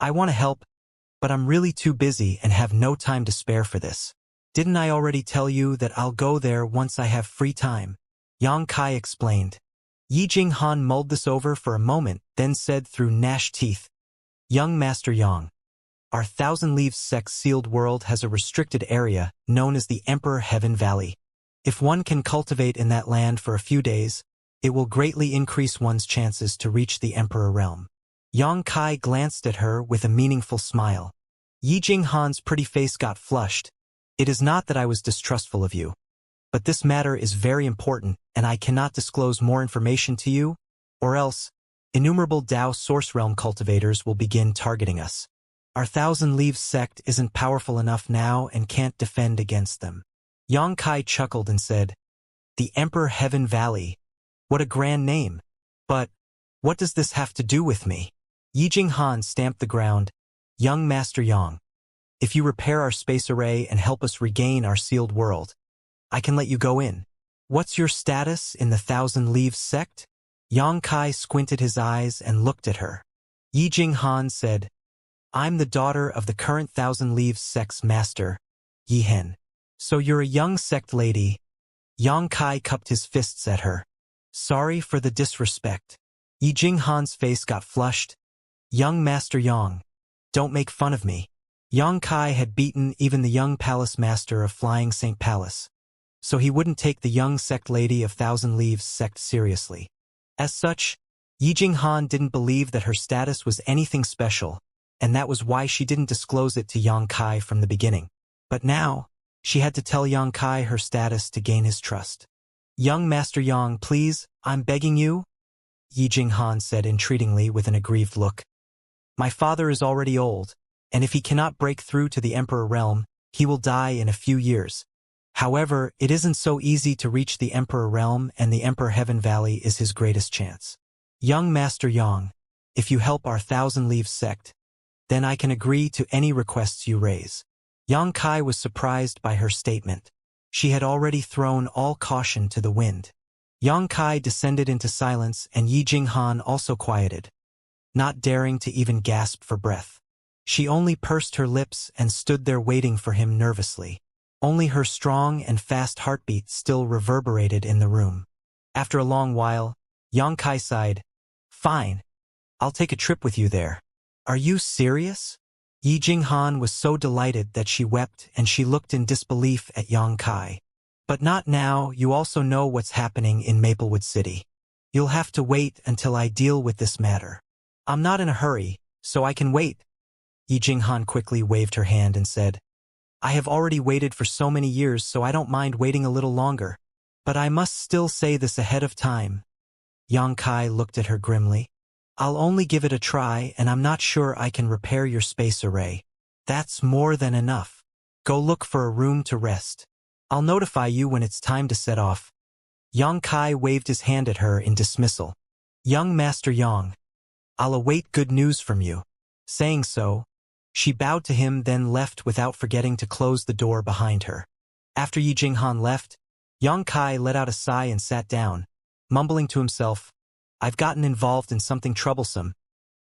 I want to help, but I'm really too busy and have no time to spare for this. Didn't I already tell you that I'll go there once I have free time? Yang Kai explained. Yi Jinghan mulled this over for a moment, then said through gnashed teeth, Young Master Yang, our Thousand Leaves Sect's sealed world has a restricted area known as the Emperor Heaven Valley. If one can cultivate in that land for a few days, it will greatly increase one's chances to reach the Emperor realm. Yang Kai glanced at her with a meaningful smile. Yi Jinghan's pretty face got flushed. It is not that I was distrustful of you, but this matter is very important and I cannot disclose more information to you, or else innumerable Dao Source Realm cultivators will begin targeting us. Our Thousand Leaves sect isn't powerful enough now and can't defend against them. Yang Kai chuckled and said, The Emperor Heaven Valley. What a grand name. But what does this have to do with me? Yi Jinghan stamped the ground. Young Master Yang, if you repair our space array and help us regain our sealed world, I can let you go in. What's your status in the Thousand Leaves sect? Yang Kai squinted his eyes and looked at her. Yi Jinghan said, I'm the daughter of the current Thousand Leaves sect's master, Yi Hen. So you're a young sect lady. Yang Kai cupped his fists at her. Sorry for the disrespect. Yi Jinghan's face got flushed. Young Master Yang, don't make fun of me. Yang Kai had beaten even the young palace master of Flying Saint Palace, so he wouldn't take the young sect lady of Thousand Leaves sect seriously. As such, Yi Jinghan didn't believe that her status was anything special, and that was why she didn't disclose it to Yang Kai from the beginning. But now, she had to tell Yang Kai her status to gain his trust. Young Master Yang, please, I'm begging you, Yi Jinghan said entreatingly with an aggrieved look. My father is already old, and if he cannot break through to the Emperor realm, he will die in a few years. However, it isn't so easy to reach the Emperor realm, and the Emperor Heaven Valley is his greatest chance. Young Master Yang, if you help our Thousand Leaves sect, then I can agree to any requests you raise. Yang Kai was surprised by her statement. She had already thrown all caution to the wind. Yang Kai descended into silence and Yi Jinghan also quieted, not daring to even gasp for breath. She only pursed her lips and stood there waiting for him nervously. Only her strong and fast heartbeat still reverberated in the room. After a long while, Yang Kai sighed. Fine. I'll take a trip with you there. Are you serious? Yi Jinghan was so delighted that she wept and she looked in disbelief at Yang Kai. But not now, you also know what's happening in Maplewood City. You'll have to wait until I deal with this matter. I'm not in a hurry, so I can wait. Yi Jinghan quickly waved her hand and said, I have already waited for so many years, so I don't mind waiting a little longer. But I must still say this ahead of time. Yang Kai looked at her grimly. I'll only give it a try, and I'm not sure I can repair your space array. That's more than enough. Go look for a room to rest. I'll notify you when it's time to set off. Yang Kai waved his hand at her in dismissal. Young Master Yang, I'll await good news from you. Saying so, she bowed to him, then left without forgetting to close the door behind her. After Yi Jinghan left, Yang Kai let out a sigh and sat down, mumbling to himself, I've gotten involved in something troublesome.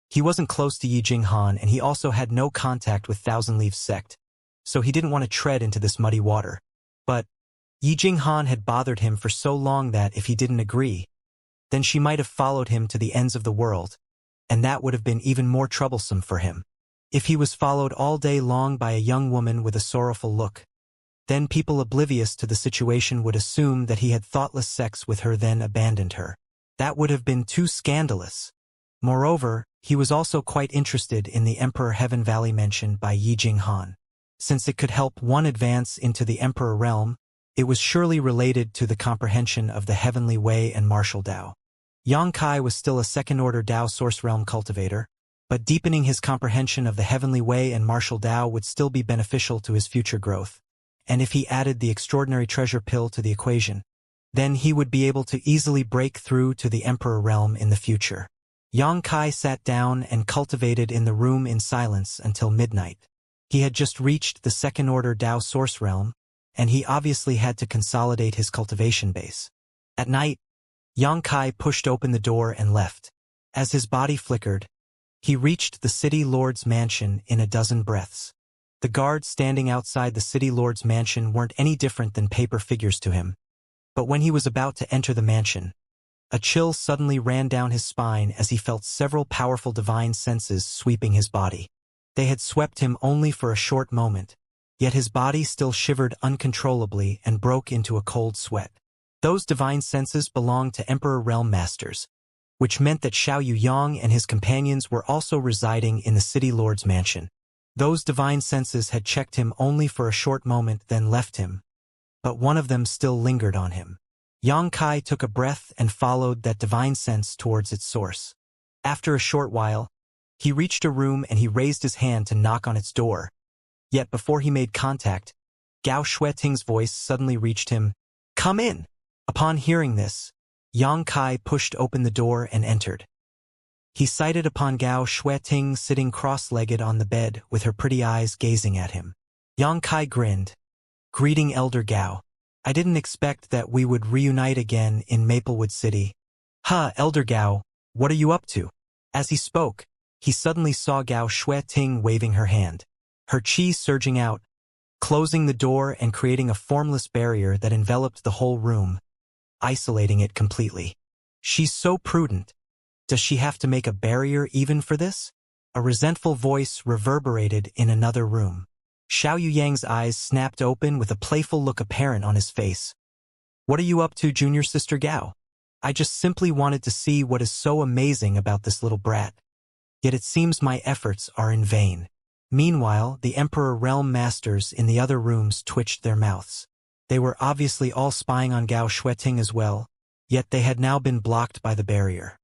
He wasn't close to Yi Jinghan and he also had no contact with Thousand Leaves sect, so he didn't want to tread into this muddy water. But Yi Jinghan had bothered him for so long that if he didn't agree, then she might have followed him to the ends of the world, and that would have been even more troublesome for him. If he was followed all day long by a young woman with a sorrowful look, then people oblivious to the situation would assume that he had thoughtless sex with her then abandoned her. That would have been too scandalous. Moreover, he was also quite interested in the Emperor Heaven Valley mentioned by Yi Jinghan. Since it could help one advance into the Emperor realm, it was surely related to the comprehension of the Heavenly Way and Martial Dao. Yang Kai was still a second-order Dao Source Realm cultivator, but deepening his comprehension of the Heavenly Way and Martial Dao would still be beneficial to his future growth. And if he added the extraordinary treasure pill to the equation, then he would be able to easily break through to the Emperor realm in the future. Yang Kai sat down and cultivated in the room in silence until midnight. He had just reached the second-order Dao Source Realm, and he obviously had to consolidate his cultivation base. At night, Yang Kai pushed open the door and left. As his body flickered, He reached the city lord's mansion in a dozen breaths. The guards standing outside the city lord's mansion weren't any different than paper figures to him. But when he was about to enter the mansion, a chill suddenly ran down his spine as he felt several powerful divine senses sweeping his body. They had swept him only for a short moment, yet his body still shivered uncontrollably and broke into a cold sweat. Those divine senses belonged to Emperor Realm Masters, which meant that Xiao Yang and his companions were also residing in the city lord's mansion. Those divine senses had checked him only for a short moment, then left him, but one of them still lingered on him. Yang Kai took a breath and followed that divine sense towards its source. After a short while, he reached a room and he raised his hand to knock on its door. Yet before he made contact, Gao Shueting's voice suddenly reached him. "Come in!" Upon hearing this, Yang Kai pushed open the door and entered. He sighted upon Gao Shueting sitting cross-legged on the bed with her pretty eyes gazing at him. Yang Kai grinned. "Greeting, Elder Gao. I didn't expect that we would reunite again in Maplewood City." Elder Gao, what are you up to?" As he spoke, he suddenly saw Gao Shueting waving her hand, her chi surging out, closing the door and creating a formless barrier that enveloped the whole room, isolating it completely. "She's so prudent. Does she have to make a barrier even for this?" A resentful voice reverberated in another room. Xiao Yang's eyes snapped open with a playful look apparent on his face. "What are you up to, Junior Sister Gao? I just simply wanted to see what is so amazing about this little brat. Yet it seems my efforts are in vain." Meanwhile, the Emperor Realm Masters in the other rooms twitched their mouths. They were obviously all spying on Gao Shueting as well, yet they had now been blocked by the barrier.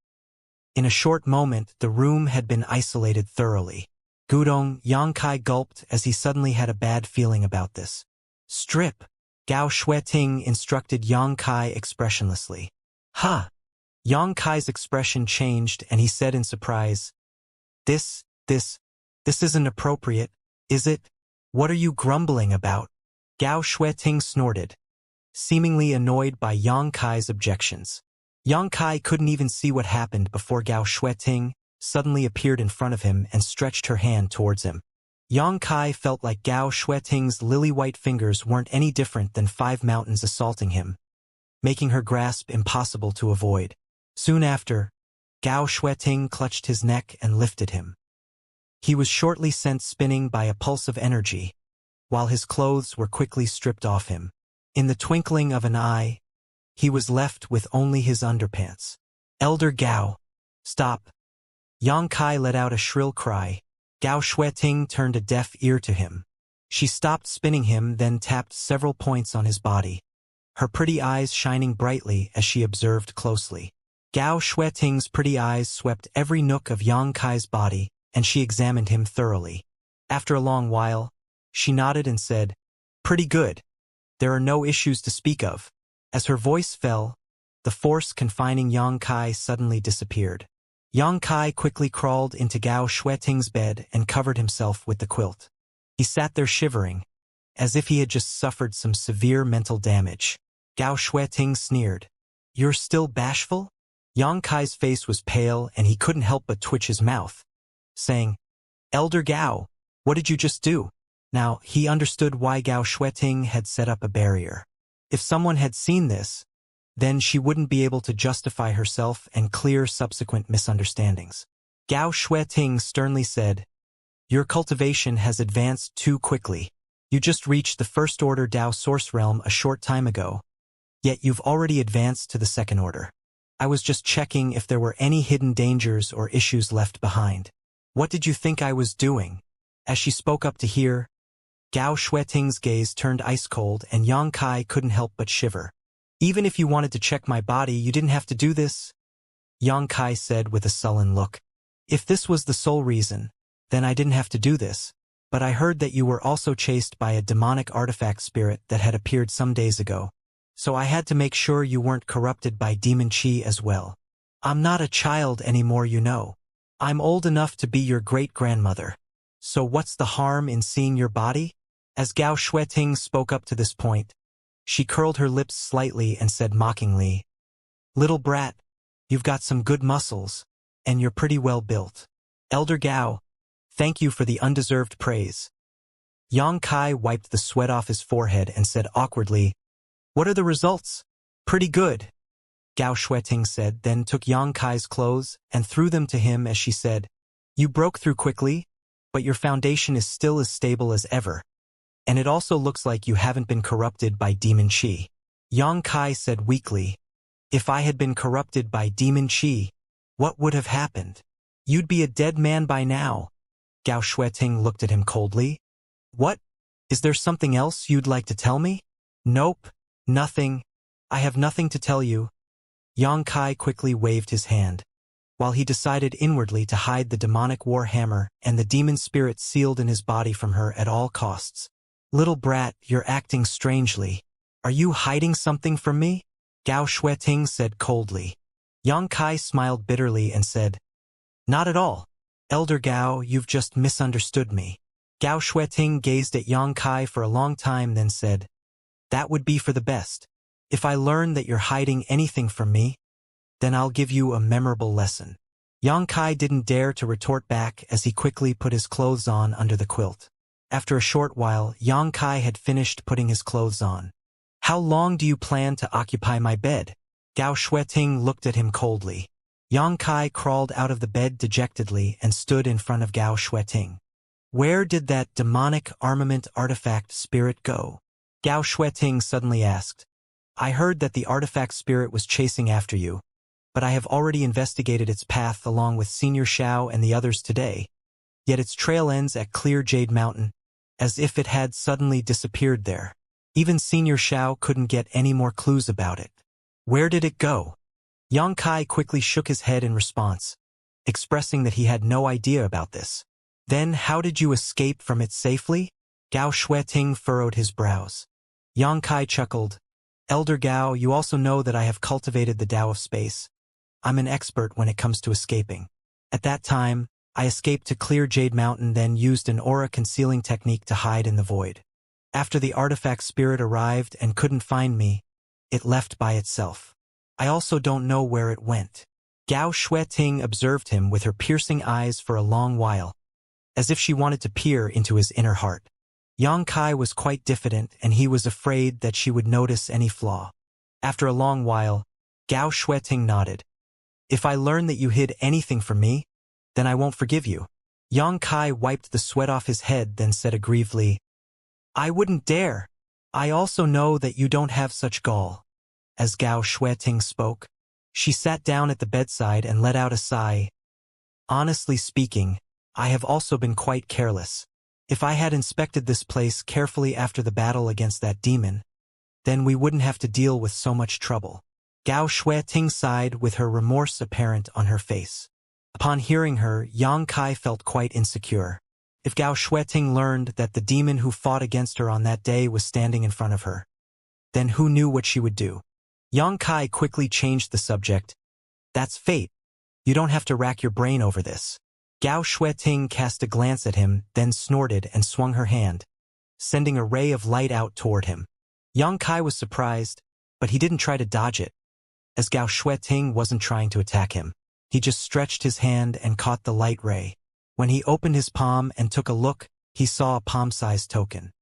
In a short moment, the room had been isolated thoroughly. Gudong, Yang Kai gulped as he suddenly had a bad feeling about this. "Strip," Gao Shueting instructed Yang Kai expressionlessly. Yang Kai's expression changed and he said in surprise, This isn't appropriate, is it? What are you grumbling about?" Gao Shueting snorted, seemingly annoyed by Yang Kai's objections. Yang Kai couldn't even see what happened before Gao Shueting suddenly appeared in front of him and stretched her hand towards him. Yang Kai felt like Gao Shueting's lily-white fingers weren't any different than 5 mountains assaulting him, making her grasp impossible to avoid. Soon after, Gao Shueting clutched his neck and lifted him. He was shortly sent spinning by a pulse of energy, while his clothes were quickly stripped off him. In the twinkling of an eye, he was left with only his underpants. "Elder Gao, stop!" Yang Kai let out a shrill cry. Gao Shueting turned a deaf ear to him. She stopped spinning him, then tapped several points on his body, her pretty eyes shining brightly as she observed closely. Gao Shueting's pretty eyes swept every nook of Yang Kai's body, and she examined him thoroughly. After a long while, she nodded and said, "Pretty good. There are no issues to speak of." As her voice fell, the force confining Yang Kai suddenly disappeared. Yang Kai quickly crawled into Gao Shueting's bed and covered himself with the quilt. He sat there shivering, as if he had just suffered some severe mental damage. Gao Shueting sneered. "You're still bashful?" Yang Kai's face was pale and he couldn't help but twitch his mouth, saying, "Elder Gao, what did you just do?" Now, he understood why Gao Shueting had set up a barrier. If someone had seen this, then she wouldn't be able to justify herself and clear subsequent misunderstandings. Gao Shueting sternly said, "Your cultivation has advanced too quickly. You just reached the First Order Dao Source Realm a short time ago, yet you've already advanced to the Second Order. I was just checking if there were any hidden dangers or issues left behind. What did you think I was doing?" As she spoke up to hear, Gao Shueting's gaze turned ice-cold and Yang Kai couldn't help but shiver. "Even if you wanted to check my body, you didn't have to do this," Yang Kai said with a sullen look. "If this was the sole reason, then I didn't have to do this. But I heard that you were also chased by a demonic artifact spirit that had appeared some days ago. So I had to make sure you weren't corrupted by demon chi as well. I'm not a child anymore, you know. I'm old enough to be your great-grandmother. So what's the harm in seeing your body?" As Gao Shueting spoke up to this point, she curled her lips slightly and said mockingly, "Little brat, you've got some good muscles, and you're pretty well built. Elder Gao, thank you for the undeserved praise. Yang Kai wiped the sweat off his forehead and said awkwardly, what are the results? Pretty good, Gao Shueting said, then took Yang Kai's clothes and threw them to him as she said, you broke through quickly, but your foundation is still as stable as ever. And it also looks like you haven't been corrupted by demon qi. Yang Kai said weakly, if I had been corrupted by demon qi, what would have happened? You'd be a dead man by now. Gao Shueting looked at him coldly. What? Is there something else you'd like to tell me? Nope, nothing. I have nothing to tell you. Yang Kai quickly waved his hand, while he decided inwardly to hide the demonic war hammer and the demon spirit sealed in his body from her at all costs. Little brat, you're acting strangely. Are you hiding something from me? Gao Shueting said coldly. Yang Kai smiled bitterly and said, not at all. Elder Gao, you've just misunderstood me. Gao Shueting gazed at Yang Kai for a long time, then said, that would be for the best. If I learn that you're hiding anything from me, then I'll give you a memorable lesson. Yang Kai didn't dare to retort back as he quickly put his clothes on under the quilt. After a short while, Yang Kai had finished putting his clothes on. How long do you plan to occupy my bed? Gao Shueting looked at him coldly. Yang Kai crawled out of the bed dejectedly and stood in front of Gao Shueting. Where did that demonic armament artifact spirit go? Gao Shueting suddenly asked. I heard that the artifact spirit was chasing after you, but I have already investigated its path along with Senior Xiao and the others today, yet its trail ends at Clear Jade Mountain, as if it had suddenly disappeared there. Even Senior Xiao couldn't get any more clues about it. Where did it go? Yang Kai quickly shook his head in response, expressing that he had no idea about this. Then how did you escape from it safely? Gao Shueting furrowed his brows. Yang Kai chuckled. Elder Gao, you also know that I have cultivated the Tao of space. I'm an expert when it comes to escaping. At that time, I escaped to Clear Jade Mountain, then used an aura concealing technique to hide in the void. After the artifact spirit arrived and couldn't find me, it left by itself. I also don't know where it went. Gao Shueting observed him with her piercing eyes for a long while, as if she wanted to peer into his inner heart. Yang Kai was quite diffident, and he was afraid that she would notice any flaw. After a long while, Gao Shueting nodded. If I learn that you hid anything from me, then I won't forgive you. Yang Kai wiped the sweat off his head, then said aggrievedly, I wouldn't dare. I also know that you don't have such gall. As Gao Shueting spoke, she sat down at the bedside and let out a sigh. Honestly speaking, I have also been quite careless. If I had inspected this place carefully after the battle against that demon, then we wouldn't have to deal with so much trouble. Gao Shueting sighed with her remorse apparent on her face. Upon hearing her, Yang Kai felt quite insecure. If Gao Shueting learned that the demon who fought against her on that day was standing in front of her, then who knew what she would do? Yang Kai quickly changed the subject. That's fate. You don't have to rack your brain over this. Gao Shueting cast a glance at him, then snorted and swung her hand, sending a ray of light out toward him. Yang Kai was surprised, but he didn't try to dodge it, as Gao Shueting wasn't trying to attack him. He just stretched his hand and caught the light ray. When he opened his palm and took a look, he saw a palm-sized token.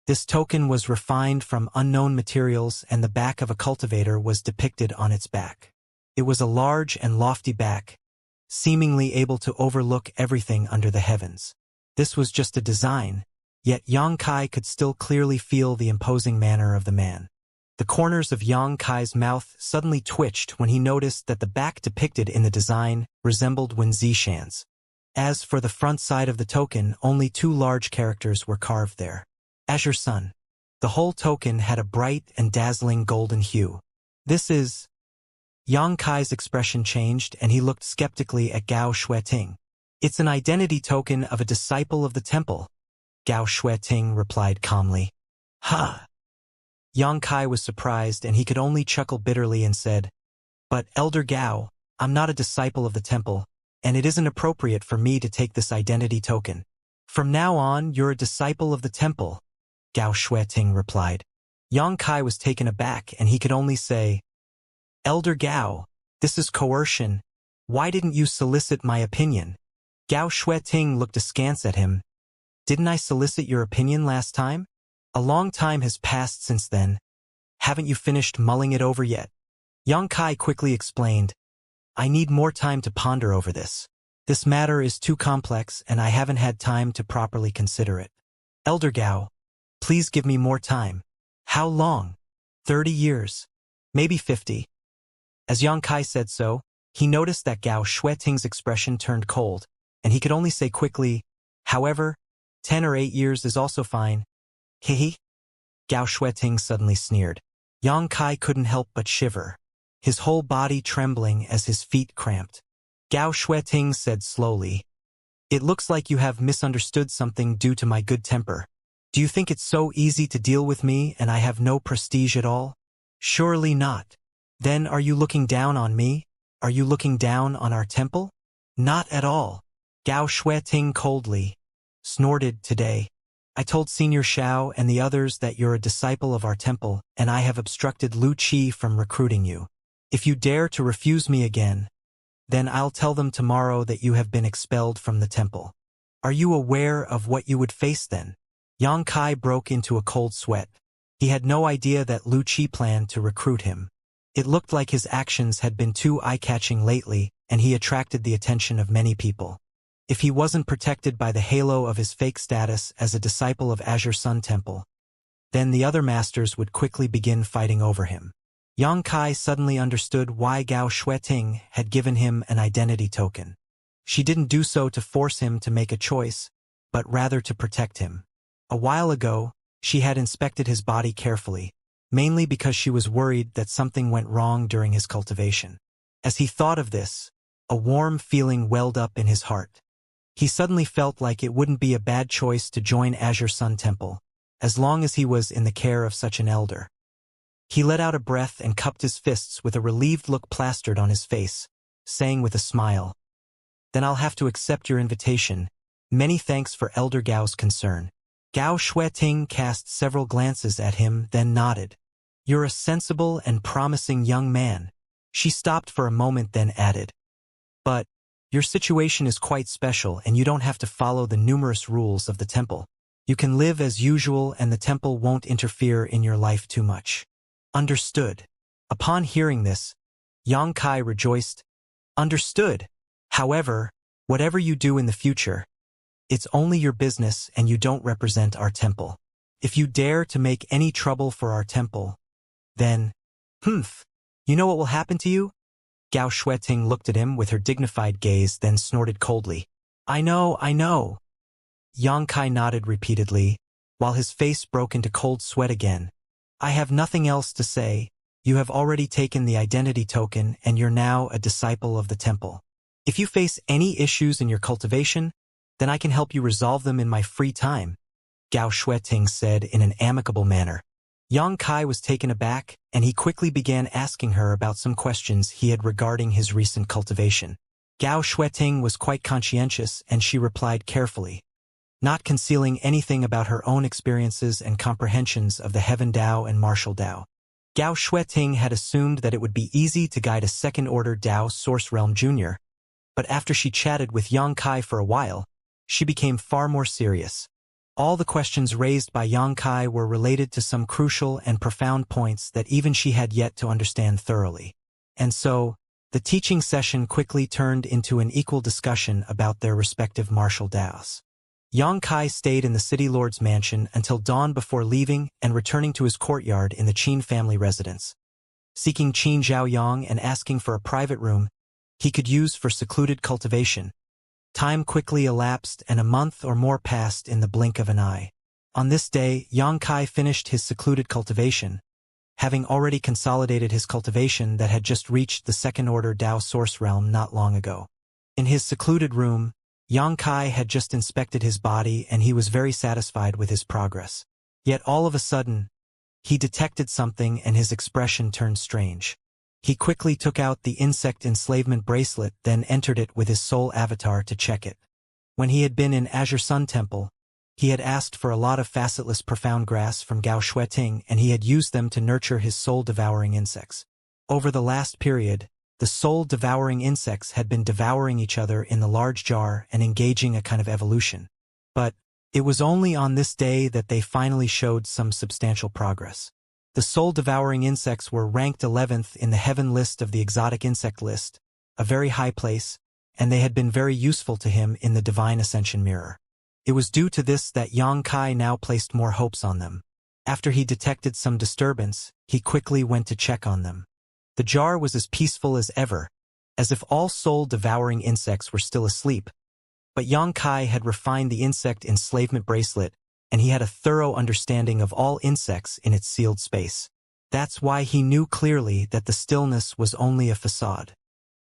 This token was refined from unknown materials, and the back of a cultivator was depicted on its back. It was a large and lofty back, seemingly able to overlook everything under the heavens. This was just a design, yet Yang Kai could still clearly feel the imposing manner of the man. The corners of Yang Kai's mouth suddenly twitched when he noticed that the back depicted in the design resembled Wen Zishan's. As for the front side of the token, only 2 large characters were carved there. Azure Sun. The whole token had a bright and dazzling golden hue. This is... Yang Kai's expression changed, and he looked skeptically at Gao Shueting. It's an identity token of a disciple of the temple, Gao Shueting replied calmly. Huh. Yang Kai was surprised, and he could only chuckle bitterly and said, But, Elder Gao, I'm not a disciple of the temple, and it isn't appropriate for me to take this identity token. From now on, you're a disciple of the temple, Gao Shueting replied. Yang Kai was taken aback, and he could only say, Elder Gao, this is coercion. Why didn't you solicit my opinion? Gao Shueting looked askance at him. Didn't I solicit your opinion last time? A long time has passed since then. Haven't you finished mulling it over yet? Yang Kai quickly explained. I need more time to ponder over this. This matter is too complex and I haven't had time to properly consider it. Elder Gao, please give me more time. How long? 30 years. Maybe 50. As Yang Kai said so, he noticed that Gao Shueting's expression turned cold, and he could only say quickly, however, 10 or 8 years is also fine. Hehe. Gao Shueting suddenly sneered. Yang Kai couldn't help but shiver, his whole body trembling as his feet cramped. Gao Shueting said slowly, It looks like you have misunderstood something due to my good temper. Do you think it's so easy to deal with me and I have no prestige at all? Surely not. Then are you looking down on me? Are you looking down on our temple? Not at all. Gao Shueting coldly snorted today. I told Senior Xiao and the others that you're a disciple of our temple, and I have obstructed Lu Qi from recruiting you. If you dare to refuse me again, then I'll tell them tomorrow that you have been expelled from the temple. Are you aware of what you would face then? Yang Kai broke into a cold sweat. He had no idea that Lu Qi planned to recruit him. It looked like his actions had been too eye-catching lately, and he attracted the attention of many people. If he wasn't protected by the halo of his fake status as a disciple of Azure Sun Temple, then the other masters would quickly begin fighting over him. Yang Kai suddenly understood why Gao Shueting had given him an identity token. She didn't do so to force him to make a choice, but rather to protect him. A while ago, she had inspected his body carefully, mainly because she was worried that something went wrong during his cultivation. As he thought of this, a warm feeling welled up in his heart. He suddenly felt like it wouldn't be a bad choice to join Azure Sun Temple, as long as he was in the care of such an elder. He let out a breath and cupped his fists with a relieved look plastered on his face, saying with a smile, Then I'll have to accept your invitation. Many thanks for Elder Gao's concern. Gao Shueting cast several glances at him, then nodded. You're a sensible and promising young man. She stopped for a moment, then added, But your situation is quite special and you don't have to follow the numerous rules of the temple. You can live as usual and the temple won't interfere in your life too much. Understood. Upon hearing this, Yang Kai rejoiced. Understood. However, whatever you do in the future, it's only your business and you don't represent our temple. If you dare to make any trouble for our temple, then, you know what will happen to you? Gao Shueting looked at him with her dignified gaze, then snorted coldly. I know. Yang Kai nodded repeatedly, while his face broke into cold sweat again. I have nothing else to say. You have already taken the identity token and you're now a disciple of the temple. If you face any issues in your cultivation, then I can help you resolve them in my free time, Gao Shueting said in an amicable manner. Yang Kai was taken aback, and he quickly began asking her about some questions he had regarding his recent cultivation. Gao Shueting was quite conscientious, and she replied carefully, not concealing anything about her own experiences and comprehensions of the Heaven Dao and Martial Dao. Gao Shueting had assumed that it would be easy to guide a second-order Dao Source Realm Junior, but after she chatted with Yang Kai for a while, she became far more serious. All the questions raised by Yang Kai were related to some crucial and profound points that even she had yet to understand thoroughly. And so, the teaching session quickly turned into an equal discussion about their respective martial daos. Yang Kai stayed in the city lord's mansion until dawn before leaving and returning to his courtyard in the Qin family residence. Seeking Qin Zhaoyang and asking for a private room he could use for secluded cultivation. Time quickly elapsed and a month or more passed in the blink of an eye. On this day, Yang Kai finished his secluded cultivation, having already consolidated his cultivation that had just reached the second-order Dao Source Realm not long ago. In his secluded room, Yang Kai had just inspected his body and he was very satisfied with his progress. Yet all of a sudden, he detected something and his expression turned strange. He quickly took out the insect enslavement bracelet, then entered it with his soul avatar to check it. When he had been in Azure Sun Temple, he had asked for a lot of facetless profound grass from Gao Shueting and he had used them to nurture his soul-devouring insects. Over the last period, The soul-devouring insects had been devouring each other in the large jar and engaging a kind of evolution. But it was only on this day that they finally showed some substantial progress. The soul-devouring insects were ranked 11th in the heaven list of the exotic insect list, a very high place, and they had been very useful to him in the divine ascension mirror. It was due to this that Xianxia now placed more hopes on them. After he detected some disturbance, he quickly went to check on them. The jar was as peaceful as ever, as if all soul-devouring insects were still asleep. But Xianxia had refined the insect enslavement bracelet, and he had a thorough understanding of all insects in its sealed space. That's why he knew clearly that the stillness was only a facade.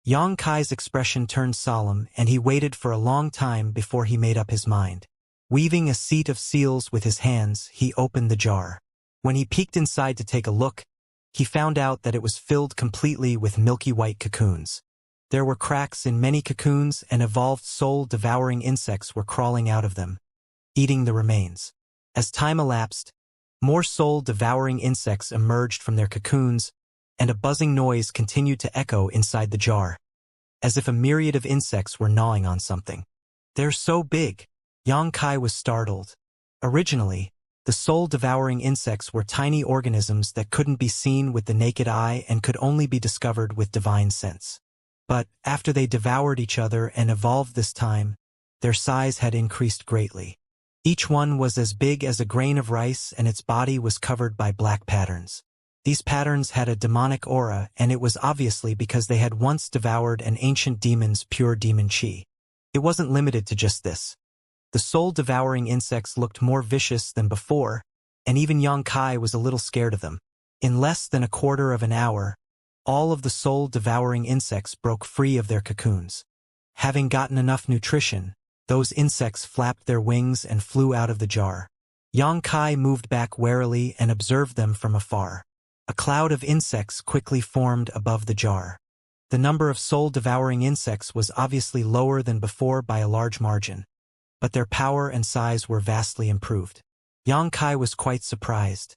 Xianxia's expression turned solemn, and he waited for a long time before he made up his mind. Weaving a seat of seals with his hands, he opened the jar. When he peeked inside to take a look, he found out that it was filled completely with milky white cocoons. There were cracks in many cocoons, and evolved soul-devouring insects were crawling out of them, eating the remains. As time elapsed, more soul-devouring insects emerged from their cocoons, and a buzzing noise continued to echo inside the jar, as if a myriad of insects were gnawing on something. "They're so big." Xianxia was startled. Originally, the soul-devouring insects were tiny organisms that couldn't be seen with the naked eye and could only be discovered with divine sense. But after they devoured each other and evolved this time, their size had increased greatly. Each one was as big as a grain of rice, and its body was covered by black patterns. These patterns had a demonic aura, and it was obviously because they had once devoured an ancient demon's pure demon chi. It wasn't limited to just this. The soul-devouring insects looked more vicious than before, and even Xianxia was a little scared of them. In less than a quarter of an hour, all of the soul-devouring insects broke free of their cocoons. Having gotten enough nutrition, those insects flapped their wings and flew out of the jar. Xianxia moved back warily and observed them from afar. A cloud of insects quickly formed above the jar. The number of soul-devouring insects was obviously lower than before by a large margin, but their power and size were vastly improved. Xianxia was quite surprised.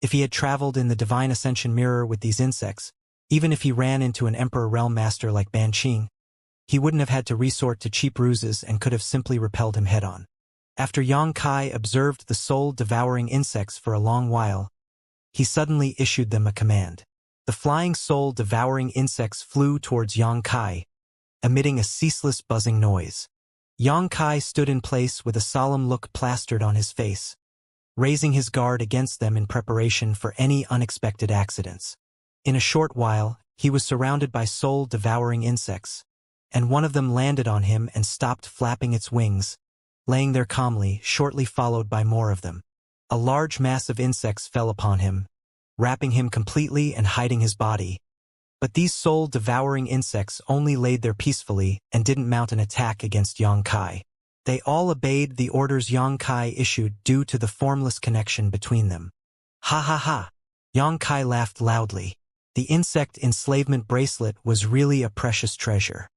If he had traveled in the divine ascension mirror with these insects, even if he ran into an emperor realm master like Ban Qing, he wouldn't have had to resort to cheap ruses and could have simply repelled him head-on. After Xianxia observed the soul-devouring insects for a long while, he suddenly issued them a command. The flying soul-devouring insects flew towards Xianxia, emitting a ceaseless buzzing noise. Xianxia stood in place with a solemn look plastered on his face, raising his guard against them in preparation for any unexpected accidents. In a short while, he was surrounded by soul-devouring insects, and one of them landed on him and stopped flapping its wings, laying there calmly, shortly followed by more of them. A large mass of insects fell upon him, wrapping him completely and hiding his body. But these soul-devouring insects only laid there peacefully and didn't mount an attack against Xianxia. They all obeyed the orders Xianxia issued due to the formless connection between them. Ha ha ha! Xianxia laughed loudly. The insect enslavement bracelet was really a precious treasure.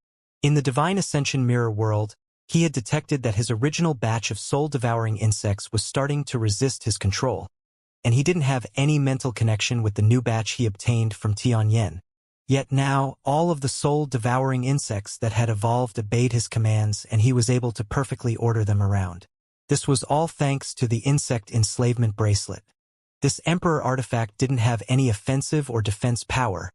In the divine ascension mirror world, he had detected that his original batch of soul-devouring insects was starting to resist his control, and he didn't have any mental connection with the new batch he obtained from Tianyan. Yet now, all of the soul-devouring insects that had evolved obeyed his commands, and he was able to perfectly order them around. This was all thanks to the insect enslavement bracelet. This emperor artifact didn't have any offensive or defense power,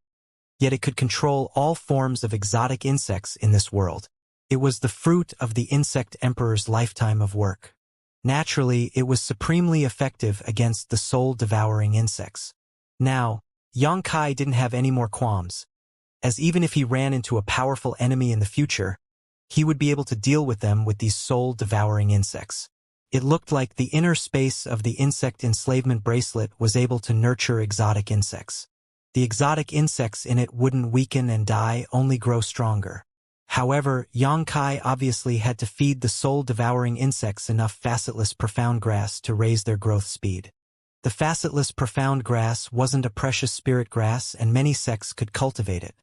yet it could control all forms of exotic insects in this world. It was the fruit of the insect emperor's lifetime of work. Naturally, it was supremely effective against the soul-devouring insects. Now, Xianxia didn't have any more qualms, as even if he ran into a powerful enemy in the future, he would be able to deal with them with these soul-devouring insects. It looked like the inner space of the insect enslavement bracelet was able to nurture exotic insects. The exotic insects in it wouldn't weaken and die, only grow stronger. However, Xianxia obviously had to feed the soul-devouring insects enough facetless profound grass to raise their growth speed. The facetless profound grass wasn't a precious spirit grass, and many sects could cultivate it,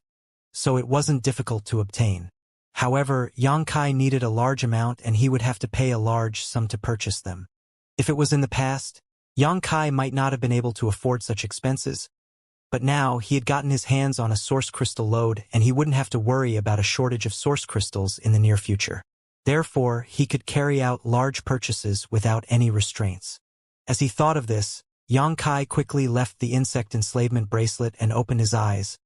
so it wasn't difficult to obtain. However, Xianxia needed a large amount, and he would have to pay a large sum to purchase them. If it was in the past, Xianxia might not have been able to afford such expenses, But now he had gotten his hands on a source crystal load and he wouldn't have to worry about a shortage of source crystals in the near future. Therefore, he could carry out large purchases without any restraints. As he thought of this, Xianxia quickly left the insect enslavement bracelet and opened his eyes,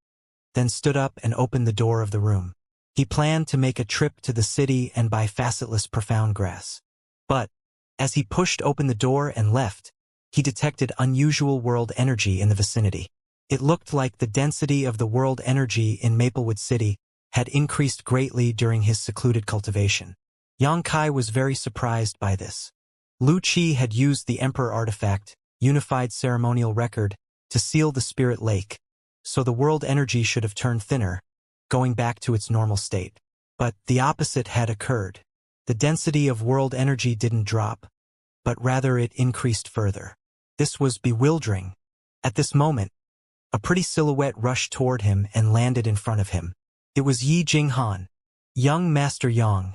then stood up and opened the door of the room. He planned to make a trip to the city and buy facetless profound grass. But, as he pushed open the door and left, he detected unusual world energy in the vicinity. It looked like the density of the world energy in Maplewood City had increased greatly during his secluded cultivation. Xianxia was very surprised by this. Lu Qi had used the Emperor artifact, Unified Ceremonial Record, to seal the spirit lake, so the world energy should have turned thinner, going back to its normal state. But the opposite had occurred. The density of world energy didn't drop, but rather it increased further. This was bewildering. At this moment, a pretty silhouette rushed toward him and landed in front of him. It was Yi Jinghan. Young Master Yang,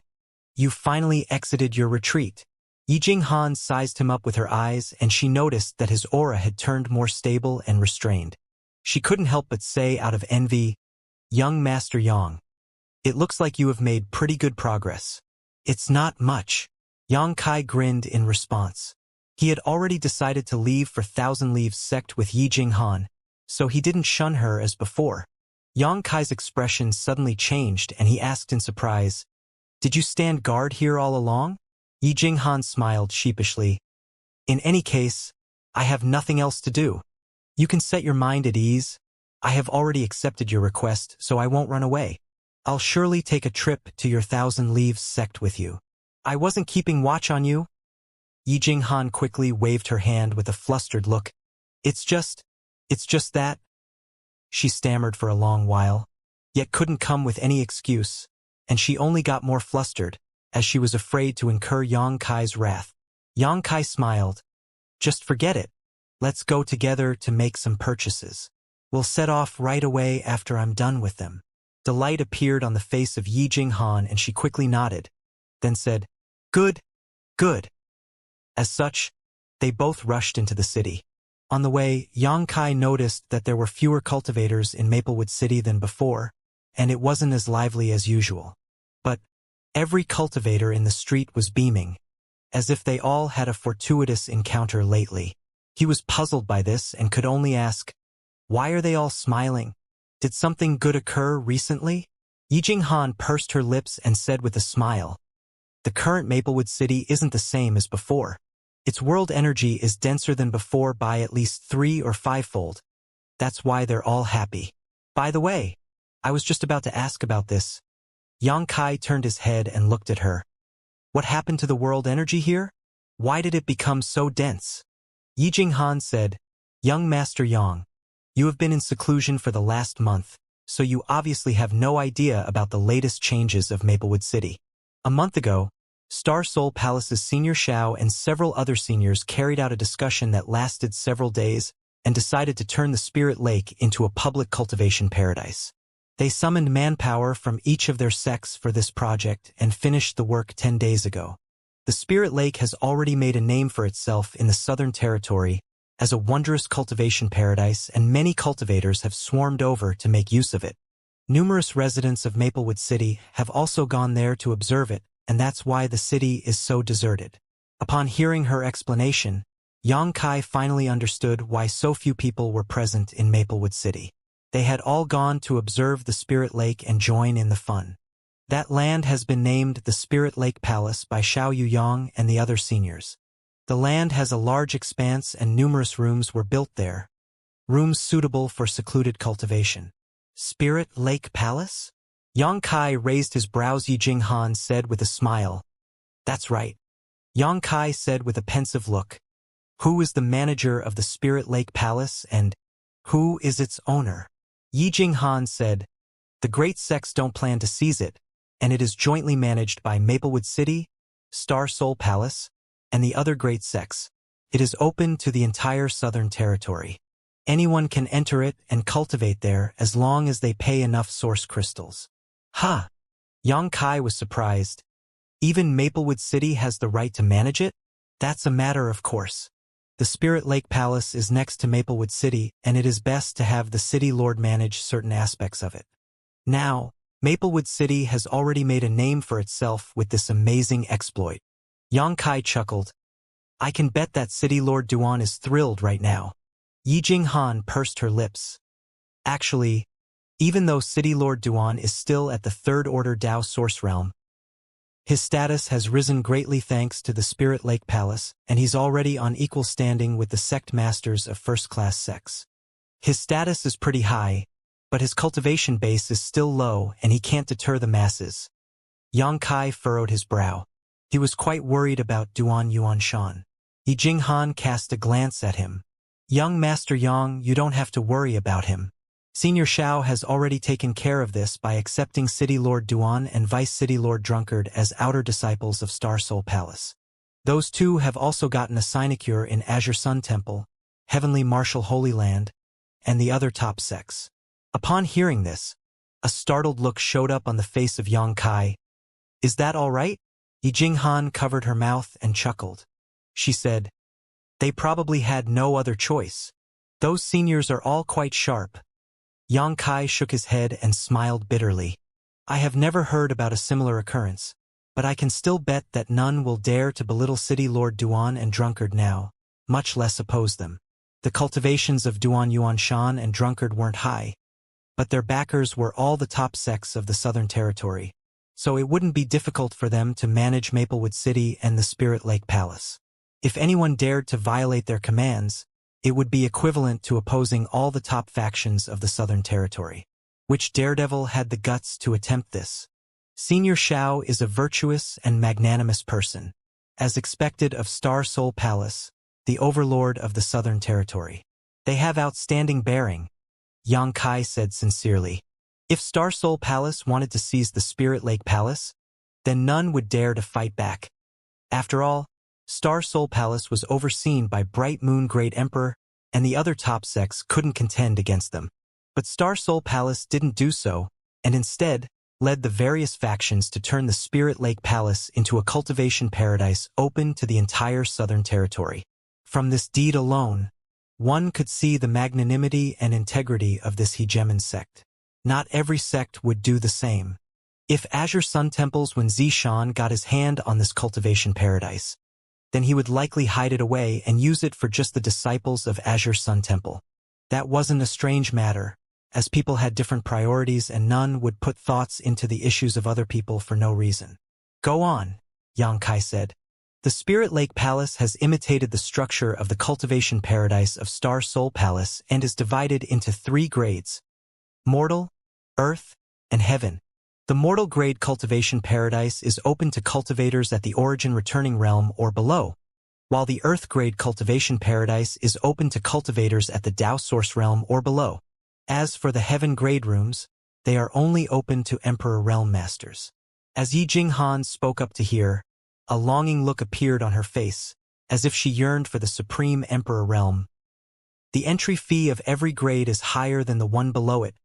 you finally exited your retreat. Yi Jinghan sized him up with her eyes and she noticed that his aura had turned more stable and restrained. She couldn't help but say out of envy, Young Master Yang, it looks like you have made pretty good progress. It's not much. Xianxia grinned in response. He had already decided to leave for Thousand Leaves sect with Yi Jinghan, so he didn't shun her as before. Xianxia's expression suddenly changed and he asked in surprise, Did you stand guard here all along? Yi Jinghan smiled sheepishly. In any case, I have nothing else to do. You can set your mind at ease. I have already accepted your request, so I won't run away. I'll surely take a trip to your Thousand Leaves sect with you. I wasn't keeping watch on you. Yi Jinghan quickly waved her hand with a flustered look. It's just that. She stammered for a long while, yet couldn't come with any excuse, and she only got more flustered, as she was afraid to incur Xianxia's wrath. Xianxia smiled. Just forget it. Let's go together to make some purchases. We'll set off right away after I'm done with them. Delight appeared on the face of Yi Jinghan and she quickly nodded, then said, Good, good. As such, they both rushed into the city. On the way, Xianxia noticed that there were fewer cultivators in Maplewood City than before, and it wasn't as lively as usual. But every cultivator in the street was beaming, as if they all had a fortuitous encounter lately. He was puzzled by this and could only ask, Why are they all smiling? Did something good occur recently? Yi Jinghan pursed her lips and said with a smile, The current Maplewood City isn't the same as before. Its world energy is denser than before by at least 3 or 5-fold. That's why they're all happy. By the way, I was just about to ask about this. Xianxia turned his head and looked at her. What happened to the world energy here? Why did it become so dense? Yi Jinghan said, Young Master Yang, you have been in seclusion for the last month, so you obviously have no idea about the latest changes of Maplewood City. A month ago, Star Soul Palace's Senior Xiao and several other seniors carried out a discussion that lasted several days and decided to turn the Spirit Lake into a public cultivation paradise. They summoned manpower from each of their sects for this project and finished the work 10 days ago. The Spirit Lake has already made a name for itself in the Southern Territory as a wondrous cultivation paradise, and many cultivators have swarmed over to make use of it. Numerous residents of Maplewood City have also gone there to observe it, and that's why the city is so deserted. Upon hearing her explanation, Xianxia finally understood why so few people were present in Maplewood City. They had all gone to observe the Spirit Lake and join in the fun. That land has been named the Spirit Lake Palace by Xiao Yuyang and the other seniors. The land has a large expanse and numerous rooms were built there. Rooms suitable for secluded cultivation. Spirit Lake Palace? Xianxia raised his brows. Yi Jinghan said with a smile. That's right. Xianxia said with a pensive look. Who is the manager of the Spirit Lake Palace and who is its owner? Yi Jinghan said, The great sects don't plan to seize it, and it is jointly managed by Maplewood City, Star Soul Palace, and the other great sects. It is open to the entire Southern Territory. Anyone can enter it and cultivate there as long as they pay enough source crystals. Ha! Xianxia was surprised. Even Maplewood City has the right to manage it? That's a matter of course. The Spirit Lake Palace is next to Maplewood City, and it is best to have the city lord manage certain aspects of it. Now, Maplewood City has already made a name for itself with this amazing exploit. Xianxia chuckled. I can bet that City Lord Duan is thrilled right now. Yi Jinghan pursed her lips. Actually, even though City Lord Duan is still at the Third Order Dao Source Realm, his status has risen greatly thanks to the Spirit Lake Palace, and he's already on equal standing with the sect masters of first-class sects. His status is pretty high, but his cultivation base is still low and he can't deter the masses. Xianxia furrowed his brow. He was quite worried about Duan Yuanshan. Yi Jinghan cast a glance at him. Young Master Yang, you don't have to worry about him. Senior Xiao has already taken care of this by accepting City Lord Duan and Vice City Lord Drunkard as outer disciples of Star Soul Palace. Those two have also gotten a sinecure in Azure Sun Temple, Heavenly Martial Holy Land, and the other top sects. Upon hearing this, a startled look showed up on the face of Xianxia. Is that all right? Yi Jinghan covered her mouth and chuckled. She said, they probably had no other choice. Those seniors are all quite sharp. Xianxia shook his head and smiled bitterly. I have never heard about a similar occurrence, but I can still bet that none will dare to belittle City Lord Duan and Drunkard now, much less oppose them. The cultivations of Duan Yuanshan and Drunkard weren't high, but their backers were all the top sects of the Southern Territory, so it wouldn't be difficult for them to manage Maplewood City and the Spirit Lake Palace. If anyone dared to violate their commands, it would be equivalent to opposing all the top factions of the Southern Territory. Which daredevil had the guts to attempt this? Senior Xiao is a virtuous and magnanimous person, as expected of Star Soul Palace, the overlord of the Southern Territory. They have outstanding bearing, Xianxia said sincerely. If Star Soul Palace wanted to seize the Spirit Lake Palace, then none would dare to fight back. After all, Star Soul Palace was overseen by Bright Moon Great Emperor, and the other top sects couldn't contend against them. But Star Soul Palace didn't do so, and instead led the various factions to turn the Spirit Lake Palace into a cultivation paradise open to the entire Southern Territory. From this deed alone, one could see the magnanimity and integrity of this hegemon sect. Not every sect would do the same. If Azure Sun Temple's Wen Zishan got his hand on this cultivation paradise, then he would likely hide it away and use it for just the disciples of Azure Sun Temple. That wasn't a strange matter, as people had different priorities and none would put thoughts into the issues of other people for no reason. Go on, Xianxia said. The Spirit Lake Palace has imitated the structure of the cultivation paradise of Star Soul Palace and is divided into 3 grades: Mortal, Earth, and Heaven. The mortal grade cultivation paradise is open to cultivators at the origin returning realm or below, while the earth grade cultivation paradise is open to cultivators at the Dao source realm or below. As for the heaven grade rooms, they are only open to Emperor Realm Masters. As Yi Jinghan spoke up to hear, a longing look appeared on her face, as if she yearned for the Supreme Emperor Realm. The entry fee of every grade is higher than the one below it,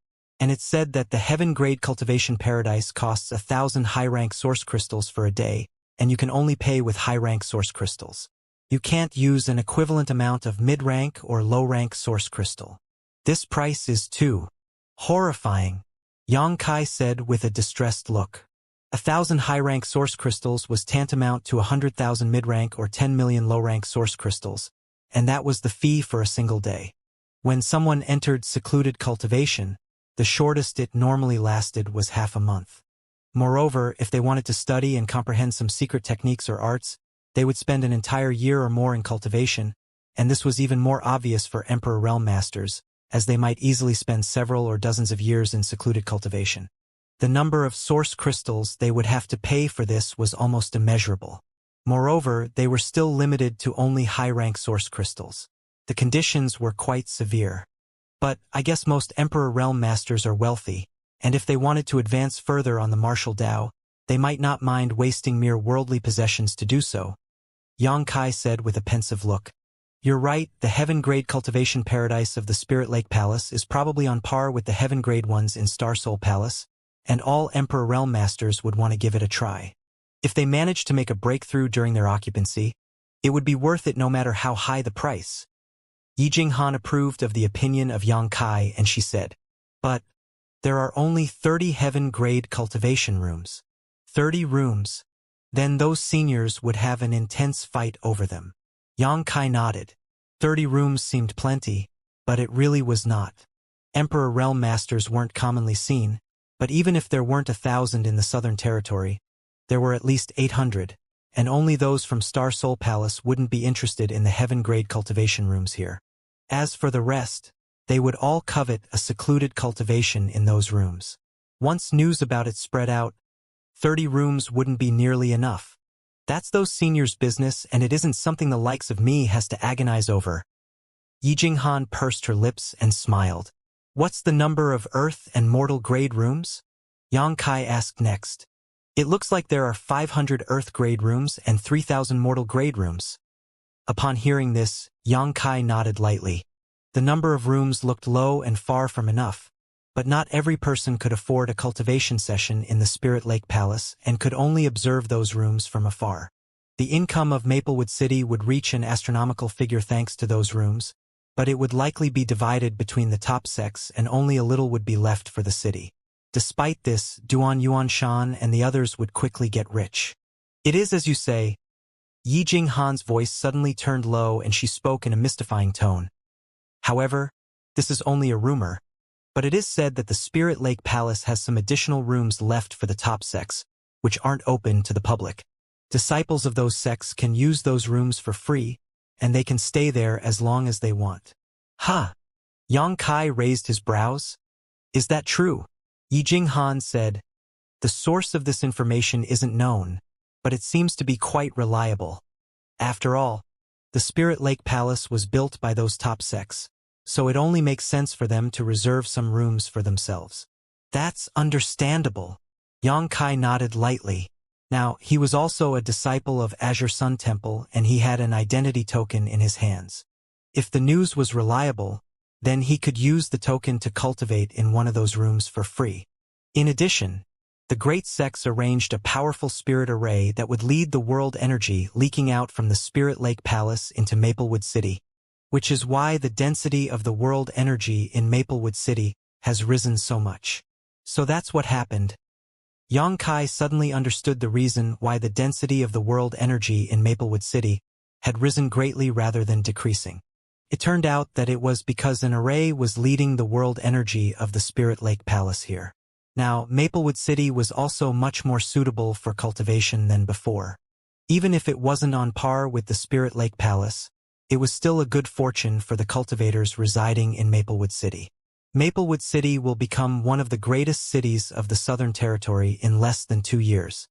and it's said that the Heaven Grade Cultivation Paradise costs 1,000 high-rank source crystals for a day, and you can only pay with high-rank source crystals. You can't use an equivalent amount of mid-rank or low-rank source crystal. This price is too horrifying, Xianxia said with a distressed look. 1,000 high-rank source crystals was tantamount to 100,000 mid-rank or 10 million low-rank source crystals, and that was the fee for a single day. When someone entered secluded cultivation, the shortest it normally lasted was half a month. Moreover, if they wanted to study and comprehend some secret techniques or arts, they would spend an entire year or more in cultivation, and this was even more obvious for Emperor Realm Masters, as they might easily spend several or dozens of years in secluded cultivation. The number of source crystals they would have to pay for this was almost immeasurable. Moreover, they were still limited to only high-rank source crystals. The conditions were quite severe. But I guess most Emperor Realm Masters are wealthy, and if they wanted to advance further on the martial Dao, they might not mind wasting mere worldly possessions to do so, Xianxia said with a pensive look. You're right, the heaven-grade cultivation paradise of the Spirit Lake Palace is probably on par with the heaven-grade ones in Star Soul Palace, and all Emperor Realm Masters would want to give it a try. If they managed to make a breakthrough during their occupancy, It would be worth it no matter how high the price. Yi Jinghan approved of the opinion of Yang Kai and she said, but there are only 30 heaven-grade cultivation rooms. 30 rooms. Then those seniors would have an intense fight over them. Yang Kai nodded. 30 rooms seemed plenty, but it really was not. Emperor Realm Masters weren't commonly seen, but even if there weren't 1,000 in the Southern Territory, there were at least 800, and only those from Star Soul Palace wouldn't be interested in the heaven-grade cultivation rooms here. As for the rest, they would all covet a secluded cultivation in those rooms. Once news about it spread out, 30 rooms wouldn't be nearly enough. That's those seniors' business, and it isn't something the likes of me has to agonize over. Yi Jinghan pursed her lips and smiled. What's the number of earth and mortal grade rooms? Yang Kai asked next. It looks like there are 500 earth grade rooms and 3,000 mortal grade rooms. Upon hearing this, Yang Kai nodded lightly. The number of rooms looked low and far from enough, but not every person could afford a cultivation session in the Spirit Lake Palace and could only observe those rooms from afar. The income of Maplewood City would reach an astronomical figure thanks to those rooms, but it would likely be divided between the top sects and only a little would be left for the city. Despite this, Duan Yuanshan and the others would quickly get rich. It is as you say. Yi Jinghan's voice suddenly turned low and she spoke in a mystifying tone. However, this is only a rumor, but it is said that the Spirit Lake Palace has some additional rooms left for the top sects, which aren't open to the public. Disciples of those sects can use those rooms for free, and they can stay there as long as they want. Huh? Yang Kai raised his brows. Is that true? Yi Jinghan said, the source of this information isn't known, but it seems to be quite reliable. After all, the Spirit Lake Palace was built by those top sects, so it only makes sense for them to reserve some rooms for themselves. That's understandable. Yang Kai nodded lightly. Now, he was also a disciple of Azure Sun Temple and he had an identity token in his hands. If the news was reliable, then he could use the token to cultivate in one of those rooms for free. In addition, the great sects arranged a powerful spirit array that would lead the world energy leaking out from the Spirit Lake Palace into Maplewood City, which is why the density of the world energy in Maplewood City has risen so much. So that's what happened. Yang Kai suddenly understood the reason why the density of the world energy in Maplewood City had risen greatly rather than decreasing. It turned out that it was because an array was leading the world energy of the Spirit Lake Palace here. Now, Maplewood City was also much more suitable for cultivation than before. Even if it wasn't on par with the Spirit Lake Palace, it was still a good fortune for the cultivators residing in Maplewood City. Maplewood City will become one of the greatest cities of the Southern Territory in less than 2 years.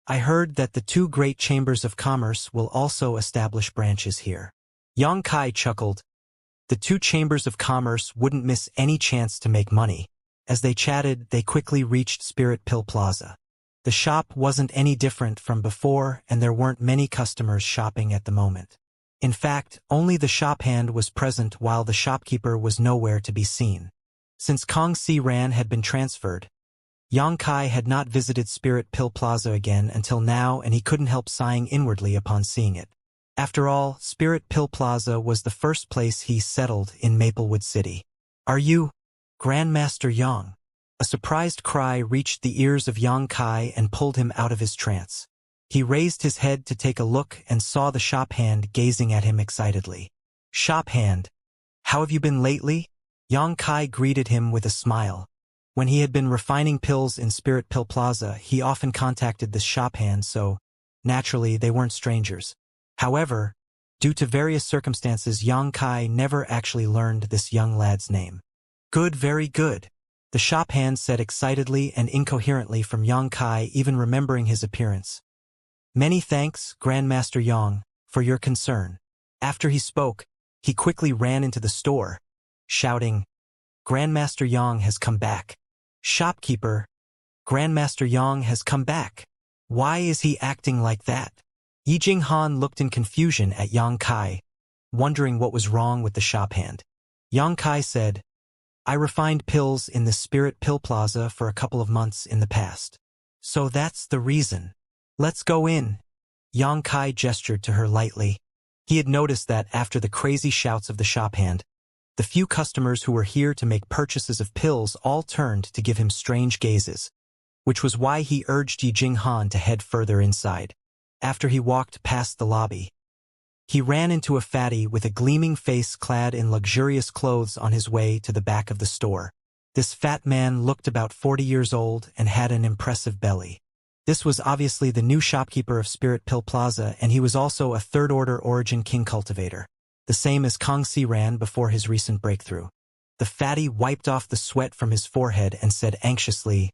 I heard that the 2 great chambers of commerce will also establish branches here. Yang Kai chuckled. The 2 chambers of commerce wouldn't miss any chance to make money. As they chatted, they quickly reached Spirit Pill Plaza. The shop wasn't any different from before and there weren't many customers shopping at the moment. In fact, only the shop hand was present while the shopkeeper was nowhere to be seen. Since Kong Si Ran had been transferred, Yang Kai had not visited Spirit Pill Plaza again until now and he couldn't help sighing inwardly upon seeing it. After all, Spirit Pill Plaza was the first place he settled in Maplewood City. Are you Grandmaster Yang? A surprised cry reached the ears of Yang Kai and pulled him out of his trance. He raised his head to take a look and saw the shop hand gazing at him excitedly. Shop hand, how have you been lately? Yang Kai greeted him with a smile. When he had been refining pills in Spirit Pill Plaza, he often contacted this shop hand, so naturally they weren't strangers. However, due to various circumstances, Yang Kai never actually learned this young lad's name. Good, very good, the shop hand said excitedly and incoherently from Yang Kai, even remembering his appearance. Many thanks, Grandmaster Yang, for your concern. After he spoke, he quickly ran into the store, shouting, Grandmaster Yang has come back. Shopkeeper, Grandmaster Yang has come back. Why is he acting like that? Yi Jinghan looked in confusion at Yang Kai, wondering what was wrong with the shop hand. Yang Kai said, I refined pills in the Spirit Pill Plaza for a couple of months in the past. So that's the reason. Let's go in. Yang Kai gestured to her lightly. He had noticed that after the crazy shouts of the shop hand, the few customers who were here to make purchases of pills all turned to give him strange gazes, which was why he urged Yi Jinghan to head further inside. After he walked past the lobby, he ran into a fatty with a gleaming face clad in luxurious clothes on his way to the back of the store. This fat man looked about 40 years old and had an impressive belly. This was obviously the new shopkeeper of Spirit Pill Plaza, and he was also a third-order Origin King cultivator, the same as Kong Si ran before his recent breakthrough. The fatty wiped off the sweat from his forehead and said anxiously,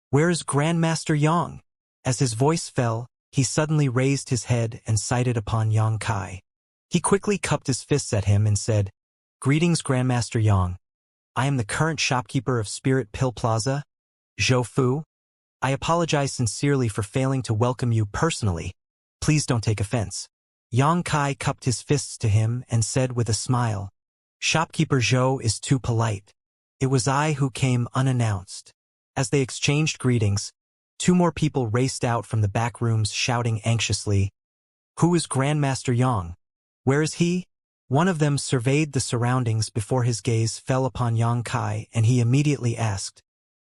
"Where is Grandmaster Yang?" As his voice fell, he suddenly raised his head and sighted upon Yang Kai. He quickly cupped his fists at him and said, "Greetings, Grandmaster Yang. I am the current shopkeeper of Spirit Pill Plaza, Zhou Fu. I apologize sincerely for failing to welcome you personally. Please don't take offense." Yang Kai cupped his fists to him and said with a smile, "Shopkeeper Zhou is too polite. It was I who came unannounced." As they exchanged greetings, two more people raced out from the back rooms shouting anxiously, "Who is Grandmaster Yang? Where is he?" One of them surveyed the surroundings before his gaze fell upon Yang Kai, and he immediately asked,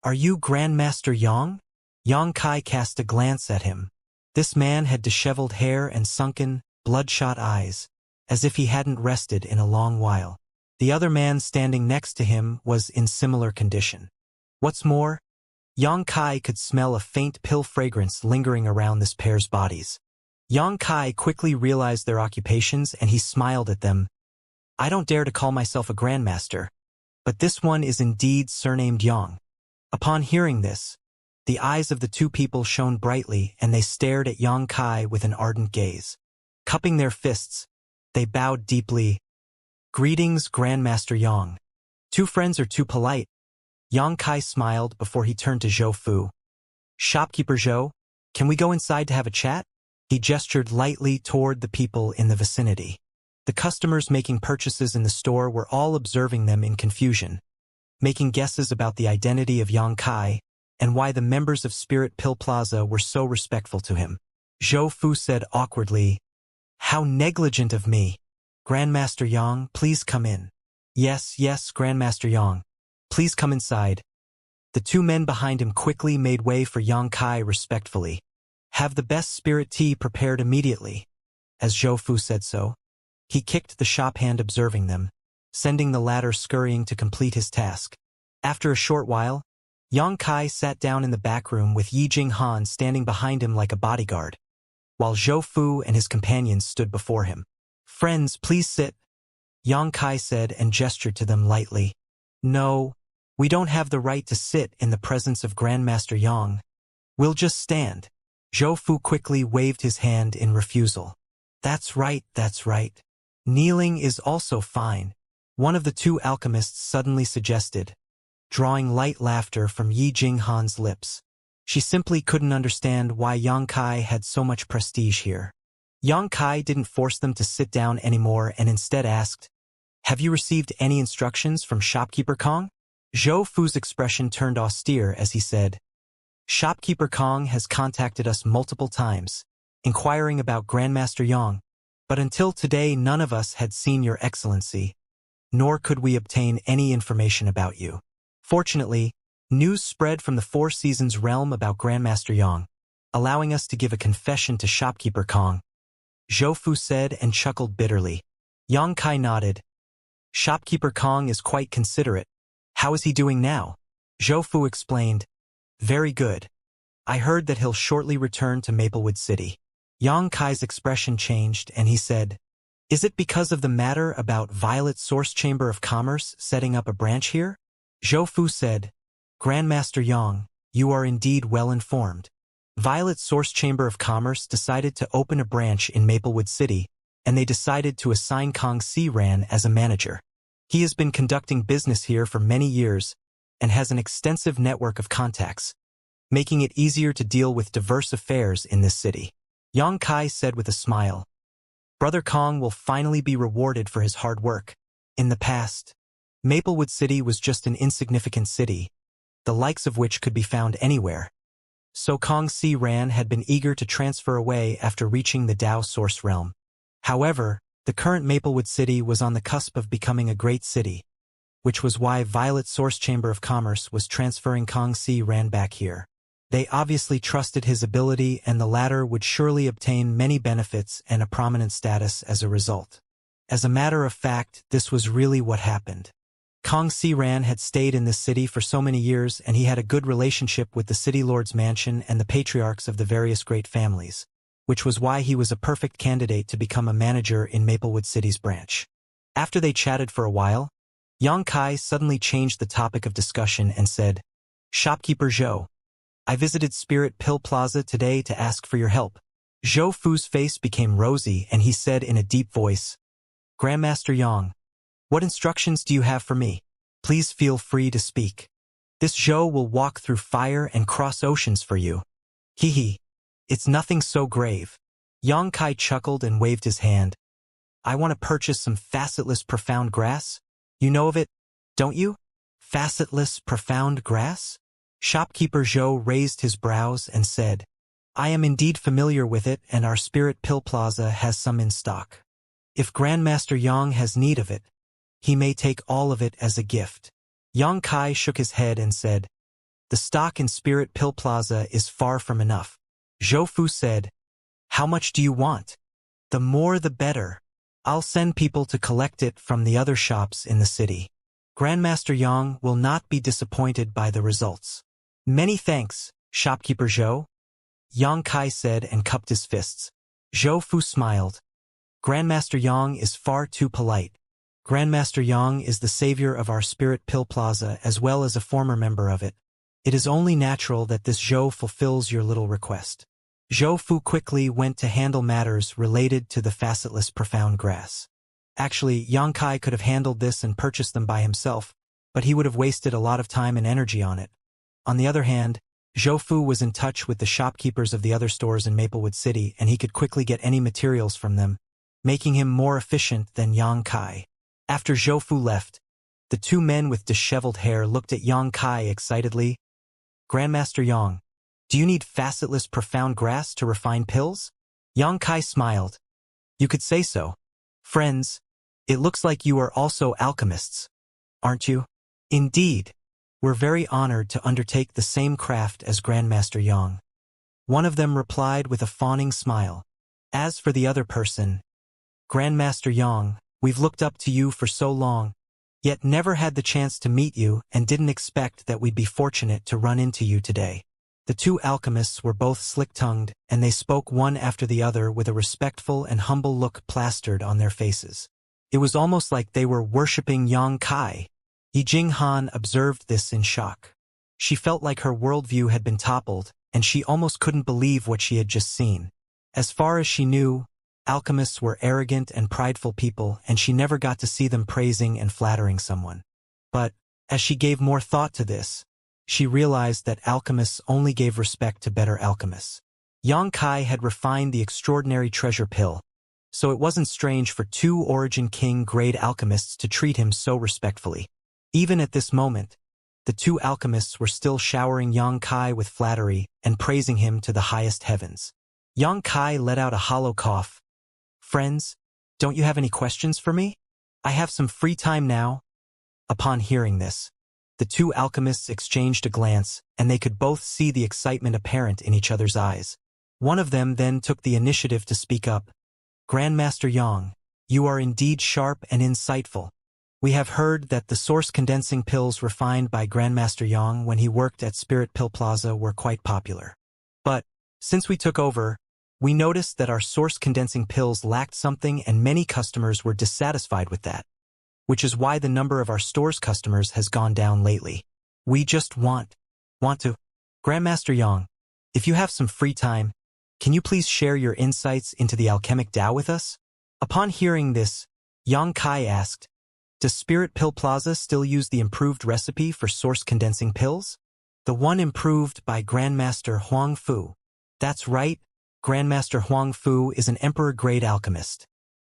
"Are you Grandmaster Yang?" Yang Kai cast a glance at him. This man had disheveled hair and sunken, bloodshot eyes, as if he hadn't rested in a long while. The other man standing next to him was in similar condition. What's more, Yang Kai could smell a faint pill fragrance lingering around this pair's bodies. Yang Kai quickly realized their occupations and he smiled at them. "I don't dare to call myself a grandmaster, but this one is indeed surnamed Yang." Upon hearing this, the eyes of the two people shone brightly and they stared at Yang Kai with an ardent gaze. Cupping their fists, they bowed deeply. "Greetings, Grandmaster Yang. Two friends are too polite." Yang Kai smiled before he turned to Zhou Fu. "Shopkeeper Zhou, can we go inside to have a chat?" He gestured lightly toward the people in the vicinity. The customers making purchases in the store were all observing them in confusion, making guesses about the identity of Yang Kai and why the members of Spirit Pill Plaza were so respectful to him. Zhou Fu said awkwardly, "How negligent of me. Grandmaster Yang, please come in." Yes, Grandmaster Yang. Please come inside." The two men behind him quickly made way for Yang Kai respectfully. "Have the best spirit tea prepared immediately." As Zhou Fu said so, he kicked the shop hand observing them, sending the latter scurrying to complete his task. After a short while, Yang Kai sat down in the back room with Yi Jinghan standing behind him like a bodyguard, while Zhou Fu and his companions stood before him. "Friends, please sit," Yang Kai said and gestured to them lightly. "No, we don't have the right to sit in the presence of Grandmaster Yang. We'll just stand." Zhou Fu quickly waved his hand in refusal. That's right. Kneeling is also fine," one of the two alchemists suddenly suggested, drawing light laughter from Yi Jinghan's lips. She simply couldn't understand why Yang Kai had so much prestige here. Yang Kai didn't force them to sit down anymore and instead asked, "Have you received any instructions from Shopkeeper Kong?" Zhou Fu's expression turned austere as he said, "Shopkeeper Kong has contacted us multiple times, inquiring about Grandmaster Yang, but until today none of us had seen your excellency, nor could we obtain any information about you. Fortunately, news spread from the Four Seasons realm about Grandmaster Yang, allowing us to give a confession to Shopkeeper Kong," Zhou Fu said and chuckled bitterly. Yang Kai nodded. "Shopkeeper Kong is quite considerate. How is he doing now?" Zhou Fu explained, "Very good. I heard that he'll shortly return to Maplewood City." Yang Kai's expression changed and he said, "Is it because of the matter about Violet Source Chamber of Commerce setting up a branch here?" Zhou Fu said, "Grandmaster Yang, you are indeed well informed. Violet Source Chamber of Commerce decided to open a branch in Maplewood City, and they decided to assign Kong Si Ran as a manager. He has been conducting business here for many years and has an extensive network of contacts, making it easier to deal with diverse affairs in this city." Yang Kai said with a smile, "Brother Kong will finally be rewarded for his hard work. In the past, Maplewood City was just an insignificant city, the likes of which could be found anywhere. So Kong Si Ran had been eager to transfer away after reaching the Tao Source realm. However, The current Maplewood City was on the cusp of becoming a great city, which was why Violet Source Chamber of Commerce was transferring Xianxia ran back here. They obviously trusted his ability, and the latter would surely obtain many benefits and a prominent status as a result. As a matter of fact, this was really what happened. Xianxia Ran had stayed in this city for so many years, and he had a good relationship with the city lord's mansion and the patriarchs of the various great families, which was why he was a perfect candidate to become a manager in Maplewood City's branch. After they chatted for a while, Xianxia suddenly changed the topic of discussion and said, "Shopkeeper Zhou, I visited Spirit Pill Plaza today to ask for your help." Zhou Fu's face became rosy and he said in a deep voice, "Grandmaster Yang, what instructions do you have for me? Please feel free to speak. This Zhou will walk through fire and cross oceans for you." "Hee. It's nothing so grave." Xianxia chuckled and waved his hand. "I want to purchase some facetless profound grass. You know of it, don't you?" "Facetless profound grass?" Shopkeeper Zhou raised his brows and said, "I am indeed familiar with it, and our Spirit Pill Plaza has some in stock. If Grandmaster Yang has need of it, he may take all of it as a gift." Xianxia shook his head and said, "The stock in Spirit Pill Plaza is far from enough." Zhou Fu said, "How much do you want?" "The more the better. I'll send people to collect it from the other shops in the city. Grandmaster Yang will not be disappointed by the results." "Many thanks, Shopkeeper Zhou," Xianxia said and cupped his fists. Zhou Fu smiled. "Grandmaster Yang is far too polite. Grandmaster Yang is the savior of our Spirit Pill Plaza as well as a former member of it. It is only natural that this Zhou fulfills your little request." Zhou Fu quickly went to handle matters related to the facetless profound grass. Actually, Xianxia could have handled this and purchased them by himself, but he would have wasted a lot of time and energy on it. On the other hand, Zhou Fu was in touch with the shopkeepers of the other stores in Maplewood City, and he could quickly get any materials from them, making him more efficient than Xianxia. After Zhou Fu left, the two men with disheveled hair looked at Xianxia excitedly. "Grandmaster Yang, do you need facetless profound grass to refine pills?" Xianxia smiled. "You could say so. Friends, it looks like you are also alchemists, aren't you?" "Indeed. We're very honored to undertake the same craft as Grandmaster Yang." One of them replied with a fawning smile. As for the other person, "Grandmaster Yang, we've looked up to you for so long, yet never had the chance to meet you and didn't expect that we'd be fortunate to run into you today." The two alchemists were both slick-tongued, and they spoke one after the other with a respectful and humble look plastered on their faces. It was almost like they were worshipping Xianxia. Yijing Han observed this in shock. She felt like her worldview had been toppled, and she almost couldn't believe what she had just seen. As far as she knew, alchemists were arrogant and prideful people, and she never got to see them praising and flattering someone. But, as she gave more thought to this, she realized that alchemists only gave respect to better alchemists. Xianxia had refined the extraordinary treasure pill, so it wasn't strange for two Origin King-grade alchemists to treat him so respectfully. Even at this moment, the two alchemists were still showering Xianxia with flattery and praising him to the highest heavens. Xianxia let out a hollow cough. "Friends, don't you have any questions for me? I have some free time now." Upon hearing this, the two alchemists exchanged a glance, and they could both see the excitement apparent in each other's eyes. One of them then took the initiative to speak up. "Grandmaster Yang, you are indeed sharp and insightful. We have heard that the source condensing pills refined by Grandmaster Yang when he worked at Spirit Pill Plaza were quite popular. But, since we took over, we noticed that our source condensing pills lacked something and many customers were dissatisfied with that, which is why the number of our store's customers has gone down lately. We just want to. Grandmaster Yang, if you have some free time, can you please share your insights into the alchemic Tao with us?" Upon hearing this, Xianxia asked, "Does Spirit Pill Plaza still use the improved recipe for source condensing pills?" "The one improved by Grandmaster Huang Fu." "That's right, Grandmaster Huang Fu is an emperor-grade alchemist,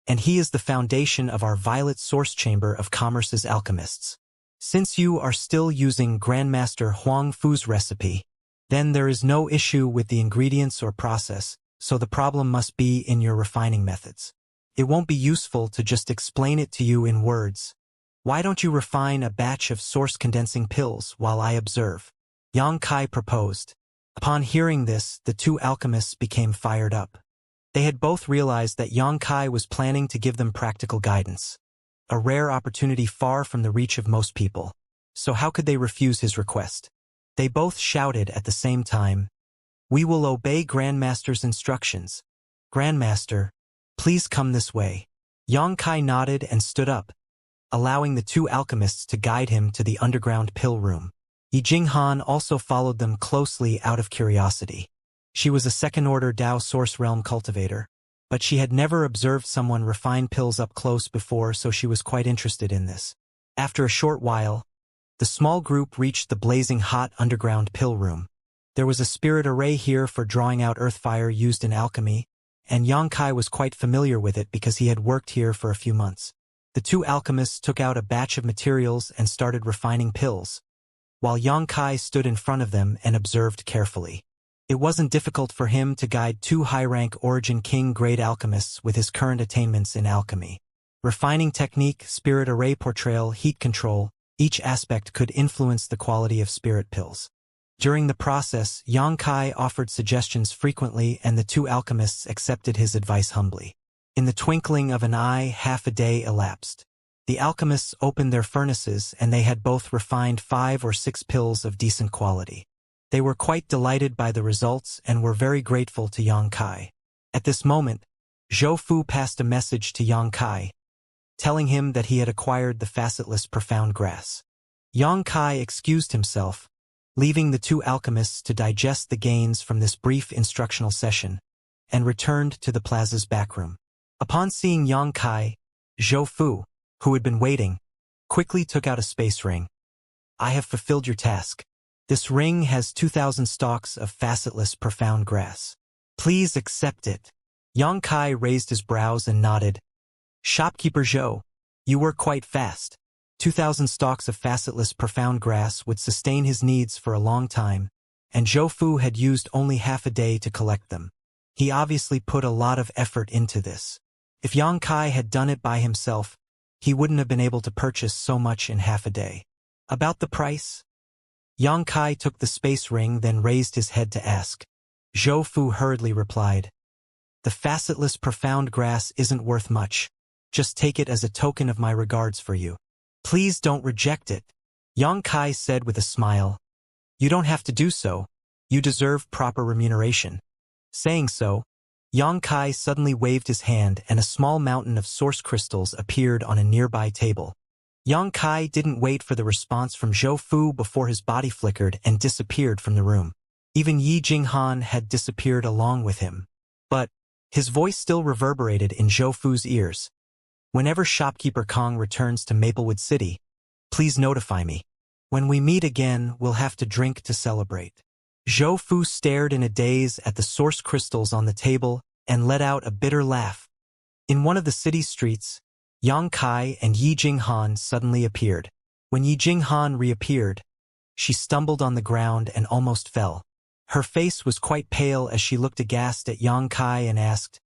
and he is the foundation of our Violet Source Chamber of Commerce's alchemists. Since you are still using Grandmaster Huang Fu's recipe, then there is no issue with the ingredients or process, so the problem must be in your refining methods." It won't be useful to just explain it to you in words. Why don't you refine a batch of source-condensing pills while I observe? Yang Kai proposed. Upon hearing this, the two alchemists became fired up. They had both realized that Yang Kai was planning to give them practical guidance, a rare opportunity far from the reach of most people. So how could they refuse his request? They both shouted at the same time, "We will obey Grandmaster's instructions. Grandmaster, please come this way." Yang Kai nodded and stood up, allowing the two alchemists to guide him to the underground pill room. Yi Jinghan also followed them closely out of curiosity. She was a second-order Dao Source Realm cultivator, but she had never observed someone refine pills up close before, so she was quite interested in this. After a short while, the small group reached the blazing hot underground pill room. There was a spirit array here for drawing out earth fire used in alchemy, and Yang Kai was quite familiar with it because he had worked here for a few months. The two alchemists took out a batch of materials and started refining pills, while Yang Kai stood in front of them and observed carefully. It wasn't difficult for him to guide two high-rank Origin King-grade alchemists with his current attainments in alchemy. Refining technique, spirit array portrayal, heat control, each aspect could influence the quality of spirit pills. During the process, Yang Kai offered suggestions frequently, and the two alchemists accepted his advice humbly. In the twinkling of an eye, half a day elapsed. The alchemists opened their furnaces, and they had both refined 5 or 6 pills of decent quality. They were quite delighted by the results and were very grateful to Yang Kai. At this moment, Zhou Fu passed a message to Yang Kai, telling him that he had acquired the facetless profound grass. Yang Kai excused himself, leaving the two alchemists to digest the gains from this brief instructional session, and returned to the plaza's backroom. Upon seeing Yang Kai, Zhou Fu, who had been waiting, quickly took out a space ring. "I have fulfilled your task. This ring has 2,000 stalks of facetless profound grass. Please accept it." Yang Kai raised his brows and nodded. "Shopkeeper Zhou, you work quite fast." 2,000 stalks of facetless profound grass would sustain his needs for a long time, and Zhou Fu had used only half a day to collect them. He obviously put a lot of effort into this. If Yang Kai had done it by himself, he wouldn't have been able to purchase so much in half a day. "About the price?" Yang Kai took the space ring, then raised his head to ask. Zhou Fu hurriedly replied, "The facetless profound grass isn't worth much. Just take it as a token of my regards for you. Please don't reject it." Yang Kai said with a smile, "You don't have to do so. You deserve proper remuneration." Saying so, Yang Kai suddenly waved his hand and a small mountain of source crystals appeared on a nearby table. Yang Kai didn't wait for the response from Zhou Fu before his body flickered and disappeared from the room. Even Yi Jinghan had disappeared along with him. But his voice still reverberated in Zhou Fu's ears. "Whenever Shopkeeper Kong returns to Maplewood City, please notify me. When we meet again, we'll have to drink to celebrate." Zhou Fu stared in a daze at the source crystals on the table and let out a bitter laugh. In one of the city streets, Yang Kai and Yi Jinghan suddenly appeared. When Yi Jinghan reappeared, she stumbled on the ground and almost fell. Her face was quite pale as she looked aghast at Yang Kai and asked,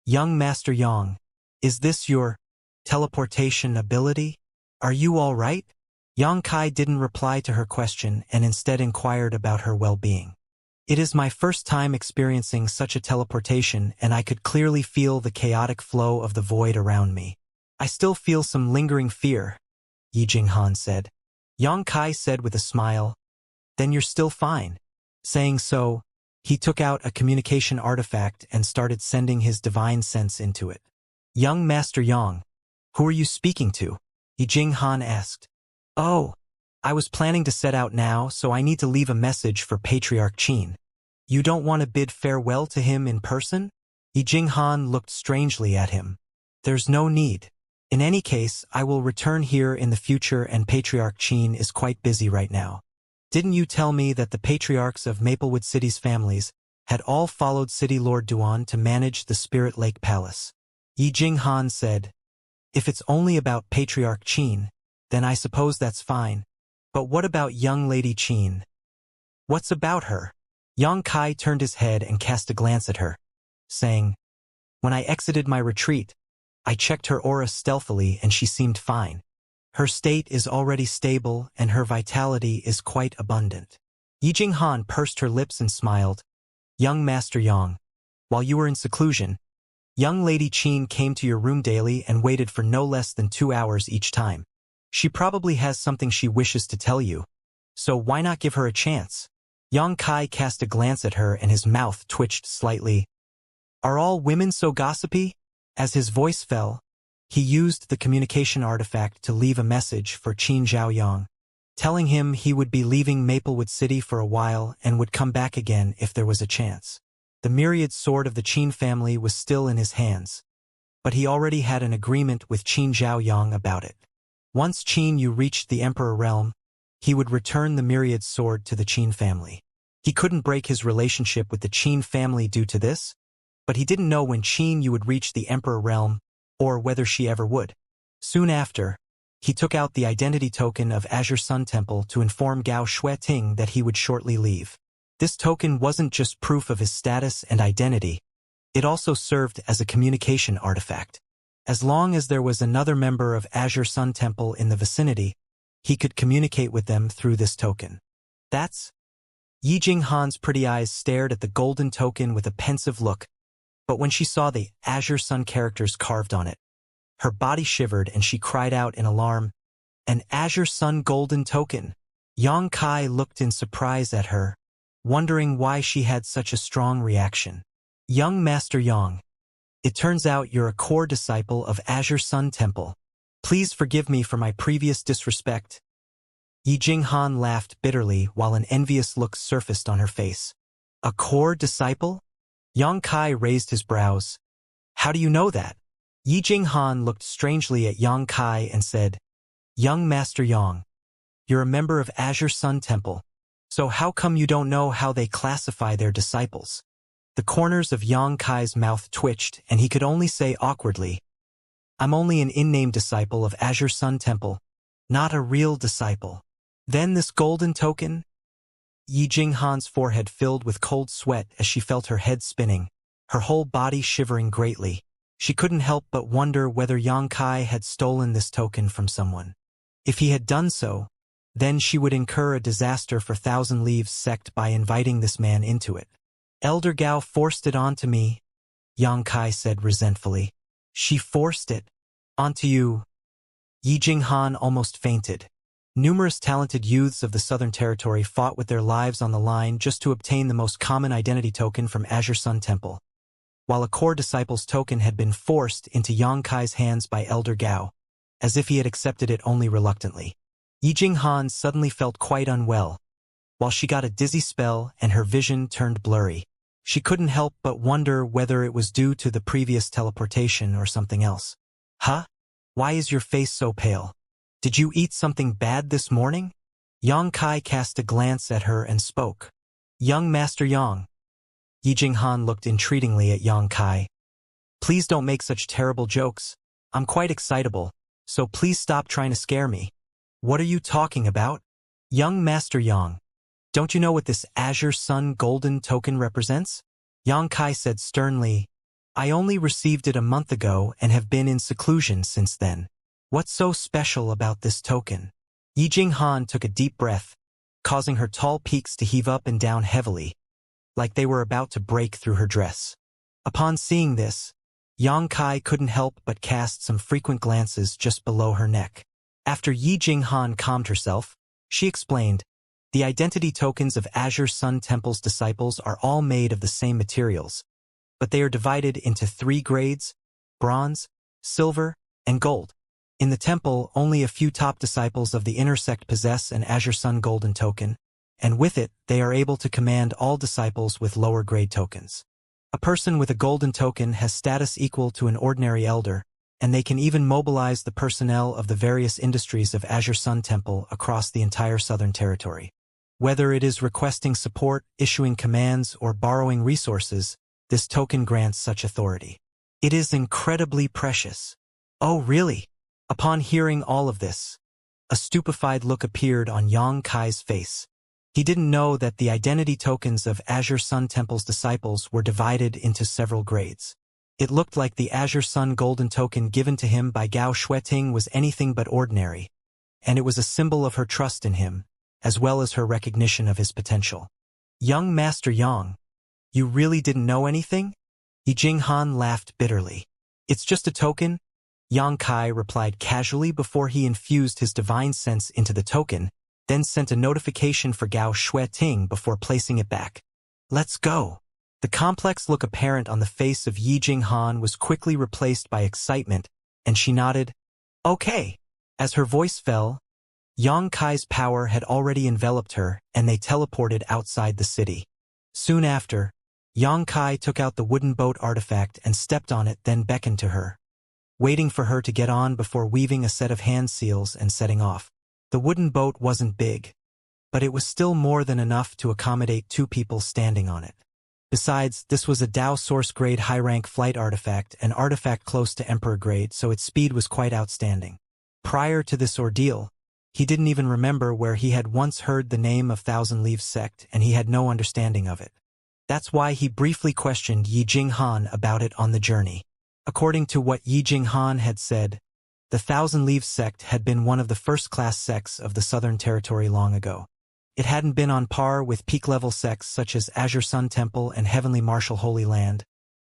"Young Master Yang, is this your teleportation ability? Are you all right?" Yang Kai didn't reply to her question and instead inquired about her well-being. "It is my first time experiencing such a teleportation, and I could clearly feel the chaotic flow of the void around me. I still feel some lingering fear," Yi Jinghan said. Yang Kai said with a smile, "Then you're still fine." Saying so, he took out a communication artifact and started sending his divine sense into it. "Young Master Yang, who are you speaking to?" Yi Jinghan asked. "Oh, I was planning to set out now, so I need to leave a message for Patriarch Qin. You don't want to bid farewell to him in person?" Yi Jinghan looked strangely at him. "There's no need. In any case, I will return here in the future, and Patriarch Qin is quite busy right now. Didn't you tell me that the patriarchs of Maplewood City's families had all followed City Lord Duan to manage the Spirit Lake Palace?" Yi Jinghan said, "If it's only about Patriarch Qin, then I suppose that's fine. But what about young Lady Qin? What's about her?" Yang Kai turned his head and cast a glance at her, saying, "When I exited my retreat, I checked her aura stealthily and she seemed fine. Her state is already stable and her vitality is quite abundant. Yi Jinghan pursed her lips and smiled. Young Master Yang, while you were in seclusion, young Lady Qin came to your room daily and waited for no less than 2 hours each time. She probably has something she wishes to tell you, so why not give her a chance? Yang Kai cast a glance at her and his mouth twitched slightly. Are all women so gossipy? As his voice fell, he used the communication artifact to leave a message for Qin Zhaoyang, telling him he would be leaving Maplewood City for a while and would come back again if there was a chance. The myriad sword of the Qin family was still in his hands, but he already had an agreement with Qin Zhaoyang about it. Once Qin Yu reached the Emperor realm, he would return the myriad sword to the Qin family. He couldn't break his relationship with the Qin family due to this, but he didn't know when Qin Yu would reach the Emperor realm or whether she ever would. Soon after, he took out the identity token of Azure Sun Temple to inform Gao Xueting that he would shortly leave. This token wasn't just proof of his status and identity, it also served as a communication artifact. As long as there was another member of Azure Sun Temple in the vicinity, he could communicate with them through this token. That's... Yi Jinghan's pretty eyes stared at the golden token with a pensive look, but when she saw the Azure Sun characters carved on it, her body shivered and she cried out in alarm, "An Azure Sun golden token!" Yang Kai looked in surprise at her, wondering why she had such a strong reaction. "Young Master Yang, it turns out you're a core disciple of Azure Sun Temple. Please forgive me for my previous disrespect." Yi Jinghan laughed bitterly while an envious look surfaced on her face. "A core disciple?" Yang Kai raised his brows. "How do you know that?" Yi Jinghan looked strangely at Yang Kai and said, "Young Master Yang, you're a member of Azure Sun Temple, so how come you don't know how they classify their disciples?" The corners of Yang Kai's mouth twitched and he could only say awkwardly, "I'm only an in-name disciple of Azure Sun Temple, not a real disciple." Then this golden token? Yi Jinghan's forehead filled with cold sweat as she felt her head spinning, her whole body shivering greatly. She couldn't help but wonder whether Yang Kai had stolen this token from someone. If he had done so, then she would incur a disaster for Thousand Leaves sect by inviting this man into it. "Elder Gao forced it onto me," Yang Kai said resentfully. "She forced it onto you." Yi Jinghan almost fainted. Numerous talented youths of the Southern Territory fought with their lives on the line just to obtain the most common identity token from Azure Sun Temple, while a core disciple's token had been forced into Yang Kai's hands by Elder Gao, as if he had accepted it only reluctantly. Yi Jinghan suddenly felt quite unwell, while she got a dizzy spell and her vision turned blurry. She couldn't help but wonder whether it was due to the previous teleportation or something else. "Huh? Why is your face so pale? Did you eat something bad this morning?" Yang Kai cast a glance at her and spoke. "Young Master Yang." Yi Jinghan looked entreatingly at Yang Kai. "Please don't make such terrible jokes. I'm quite excitable, so please stop trying to scare me." "What are you talking about? Young Master Yang, don't you know what this Azure Sun golden token represents?" Yang Kai said sternly, "I only received it a month ago and have been in seclusion since then. What's so special about this token?" Yi Jinghan took a deep breath, causing her tall peaks to heave up and down heavily, like they were about to break through her dress. Upon seeing this, Yang Kai couldn't help but cast some frequent glances just below her neck. After Yi Jinghan calmed herself, she explained, "The identity tokens of Azure Sun Temple's disciples are all made of the same materials, but they are divided into 3 grades: bronze, silver, and gold. In the temple, only a few top disciples of the inner sect possess an Azure Sun golden token, and with it, they are able to command all disciples with lower grade tokens. A person with a golden token has status equal to an ordinary elder, and they can even mobilize the personnel of the various industries of Azure Sun Temple across the entire Southern Territory. Whether it is requesting support, issuing commands, or borrowing resources, this token grants such authority. It is incredibly precious." "Oh, really?" Upon hearing all of this, a stupefied look appeared on Yang Kai's face. He didn't know that the identity tokens of Azure Sun Temple's disciples were divided into several grades. It looked like the Azure Sun golden token given to him by Gao Shueting was anything but ordinary, and it was a symbol of her trust in him, as well as her recognition of his potential. Young Master Yang, you really didn't know anything? Yi Jinghan laughed bitterly. It's just a token, Yang Kai replied casually before he infused his divine sense into the token, then sent a notification for Gao Shueting before placing it back. Let's go. The complex look apparent on the face of Yi Jinghan was quickly replaced by excitement, and she nodded, okay. As her voice fell, Yang Kai's power had already enveloped her, and they teleported outside the city. Soon after, Yang Kai took out the wooden boat artifact and stepped on it, then beckoned to her, waiting for her to get on before weaving a set of hand seals and setting off. The wooden boat wasn't big, but it was still more than enough to accommodate 2 people standing on it. Besides, this was a Dao Source grade high-rank flight artifact, an artifact close to Emperor grade, so its speed was quite outstanding. Prior to this ordeal, he didn't even remember where he had once heard the name of Thousand Leaves Sect, and he had no understanding of it. That's why he briefly questioned Yi Jinghan about it on the journey. According to what Yi Jinghan had said, the Thousand Leaves Sect had been one of the first-class sects of the Southern Territory long ago. It hadn't been on par with peak-level sects such as Azure Sun Temple and Heavenly Martial Holy Land,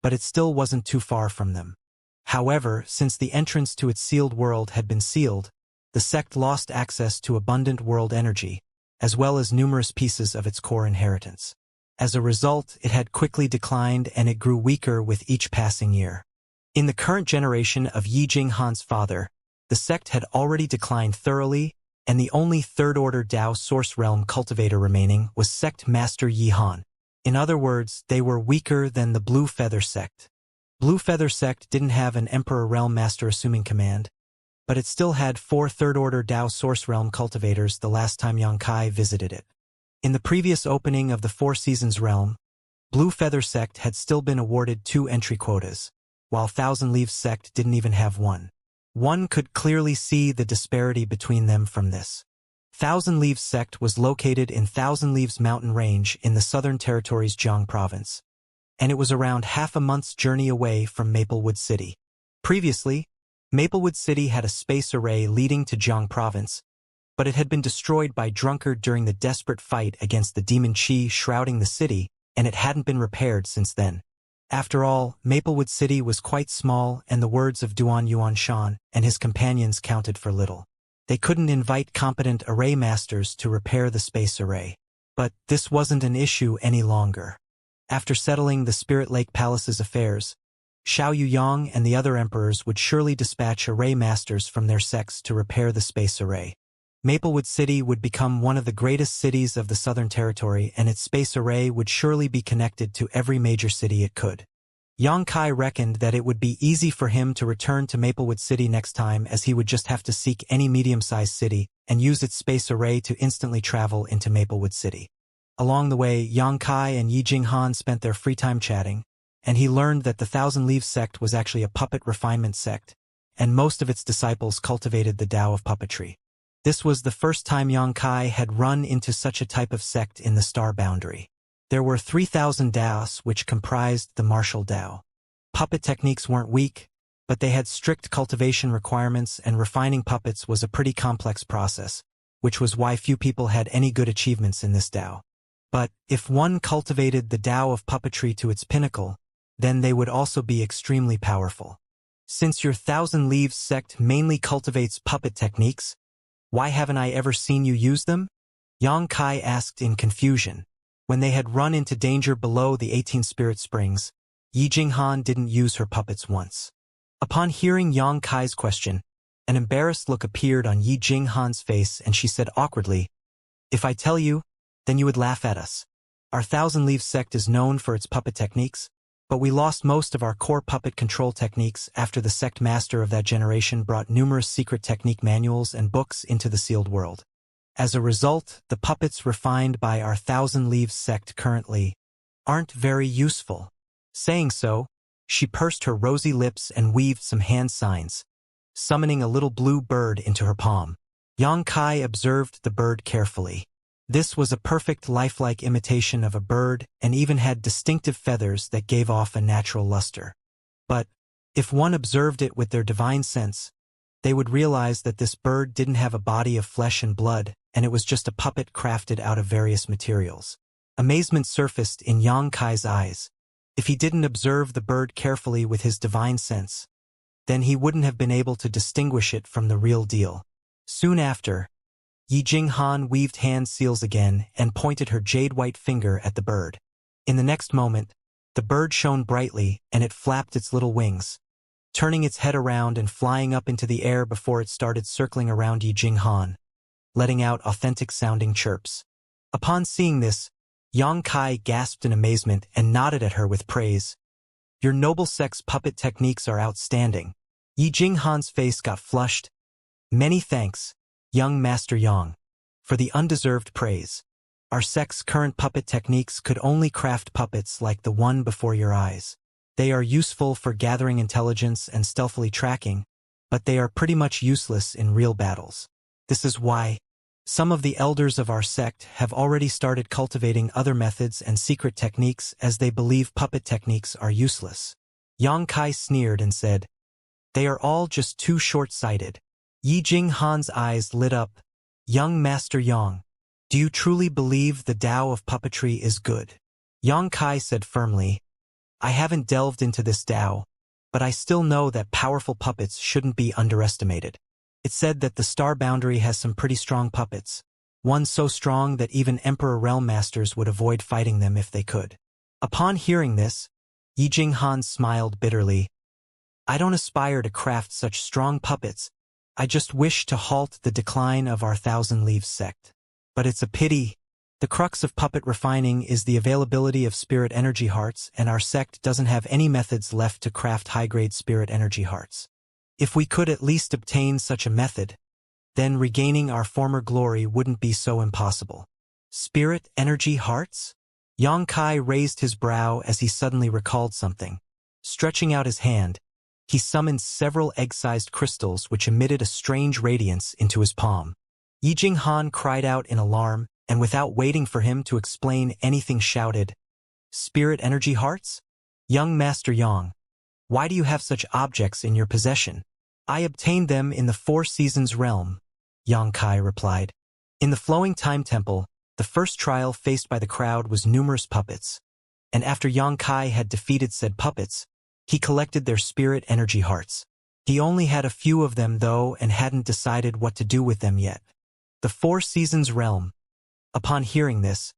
but it still wasn't too far from them. However, since the entrance to its sealed world had been sealed, the sect lost access to abundant world energy, as well as numerous pieces of its core inheritance. As a result, it had quickly declined and it grew weaker with each passing year. In the current generation of Yi Jinghan's father, the sect had already declined thoroughly, and the only third-order Dao Source Realm cultivator remaining was Sect Master Yi Han. In other words, they were weaker than the Blue Feather Sect. Blue Feather Sect didn't have an Emperor Realm Master assuming command, but it still had 4 third-order Dao Source Realm cultivators the last time Yang Kai visited it. In the previous opening of the Four Seasons Realm, Blue Feather Sect had still been awarded 2 entry quotas, while Thousand Leaves Sect didn't even have one. One could clearly see the disparity between them from this. Thousand Leaves Sect was located in Thousand Leaves Mountain Range in the Southern Territory's Jiang Province, and it was around half a month's journey away from Maplewood City. Previously, Maplewood City had a space array leading to Jiang Province, but it had been destroyed by Drunkard during the desperate fight against the demon Qi shrouding the city, and it hadn't been repaired since then. After all, Maplewood City was quite small, and the words of Duan Yuanshan and his companions counted for little. They couldn't invite competent array masters to repair the space array. But this wasn't an issue any longer. After settling the Spirit Lake Palace's affairs, Xiao Yuyang and the other emperors would surely dispatch array masters from their sects to repair the space array. Maplewood City would become one of the greatest cities of the Southern Territory, and its space array would surely be connected to every major city it could. Yang Kai reckoned that it would be easy for him to return to Maplewood City next time, as he would just have to seek any medium-sized city and use its space array to instantly travel into Maplewood City. Along the way, Yang Kai and Yi Jinghan spent their free time chatting, and he learned that the Thousand Leaves Sect was actually a puppet refinement sect, and most of its disciples cultivated the Tao of puppetry. This was the first time Yang Kai had run into such a type of sect in the star boundary. There were 3,000 Daos which comprised the martial Dao. Puppet techniques weren't weak, but they had strict cultivation requirements, and refining puppets was a pretty complex process, which was why few people had any good achievements in this Dao. But if one cultivated the Dao of puppetry to its pinnacle, then they would also be extremely powerful. Since your Thousand Leaves sect mainly cultivates puppet techniques, why haven't I ever seen you use them? Yang Kai asked in confusion. When they had run into danger below the 18 Spirit Springs, Yi Jinghan didn't use her puppets once. Upon hearing Yang Kai's question, an embarrassed look appeared on Yi Jinghan's face, and she said awkwardly, "If I tell you, then you would laugh at us. Our Thousand Leaves sect is known for its puppet techniques, but we lost most of our core puppet control techniques after the sect master of that generation brought numerous secret technique manuals and books into the sealed world. As a result, the puppets refined by our Thousand Leaves sect currently aren't very useful." Saying so, she pursed her rosy lips and weaved some hand signs, summoning a little blue bird into her palm. Yang Kai observed the bird carefully. This was a perfect lifelike imitation of a bird, and even had distinctive feathers that gave off a natural luster. But, if one observed it with their divine sense, they would realize that this bird didn't have a body of flesh and blood, and it was just a puppet crafted out of various materials. Amazement surfaced in Yang Kai's eyes. If he didn't observe the bird carefully with his divine sense, then he wouldn't have been able to distinguish it from the real deal. Soon after, Yi Jinghan weaved hand seals again and pointed her jade-white finger at the bird. In the next moment, the bird shone brightly and it flapped its little wings, turning its head around and flying up into the air before it started circling around Yi Jinghan, letting out authentic-sounding chirps. Upon seeing this, Yang Kai gasped in amazement and nodded at her with praise. "Your noble sex puppet techniques are outstanding." Yi Jinghan's face got flushed. "Many thanks, young Master Yang, for the undeserved praise. Our sect's current puppet techniques could only craft puppets like the one before your eyes. They are useful for gathering intelligence and stealthily tracking, but they are pretty much useless in real battles. This is why some of the elders of our sect have already started cultivating other methods and secret techniques as they believe puppet techniques are useless." Yang Kai sneered and said, "They are all just too short-sighted." Yi Jinghan's eyes lit up. "Young Master Yang, do you truly believe the Tao of puppetry is good?" Yang Kai said firmly, "I haven't delved into this Tao, but I still know that powerful puppets shouldn't be underestimated. It's said that the Star Boundary has some pretty strong puppets, one so strong that even Emperor Realm Masters would avoid fighting them if they could." Upon hearing this, Yi Jinghan smiled bitterly. "I don't aspire to craft such strong puppets. I just wish to halt the decline of our Thousand Leaves sect. But it's a pity. The crux of puppet refining is the availability of spirit energy hearts, and our sect doesn't have any methods left to craft high-grade spirit energy hearts. If we could at least obtain such a method, then regaining our former glory wouldn't be so impossible." "Spirit energy hearts?" Yang Kai raised his brow as he suddenly recalled something. Stretching out his hand, he summoned several egg-sized crystals which emitted a strange radiance into his palm. Yi Jinghan cried out in alarm, and without waiting for him to explain anything shouted, "Spirit energy hearts? Young Master Yang, why do you have such objects in your possession?" "I obtained them in the Four Seasons realm," Yang Kai replied. In the Flowing Time Temple, the first trial faced by the crowd was numerous puppets, and after Yang Kai had defeated said puppets, he collected their spirit energy hearts. He only had a few of them though and hadn't decided what to do with them yet. The Four Seasons realm. Upon hearing this,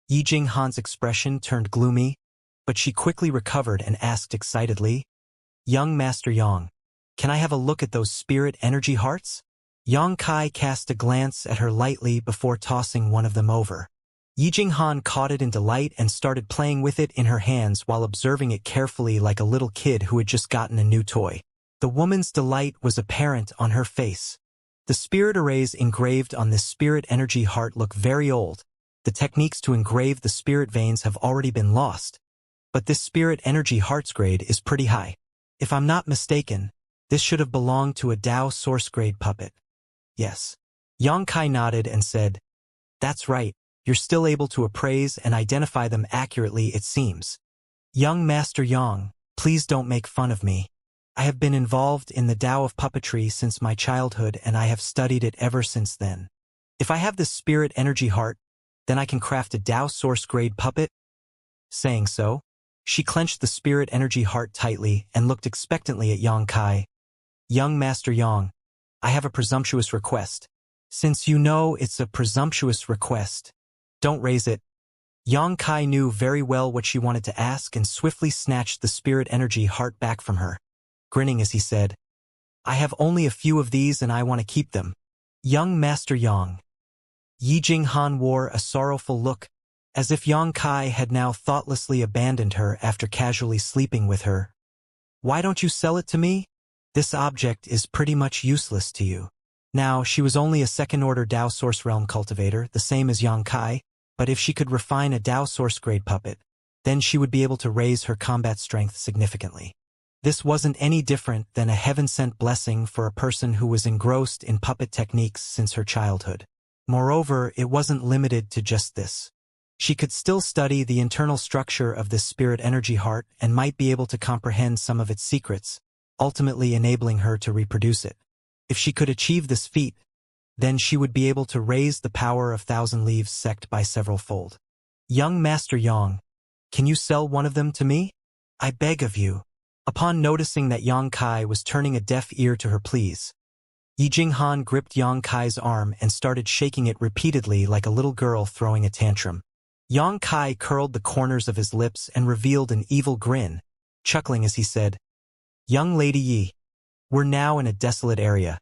Yi Jinghan's expression turned gloomy, but she quickly recovered and asked excitedly, "Young Master Yang, can I have a look at those spirit energy hearts?" Yang Kai cast a glance at her lightly before tossing one of them over. Yi Jinghan caught it in delight and started playing with it in her hands while observing it carefully like a little kid who had just gotten a new toy. The woman's delight was apparent on her face. The spirit arrays engraved on this spirit energy heart look very old. The techniques to engrave the spirit veins have already been lost. But this spirit energy heart's grade is pretty high. If I'm not mistaken, this should have belonged to a Tao source grade puppet. Yes. Yang Kai nodded and said, "That's right. You're still able to appraise and identify them accurately, it seems. Young Master Yang, please don't make fun of me. I have been involved in the Tao of puppetry since my childhood and I have studied it ever since then. If I have this spirit energy heart, then I can craft a Tao source grade puppet." Saying so, she clenched the spirit energy heart tightly and looked expectantly at Yang Kai. "Young Master Yang, I have a presumptuous request. Since you know it's a presumptuous request, don't raise it." Yang Kai knew very well what she wanted to ask and swiftly snatched the spirit energy heart back from her, grinning as he said, "I have only a few of these and I want to keep them." "Young Master Yang." Yi Jinghan wore a sorrowful look, as if Yang Kai had now thoughtlessly abandoned her after casually sleeping with her. "Why don't you sell it to me? This object is pretty much useless to you." Now, she was only a second-order Tao Source Realm cultivator, the same as Yang Kai, but if she could refine a Tao Source grade puppet, then she would be able to raise her combat strength significantly. This wasn't any different than a heaven-sent blessing for a person who was engrossed in puppet techniques since her childhood. Moreover, it wasn't limited to just this. She could still study the internal structure of this spirit energy heart and might be able to comprehend some of its secrets, ultimately enabling her to reproduce it. If she could achieve this feat, then she would be able to raise the power of Thousand Leaves sect by several fold. Young Master Yang, can you sell one of them to me? I beg of you. Upon noticing that Yang Kai was turning a deaf ear to her pleas, Yi Jinghan gripped Yang Kai's arm and started shaking it repeatedly like a little girl throwing a tantrum. Yang Kai curled the corners of his lips and revealed an evil grin, chuckling as he said, "Young Lady Yi, we're now in a desolate area.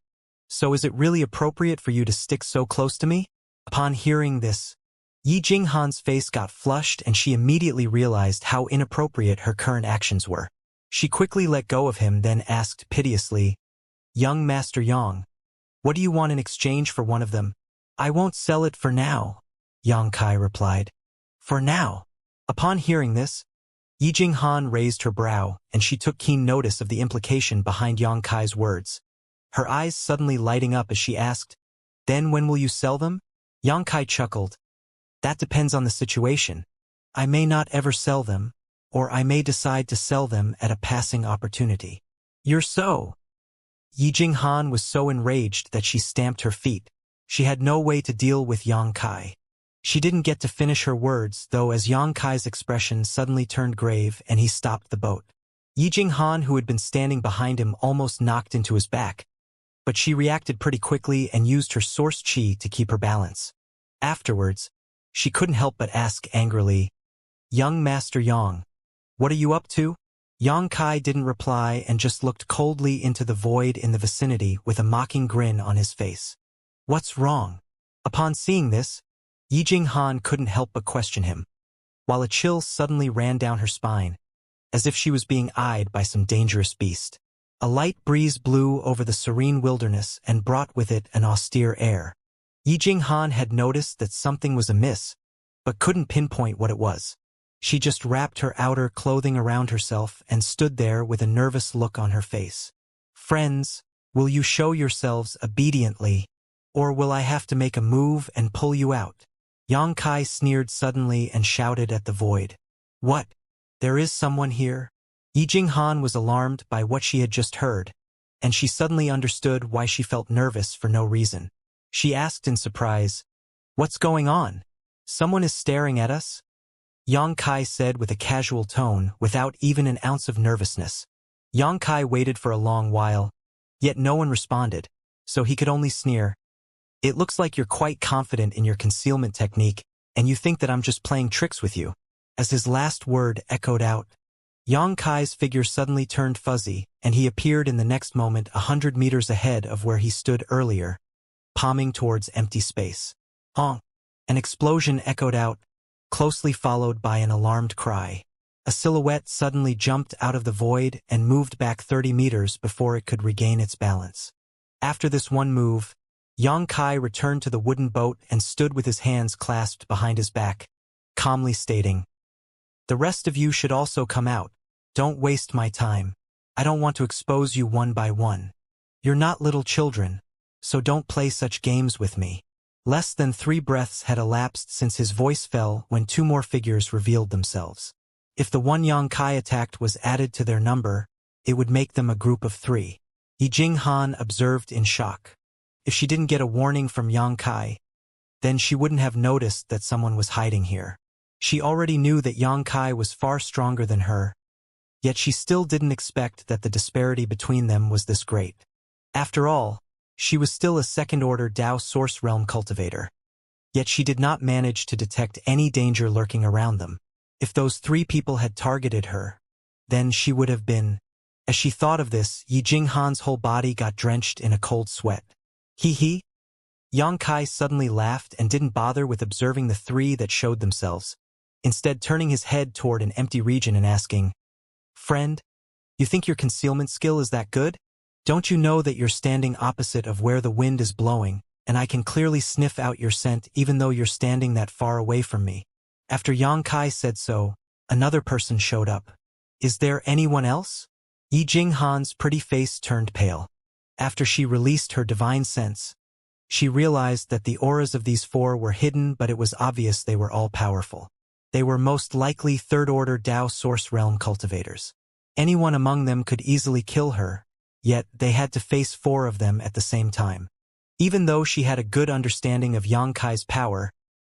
So is it really appropriate for you to stick so close to me?" Upon hearing this, Yi Jinghan's face got flushed and she immediately realized how inappropriate her current actions were. She quickly let go of him, then asked piteously, "Young Master Yang, what do you want in exchange for one of them?" "I won't sell it for now," Yang Kai replied. "For now?" Upon hearing this, Yi Jinghan raised her brow, and she took keen notice of the implication behind Yang Kai's words. Her eyes suddenly lighting up as she asked, "Then when will you sell them?" Yang Kai chuckled. "That depends on the situation. I may not ever sell them, or I may decide to sell them at a passing opportunity." "You're so—" Yi Jinghan was so enraged that she stamped her feet. She had no way to deal with Yang Kai. She didn't get to finish her words, though, as Yang Kai's expression suddenly turned grave and he stopped the boat. Yi Jinghan, who had been standing behind him, almost knocked into his back, but she reacted pretty quickly and used her source chi to keep her balance. Afterwards, she couldn't help but ask angrily, "Young Master Yang, what are you up to?" Yang Kai didn't reply and just looked coldly into the void in the vicinity with a mocking grin on his face. "What's wrong?" Upon seeing this, Yi Jinghan couldn't help but question him, while a chill suddenly ran down her spine, as if she was being eyed by some dangerous beast. A light breeze blew over the serene wilderness and brought with it an austere air. Yi Jinghan had noticed that something was amiss, but couldn't pinpoint what it was. She just wrapped her outer clothing around herself and stood there with a nervous look on her face. "Friends, will you show yourselves obediently, or will I have to make a move and pull you out?" Yang Kai sneered suddenly and shouted at the void. "What? There is someone here?" Yi Jinghan was alarmed by what she had just heard, and she suddenly understood why she felt nervous for no reason. She asked in surprise, "What's going on? Someone is staring at us?" Yang Kai said with a casual tone, without even an ounce of nervousness. Yang Kai waited for a long while, yet no one responded, so he could only sneer. "It looks like you're quite confident in your concealment technique, and you think that I'm just playing tricks with you." As his last word echoed out, Yang Kai's figure suddenly turned fuzzy, and he appeared in the next moment 100 meters ahead of where he stood earlier, palming towards empty space. "Honk!" An explosion echoed out, closely followed by an alarmed cry. A silhouette suddenly jumped out of the void and moved back 30 meters before it could regain its balance. After this one move, Yang Kai returned to the wooden boat and stood with his hands clasped behind his back, calmly stating, "The rest of you should also come out. Don't waste my time. I don't want to expose you one by one. You're not little children, so don't play such games with me." Less than 3 breaths had elapsed since his voice fell when 2 more figures revealed themselves. If the one Yang Kai attacked was added to their number, it would make them a group of 3. Yi Jinghan observed in shock. If she didn't get a warning from Yang Kai, then she wouldn't have noticed that someone was hiding here. She already knew that Yang Kai was far stronger than her, yet she still didn't expect that the disparity between them was this great. After all, she was still a second-order Dao Source Realm cultivator. Yet she did not manage to detect any danger lurking around them. If those 3 people had targeted her, then she would have been. As she thought of this, Yi Jinghan's whole body got drenched in a cold sweat. "Hee." Yang Kai suddenly laughed and didn't bother with observing the 3 that showed themselves, instead turning his head toward an empty region and asking, "Friend, you think your concealment skill is that good? Don't you know that you're standing opposite of where the wind is blowing, and I can clearly sniff out your scent even though you're standing that far away from me?" After Yang Kai said so, another person showed up. "Is there anyone else?" Yi Jinghan's pretty face turned pale. After she released her divine sense, She realized that the auras of these four were hidden, but it was obvious they were all powerful. They were most likely third-order Tao Source Realm cultivators. Anyone among them could easily kill her, yet they had to face four of them at the same time. Even though she had a good understanding of Xianxia's power,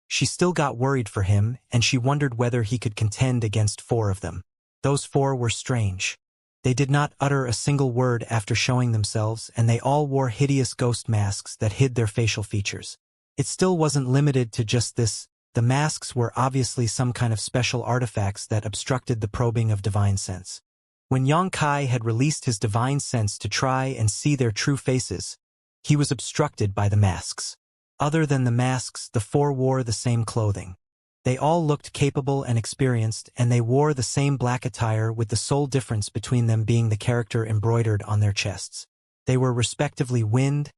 she still got worried for him, and she wondered whether he could contend against four of them. Those four were strange. They did not utter a single word after showing themselves, and they all wore hideous ghost masks that hid their facial features. It still wasn't limited to just this. The masks were obviously some kind of special artifacts that obstructed the probing of divine sense. When Xianxia had released his divine sense to try and see their true faces, he was obstructed by the masks. Other than the masks, the four wore the same clothing. They all looked capable and experienced, and they wore the same black attire, with the sole difference between them being the character embroidered on their chests. They were respectively wind,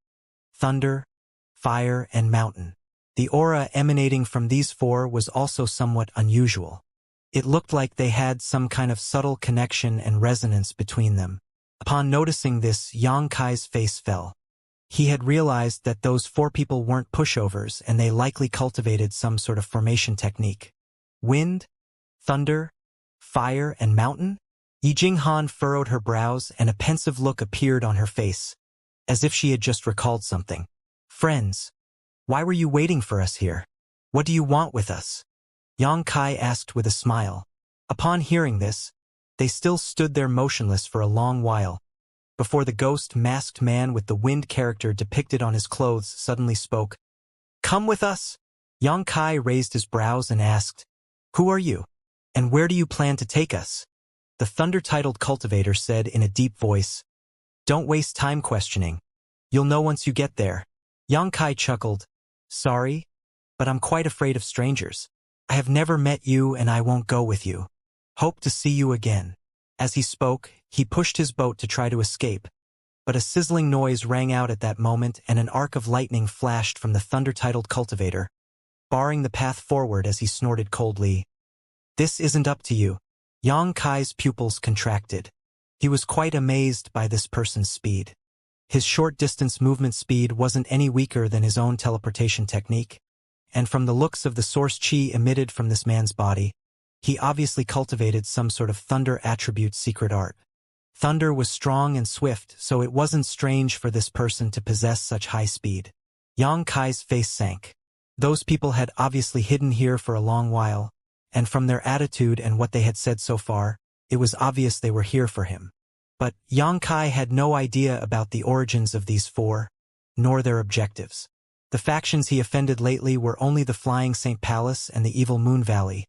thunder, fire, and mountain. The aura emanating from these four was also somewhat unusual. It looked like they had some kind of subtle connection and resonance between them. Upon noticing this, Xianxia's face fell. He had realized that those four people weren't pushovers, and they likely cultivated some sort of formation technique. Wind, thunder, fire, and mountain? Yi Jinghan furrowed her brows, and a pensive look appeared on her face, as if she had just recalled something. Friends, why were you waiting for us here? What do you want with us? Xianxia asked with a smile. Upon hearing this, they still stood there motionless for a long while, before the ghost-masked man with the wind character depicted on his clothes suddenly spoke. Come with us? Xianxia raised his brows and asked, Who are you? And where do you plan to take us? The thunder-titled cultivator said in a deep voice, Don't waste time questioning. You'll know once you get there. Xianxia chuckled. Sorry, but I'm quite afraid of strangers. I have never met you, and I won't go with you. Hope to see you again. As he spoke, he pushed his boat to try to escape, but a sizzling noise rang out at that moment, and an arc of lightning flashed from the thunder-titled cultivator, barring the path forward as he snorted coldly. This isn't up to you. Xianxia's pupils contracted. He was quite amazed by this person's speed. His short-distance movement speed wasn't any weaker than his own teleportation technique, and from the looks of the source chi emitted from this man's body, he obviously cultivated some sort of thunder attribute secret art. Thunder was strong and swift, so it wasn't strange for this person to possess such high speed. Xianxia's face sank. Those people had obviously hidden here for a long while, and from their attitude and what they had said so far, it was obvious they were here for him. But Xianxia had no idea about the origins of these four, nor their objectives. The factions he offended lately were only the Flying Saint Palace and the Evil Moon Valley.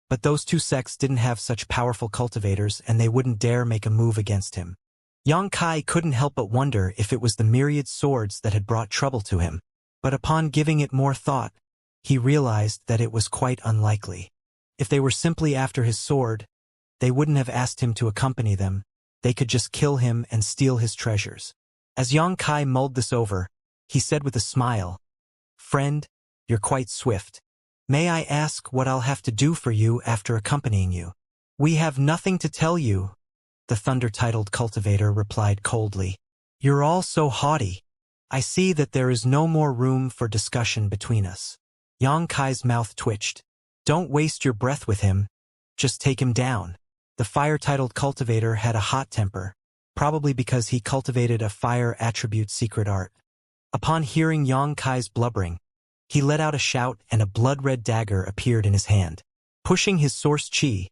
But those two sects didn't have such powerful cultivators, and they wouldn't dare make a move against him. Xianxia couldn't help but wonder if it was the myriad swords that had brought trouble to him. But upon giving it more thought, he realized that it was quite unlikely. If they were simply after his sword, they wouldn't have asked him to accompany them. They could just kill him and steal his treasures. As Xianxia mulled this over, he said with a smile, Friend, you're quite swift. May I ask what I'll have to do for you after accompanying you? We have nothing to tell you, the thunder-titled cultivator replied coldly. You're all so haughty. I see that there is no more room for discussion between us. Xianxia's mouth twitched. Don't waste your breath with him. Just take him down. The fire-titled cultivator had a hot temper, probably because he cultivated a fire attribute secret art. Upon hearing Xianxia's blubbering, he let out a shout, and a blood-red dagger appeared in his hand. Pushing his source chi,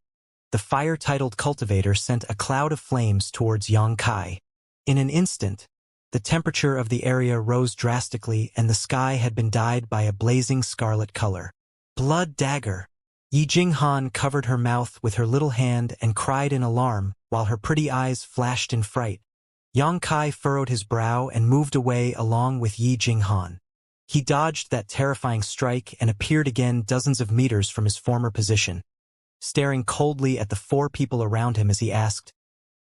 the fire-titled cultivator sent a cloud of flames towards Xianxia. In an instant, the temperature of the area rose drastically, and the sky had been dyed by a blazing scarlet color. Blood dagger! Yi Jinghan covered her mouth with her little hand and cried in alarm, while her pretty eyes flashed in fright. Xianxia furrowed his brow and moved away along with Yi Jinghan. He dodged that terrifying strike and appeared again dozens of meters from his former position, staring coldly at the four people around him as he asked,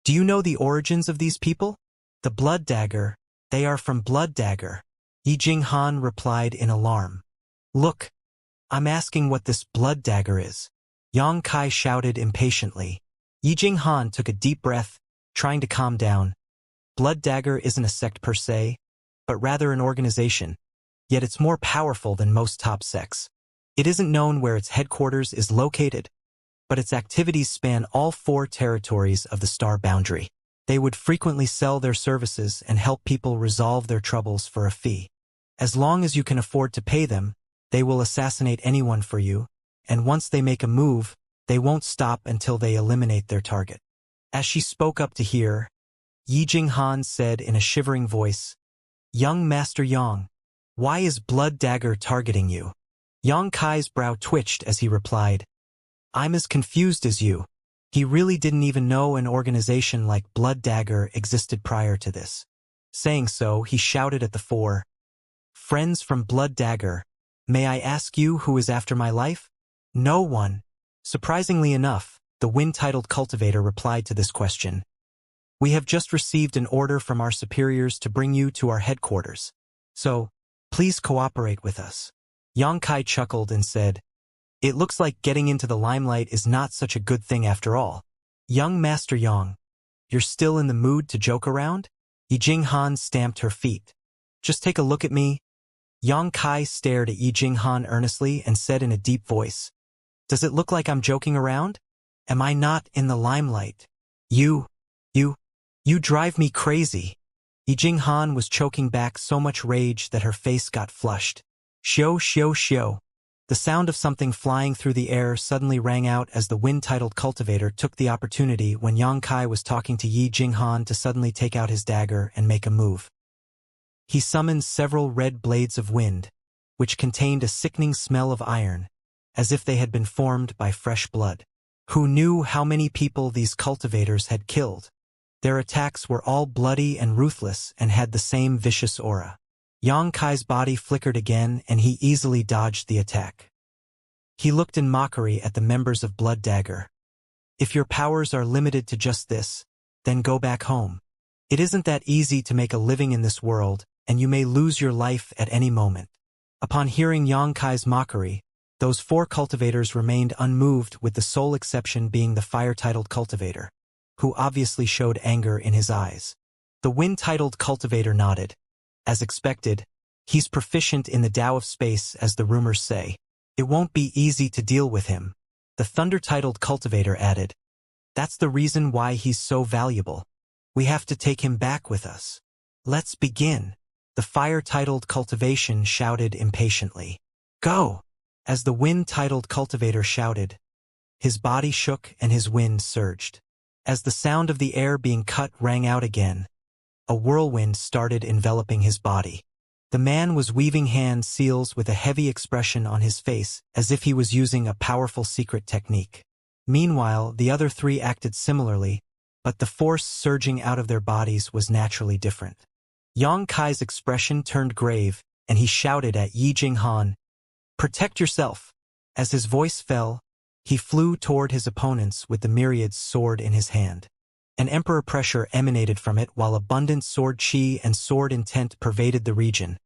Do you know the origins of these people? The Blood Dagger. They are from Blood Dagger. Yi Jinghan replied in alarm. Look, I'm asking what this Blood Dagger is. Xianxia shouted impatiently. Yi Jinghan took a deep breath, trying to calm down. Blood Dagger isn't a sect per se, but rather an organization. yet it's more powerful than most top sects. It isn't known where its headquarters is located, but its activities span all 4 territories of the star boundary. They would frequently sell their services and help people resolve their troubles for a fee. As long as you can afford to pay them, they will assassinate anyone for you, and once they make a move, they won't stop until they eliminate their target. As she spoke up to hear, Yi Jinghan said in a shivering voice, "Young Master Yang, why is Blood Dagger targeting you?" Yang Kai's brow twitched as he replied, "I'm as confused as you." He really didn't even know an organization like Blood Dagger existed prior to this. Saying so, he shouted at the 4 friends from Blood Dagger, "May I ask you who is after my life?" "No one." Surprisingly enough, the wind-titled cultivator replied to this question. "We have just received an order from our superiors to bring you to our headquarters. So, please cooperate with us." Yang Kai chuckled and said, "It looks like getting into the limelight is not such a good thing after all. Young Master Yang, you're still in the mood to joke around?" Yi Jinghan stamped her feet. "Just take a look at me." Yang Kai stared at Yi Jinghan earnestly and said in a deep voice, "Does it look like I'm joking around? Am I not in the limelight? You drive me crazy." Yi Jinghan was choking back so much rage that her face got flushed. Xiao xiao xiao. The sound of something flying through the air suddenly rang out as the wind-titled cultivator took the opportunity when Yang Kai was talking to Yi Jinghan to suddenly take out his dagger and make a move. He summoned several red blades of wind, which contained a sickening smell of iron, as if they had been formed by fresh blood. Who knew how many people these cultivators had killed? Their attacks were all bloody and ruthless and had the same vicious aura. Yang Kai's body flickered again and he easily dodged the attack. He looked in mockery at the members of Blood Dagger. "If your powers are limited to just this, then go back home. It isn't that easy to make a living in this world, and you may lose your life at any moment." Upon hearing Yang Kai's mockery, those 4 cultivators remained unmoved, with the sole exception being the fire-titled cultivator, who obviously showed anger in his eyes. The wind-titled cultivator nodded. As expected, he's proficient in the Tao of space, as the rumors say. It won't be easy to deal with him. The thunder-titled cultivator added, "That's the reason why he's so valuable. We have to take him back with us. Let's begin." The fire-titled Cultivation shouted impatiently. "Go!" As the wind-titled cultivator shouted, his body shook and his wind surged. As the sound of the air being cut rang out again, a whirlwind started enveloping his body. The man was weaving hand seals with a heavy expression on his face, as if he was using a powerful secret technique. Meanwhile, the other 3 acted similarly, but the force surging out of their bodies was naturally different. Yang Kai's expression turned grave, and he shouted at Yi Jinghan, "Protect yourself!" As his voice fell, he flew toward his opponents with the myriad sword in his hand. An emperor pressure emanated from it, while abundant sword chi and sword intent pervaded the region,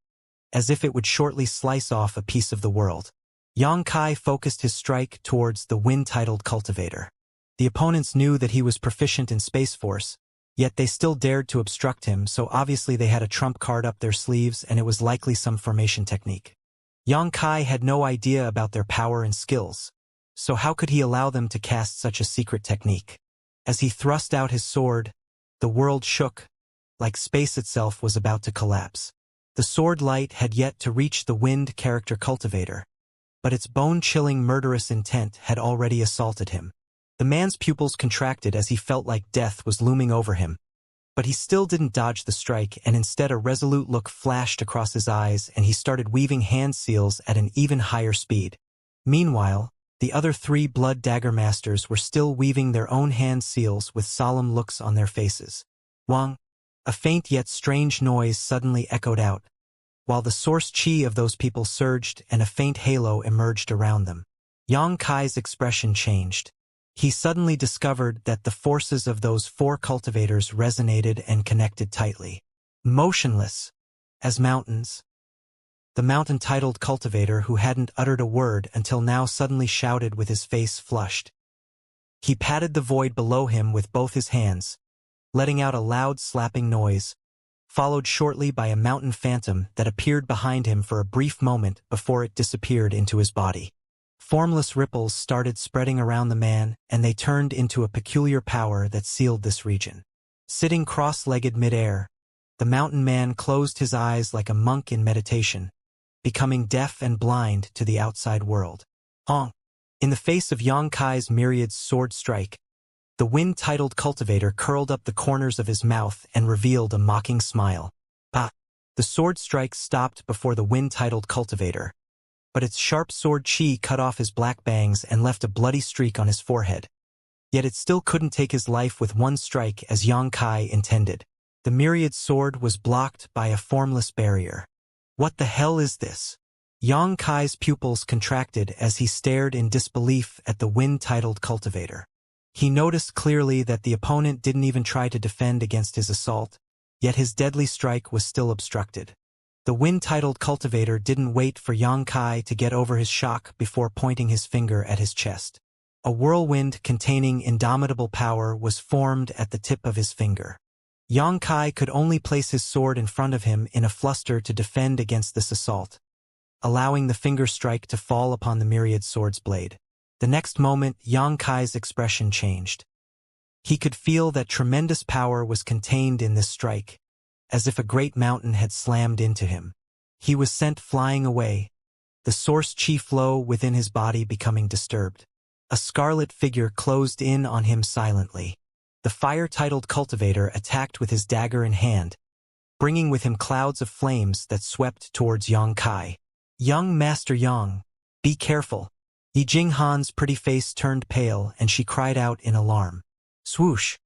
as if it would shortly slice off a piece of the world. Yang Kai focused his strike towards the wind-titled cultivator. The opponents knew that he was proficient in Space Force, yet they still dared to obstruct him, so obviously they had a trump card up their sleeves, and it was likely some formation technique. Yang Kai had no idea about their power and skills, so how could he allow them to cast such a secret technique? As he thrust out his sword, the world shook, like space itself was about to collapse. The sword light had yet to reach the wind character cultivator, but its bone-chilling murderous intent had already assaulted him. The man's pupils contracted as he felt like death was looming over him, but he still didn't dodge the strike, and instead a resolute look flashed across his eyes and he started weaving hand seals at an even higher speed. Meanwhile, the other 3 Blood Dagger Masters were still weaving their own hand seals with solemn looks on their faces. Wang! A faint yet strange noise suddenly echoed out, while the source chi of those people surged and a faint halo emerged around them. Yang Kai's expression changed. He suddenly discovered that the forces of those 4 cultivators resonated and connected tightly. Motionless as mountains, the mountain-titled cultivator, who hadn't uttered a word until now, suddenly shouted with his face flushed. He patted the void below him with both his hands, letting out a loud slapping noise, followed shortly by a mountain phantom that appeared behind him for a brief moment before it disappeared into his body. Formless ripples started spreading around the man, and they turned into a peculiar power that sealed this region. Sitting cross-legged mid-air, the mountain man closed his eyes like a monk in meditation, becoming deaf and blind to the outside world. In the face of Xianxia's myriad sword strike, the wind-titled cultivator curled up the corners of his mouth and revealed a mocking smile. The sword strike stopped before the wind-titled cultivator, but its sharp sword chi cut off his black bangs and left a bloody streak on his forehead. Yet it still couldn't take his life with one strike as Xianxia intended. The myriad sword was blocked by a formless barrier. What the hell is this? Xianxia's pupils contracted as he stared in disbelief at the wind-titled cultivator. He noticed clearly that the opponent didn't even try to defend against his assault, yet his deadly strike was still obstructed. The wind-titled cultivator didn't wait for Xianxia to get over his shock before pointing his finger at his chest. A whirlwind containing indomitable power was formed at the tip of his finger. Xianxia could only place his sword in front of him in a fluster to defend against this assault, allowing the finger strike to fall upon the myriad sword's blade. The next moment, Xianxia's expression changed. He could feel that tremendous power was contained in this strike, as if a great mountain had slammed into him. He was sent flying away, the source chi flow within his body becoming disturbed. A scarlet figure closed in on him silently. The fire-titled cultivator attacked with his dagger in hand, bringing with him clouds of flames that swept towards Xianxia. "Young Master Yang, be careful." Yi Jinghan's pretty face turned pale and she cried out in alarm. Swoosh!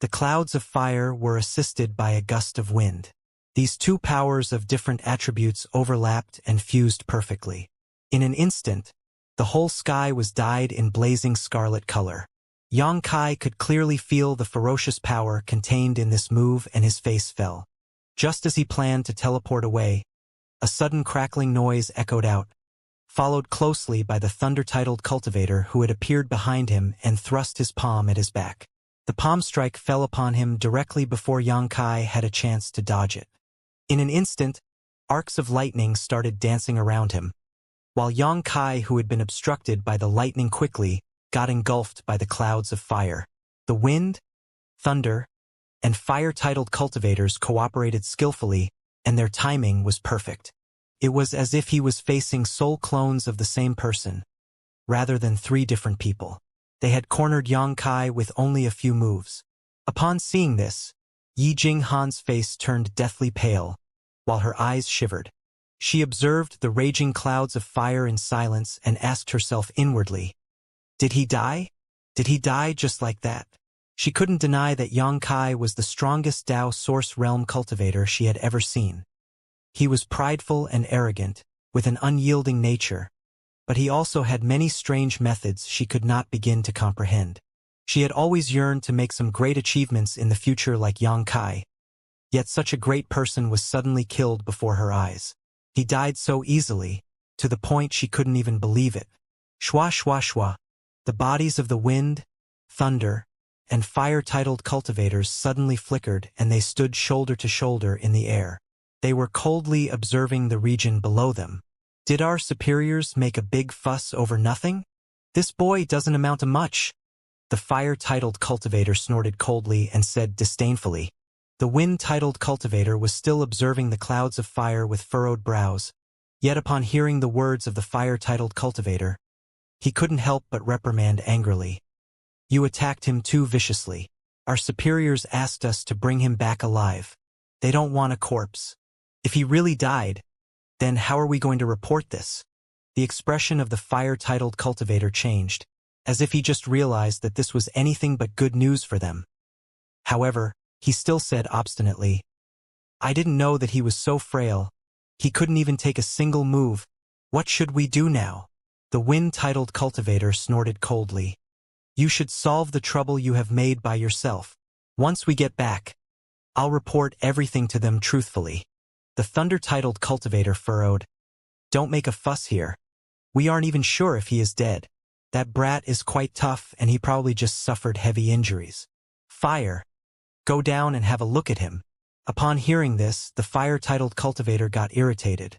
The clouds of fire were assisted by a gust of wind. These two powers of different attributes overlapped and fused perfectly. In an instant, the whole sky was dyed in blazing scarlet color. Xianxia could clearly feel the ferocious power contained in this move and his face fell. Just as he planned to teleport away, a sudden crackling noise echoed out, followed closely by the thunder-titled cultivator who had appeared behind him and thrust his palm at his back. The palm strike fell upon him directly before Xianxia had a chance to dodge it. In an instant, arcs of lightning started dancing around him, while Xianxia, who had been obstructed by the lightning quickly, got engulfed by the clouds of fire. The wind, thunder, and fire-titled cultivators cooperated skillfully, and their timing was perfect. It was as if he was facing soul clones of the same person, rather than three different people. They had cornered Xianxia with only a few moves. Upon seeing this, Yi Jinghan's face turned deathly pale, while her eyes shivered. She observed the raging clouds of fire in silence and asked herself inwardly, did he die? Did he die just like that? She couldn't deny that Xianxia was the strongest Dao Source Realm cultivator she had ever seen. He was prideful and arrogant, with an unyielding nature, but he also had many strange methods she could not begin to comprehend. She had always yearned to make some great achievements in the future like Xianxia, yet such a great person was suddenly killed before her eyes. He died so easily, to the point she couldn't even believe it. Shwa shwa shwa. The bodies of the wind, thunder, and fire-titled cultivators suddenly flickered and they stood shoulder to shoulder in the air. They were coldly observing the region below them. Did our superiors make a big fuss over nothing? This boy doesn't amount to much. The fire-titled cultivator snorted coldly and said disdainfully. The wind-titled cultivator was still observing the clouds of fire with furrowed brows, yet upon hearing the words of the fire-titled cultivator, he couldn't help but reprimand angrily. You attacked him too viciously. Our superiors asked us to bring him back alive. They don't want a corpse. If he really died, then how are we going to report this? The expression of the fire-titled cultivator changed, as if he just realized that this was anything but good news for them. However, he still said obstinately, I didn't know that he was so frail. He couldn't even take a single move. What should we do now? The wind-titled cultivator snorted coldly. You should solve the trouble you have made by yourself. Once we get back, I'll report everything to them truthfully. The thunder-titled cultivator furrowed. Don't make a fuss here. We aren't even sure if he is dead. That brat is quite tough and he probably just suffered heavy injuries. Fire. Go down and have a look at him. Upon hearing this, the fire-titled cultivator got irritated,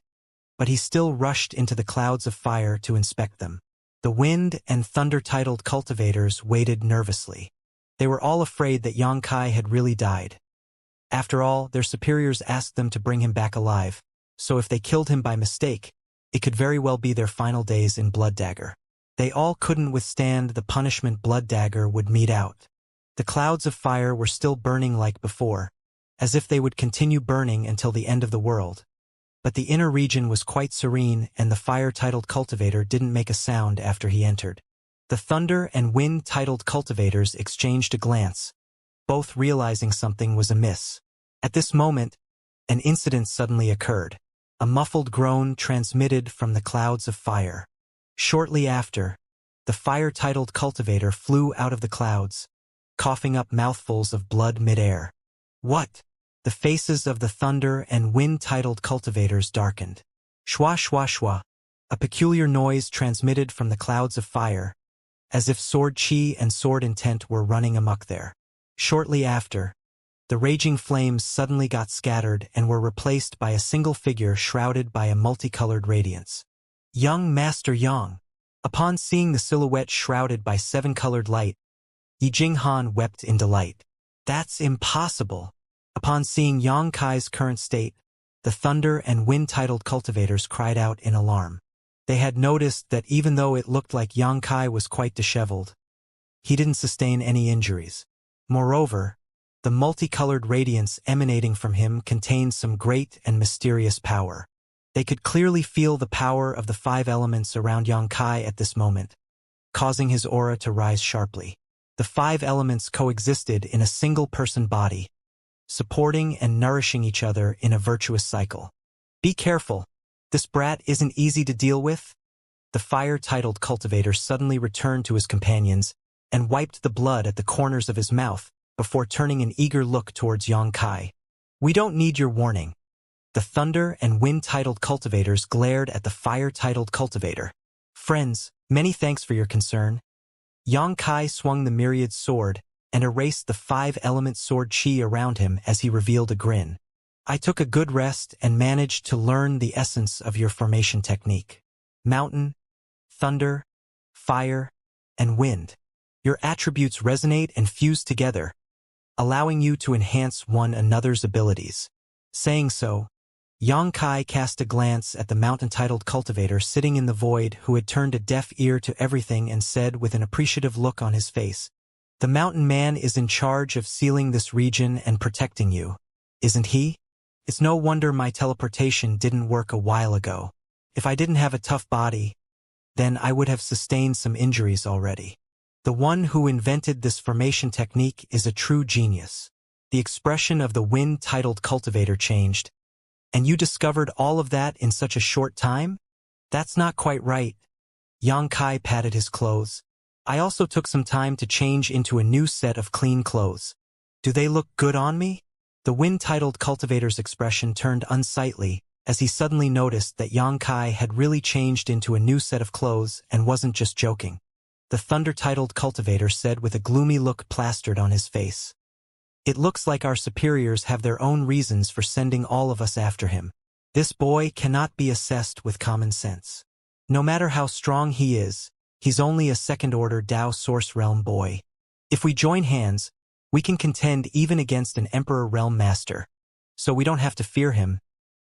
but he still rushed into the clouds of fire to inspect them. The wind and thunder-titled cultivators waited nervously. They were all afraid that Xianxia had really died. After all, their superiors asked them to bring him back alive, so if they killed him by mistake, it could very well be their final days in Blood Dagger. They all couldn't withstand the punishment Blood Dagger would mete out. The clouds of fire were still burning like before, as if they would continue burning until the end of the world. But the inner region was quite serene, and the fire-titled cultivator didn't make a sound after he entered. The thunder and wind-titled cultivators exchanged a glance, both realizing something was amiss. At this moment, an incident suddenly occurred. A muffled groan transmitted from the clouds of fire. Shortly after, the fire-titled cultivator flew out of the clouds, coughing up mouthfuls of blood mid-air. What? The faces of the thunder and wind-titled cultivators darkened. Shwa shwa shwa, a peculiar noise transmitted from the clouds of fire, as if sword chi and sword intent were running amok there. Shortly after, the raging flames suddenly got scattered and were replaced by a single figure shrouded by a multicolored radiance. Young Master Yang. Upon seeing the silhouette shrouded by seven-colored light, Yijing wept in delight. That's impossible. Upon seeing Xianxia's current state, the thunder and wind-titled cultivators cried out in alarm. They had noticed that even though it looked like Xianxia was quite disheveled, he didn't sustain any injuries. Moreover, the multicolored radiance emanating from him contained some great and mysterious power. They could clearly feel the power of the five elements around Xianxia at this moment, causing his aura to rise sharply. The five elements coexisted in a single person body, supporting and nourishing each other in a virtuous cycle. Be careful, this brat isn't easy to deal with. The fire-titled cultivator suddenly returned to his companions and wiped the blood at the corners of his mouth before turning an eager look towards Xianxia. We don't need your warning. The thunder and wind-titled cultivators glared at the fire-titled cultivator. Friends, many thanks for your concern. Xianxia swung the myriad sword and erased the five-element sword chi around him as he revealed a grin. I took a good rest and managed to learn the essence of your formation technique. Mountain, thunder, fire, and wind. Your attributes resonate and fuse together, allowing you to enhance one another's abilities. Saying so, Xianxia cast a glance at the mountain-titled cultivator sitting in the void who had turned a deaf ear to everything and said with an appreciative look on his face, "The mountain man is in charge of sealing this region and protecting you, isn't he? It's no wonder my teleportation didn't work a while ago. If I didn't have a tough body, then I would have sustained some injuries already. The one who invented this formation technique is a true genius." The expression of the wind-titled cultivator changed. And you discovered all of that in such a short time? That's not quite right. Xianxia patted his clothes. I also took some time to change into a new set of clean clothes. Do they look good on me? The wind-titled cultivator's expression turned unsightly as he suddenly noticed that Xianxia had really changed into a new set of clothes and wasn't just joking. The thunder-titled cultivator said with a gloomy look plastered on his face. It looks like our superiors have their own reasons for sending all of us after him. This boy cannot be assessed with common sense. No matter how strong he is, he's only a second-order Tao Source Realm boy. If we join hands, we can contend even against an Emperor Realm Master. So we don't have to fear him.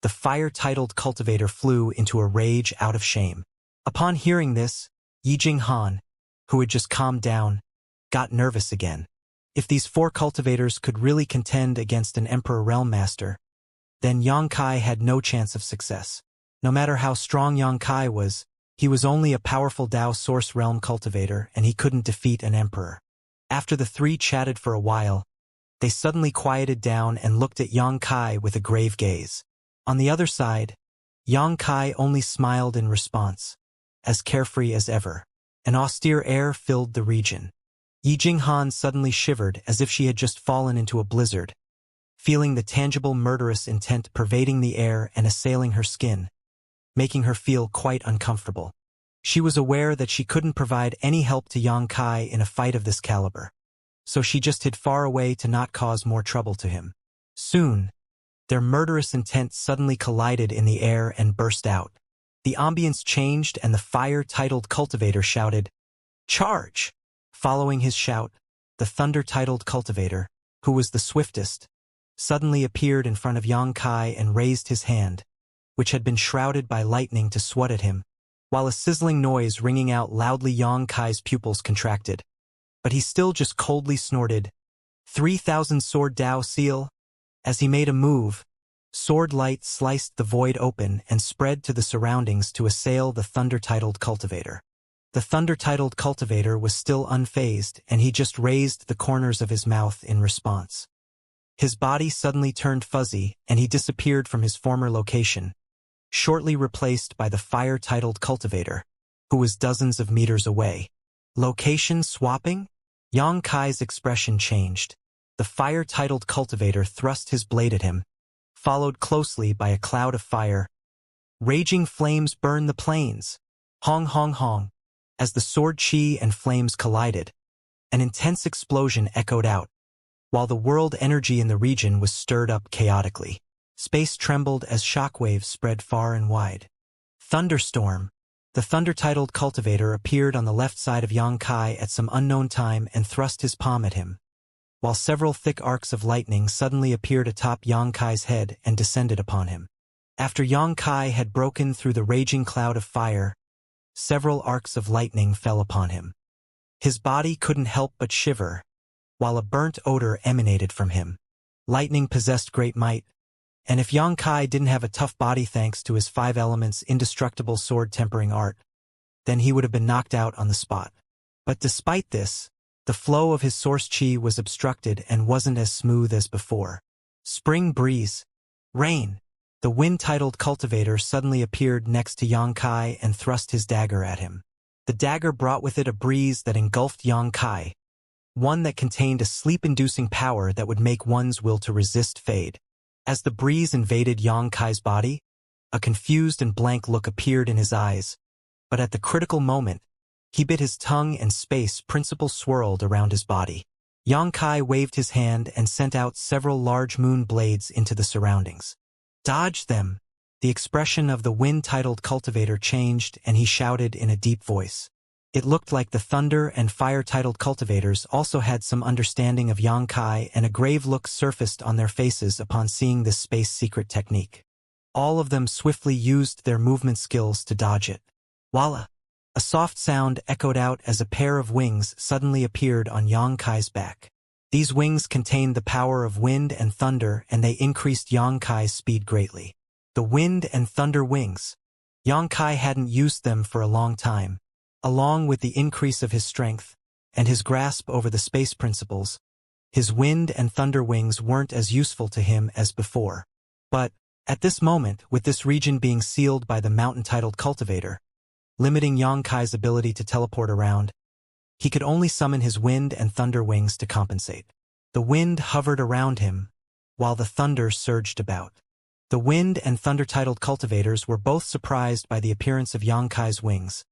The fire-titled cultivator flew into a rage out of shame. Upon hearing this, Yijing, who had just calmed down, got nervous again. If these four cultivators could really contend against an Emperor Realm Master, then Xianxia had no chance of success. No matter how strong Xianxia was, he was only a powerful Tao Source Realm cultivator and he couldn't defeat an Emperor. After the three chatted for a while, they suddenly quieted down and looked at Xianxia with a grave gaze. On the other side, Xianxia only smiled in response, as carefree as ever. An austere air filled the region. Yijing suddenly shivered as if she had just fallen into a blizzard, feeling the tangible murderous intent pervading the air and assailing her skin, making her feel quite uncomfortable. She was aware that she couldn't provide any help to Xianxia in a fight of this caliber, so she just hid far away to not cause more trouble to him. Soon, Their murderous intent suddenly collided in the air and burst out. The ambience changed and the fire-titled cultivator shouted, "Charge!" Following his shout, the thunder-titled cultivator, who was the swiftest, suddenly appeared in front of Xianxia and raised his hand, which had been shrouded by lightning, to swat at him, while a sizzling noise ringing out loudly. Xianxia's pupils contracted, but he still just coldly snorted, 3,000 sword Dao seal. As he made a move, sword light sliced the void open and spread to the surroundings to assail the thunder-titled cultivator. The thunder-titled cultivator was still unfazed, and he just raised the corners of his mouth in response. His body suddenly turned fuzzy, and he disappeared from his former location, shortly replaced by the fire-titled cultivator, who was dozens of meters away. Location swapping? Xianxia's expression changed. The fire-titled cultivator thrust his blade at him, followed closely by a cloud of fire. Raging flames burn the plains. Hong hong hong. As the sword chi and flames collided, an intense explosion echoed out, while the world energy in the region was stirred up chaotically. Space trembled as shockwaves spread far and wide. Thunderstorm. The thunder-titled cultivator appeared on the left side of Xianxia at some unknown time and thrust his palm at him, while several thick arcs of lightning suddenly appeared atop Xianxia's head and descended upon him. After Xianxia had broken through the raging cloud of fire, several arcs of lightning fell upon him. His body couldn't help but shiver, while a burnt odor emanated from him. Lightning possessed great might, and if Xianxia didn't have a tough body thanks to his 5 elements indestructible sword tempering art, then he would have been knocked out on the spot. But despite this, the flow of his source chi was obstructed and wasn't as smooth as before. Spring breeze. Rain. The wind-titled cultivator suddenly appeared next to Xianxia and thrust his dagger at him. The dagger brought with it a breeze that engulfed Xianxia, one that contained a sleep-inducing power that would make one's will to resist fade. As the breeze invaded Xianxia's body, a confused and blank look appeared in his eyes, but at the critical moment, he bit his tongue and space principle swirled around his body. Xianxia waved his hand and sent out several large moon blades into the surroundings. Dodge them! The expression of the wind-titled cultivator changed and he shouted in a deep voice. It looked like the thunder and fire-titled cultivators also had some understanding of Xianxia, and a grave look surfaced on their faces upon seeing this space secret technique. All of them swiftly used their movement skills to dodge it. Voila! A soft sound echoed out as a pair of wings suddenly appeared on Xianxia's back. These wings contained the power of wind and thunder, and they increased Xianxia's speed greatly. The wind and thunder wings. Xianxia hadn't used them for a long time. Along with the increase of his strength and his grasp over the space principles, his wind and thunder wings weren't as useful to him as before. But, at this moment, with this region being sealed by the mountain-titled cultivator, limiting Xianxia's ability to teleport around, he could only summon his wind and thunder wings to compensate. The wind hovered around him, while the thunder surged about. The wind and thunder-titled cultivators were both surprised by the appearance of Xianxia's wings,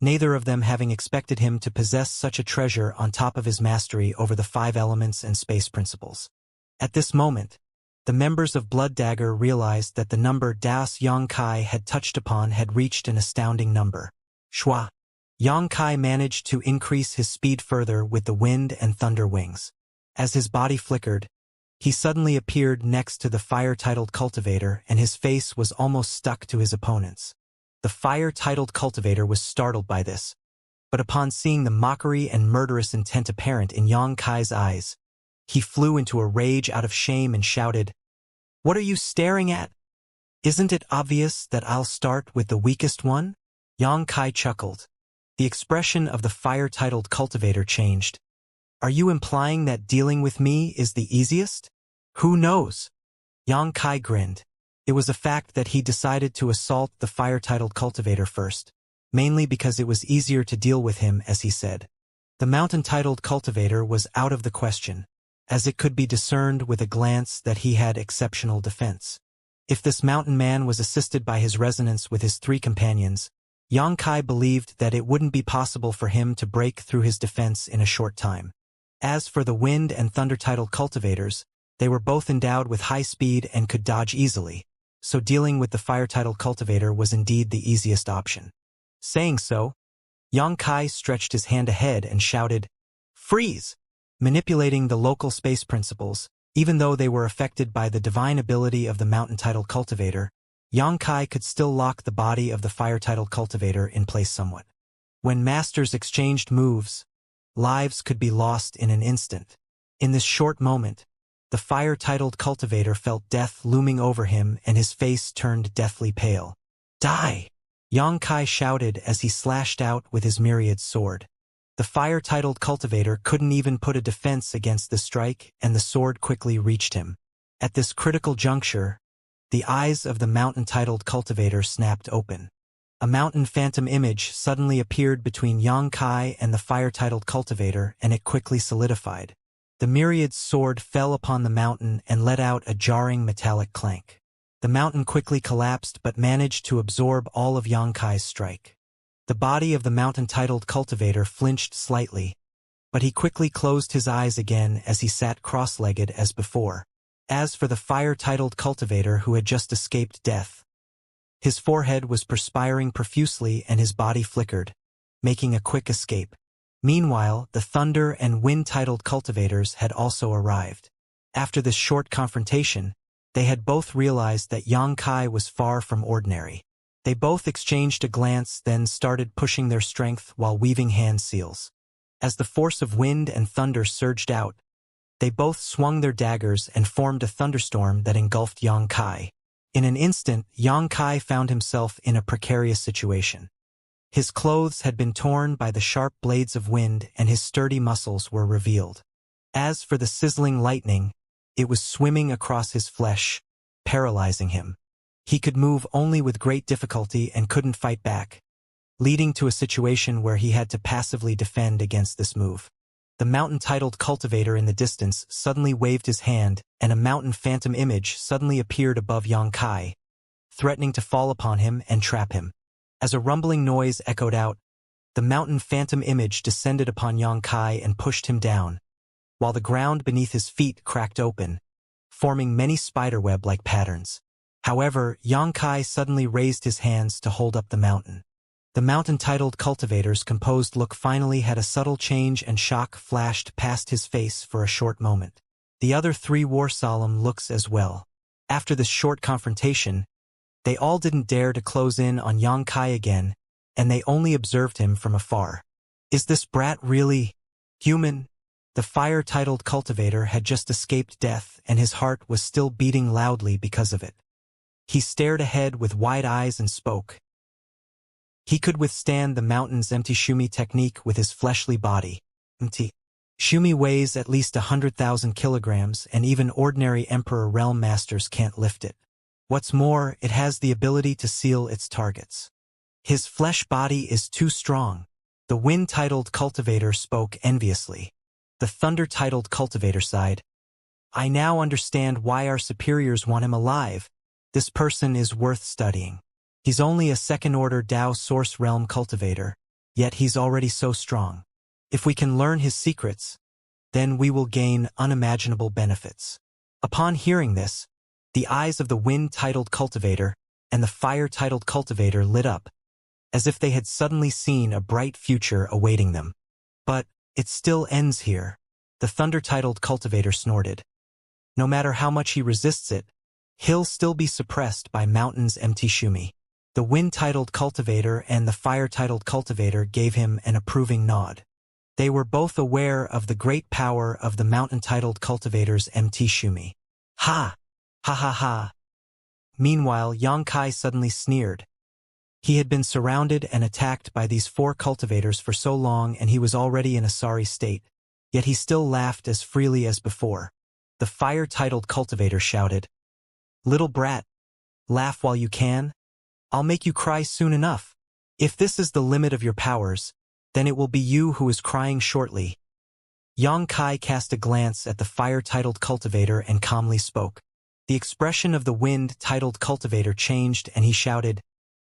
neither of them having expected him to possess such a treasure on top of his mastery over the 5 elements and space principles. At this moment, the members of Blood Dagger realized that the number Das Xianxia had touched upon had reached an astounding number. Shua! Xianxia managed to increase his speed further with the wind and thunder wings. As his body flickered, he suddenly appeared next to the fire-titled cultivator, and his face was almost stuck to his opponent's. The fire-titled cultivator was startled by this, but upon seeing the mockery and murderous intent apparent in Xianxia's eyes, he flew into a rage out of shame and shouted, "What are you staring at? Isn't it obvious that I'll start with the weakest one?" Xianxia chuckled. The expression of the fire-titled cultivator changed. "Are you implying that dealing with me is the easiest?" "Who knows?" Xianxia grinned. It was a fact that he decided to assault the fire-titled cultivator first, mainly because it was easier to deal with him, as he said. The mountain-titled cultivator was out of the question, as it could be discerned with a glance that he had exceptional defense. If this mountain man was assisted by his resonance with his 3 companions, Xianxia believed that it wouldn't be possible for him to break through his defense in a short time. As for the wind and thunder-titled cultivators, They were both endowed with high speed and could dodge easily, so dealing with the fire-titled cultivator was indeed the easiest option. Saying so, Yang Kai stretched his hand ahead and shouted, "Freeze!" Manipulating the local space principles, even though they were affected by the divine ability of the mountain-titled cultivator, Yang Kai could still lock the body of the fire-titled cultivator in place somewhat. When masters exchanged moves, lives could be lost in an instant. In this short moment, the fire-titled cultivator felt death looming over him and his face turned deathly pale. "Die!" Yang Kai shouted as he slashed out with his myriad sword. The fire-titled cultivator couldn't even put a defense against the strike, and the sword quickly reached him. At this critical juncture, the eyes of the mountain-titled cultivator snapped open. A mountain phantom image suddenly appeared between Yang Kai and the fire-titled cultivator, and it quickly solidified. The myriad sword fell upon the mountain and let out a jarring metallic clank. The mountain quickly collapsed but managed to absorb all of Yang Kai's strike. The body of the mountain-titled cultivator flinched slightly, but he quickly closed his eyes again as he sat cross-legged as before. As for the fire-titled cultivator who had just escaped death, his forehead was perspiring profusely and his body flickered, making a quick escape. Meanwhile, the thunder and wind-titled cultivators had also arrived. After this short confrontation, they had both realized that Yang Kai was far from ordinary. They both exchanged a glance, then started pushing their strength while weaving hand seals. As the force of wind and thunder surged out, they both swung their daggers and formed a thunderstorm that engulfed Yang Kai. In an instant, Yang Kai found himself in a precarious situation. His clothes had been torn by the sharp blades of wind and his sturdy muscles were revealed. As for the sizzling lightning, it was swimming across his flesh, paralyzing him. He could move only with great difficulty and couldn't fight back, leading to a situation where he had to passively defend against this move. The mountain-titled cultivator in the distance suddenly waved his hand, and a mountain phantom image suddenly appeared above Yang Kai, threatening to fall upon him and trap him. As a rumbling noise echoed out, the mountain phantom image descended upon Yang Kai and pushed him down, while the ground beneath his feet cracked open, forming many spiderweb-like patterns. However, Yang Kai suddenly raised his hands to hold up the mountain. The mountain-titled cultivator's composed look finally had a subtle change and shock flashed past his face for a short moment. The other three wore solemn looks as well. After this short confrontation, they all didn't dare to close in on Yang Kai again, and they only observed him from afar. Is this brat really human? The fire-titled cultivator had just escaped death and his heart was still beating loudly because of it. He stared ahead with wide eyes and spoke. He could withstand the mountain's empty Shumi technique with his fleshly body. Shumi weighs at least 100,000 kilograms and even ordinary Emperor Realm Masters can't lift it. What's more, it has the ability to seal its targets. His flesh body is too strong. The wind-titled cultivator spoke enviously. The thunder-titled cultivator sighed. I now understand why our superiors want him alive. This person is worth studying. He's only a second-order Dao Source Realm cultivator, yet he's already so strong. If we can learn his secrets, then we will gain unimaginable benefits. Upon hearing this, the eyes of the wind-titled cultivator and the fire-titled cultivator lit up, as if they had suddenly seen a bright future awaiting them. But it still ends here, the thunder-titled cultivator snorted. No matter how much he resists it, he'll still be suppressed by mountain's empty Shumi. The wind-titled cultivator and the fire-titled cultivator gave him an approving nod. They were both aware of the great power of the mountain-titled cultivator's empty Shumi. Ha! Ha ha ha! Meanwhile, Yang Kai suddenly sneered. He had been surrounded and attacked by these four cultivators for so long and he was already in a sorry state, yet he still laughed as freely as before. The fire-titled cultivator shouted, "Little brat, laugh while you can. I'll make you cry soon enough. If this is the limit of your powers, then it will be you who is crying shortly." Yang Kai cast a glance at the fire-titled cultivator and calmly spoke. The expression of the wind-titled cultivator changed and he shouted,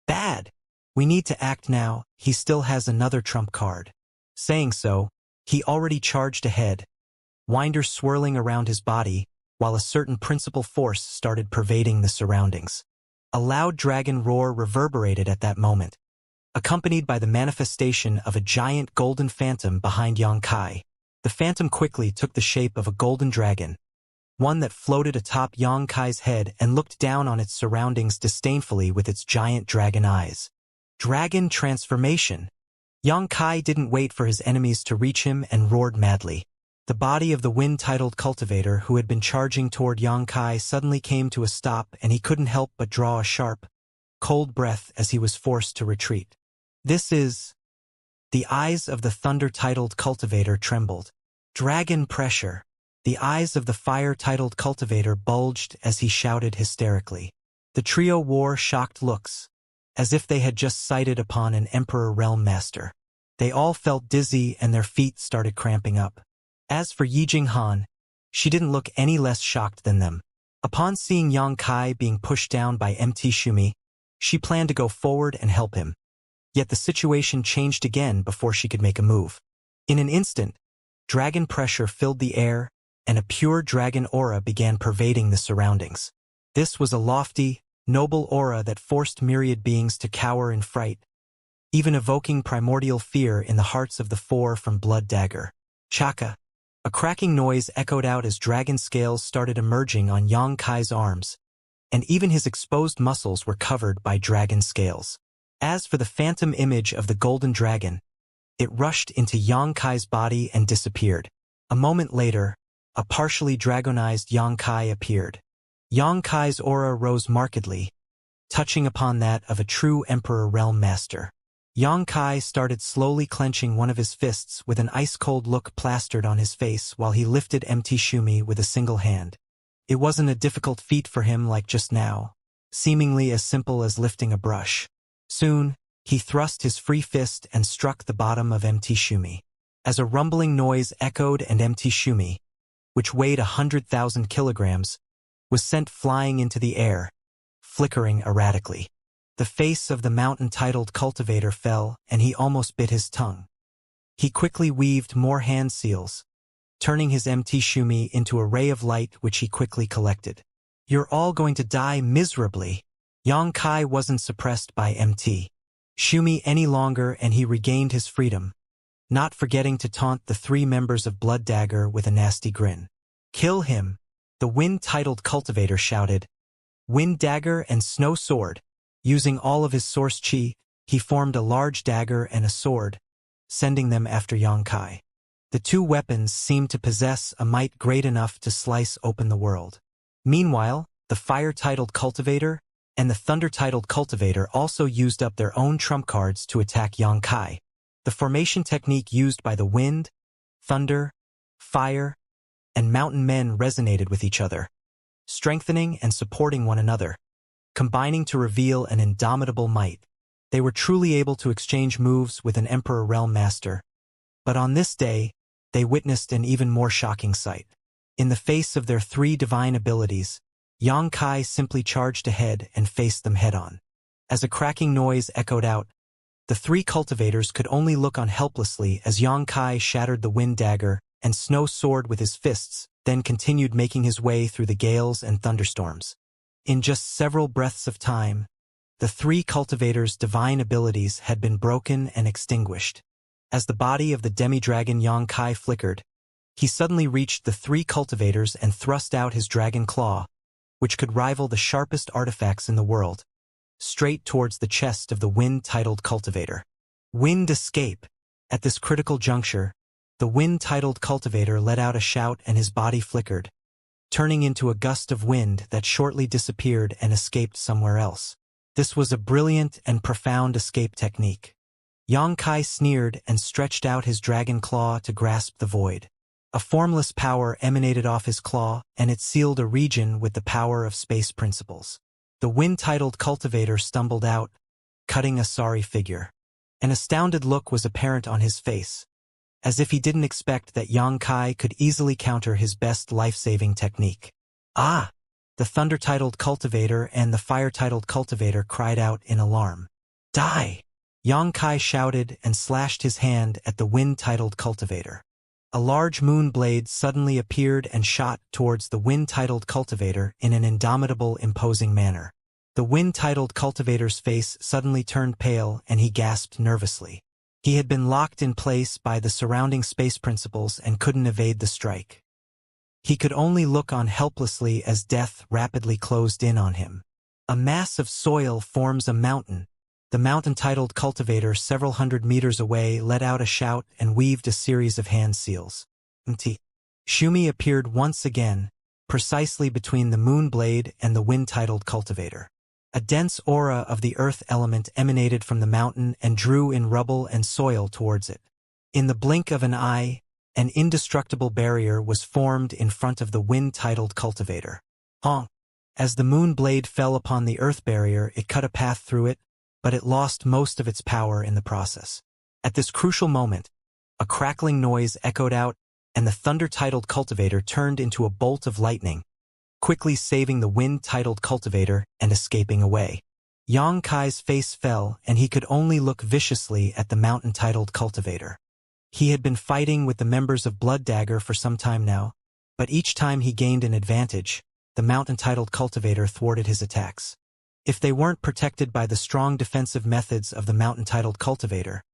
"Bad! We need to act now, he still has another trump card." Saying so, he already charged ahead, winders swirling around his body, while a certain principal force started pervading the surroundings. A loud dragon roar reverberated at that moment, accompanied by the manifestation of a giant golden phantom behind Yongkai. The phantom quickly took the shape of a golden dragon, one that floated atop Yongkai's head and looked down on its surroundings disdainfully with its giant dragon eyes. Dragon transformation! Yongkai didn't wait for his enemies to reach him and roared madly. The body of the wind-titled cultivator who had been charging toward Yongkai suddenly came to a stop, and he couldn't help but draw a sharp, cold breath as he was forced to retreat. This is... The eyes of the thunder-titled cultivator trembled. Dragon pressure. The eyes of the fire-titled cultivator bulged as he shouted hysterically. The trio wore shocked looks, as if they had just sighted upon an Emperor Realm Master. They all felt dizzy and their feet started cramping up. As for Yi Jinghan, she didn't look any less shocked than them. Upon seeing Yongkai being pushed down by MT Shumi, she planned to go forward and help him. Yet the situation changed again before she could make a move. In an instant, dragon pressure filled the air, and a pure dragon aura began pervading the surroundings. This was a lofty, noble aura that forced myriad beings to cower in fright, even evoking primordial fear in the hearts of the four from Blood Dagger. Chaka! A cracking noise echoed out as dragon scales started emerging on Yongkai's arms, and even his exposed muscles were covered by dragon scales. As for the phantom image of the golden dragon, it rushed into Yongkai's body and disappeared. A moment later, a partially dragonized Yongkai appeared. Yongkai's aura rose markedly, touching upon that of a true Emperor Realm Master. Yongkai started slowly clenching one of his fists with an ice-cold look plastered on his face while he lifted MT Shumi with a single hand. It wasn't a difficult feat for him like just now, seemingly as simple as lifting a brush. Soon, he thrust his free fist and struck the bottom of MT Shumi. As a rumbling noise echoed and MT Shumi, which weighed 100,000 kilograms, was sent flying into the air, flickering erratically. The face of the mountain-titled cultivator fell, and he almost bit his tongue. He quickly weaved more hand seals, turning his MT Shumi into a ray of light which he quickly collected. "You're all going to die miserably." Yongkai wasn't suppressed by MT Shumi any longer, and he regained his freedom, not forgetting to taunt the three members of Blood Dagger with a nasty grin. "Kill him!" the wind-titled cultivator shouted. Wind Dagger and Snow Sword. Using all of his source chi, he formed a large dagger and a sword, sending them after Yongkai. The two weapons seemed to possess a might great enough to slice open the world. Meanwhile, the fire-titled cultivator and the thunder-titled cultivator also used up their own trump cards to attack Yongkai. The formation technique used by the wind, thunder, fire, and mountain men resonated with each other, strengthening and supporting one another, combining to reveal an indomitable might. They were truly able to exchange moves with an Emperor Realm Master. But on this day, they witnessed an even more shocking sight. In the face of their three divine abilities, Yongkai simply charged ahead and faced them head-on. As a cracking noise echoed out, the three cultivators could only look on helplessly as Yongkai shattered the wind dagger and snow sword with his fists, then continued making his way through the gales and thunderstorms. In just several breaths of time, the three cultivators' divine abilities had been broken and extinguished. As the body of the demi-dragon Yongkai flickered, he suddenly reached the three cultivators and thrust out his dragon claw, which could rival the sharpest artifacts in the world, straight towards the chest of the wind-titled cultivator. Wind escape! At this critical juncture, the wind-titled cultivator let out a shout and his body flickered, turning into a gust of wind that shortly disappeared and escaped somewhere else. This was a brilliant and profound escape technique. Yongkai sneered and stretched out his dragon claw to grasp the void. A formless power emanated off his claw, and it sealed a region with the power of space principles. The wind-titled cultivator stumbled out, cutting a sorry figure. An astounded look was apparent on his face, as if he didn't expect that Yongkai could easily counter his best life-saving technique. "Ah!" The thunder-titled cultivator and the fire-titled cultivator cried out in alarm. "Die!" Yongkai shouted and slashed his hand at the wind-titled cultivator. A large moon blade suddenly appeared and shot towards the wind-titled cultivator in an indomitable, imposing manner. The wind-titled cultivator's face suddenly turned pale and he gasped nervously. He had been locked in place by the surrounding space principles and couldn't evade the strike. He could only look on helplessly as death rapidly closed in on him. A mass of soil forms a mountain. The mountain-titled cultivator several hundred meters away let out a shout and weaved a series of hand seals. Shumi appeared once again, precisely between the moon blade and the wind-titled cultivator. A dense aura of the earth element emanated from the mountain and drew in rubble and soil towards it. In the blink of an eye, an indestructible barrier was formed in front of the wind-titled cultivator. As the moon blade fell upon the earth barrier, it cut a path through it, but it lost most of its power in the process. At this crucial moment, a crackling noise echoed out, and the thunder-titled cultivator turned into a bolt of lightning, quickly saving the wind-titled cultivator and escaping away. Yang Kai's face fell, and he could only look viciously at the mountain-titled cultivator. He had been fighting with the members of Blood Dagger for some time now, but each time he gained an advantage, the mountain-titled cultivator thwarted his attacks. If they weren't protected by the strong defensive methods of the mountain-titled cultivator,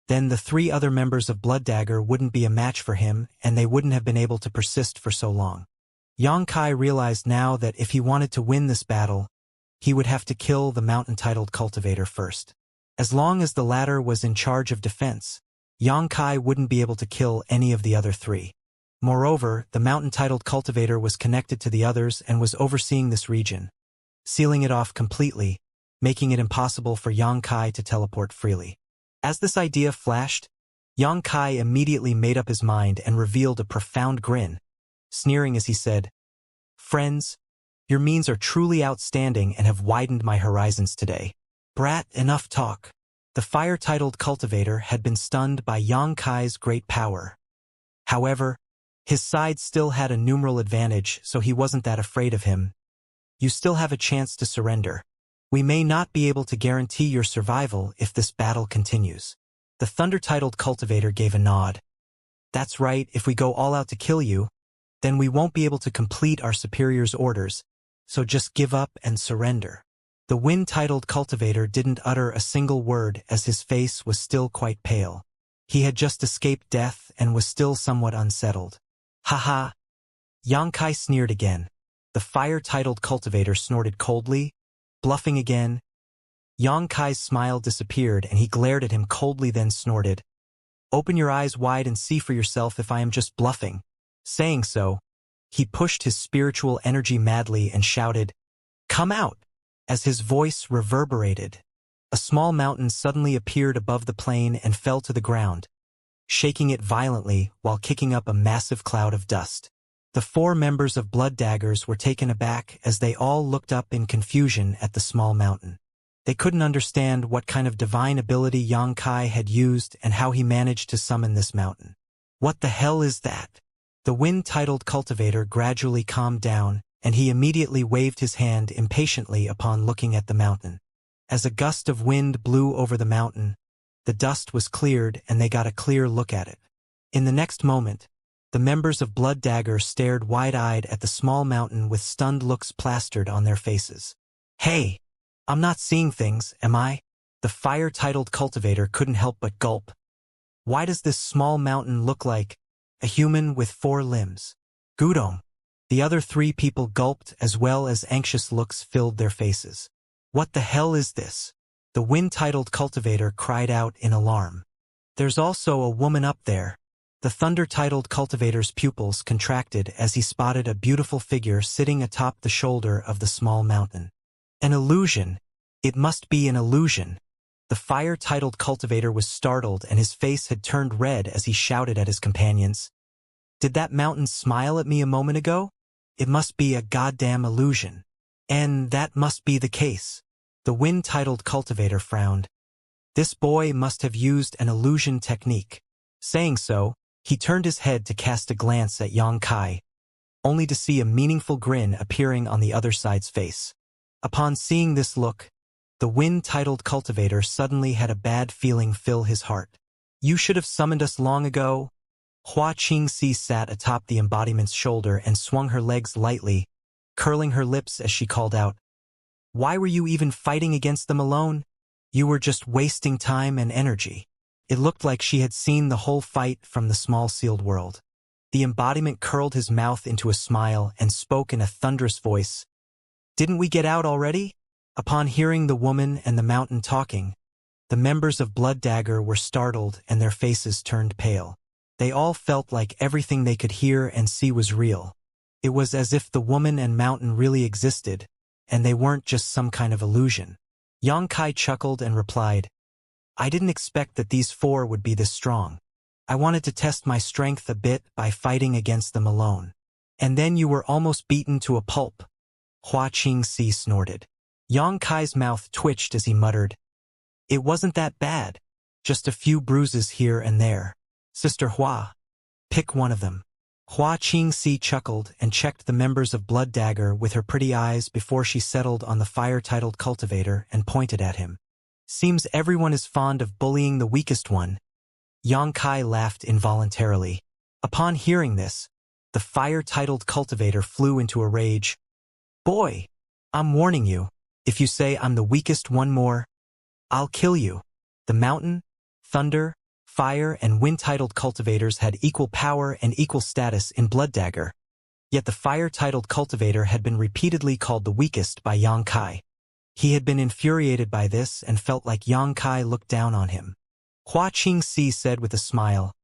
then the three other members of Blood Dagger wouldn't be a match for him and they wouldn't have been able to persist for so long. Yang Kai realized now that if he wanted to win this battle, he would have to kill the mountain-titled cultivator first. As long as the latter was in charge of defense, Yang Kai wouldn't be able to kill any of the other three. Moreover, the mountain-titled cultivator was connected to the others and was overseeing this region, sealing it off completely, making it impossible for Yang Kai to teleport freely. As this idea flashed, Yang Kai immediately made up his mind and revealed a profound grin, sneering as he said, "Friends, your means are truly outstanding and have widened my horizons today. Brat, enough talk." The fire-titled cultivator had been stunned by Yang Kai's great power. However, his side still had a numeral advantage, so he wasn't that afraid of him. "You still have a chance to surrender. We may not be able to guarantee your survival if this battle continues." The thunder-titled cultivator gave a nod. "That's right, if we go all out to kill you, then we won't be able to complete our superior's orders, so just give up and surrender." The wind-titled cultivator didn't utter a single word as his face was still quite pale. He had just escaped death and was still somewhat unsettled. "Haha!" Yang Kai sneered again. The fire-titled cultivator snorted coldly, bluffing again. Yang Kai's smile disappeared and he glared at him coldly, then snorted, "Open your eyes wide and see for yourself if I am just bluffing." Saying so, he pushed his spiritual energy madly and shouted, "Come out!" As his voice reverberated, a small mountain suddenly appeared above the plain and fell to the ground, shaking it violently while kicking up a massive cloud of dust. The four members of Blood Daggers were taken aback as they all looked up in confusion at the small mountain. They couldn't understand what kind of divine ability Yang Kai had used and how he managed to summon this mountain. "What the hell is that?" The wind-titled cultivator gradually calmed down, and he immediately waved his hand impatiently upon looking at the mountain. As a gust of wind blew over the mountain, the dust was cleared and they got a clear look at it. In the next moment, the members of Blood Dagger stared wide-eyed at the small mountain with stunned looks plastered on their faces. "Hey! I'm not seeing things, am I?" The fire-titled cultivator couldn't help but gulp. "Why does this small mountain look like a human with 4 limbs? Gudong." The other 3 people gulped as well as anxious looks filled their faces. "What the hell is this?" The wind-titled cultivator cried out in alarm. "There's also a woman up there." The thunder-titled cultivator's pupils contracted as he spotted a beautiful figure sitting atop the shoulder of the small mountain. "An illusion! It must be an illusion!" The fire-titled cultivator was startled and his face had turned red as he shouted at his companions. "Did that mountain smile at me a moment ago? It must be a goddamn illusion. And that must be the case." The wind-titled cultivator frowned. This boy must have used an illusion technique. Saying so, he turned his head to cast a glance at Yang Kai, only to see a meaningful grin appearing on the other side's face. Upon seeing this look, the wind-titled cultivator suddenly had a bad feeling fill his heart. "You should have summoned us long ago. Hua Qingxi sat atop the embodiment's shoulder and swung her legs lightly, curling her lips as she called out, "Why were you even fighting against them alone? You were just wasting time and energy." It looked like she had seen the whole fight from the small sealed world. The embodiment curled his mouth into a smile and spoke in a thunderous voice. "Didn't we get out already?" Upon hearing the woman and the mountain talking, the members of Blood Dagger were startled and their faces turned pale. They all felt like everything they could hear and see was real. It was as if the woman and mountain really existed, and they weren't just some kind of illusion. Xianxia chuckled and replied, "I didn't expect that these four would be this strong. I wanted to test my strength a bit by fighting against them alone. And then you were almost beaten to a pulp." Hua Qingxi snorted. Xianxia's mouth twitched as he muttered, "It wasn't that bad. Just a few bruises here and there. Sister Hua, pick one of them." Hua Qingxi chuckled and checked the members of Blood Dagger with her pretty eyes before she settled on the fire-titled cultivator and pointed at him. "Seems everyone is fond of bullying the weakest one." Xianxia laughed involuntarily. Upon hearing this, the fire-titled cultivator flew into a rage. "Boy, I'm warning you, if you say I'm the weakest one more, I'll kill you." The mountain, thunder, fire, and wind-titled cultivators had equal power and equal status in Blood Dagger, yet the fire-titled cultivator had been repeatedly called the weakest by Xianxia. He had been infuriated by this and felt like Xianxia looked down on him. Hua Qingxi said with a smile,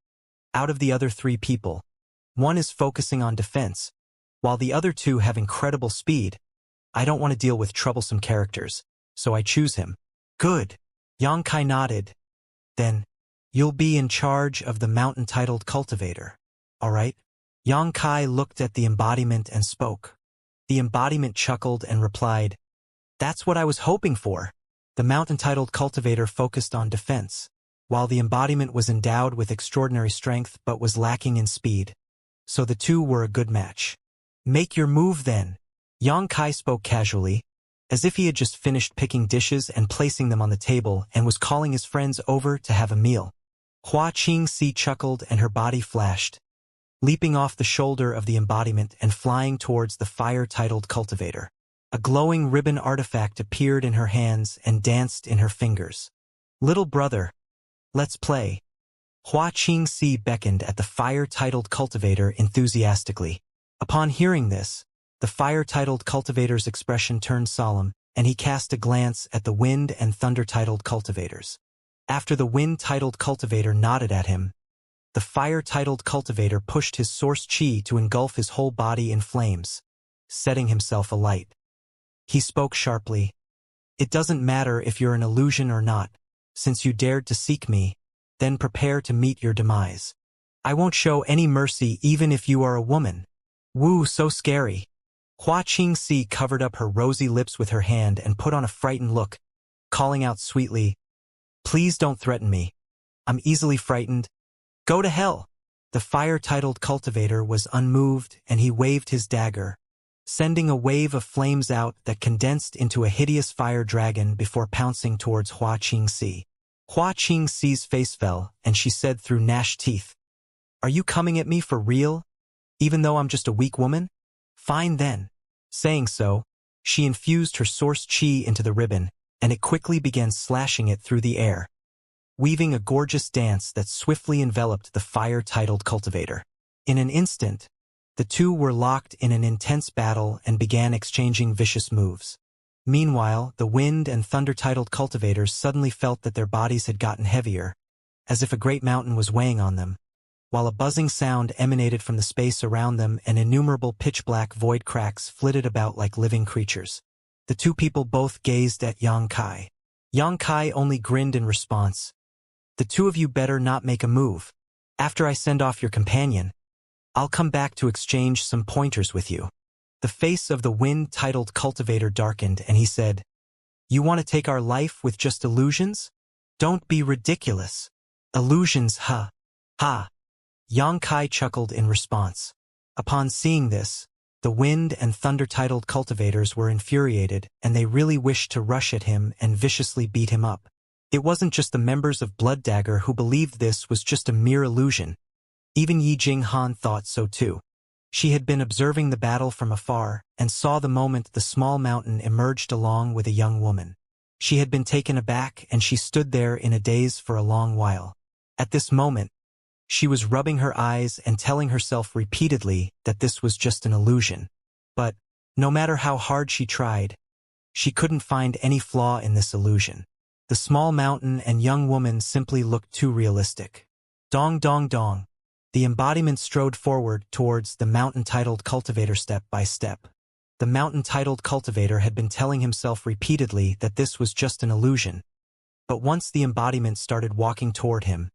"Out of the other three people, one is focusing on defense, while the other two have incredible speed. I don't want to deal with troublesome characters, so I choose him." "Good." Xianxia nodded. "Then, you'll be in charge of the mountain-titled cultivator, all right?" Xianxia looked at the embodiment and spoke. The embodiment chuckled and replied, "That's what I was hoping for." The mountain-titled cultivator focused on defense, while the embodiment was endowed with extraordinary strength but was lacking in speed. So the two were a good match. "Make your move then." Xianxia spoke casually, as if he had just finished picking dishes and placing them on the table and was calling his friends over to have a meal. Hua Qingxi chuckled and her body flashed, leaping off the shoulder of the embodiment and flying towards the fire-titled cultivator. A glowing ribbon artifact appeared in her hands and danced in her fingers. "Little brother, let's play." Hua Qingxi beckoned at the fire-titled cultivator enthusiastically. Upon hearing this, the fire-titled cultivator's expression turned solemn, and he cast a glance at the wind and thunder-titled cultivators. After the wind-titled cultivator nodded at him, the fire-titled cultivator pushed his source chi to engulf his whole body in flames, setting himself alight. He spoke sharply, "It doesn't matter if you're an illusion or not. Since you dared to seek me, then prepare to meet your demise. I won't show any mercy even if you are a woman." "Woo, so scary." Hua Qingxi covered up her rosy lips with her hand and put on a frightened look, calling out sweetly, "Please don't threaten me. I'm easily frightened. Go to hell." The fire-titled cultivator was unmoved and he waved his dagger, sending a wave of flames out that condensed into a hideous fire dragon before pouncing towards Hua Qingxi. Hua Qingxi's face fell and she said through gnashed teeth, "Are you coming at me for real, even though I'm just a weak woman? Fine then." Saying so, she infused her source chi into the ribbon, and it quickly began slashing it through the air, weaving a gorgeous dance that swiftly enveloped the fire-titled cultivator. In an instant, the two were locked in an intense battle and began exchanging vicious moves. Meanwhile, the wind and thunder-titled cultivators suddenly felt that their bodies had gotten heavier, as if a great mountain was weighing on them, while a buzzing sound emanated from the space around them and innumerable pitch-black void cracks flitted about like living creatures. The two people both gazed at Xianxia. Xianxia only grinned in response. "The two of you better not make a move. After I send off your companion, I'll come back to exchange some pointers with you." The face of the wind-titled cultivator darkened and he said, "You want to take our life with just illusions? Don't be ridiculous. Illusions, huh? Ha." Xianxia chuckled in response. Upon seeing this, the wind and thunder-titled cultivators were infuriated and they really wished to rush at him and viciously beat him up. It wasn't just the members of Blood Dagger who believed this was just a mere illusion. Even Yi Jinghan thought so too. She had been observing the battle from afar and saw the moment the small mountain emerged along with a young woman. She had been taken aback and she stood there in a daze for a long while. At this moment, she was rubbing her eyes and telling herself repeatedly that this was just an illusion. But, no matter how hard she tried, she couldn't find any flaw in this illusion. The small mountain and young woman simply looked too realistic. Dong dong dong. The embodiment strode forward towards the mountain-titled cultivator step by step. The mountain-titled cultivator had been telling himself repeatedly that this was just an illusion. But once the embodiment started walking toward him,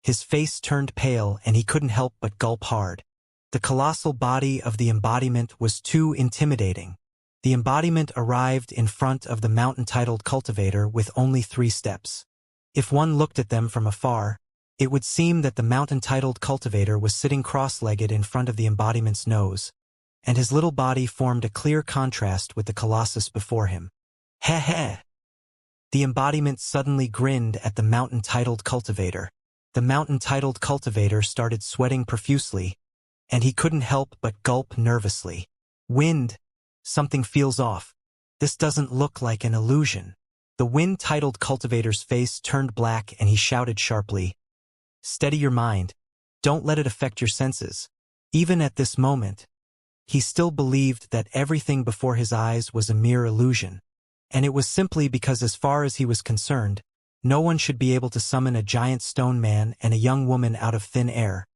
his face turned pale and he couldn't help but gulp hard. The colossal body of the embodiment was too intimidating. The embodiment arrived in front of the mountain-titled cultivator with only 3 steps. If one looked at them from afar, it would seem that the mountain-titled cultivator was sitting cross-legged in front of the embodiment's nose, and his little body formed a clear contrast with the colossus before him. Heh heh! The embodiment suddenly grinned at the mountain-titled cultivator. The mountain-titled cultivator started sweating profusely, and he couldn't help but gulp nervously. Wind! Something feels off. This doesn't look like an illusion. The wind-titled cultivator's face turned black and he shouted sharply, "Steady your mind. Don't let it affect your senses." Even at this moment, he still believed that everything before his eyes was a mere illusion. And it was simply because as far as he was concerned, no one should be able to summon a giant stone man and a young woman out of thin air,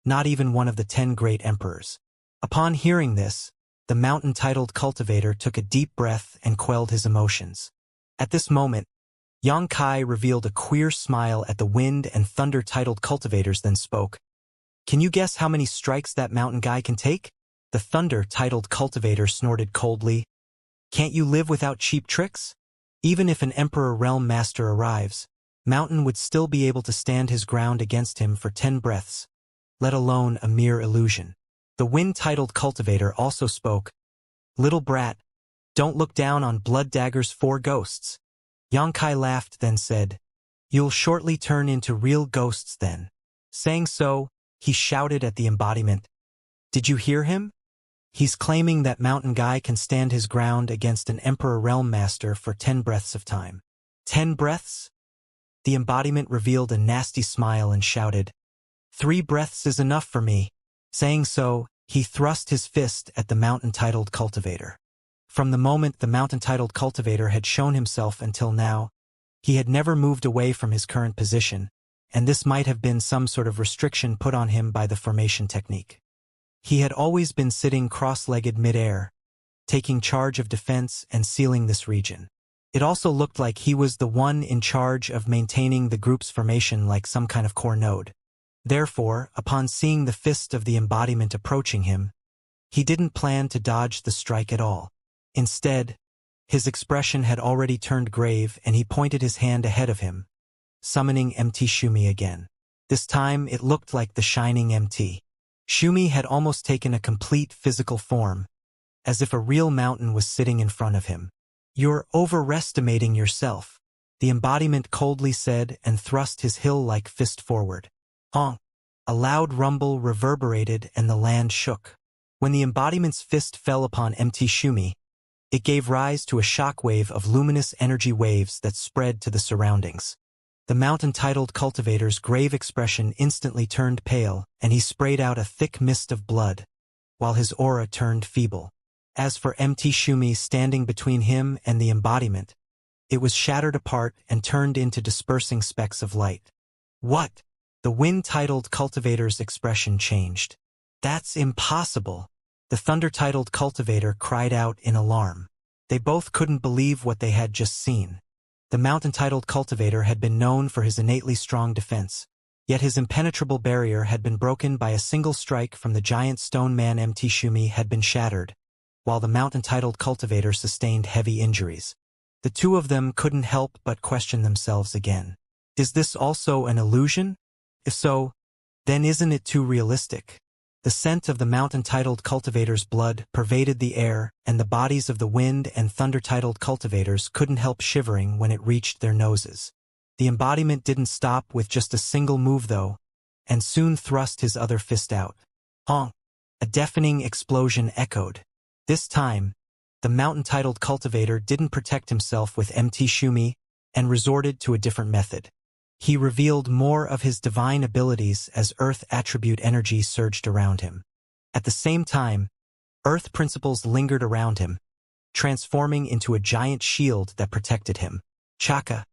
not even one of the 10 great emperors. Upon hearing this, the mountain-titled cultivator took a deep breath and quelled his emotions. At this moment, Xianxia revealed a queer smile at the wind and thunder-titled cultivators, then spoke. "Can you guess how many strikes that mountain guy can take?" The thunder-titled cultivator snorted coldly. "Can't you live without cheap tricks? Even if an Emperor Realm Master arrives, Mountain would still be able to stand his ground against him for 10 breaths, let alone a mere illusion." The wind-titled cultivator also spoke. "Little brat, don't look down on Blood Dagger's 4 ghosts." Xianxia laughed, then said, "You'll shortly turn into real ghosts then." Saying so, he shouted at the embodiment, "Did you hear him? He's claiming that mountain guy can stand his ground against an Emperor Realm Master for 10 breaths of time." 10 breaths? The embodiment revealed a nasty smile and shouted, "3 breaths is enough for me." Saying so, he thrust his fist at the mountain-titled cultivator. From the moment the mountain-titled cultivator had shown himself until now, he had never moved away from his current position, and this might have been some sort of restriction put on him by the formation technique. He had always been sitting cross-legged mid-air, taking charge of defense and sealing this region. It also looked like he was the one in charge of maintaining the group's formation like some kind of core node. Therefore, upon seeing the fist of the embodiment approaching him, he didn't plan to dodge the strike at all. Instead, his expression had already turned grave and he pointed his hand ahead of him, summoning MT Shumi again. This time it looked like the shining MT. Shumi had almost taken a complete physical form, as if a real mountain was sitting in front of him. "You're overestimating yourself," the embodiment coldly said and thrust his hill-like fist forward. Honk! A loud rumble reverberated and the land shook. When the embodiment's fist fell upon MT Shumi, it gave rise to a shockwave of luminous energy waves that spread to the surroundings. The mountain-titled cultivator's grave expression instantly turned pale, and he sprayed out a thick mist of blood, while his aura turned feeble. As for MT Shumi standing between him and the embodiment, it was shattered apart and turned into dispersing specks of light. "What?" The wind-titled cultivator's expression changed. "That's impossible!" The thunder-titled cultivator cried out in alarm. They both couldn't believe what they had just seen. The mountain-titled cultivator had been known for his innately strong defense, yet his impenetrable barrier had been broken by a single strike from the giant stone man. MT Shumi had been shattered, while the mountain-titled cultivator sustained heavy injuries. The two of them couldn't help but question themselves again. Is this also an illusion? If so, then isn't it too realistic? The scent of the mountain-titled cultivator's blood pervaded the air, and the bodies of the wind and thunder-titled cultivators couldn't help shivering when it reached their noses. The embodiment didn't stop with just a single move though. and soon thrust his other fist out. Honk! A deafening explosion echoed. This time, the mountain-titled cultivator didn't protect himself with MT Shumi and resorted to a different method. He revealed more of his divine abilities as Earth attribute energy surged around him. At the same time, Earth principles lingered around him, transforming into a giant shield that protected him. Chaka!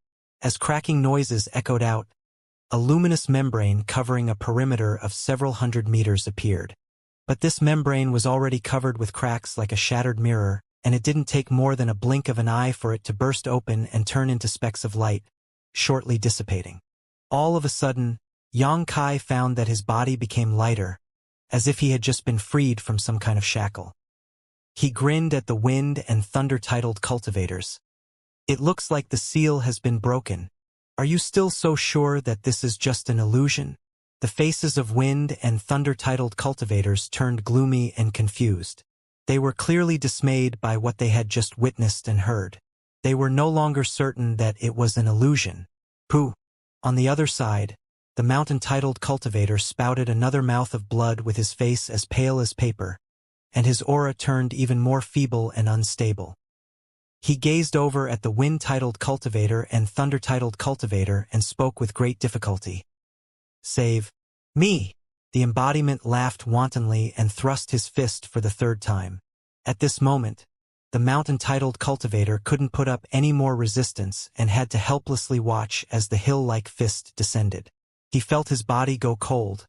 As cracking noises echoed out, a luminous membrane covering a perimeter of several hundred meters appeared. But this membrane was already covered with cracks like a shattered mirror, and it didn't take more than a blink of an eye for it to burst open and turn into specks of light, shortly dissipating. All of a sudden, Yang Kai found that his body became lighter, as if he had just been freed from some kind of shackle. He grinned at the wind and thunder-titled cultivators. It looks like the seal has been broken. Are you still so sure that this is just an illusion? The faces of wind and thunder-titled cultivators turned gloomy and confused. They were clearly dismayed by what they had just witnessed and heard. They were no longer certain that it was an illusion. Pooh! On the other side, the mountain-titled cultivator spouted another mouth of blood with his face as pale as paper, and his aura turned even more feeble and unstable. He gazed over at the wind-titled cultivator and thunder-titled cultivator and spoke with great difficulty. Save me! The embodiment laughed wantonly and thrust his fist for the third time. At this moment, the mountain-titled cultivator couldn't put up any more resistance and had to helplessly watch as the hill-like fist descended. He felt his body go cold,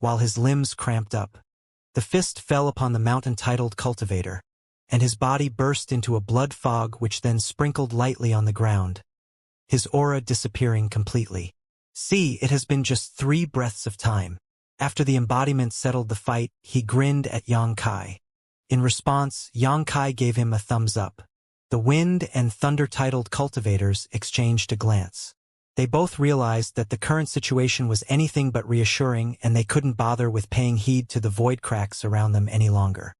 while his limbs cramped up. The fist fell upon the mountain-titled cultivator, and his body burst into a blood fog which then sprinkled lightly on the ground, his aura disappearing completely. See, it has been just 3 breaths of time. After the embodiment settled the fight, he grinned at Yang Kai. In response, Yang Kai gave him a thumbs up. The wind and thunder-titled cultivators exchanged a glance. They both realized that the current situation was anything but reassuring, and they couldn't bother with paying heed to the void cracks around them any longer.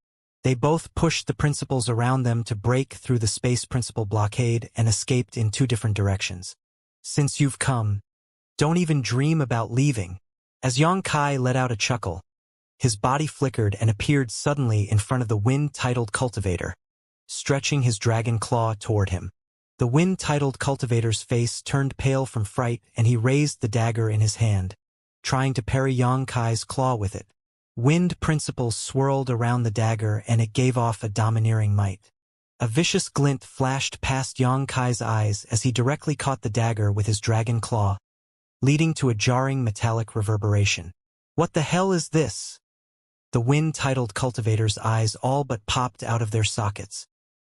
They both pushed the principles around them to break through the space principle blockade and escaped in 2 different directions. Since you've come, don't even dream about leaving. As Yang Kai let out a chuckle, his body flickered and appeared suddenly in front of the wind-titled cultivator, stretching his dragon claw toward him. The wind-titled cultivator's face turned pale from fright, and he raised the dagger in his hand, trying to parry Yang Kai's claw with it. Wind principles swirled around the dagger, and it gave off a domineering might. A vicious glint flashed past Yang Kai's eyes as he directly caught the dagger with his dragon claw, leading to a jarring metallic reverberation. What the hell is this? The wind-titled cultivator's eyes all but popped out of their sockets.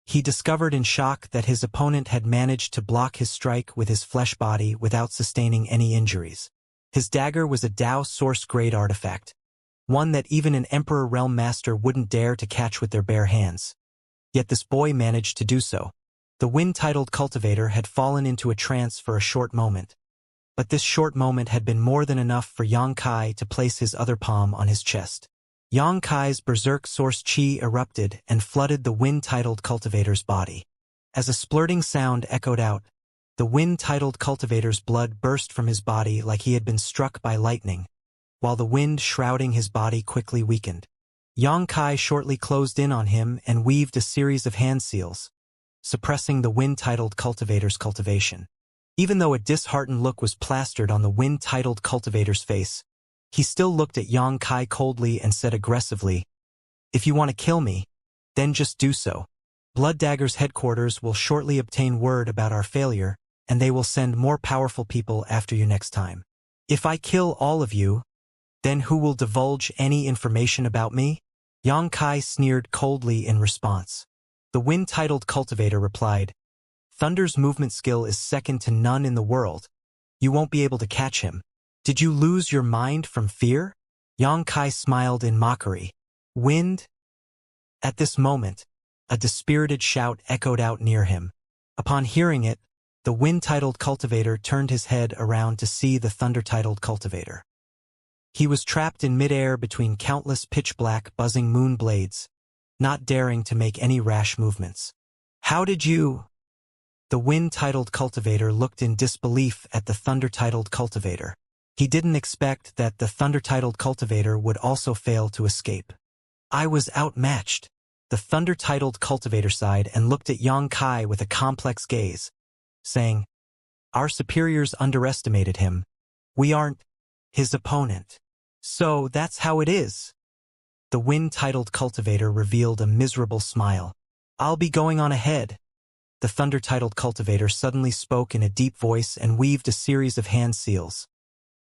He discovered in shock that his opponent had managed to block his strike with his flesh body without sustaining any injuries. His dagger was a Dao source-grade artifact, one that even an Emperor Realm Master wouldn't dare to catch with their bare hands. Yet this boy managed to do so. The wind-titled cultivator had fallen into a trance for a short moment, but this short moment had been more than enough for Yang Kai to place his other palm on his chest. Yang Kai's berserk source chi erupted and flooded the wind-titled cultivator's body. As a splurting sound echoed out, the wind-titled cultivator's blood burst from his body like he had been struck by lightning, while the wind shrouding his body quickly weakened. Yang Kai shortly closed in on him and weaved a series of hand seals, suppressing the wind-titled cultivator's cultivation. Even though a disheartened look was plastered on the wind-titled cultivator's face, he still looked at Yang Kai coldly and said aggressively, "If you want to kill me, then just do so. Blood Dagger's headquarters will shortly obtain word about our failure, and they will send more powerful people after you next time. If I kill all of you, then who will divulge any information about me?" Yang Kai sneered coldly in response. The wind-titled cultivator replied, "Thunder's movement skill is second to none in the world. You won't be able to catch him. Did you lose your mind from fear?" Yang Kai smiled in mockery. "Wind?" At this moment, a dispirited shout echoed out near him. Upon hearing it, the wind-titled cultivator turned his head around to see the thunder-titled cultivator. He was trapped in midair between countless pitch-black buzzing moon blades, not daring to make any rash movements. "How did you—" The wind-titled cultivator looked in disbelief at the thunder-titled cultivator. He didn't expect that the thunder-titled cultivator would also fail to escape. I was outmatched. The thunder-titled cultivator sighed and looked at Yang Kai with a complex gaze, saying, "Our superiors underestimated him. We aren't his opponent. So that's how it is." The wind-titled cultivator revealed a miserable smile. "I'll be going on ahead." The thunder-titled cultivator suddenly spoke in a deep voice and weaved a series of hand seals.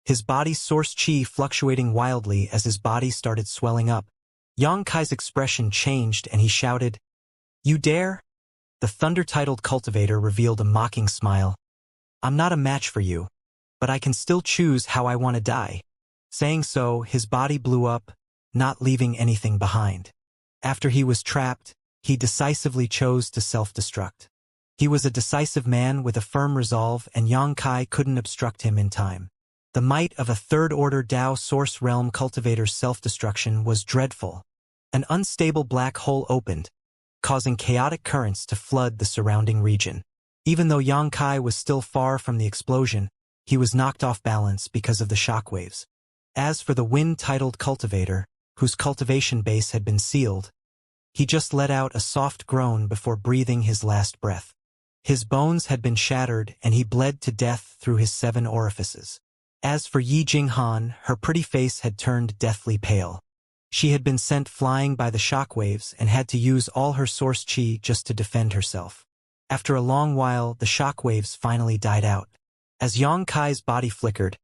His body's source chi fluctuating wildly as his body started swelling up. Yang Kai's expression changed and he shouted, "You dare?" The thunder-titled cultivator revealed a mocking smile. "I'm not a match for you, but I can still choose how I want to die." Saying so, his body blew up, not leaving anything behind. After he was trapped, he decisively chose to self-destruct. He was a decisive man with a firm resolve, and Yang Kai couldn't obstruct him in time. The might of a third-order Tao Source Realm cultivator's self-destruction was dreadful. An unstable black hole opened, causing chaotic currents to flood the surrounding region. Even though Yang Kai was still far from the explosion, he was knocked off balance because of the shockwaves. As for the wind-titled cultivator, whose cultivation base had been sealed, he just let out a soft groan before breathing his last breath. His bones had been shattered and he bled to death through his 7 orifices. As for Yi Jinghan, her pretty face had turned deathly pale. She had been sent flying by the shockwaves and had to use all her source chi just to defend herself. After a long while, the shockwaves finally died out. As Yang Kai's body flickered,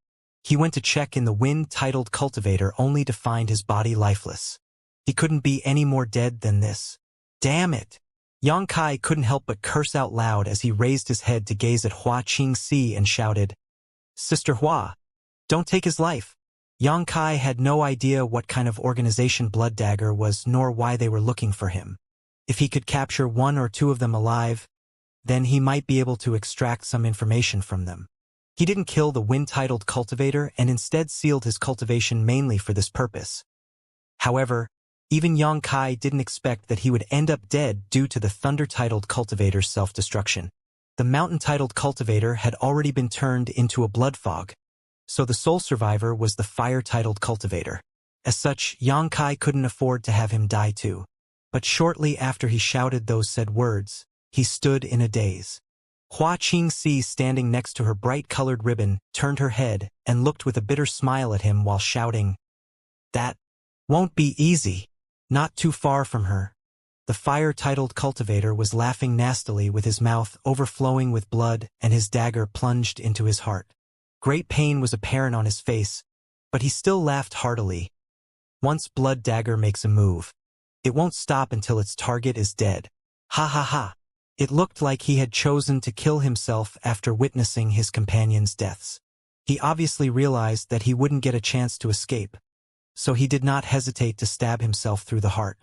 he went to check in the wind-titled cultivator only to find his body lifeless. He couldn't be any more dead than this. Damn it! Yang Kai couldn't help but curse out loud as he raised his head to gaze at Hua Qingxi and shouted, "Sister Hua, don't take his life." Yang Kai had no idea what kind of organization Blood Dagger was nor why they were looking for him. If he could capture 1 or 2 of them alive, then he might be able to extract some information from them. He didn't kill the wind-titled cultivator and instead sealed his cultivation mainly for this purpose. However, even Yang Kai didn't expect that he would end up dead due to the thunder-titled cultivator's self-destruction. The mountain-titled cultivator had already been turned into a blood fog, so the sole survivor was the fire-titled cultivator. As such, Yang Kai couldn't afford to have him die too. But shortly after he shouted those said words, he stood in a daze. Hua Qingxi, standing next to her bright-colored ribbon, turned her head and looked with a bitter smile at him while shouting, "That won't be easy." Not too far from her, the fire-titled cultivator was laughing nastily with his mouth overflowing with blood and his dagger plunged into his heart. Great pain was apparent on his face, but he still laughed heartily. Once Blood Dagger makes a move, it won't stop until its target is dead. Ha ha ha. It looked like he had chosen to kill himself after witnessing his companions' deaths. He obviously realized that he wouldn't get a chance to escape, so he did not hesitate to stab himself through the heart.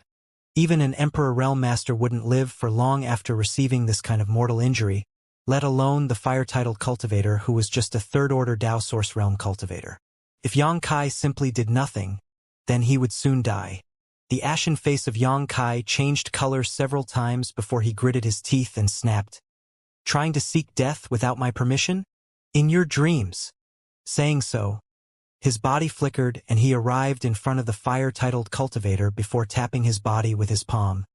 Even an Emperor Realm Master wouldn't live for long after receiving this kind of mortal injury, let alone the fire-titled cultivator who was just a third-order Tao Source Realm cultivator. If Yang Kai simply did nothing, then he would soon die. The ashen face of Yang Kai changed color several times before he gritted his teeth and snapped, "Trying to seek death without my permission? In your dreams." Saying so, his body flickered and he arrived in front of the fire-titled cultivator before tapping his body with his palm,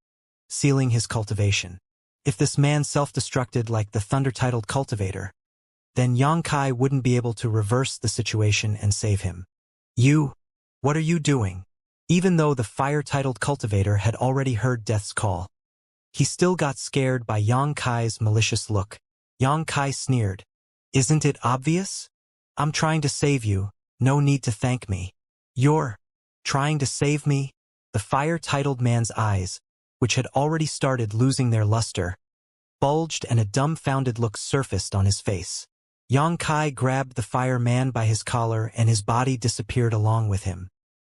sealing his cultivation. If this man self-destructed like the thunder-titled cultivator, then Yang Kai wouldn't be able to reverse the situation and save him. "You, what are you doing?" Even though the fire-titled cultivator had already heard death's call, he still got scared by Yang Kai's malicious look. Yang Kai sneered, "Isn't it obvious? I'm trying to save you, no need to thank me." "You're trying to save me?" The fire-titled man's eyes, which had already started losing their luster, bulged and a dumbfounded look surfaced on his face. Yang Kai grabbed the fireman by his collar and his body disappeared along with him.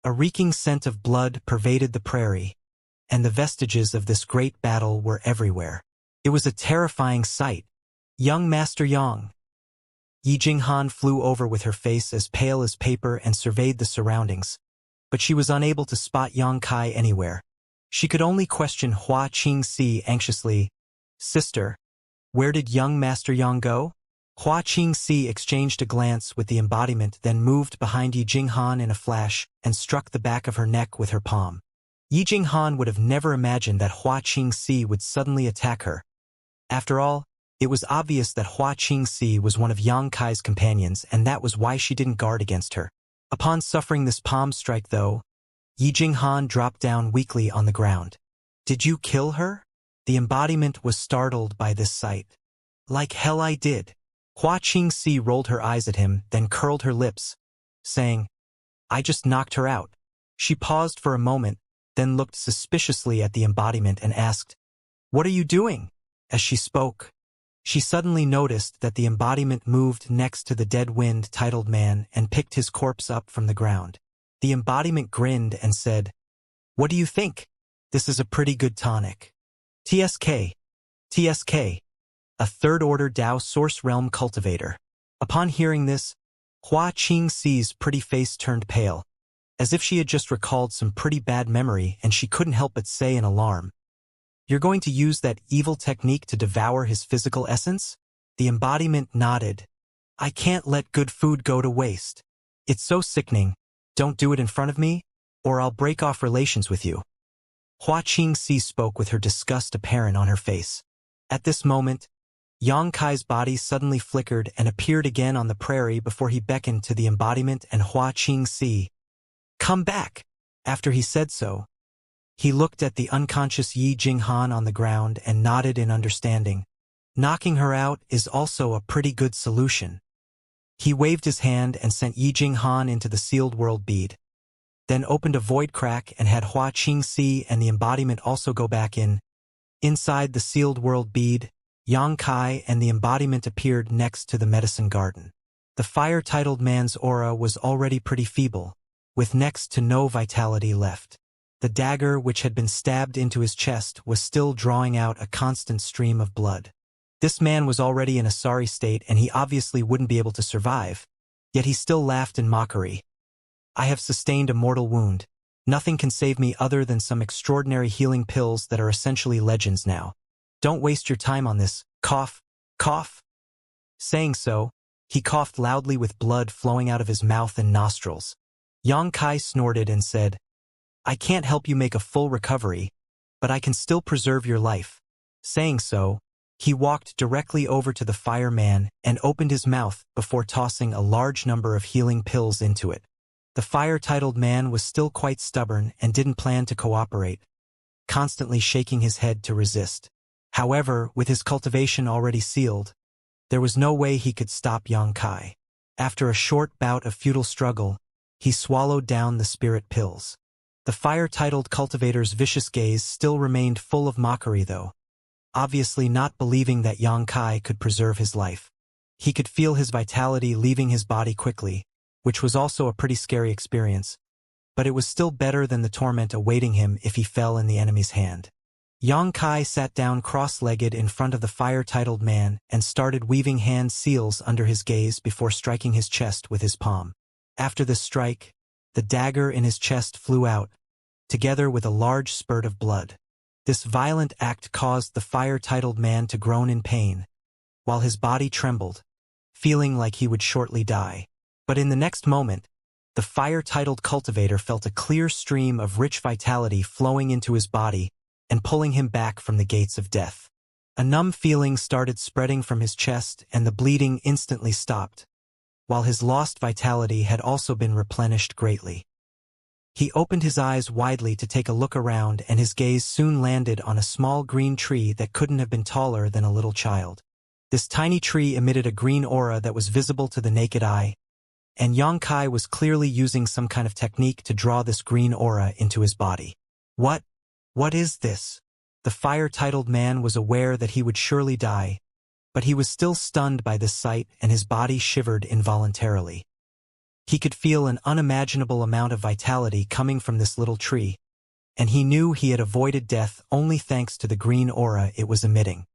A reeking scent of blood pervaded the prairie, and the vestiges of this great battle were everywhere. It was a terrifying sight. "Young Master Yang." Yi Jinghan flew over with her face as pale as paper and surveyed the surroundings, but she was unable to spot Yang Kai anywhere. She could only question Hua Qingxi anxiously, "Sister, where did young Master Yang go?" Hua Qingxi exchanged a glance with the embodiment, then moved behind Yi Jinghan in a flash and struck the back of her neck with her palm. Yi Jinghan would have never imagined that Hua Qingxi would suddenly attack her. After all, it was obvious that Hua Qingxi was one of Yang Kai's companions, and that was why she didn't guard against her. Upon suffering this palm strike, though, Yi Jinghan dropped down weakly on the ground. "Did you kill her?" The embodiment was startled by this sight. "Like hell I did." Hua Qingxi rolled her eyes at him, then curled her lips, saying, "I just knocked her out." She paused for a moment, then looked suspiciously at the embodiment and asked, "What are you doing?" As she spoke, she suddenly noticed that the embodiment moved next to the dead wind-titled man and picked his corpse up from the ground. The embodiment grinned and said, "What do you think? This is a pretty good tonic." TSK, a third-order Dao Source Realm cultivator. Upon hearing this, Hua Qingxi's pretty face turned pale, as if she had just recalled some pretty bad memory, and she couldn't help but say in alarm, "You're going to use that evil technique to devour his physical essence?" The embodiment nodded. "I can't let good food go to waste. It's so sickening. Don't do it in front of me, or I'll break off relations with you." Hua Qingxi spoke with her disgust apparent on her face. At this moment, Yang Kai's body suddenly flickered and appeared again on the prairie before he beckoned to the embodiment and Hua Qingxi. "Come back." After he said so, he looked at the unconscious Yi Jinghan on the ground and nodded in understanding. "Knocking her out is also a pretty good solution." He waved his hand and sent Yi Jinghan into the sealed world bead, then opened a void crack and had Hua Qingxi and the embodiment also go back in. Inside the sealed world bead, Yang Kai and the embodiment appeared next to the medicine garden. The fire-titled man's aura was already pretty feeble, with next to no vitality left. The dagger which had been stabbed into his chest was still drawing out a constant stream of blood. This man was already in a sorry state, and he obviously wouldn't be able to survive, yet he still laughed in mockery. "I have sustained a mortal wound. Nothing can save me other than some extraordinary healing pills that are essentially legends now. Don't waste your time on this. Cough, cough." Saying so, he coughed loudly with blood flowing out of his mouth and nostrils. Yang Kai snorted and said, "I can't help you make a full recovery, but I can still preserve your life." Saying so, he walked directly over to the fireman and opened his mouth before tossing a large number of healing pills into it. The fire-titled man was still quite stubborn and didn't plan to cooperate, constantly shaking his head to resist. However, with his cultivation already sealed, there was no way he could stop Yang Kai. After a short bout of futile struggle, he swallowed down the spirit pills. The fire-titled cultivator's vicious gaze still remained full of mockery though, obviously not believing that Yang Kai could preserve his life. He could feel his vitality leaving his body quickly, which was also a pretty scary experience, but it was still better than the torment awaiting him if he fell in the enemy's hand. Yang Kai sat down cross-legged in front of the fire-titled man and started weaving hand seals under his gaze before striking his chest with his palm. After this strike, the dagger in his chest flew out, together with a large spurt of blood. This violent act caused the fire-titled man to groan in pain, while his body trembled, feeling like he would shortly die. But in the next moment, the fire-titled cultivator felt a clear stream of rich vitality flowing into his body and pulling him back from the gates of death. A numb feeling started spreading from his chest and the bleeding instantly stopped, while his lost vitality had also been replenished greatly. He opened his eyes widely to take a look around, and his gaze soon landed on a small green tree that couldn't have been taller than a little child. This tiny tree emitted a green aura that was visible to the naked eye, and Yang Kai was clearly using some kind of technique to draw this green aura into his body. What is this? The fire-titled man was aware that he would surely die, but he was still stunned by this sight and his body shivered involuntarily. He could feel an unimaginable amount of vitality coming from this little tree, and he knew he had avoided death only thanks to the green aura it was emitting.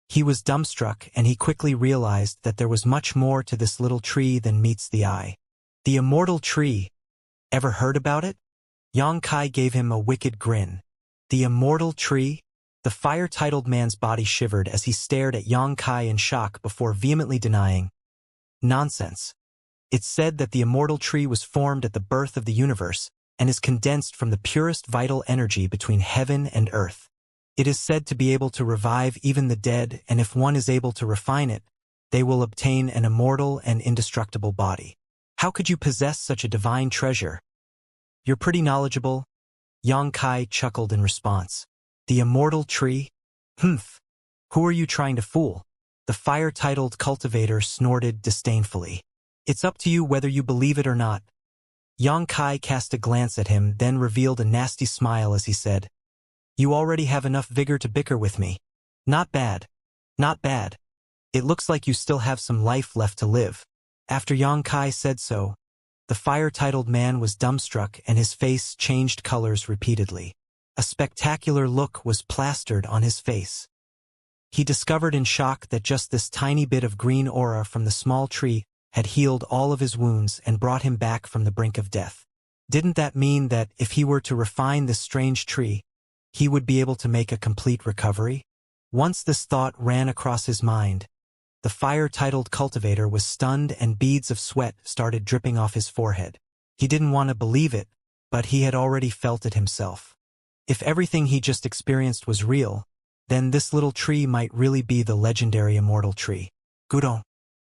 He was dumbstruck, and he quickly realized that there was much more to this little tree than meets the eye. The immortal tree. Ever heard about it? Yang Kai gave him a wicked grin. The immortal tree? The fire-titled man's body shivered as he stared at Yang Kai in shock before vehemently denying. Nonsense. It's said that the immortal tree was formed at the birth of the universe and is condensed from the purest vital energy between heaven and earth. It is said to be able to revive even the dead, and if one is able to refine it, they will obtain an immortal and indestructible body. How could you possess such a divine treasure? You're pretty knowledgeable. Yang Kai chuckled in response. The immortal tree? Humph. Who are you trying to fool? The fire-titled cultivator snorted disdainfully. It's up to you whether you believe it or not. Yang Kai cast a glance at him, then revealed a nasty smile as he said, You already have enough vigor to bicker with me. Not bad. Not bad. It looks like you still have some life left to live. After Yang Kai said so, the fire-titled man was dumbstruck and his face changed colors repeatedly. A spectacular look was plastered on his face. He discovered in shock that just this tiny bit of green aura from the small tree had healed all of his wounds and brought him back from the brink of death. Didn't that mean that if he were to refine this strange tree, he would be able to make a complete recovery? Once this thought ran across his mind, the fire-titled cultivator was stunned and beads of sweat started dripping off his forehead. He didn't want to believe it, but he had already felt it himself. If everything he just experienced was real, then this little tree might really be the legendary immortal tree. Gudon.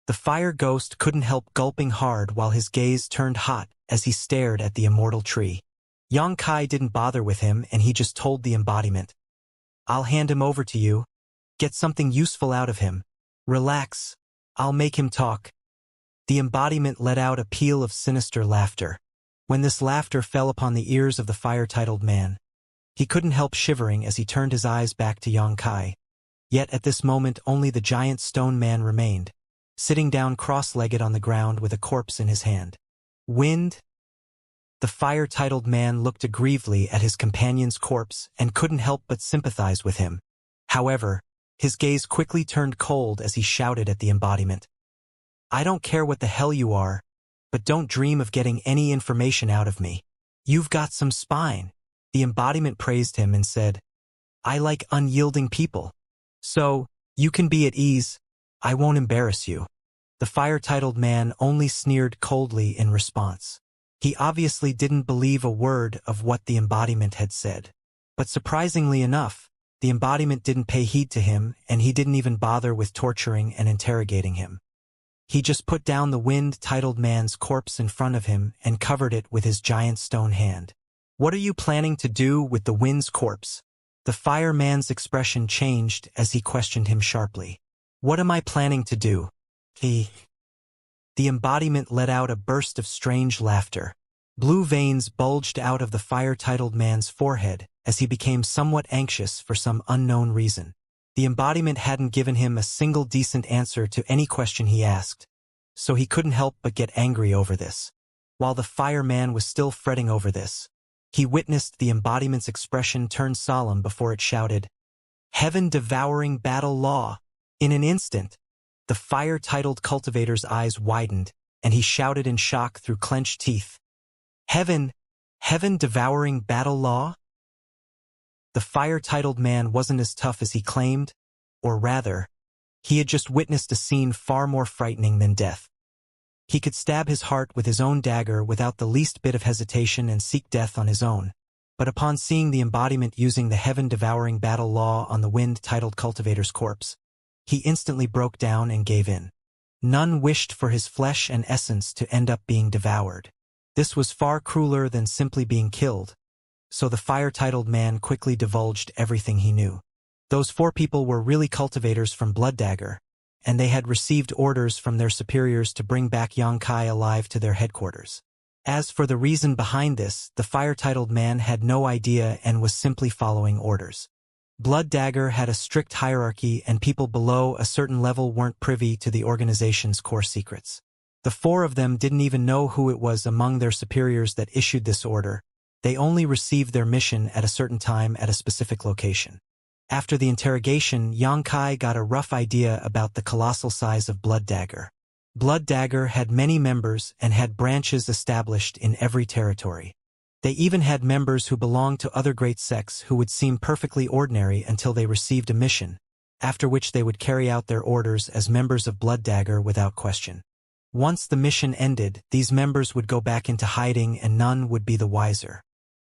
The fire ghost couldn't help gulping hard while his gaze turned hot as he stared at the immortal tree. Yang Kai didn't bother with him and he just told the embodiment. I'll hand him over to you. Get something useful out of him. Relax. I'll make him talk. The embodiment let out a peal of sinister laughter. When this laughter fell upon the ears of the fire-titled man, he couldn't help shivering as he turned his eyes back to Yang Kai. Yet at this moment only the giant stone man remained, sitting down cross-legged on the ground with a corpse in his hand. Wind? The fire-titled man looked aggrievedly at his companion's corpse and couldn't help but sympathize with him. However, his gaze quickly turned cold as he shouted at the embodiment. I don't care what the hell you are, but don't dream of getting any information out of me. You've got some spine. The embodiment praised him and said, I like unyielding people. So, you can be at ease. I won't embarrass you. The fire-titled man only sneered coldly in response. He obviously didn't believe a word of what the embodiment had said. But surprisingly enough, the embodiment didn't pay heed to him, and he didn't even bother with torturing and interrogating him. He just put down the wind-titled man's corpse in front of him and covered it with his giant stone hand. What are you planning to do with the wind's corpse? The fireman's expression changed as he questioned him sharply. What am I planning to do? The embodiment let out a burst of strange laughter. Blue veins bulged out of the fire-titled man's forehead as he became somewhat anxious for some unknown reason. The embodiment hadn't given him a single decent answer to any question he asked, so he couldn't help but get angry over this. While the fireman was still fretting over this, he witnessed the embodiment's expression turn solemn before it shouted, Heaven-devouring battle law! In an instant, the fire-titled cultivator's eyes widened, and he shouted in shock through clenched teeth, Heaven-devouring battle law? The fire-titled man wasn't as tough as he claimed, or rather, he had just witnessed a scene far more frightening than death. He could stab his heart with his own dagger without the least bit of hesitation and seek death on his own, but upon seeing the embodiment using the heaven-devouring battle law on the wind-titled cultivator's corpse, he instantly broke down and gave in. None wished for his flesh and essence to end up being devoured. This was far crueler than simply being killed, so the fire-titled man quickly divulged everything he knew. Those 4 people were really cultivators from Blood Dagger, and they had received orders from their superiors to bring back Yang Kai alive to their headquarters. As for the reason behind this, the fire-titled man had no idea and was simply following orders. Blood Dagger had a strict hierarchy and people below a certain level weren't privy to the organization's core secrets. The 4 of them didn't even know who it was among their superiors that issued this order. They only received their mission at a certain time at a specific location. After the interrogation, Yang Kai got a rough idea about the colossal size of Blood Dagger. Blood Dagger had many members and had branches established in every territory. They even had members who belonged to other great sects who would seem perfectly ordinary until they received a mission, after which they would carry out their orders as members of Blood Dagger without question. Once the mission ended, these members would go back into hiding and none would be the wiser.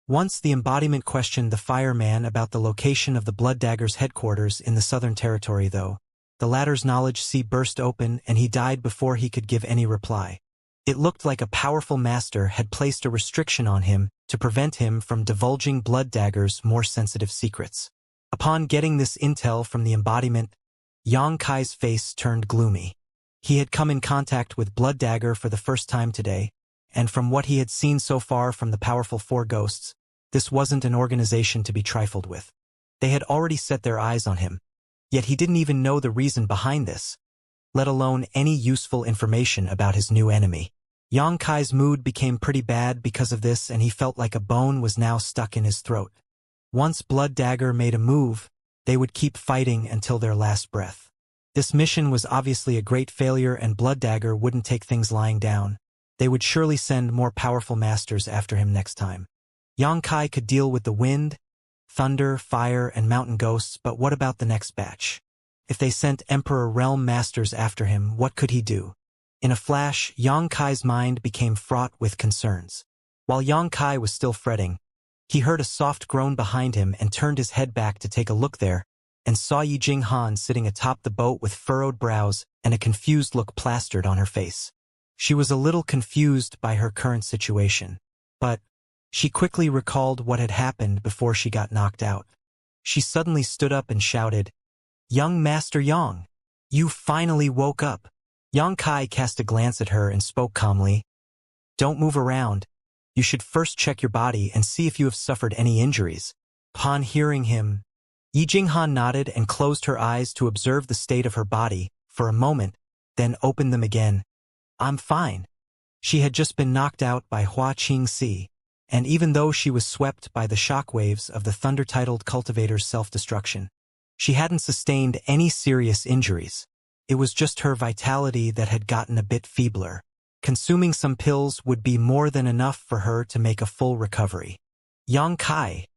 Once the embodiment questioned the fireman about the location of the Blood Dagger's headquarters in the Southern Territory though, the latter's knowledge sea burst open and he died before he could give any reply. It looked like a powerful master had placed a restriction on him to prevent him from divulging Blood Dagger's more sensitive secrets. Upon getting this intel from the embodiment, Xianxia's face turned gloomy. He had come in contact with Blood Dagger for the first time today, and from what he had seen so far from the powerful four ghosts, this wasn't an organization to be trifled with. They had already set their eyes on him, yet he didn't even know the reason behind this, let alone any useful information about his new enemy. Xianxia's mood became pretty bad because of this and he felt like a bone was now stuck in his throat. Once Blood Dagger made a move, they would keep fighting until their last breath. This mission was obviously a great failure and Blood Dagger wouldn't take things lying down. They would surely send more powerful masters after him next time. Xianxia could deal with the wind, thunder, fire, and mountain ghosts, but what about the next batch? If they sent Emperor Realm Masters after him, what could he do? In a flash, Xianxia's mind became fraught with concerns. While Xianxia was still fretting, he heard a soft groan behind him and turned his head back to take a look there, and saw Yijing Han sitting atop the boat with furrowed brows and a confused look plastered on her face. She was a little confused by her current situation, but she quickly recalled what had happened before she got knocked out. She suddenly stood up and shouted, "Young Master Yang, you finally woke up." Xianxia cast a glance at her and spoke calmly, "Don't move around. You should first check your body and see if you have suffered any injuries." Upon hearing him, Yijing Han nodded and closed her eyes to observe the state of her body for a moment, then opened them again. "I'm fine." She had just been knocked out by Hua Qingxi, and even though she was swept by the shockwaves of the thunder-titled cultivator's self-destruction, she hadn't sustained any serious injuries. It was just her vitality that had gotten a bit feebler. Consuming some pills would be more than enough for her to make a full recovery. Xianxia,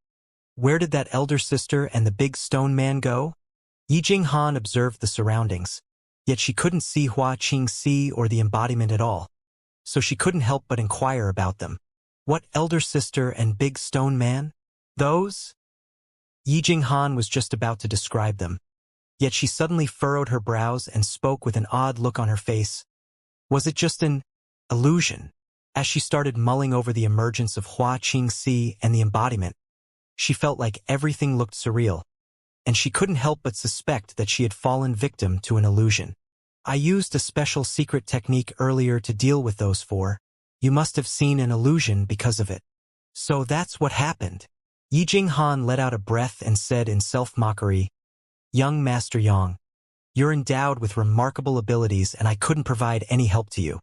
where did that elder sister and the big stone man go? Yijing Han observed the surroundings, yet she couldn't see Hua Qingxi or the embodiment at all, so she couldn't help but inquire about them. What elder sister and big stone man? Those? Yijing Han was just about to describe them, yet she suddenly furrowed her brows and spoke with an odd look on her face. Was it just an illusion? As she started mulling over the emergence of Hua Qingxi and the embodiment, she felt like everything looked surreal, and she couldn't help but suspect that she had fallen victim to an illusion. "I used a special secret technique earlier to deal with those four. You must have seen an illusion because of it." "So that's what happened." Yijing Han let out a breath and said in self-mockery, "Young Master Yang, you're endowed with remarkable abilities and I couldn't provide any help to you.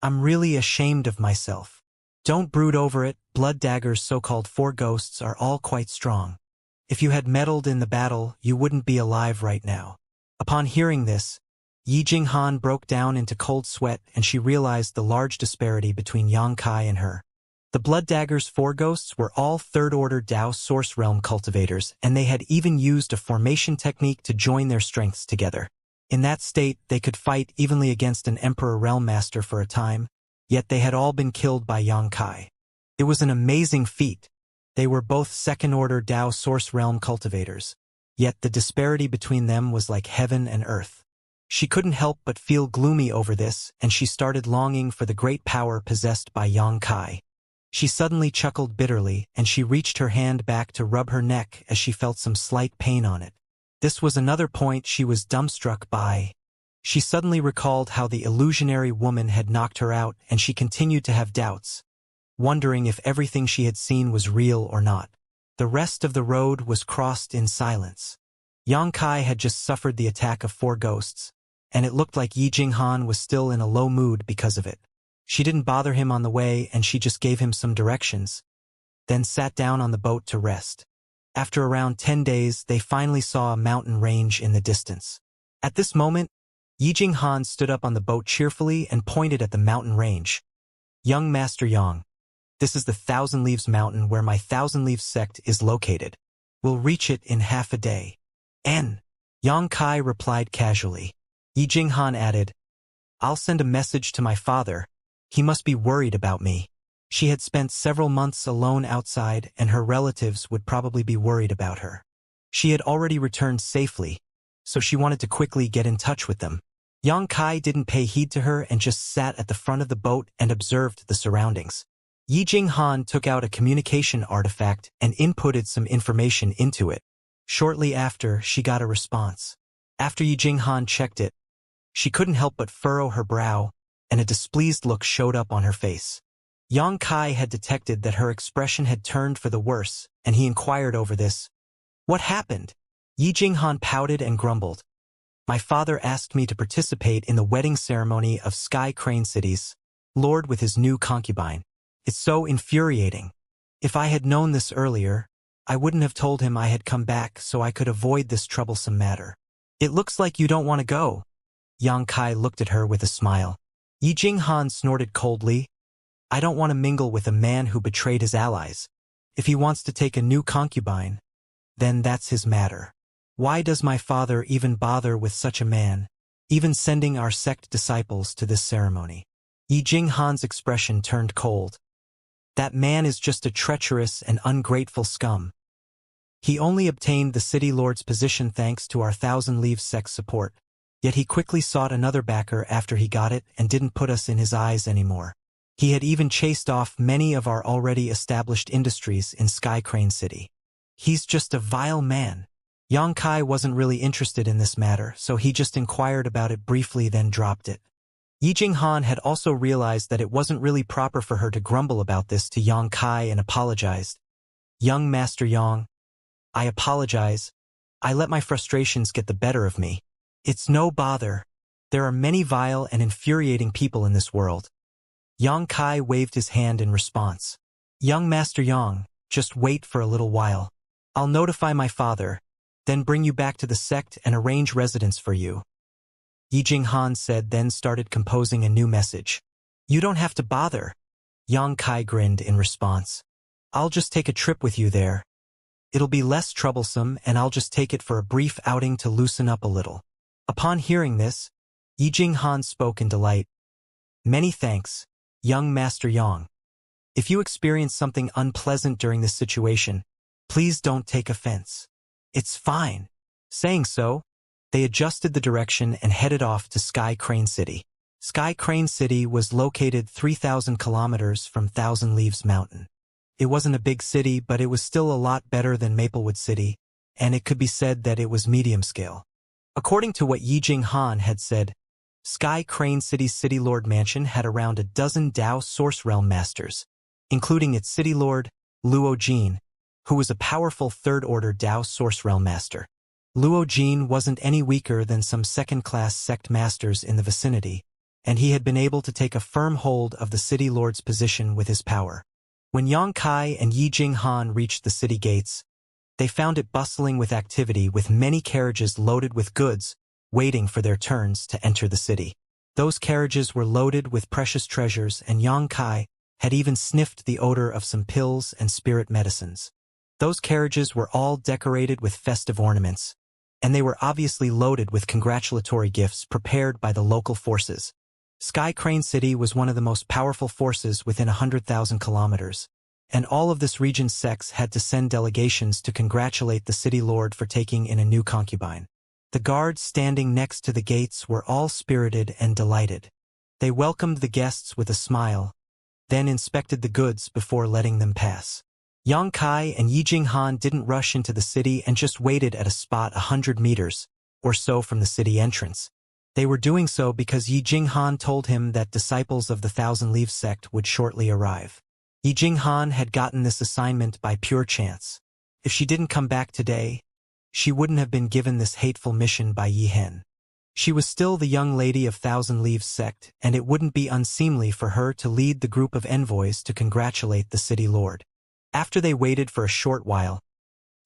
I'm really ashamed of myself." "Don't brood over it. Blood Dagger's so-called four ghosts are all quite strong. If you had meddled in the battle, you wouldn't be alive right now." Upon hearing this, Yijing Han broke down into cold sweat and she realized the large disparity between Xianxia and her. The Blood Dagger's four ghosts were all third-order Dao Source Realm cultivators, and they had even used a formation technique to join their strengths together. In that state, they could fight evenly against an Emperor Realm Master for a time, yet they had all been killed by Xianxia. It was an amazing feat. They were both second-order Dao Source Realm cultivators, yet the disparity between them was like heaven and earth. She couldn't help but feel gloomy over this, and she started longing for the great power possessed by Xianxia. She suddenly chuckled bitterly, and she reached her hand back to rub her neck as she felt some slight pain on it. This was another point she was dumbstruck by. She suddenly recalled how the illusionary woman had knocked her out, and she continued to have doubts, wondering if everything she had seen was real or not. The rest of the road was crossed in silence. Xianxia had just suffered the attack of four ghosts, and it looked like Yijing Han was still in a low mood because of it. She didn't bother him on the way and she just gave him some directions, then sat down on the boat to rest. After around 10 days, they finally saw a mountain range in the distance. At this moment, Yijing Han stood up on the boat cheerfully and pointed at the mountain range. "Young Master Yang, This is the Thousand Leaves Mountain where my Thousand Leaves sect is located. We'll reach it in half a day. N. Yang Kai replied casually. Yi Jinghan added, I'll send a message to my father. He must be worried about me. She had spent several months alone outside, and her relatives would probably be worried about her. She had already returned safely, so she wanted to quickly get in touch with them. Yang Kai didn't pay heed to her and just sat at the front of the boat and observed the surroundings. Yi Jinghan took out a communication artifact and inputted some information into it. Shortly after, she got a response. After Yi Jinghan checked it, she couldn't help but furrow her brow, and a displeased look showed up on her face. Yang Kai had detected that her expression had turned for the worse, and he inquired over this. What happened? Yi Jinghan pouted and grumbled. My father asked me to participate in the wedding ceremony of Sky Crane City's lord with his new concubine. It's so infuriating. If I had known this earlier, I wouldn't have told him I had come back so I could avoid this troublesome matter. It looks like you don't want to go. Yang Kai looked at her with a smile. Yi Jinghan snorted coldly. I don't want to mingle with a man who betrayed his allies. If he wants to take a new concubine, then that's his matter. Why does my father even bother with such a man, even sending our sect disciples to this ceremony? Yi Jinghan's expression turned cold. That man is just a treacherous and ungrateful scum. He only obtained the city lord's position thanks to our Thousand Leaves sect support, yet he quickly sought another backer after he got it and didn't put us in his eyes anymore. He had even chased off many of our already established industries in Sky Crane City. He's just a vile man. Yang Kai wasn't really interested in this matter, so he just inquired about it briefly then dropped it. Yi Jinghan had also realized that it wasn't really proper for her to grumble about this to Yang Kai and apologized. Young Master Yang, I apologize. I let my frustrations get the better of me. It's no bother. There are many vile and infuriating people in this world. Yang Kai waved his hand in response. Young Master Yang, just wait for a little while. I'll notify my father, then bring you back to the sect and arrange residence for you. Yi Jinghan said, then started composing a new message. You don't have to bother. Yang Kai grinned in response. I'll just take a trip with you there. It'll be less troublesome and I'll just take it for a brief outing to loosen up a little. Upon hearing this, Yi Jinghan spoke in delight. Many thanks, young Master Yang. If you experience something unpleasant during this situation, please don't take offense. It's fine. Saying so, they adjusted the direction and headed off to Sky Crane City. Sky Crane City was located 3,000 kilometers from Thousand Leaves Mountain. It wasn't a big city, but it was still a lot better than Maplewood City, and it could be said that it was medium scale. According to what Yi Jinghan had said, Sky Crane City's City Lord Mansion had around a dozen Dao Source Realm Masters, including its City Lord, Luo Jin, who was a powerful third-order Dao Source Realm Master. Luo Jin wasn't any weaker than some second-class sect masters in the vicinity, and he had been able to take a firm hold of the City Lord's position with his power. When Yang Kai and Yi Jinghan reached the city gates, they found it bustling with activity with many carriages loaded with goods, waiting for their turns to enter the city. Those carriages were loaded with precious treasures, and Yang Kai had even sniffed the odor of some pills and spirit medicines. Those carriages were all decorated with festive ornaments, and they were obviously loaded with congratulatory gifts prepared by the local forces. Sky Crane City was one of the most powerful forces within 100,000 kilometers, and all of this region's sects had to send delegations to congratulate the city lord for taking in a new concubine. The guards standing next to the gates were all spirited and delighted. They welcomed the guests with a smile, then inspected the goods before letting them pass. Yang Kai and Yi Jinghan didn't rush into the city and just waited at a spot 100 meters or so from the city entrance. They were doing so because Yi Jinghan told him that disciples of the Thousand Leaves sect would shortly arrive. Yi Jinghan had gotten this assignment by pure chance. If she didn't come back today, she wouldn't have been given this hateful mission by Yi Hen. She was still the young lady of Thousand Leaves sect, and it wouldn't be unseemly for her to lead the group of envoys to congratulate the city lord. After they waited for a short while,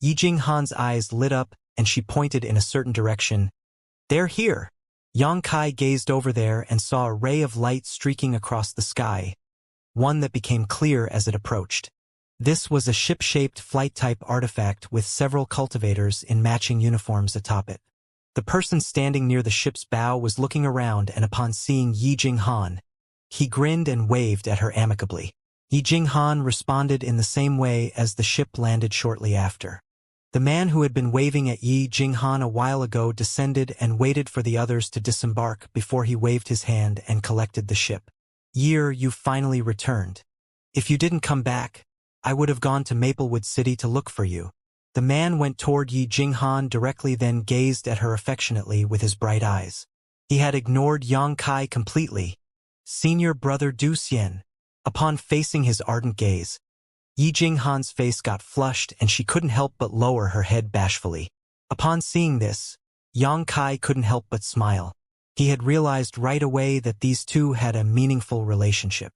Yi Jinghan's eyes lit up and she pointed in a certain direction. They're here. Yang Kai gazed over there and saw a ray of light streaking across the sky. one that became clear as it approached. This was a ship-shaped flight-type artifact with several cultivators in matching uniforms atop it. The person standing near the ship's bow was looking around, and upon seeing Yi Jinghan, he grinned and waved at her amicably. Yi Jinghan responded in the same way as the ship landed shortly after. The man who had been waving at Yi Jinghan a while ago descended and waited for the others to disembark before he waved his hand and collected the ship. "Year, you finally returned. If you didn't come back, I would have gone to Maplewood City to look for you." The man went toward Yi Jinghan directly, then gazed at her affectionately with his bright eyes. He had ignored Yang Kai completely. "Senior brother Du Xian." Upon facing his ardent gaze, Yi Jinghan's face got flushed and she couldn't help but lower her head bashfully. Upon seeing this, Yang Kai couldn't help but smile. He had realized right away that these two had a meaningful relationship.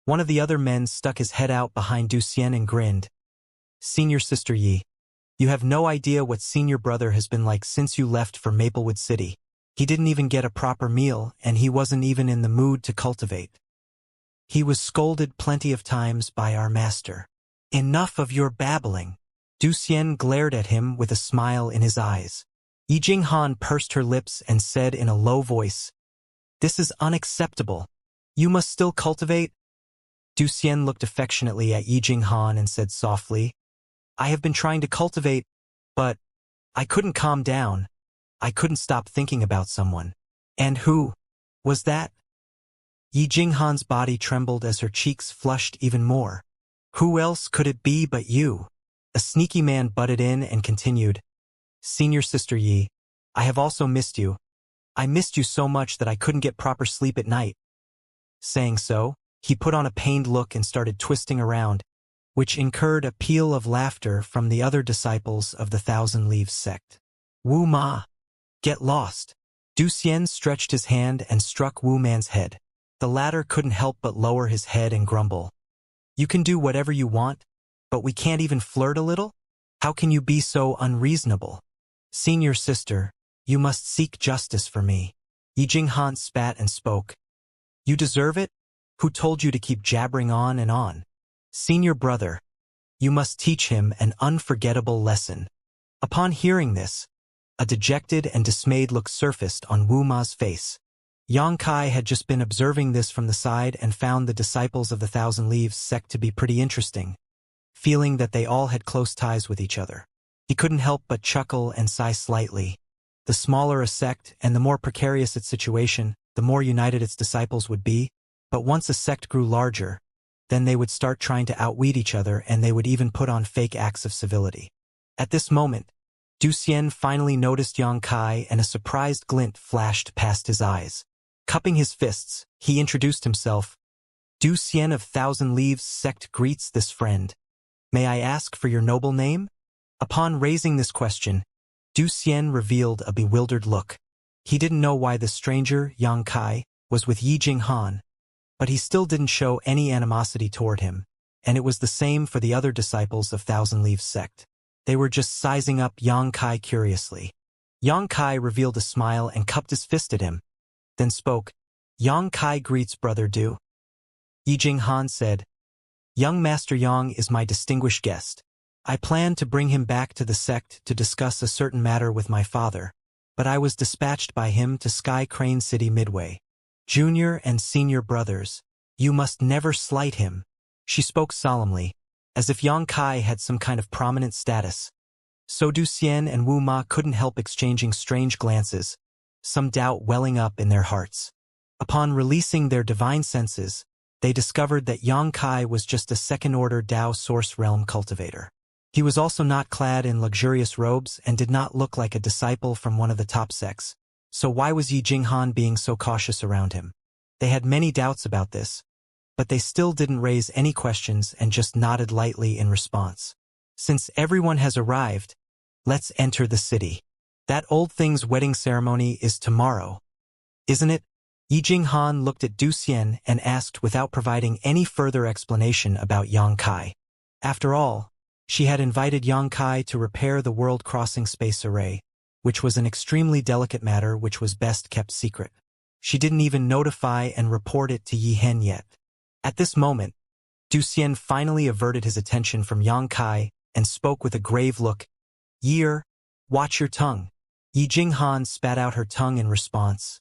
One of the other men stuck his head out behind Du Xian and grinned. "Senior sister Yi, you have no idea what senior brother has been like since you left for Maplewood City. He didn't even get a proper meal, and he wasn't even in the mood to cultivate. He was scolded plenty of times by our master." "Enough of your babbling." Du Xian glared at him with a smile in his eyes. Yi Jinghan pursed her lips and said in a low voice, "This is unacceptable. You must still cultivate?" Du Xian looked affectionately at Yi Jinghan and said softly, "I have been trying to cultivate, but I couldn't calm down. I couldn't stop thinking about someone." "And who was that?" Yi Jinghan's body trembled as her cheeks flushed even more. "Who else could it be but you?" A sneaky man butted in and continued, "Senior sister Yi, I have also missed you. I missed you so much that I couldn't get proper sleep at night." Saying so, he put on a pained look and started twisting around, which incurred a peal of laughter from the other disciples of the Thousand Leaves sect. "Wu Ma, get lost." Du Xian stretched his hand and struck Wu Man's head. The latter couldn't help but lower his head and grumble. "You can do whatever you want, but we can't even flirt a little? How can you be so unreasonable? Senior sister, you must seek justice for me." Yi Jinghan spat and spoke. "You deserve it? Who told you to keep jabbering on and on? Senior brother, you must teach him an unforgettable lesson." Upon hearing this, a dejected and dismayed look surfaced on Wu Ma's face. Yang Kai had just been observing this from the side and found the disciples of the Thousand Leaves sect to be pretty interesting, feeling that they all had close ties with each other. He couldn't help but chuckle and sigh slightly. The smaller a sect and the more precarious its situation, the more united its disciples would be, but once a sect grew larger, then they would start trying to outwit each other, and they would even put on fake acts of civility. At this moment, Du Xian finally noticed Yang Kai, and a surprised glint flashed past his eyes. Cupping his fists, he introduced himself. "Du Xian of Thousand Leaves sect greets this friend. May I ask for your noble name?" Upon raising this question, Du Xian revealed a bewildered look. He didn't know why the stranger, Yang Kai, was with Yi Jinghan, but he still didn't show any animosity toward him, and it was the same for the other disciples of Thousand Leaves sect. They were just sizing up Yang Kai curiously. Yang Kai revealed a smile and cupped his fist at him, then spoke. "Yang Kai greets brother Du." Yi Jinghan said, "Young Master Yang is my distinguished guest. I planned to bring him back to the sect to discuss a certain matter with my father, but I was dispatched by him to Sky Crane City Midway. Junior and senior brothers, you must never slight him." She spoke solemnly, as if Yang Kai had some kind of prominent status. So Du Xian and Wu Ma couldn't help exchanging strange glances, some doubt welling up in their hearts. Upon releasing their divine senses, they discovered that Yang Kai was just a second-order Dao Source Realm cultivator. He was also not clad in luxurious robes and did not look like a disciple from one of the top sects. So why was Yi Jinghan being so cautious around him? They had many doubts about this, but they still didn't raise any questions and just nodded lightly in response. "Since everyone has arrived, let's enter the city. That old thing's wedding ceremony is tomorrow, isn't it?" Yi Jinghan looked at Du Xian and asked without providing any further explanation about Yang Kai. After all, she had invited Yang Kai to repair the world-crossing space array, which was an extremely delicate matter which was best kept secret. She didn't even notify and report it to Yi Hen yet. At this moment, Xian finally averted his attention from Yang Kai and spoke with a grave look. Year, watch your tongue. Yi Jinghan spat out her tongue in response.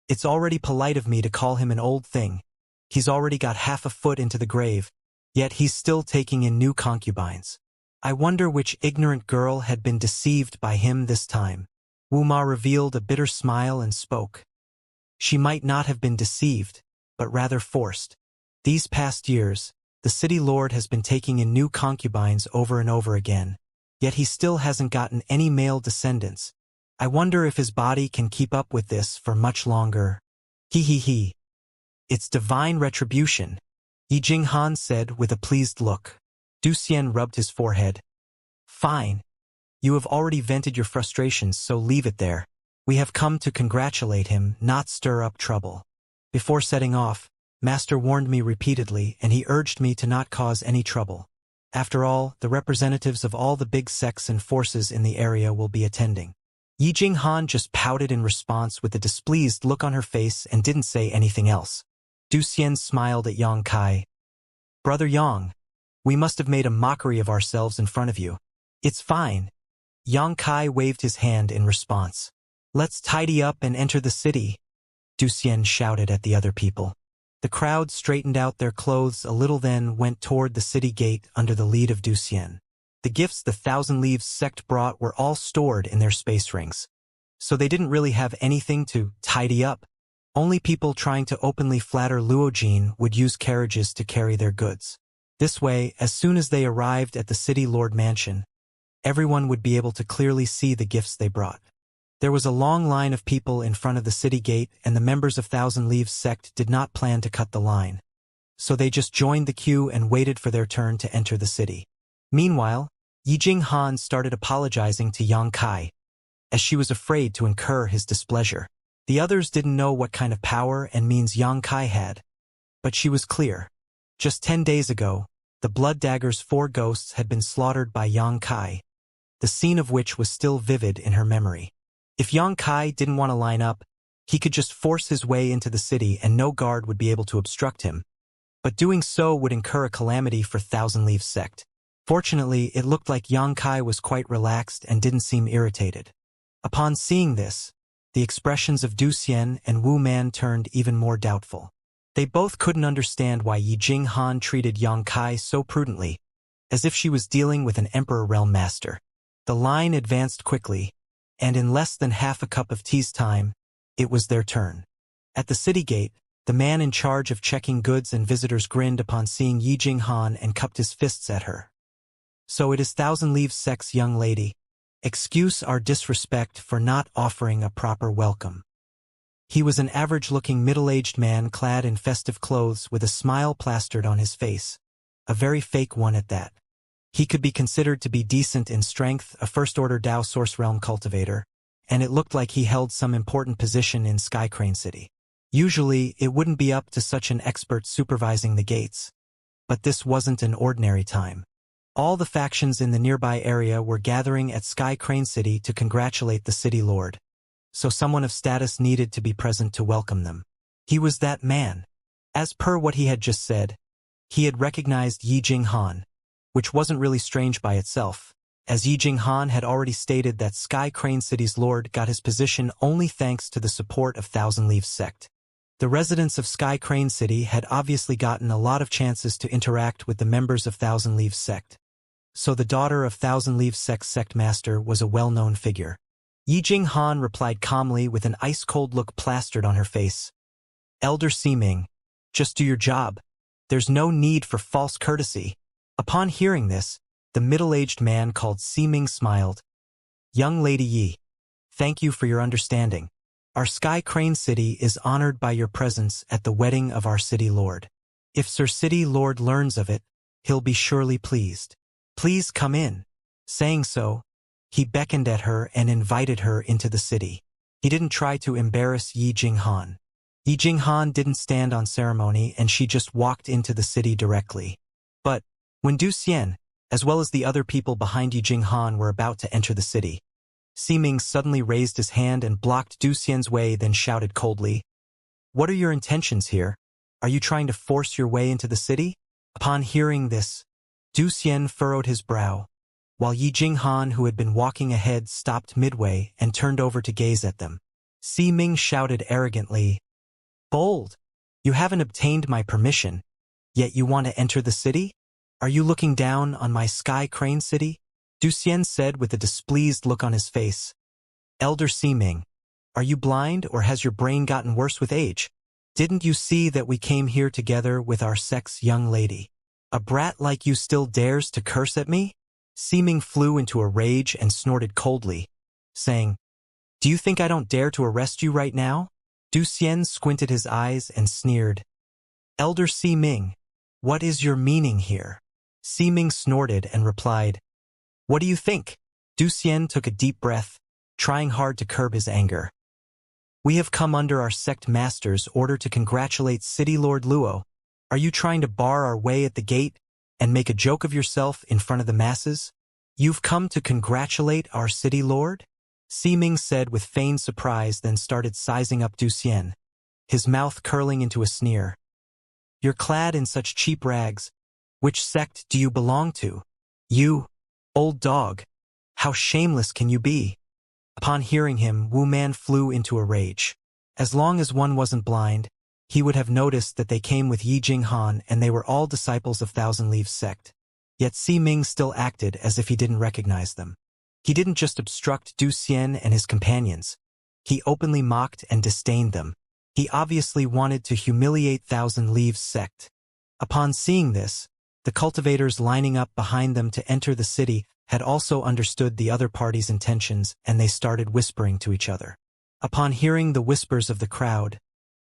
It's already polite of me to call him an old thing. He's already got half a foot into the grave, yet he's still taking in new concubines. I wonder which ignorant girl had been deceived by him this time. Wu Ma revealed a bitter smile and spoke. She might not have been deceived, but rather forced. These past years, the city lord has been taking in new concubines over and over again, yet he still hasn't gotten any male descendants. I wonder if his body can keep up with this for much longer. He. It's divine retribution, Yi Jinghan said with a pleased look. Xian rubbed his forehead. Fine. You have already vented your frustrations, so leave it there. We have come to congratulate him, not stir up trouble. Before setting off, Master warned me repeatedly, and he urged me to not cause any trouble. After all, the representatives of all the big sects and forces in the area will be attending. Yi Jinghan just pouted in response with a displeased look on her face and didn't say anything else. Xian smiled at Yang Kai. Brother Yang, we must have made a mockery of ourselves in front of you. It's fine. Yang Kai waved his hand in response. Let's tidy up and enter the city, Xian shouted at the other people. The crowd straightened out their clothes a little, then went toward the city gate under the lead of Xian. The gifts the Thousand Leaves sect brought were all stored in their space rings. So they didn't really have anything to tidy up. Only people trying to openly flatter Luojin would use carriages to carry their goods. This way, as soon as they arrived at the city lord mansion, everyone would be able to clearly see the gifts they brought. There was a long line of people in front of the city gate, and the members of Thousand Leaves sect did not plan to cut the line. So they just joined the queue and waited for their turn to enter the city. Meanwhile, Yi Jinghan started apologizing to Yang Kai, as she was afraid to incur his displeasure. The others didn't know what kind of power and means Yang Kai had, but she was clear. Just 10 days ago, the Blood Dagger's 4 ghosts had been slaughtered by Yang Kai, the scene of which was still vivid in her memory. If Yang Kai didn't want to line up, he could just force his way into the city and no guard would be able to obstruct him. But doing so would incur a calamity for Thousand Leaves sect. Fortunately, it looked like Yang Kai was quite relaxed and didn't seem irritated. Upon seeing this, the expressions of Xian and Wu Man turned even more doubtful. They both couldn't understand why Yi Jinghan treated Yang Kai so prudently, as if she was dealing with an Emperor Realm Master. The line advanced quickly, and in less than half a cup of tea's time, it was their turn. At the city gate, the man in charge of checking goods and visitors grinned upon seeing Yi Jinghan and cupped his fists at her. So it is Thousand Leaves sect's young lady. Excuse our disrespect for not offering a proper welcome. He was an average-looking middle-aged man clad in festive clothes with a smile plastered on his face, a very fake one at that. He could be considered to be decent in strength, a first-order Dao Source Realm cultivator, and it looked like he held some important position in Sky Crane City. Usually, it wouldn't be up to such an expert supervising the gates. But this wasn't an ordinary time. All the factions in the nearby area were gathering at Sky Crane City to congratulate the city lord. So someone of status needed to be present to welcome them. He was that man. As per what he had just said, he had recognized Yi Jinghan, which wasn't really strange by itself, as Yi Jinghan had already stated that Sky Crane City's lord got his position only thanks to the support of Thousand Leaves sect. The residents of Sky Crane City had obviously gotten a lot of chances to interact with the members of Thousand Leaves sect. So the daughter of Thousand Leaves sect's sect master was a well-known figure. Yi Jinghan replied calmly with an ice-cold look plastered on her face. Elder Siming, just do your job. There's no need for false courtesy. Upon hearing this, the middle-aged man called Siming smiled. Young Lady Yi, thank you for your understanding. Our Sky Crane City is honored by your presence at the wedding of our city lord. If Sir City Lord learns of it, he'll be surely pleased. Please come in. Saying so, he beckoned at her and invited her into the city. He didn't try to embarrass Yi Jinghan. Yi Jinghan didn't stand on ceremony and she just walked into the city directly. But, when Xian, as well as the other people behind Yi Jinghan were about to enter the city, Siming suddenly raised his hand and blocked Xian's way, then shouted coldly, What are your intentions here? Are you trying to force your way into the city? Upon hearing this, Du Xian furrowed his brow, while Yi Jinghan, who had been walking ahead, stopped midway and turned over to gaze at them. Si Ming shouted arrogantly, "Bold! You haven't obtained my permission, yet you want to enter the city? Are you looking down on my sky crane city?" Du Xian said with a displeased look on his face. "Elder Si Ming, are you blind or has your brain gotten worse with age? Didn't you see that we came here together with our sex, young lady? A brat like you still dares to curse at me?" Si Ming flew into a rage and snorted coldly, saying, "Do you think I don't dare to arrest you right now?" Du Xian squinted his eyes and sneered, "Elder Si Ming, what is your meaning here?" Si Ming snorted and replied, "What do you think?" Du Xian took a deep breath, trying hard to curb his anger. "We have come under our sect master's order to congratulate City Lord Luo. Are you trying to bar our way at the gate and make a joke of yourself in front of the masses? You've come to congratulate our city lord?" Si Ming said with feigned surprise, then started sizing up Du Xian, his mouth curling into a sneer. "You're clad in such cheap rags. Which sect do you belong to? You, old dog. How shameless can you be?" Upon hearing him, Wu Man flew into a rage. As long as one wasn't blind, he would have noticed that they came with Yi Jinghan and they were all disciples of Thousand Leaves sect. Yet Si Ming still acted as if he didn't recognize them. He didn't just obstruct Du Xian and his companions. He openly mocked and disdained them. He obviously wanted to humiliate Thousand Leaves sect. Upon seeing this, the cultivators lining up behind them to enter the city had also understood the other party's intentions, and they started whispering to each other. Upon hearing the whispers of the crowd,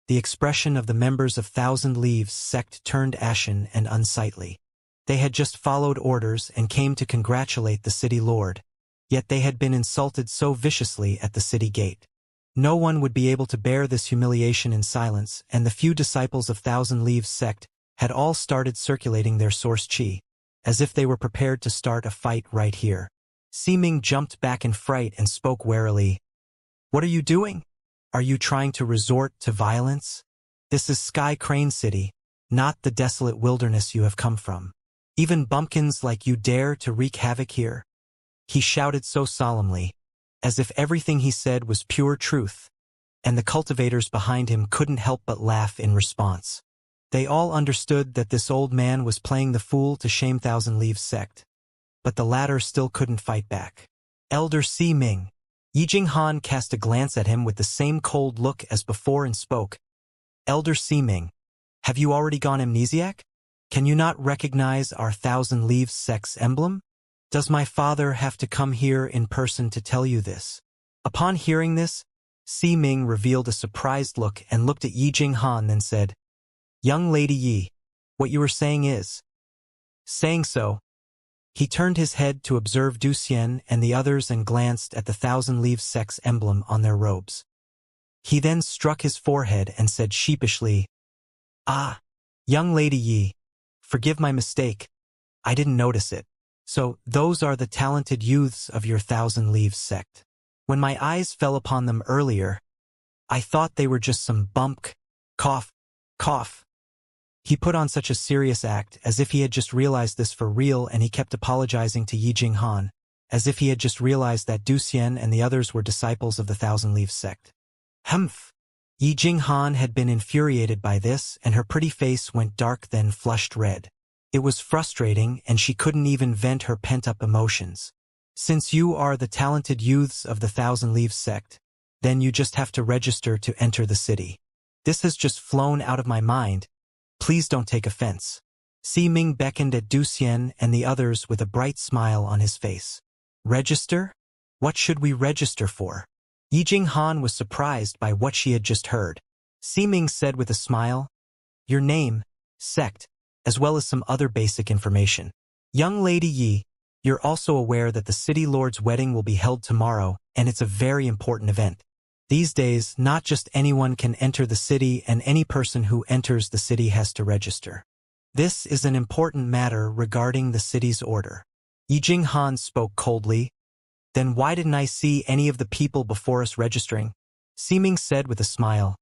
the expression of the members of Thousand Leaves sect turned ashen and unsightly. They had just followed orders and came to congratulate the city lord, yet they had been insulted so viciously at the city gate. No one would be able to bear this humiliation in silence, and the few disciples of Thousand Leaves sect had all started circulating their source chi, as if they were prepared to start a fight right here. Si Ming jumped back in fright and spoke warily. "What are you doing? Are you trying to resort to violence? This is Sky Crane City, not the desolate wilderness you have come from. Even bumpkins like you dare to wreak havoc here?" He shouted so solemnly, as if everything he said was pure truth, and the cultivators behind him couldn't help but laugh in response. They all understood that this old man was playing the fool to shame Thousand Leaves sect, but the latter still couldn't fight back. "Elder Si Ming." Yi Jinghan cast a glance at him with the same cold look as before and spoke. "Elder Si Ming, have you already gone amnesiac? Can you not recognize our Thousand Leaves sect's emblem? Does my father have to come here in person to tell you this?" Upon hearing this, Si Ming revealed a surprised look and looked at Yi Jinghan, then said, "Young lady Yi, what you were saying is..." Saying so, he turned his head to observe Du Xian and the others and glanced at the Thousand Leaves sect's emblem on their robes. He then struck his forehead and said sheepishly, "Ah, young lady Yi, forgive my mistake. I didn't notice it. So, those are the talented youths of your Thousand Leaves sect. When my eyes fell upon them earlier, I thought they were just some cough, cough." He put on such a serious act as if he had just realized this for real, and he kept apologizing to Yi Jinghan, as if he had just realized that Du Xian and the others were disciples of the Thousand Leaves sect. Humph! Yi Jinghan had been infuriated by this, and her pretty face went dark then flushed red. It was frustrating, and she couldn't even vent her pent-up emotions. "Since you are the talented youths of the Thousand Leaves sect, then you just have to register to enter the city. This has just flown out of my mind. Please don't take offense." Si Ming beckoned at Du Xian and the others with a bright smile on his face. "Register? What should we register for?" Yi Jinghan was surprised by what she had just heard. Si Ming said with a smile, "Your name, sect, as well as some other basic information. Young lady Yi, you're also aware that the city lord's wedding will be held tomorrow, and it's a very important event. These days, not just anyone can enter the city, and any person who enters the city has to register. This is an important matter regarding the city's order." Yi Jinghan spoke coldly. "Then why didn't I see any of the people before us registering?" Si Ming said with a smile.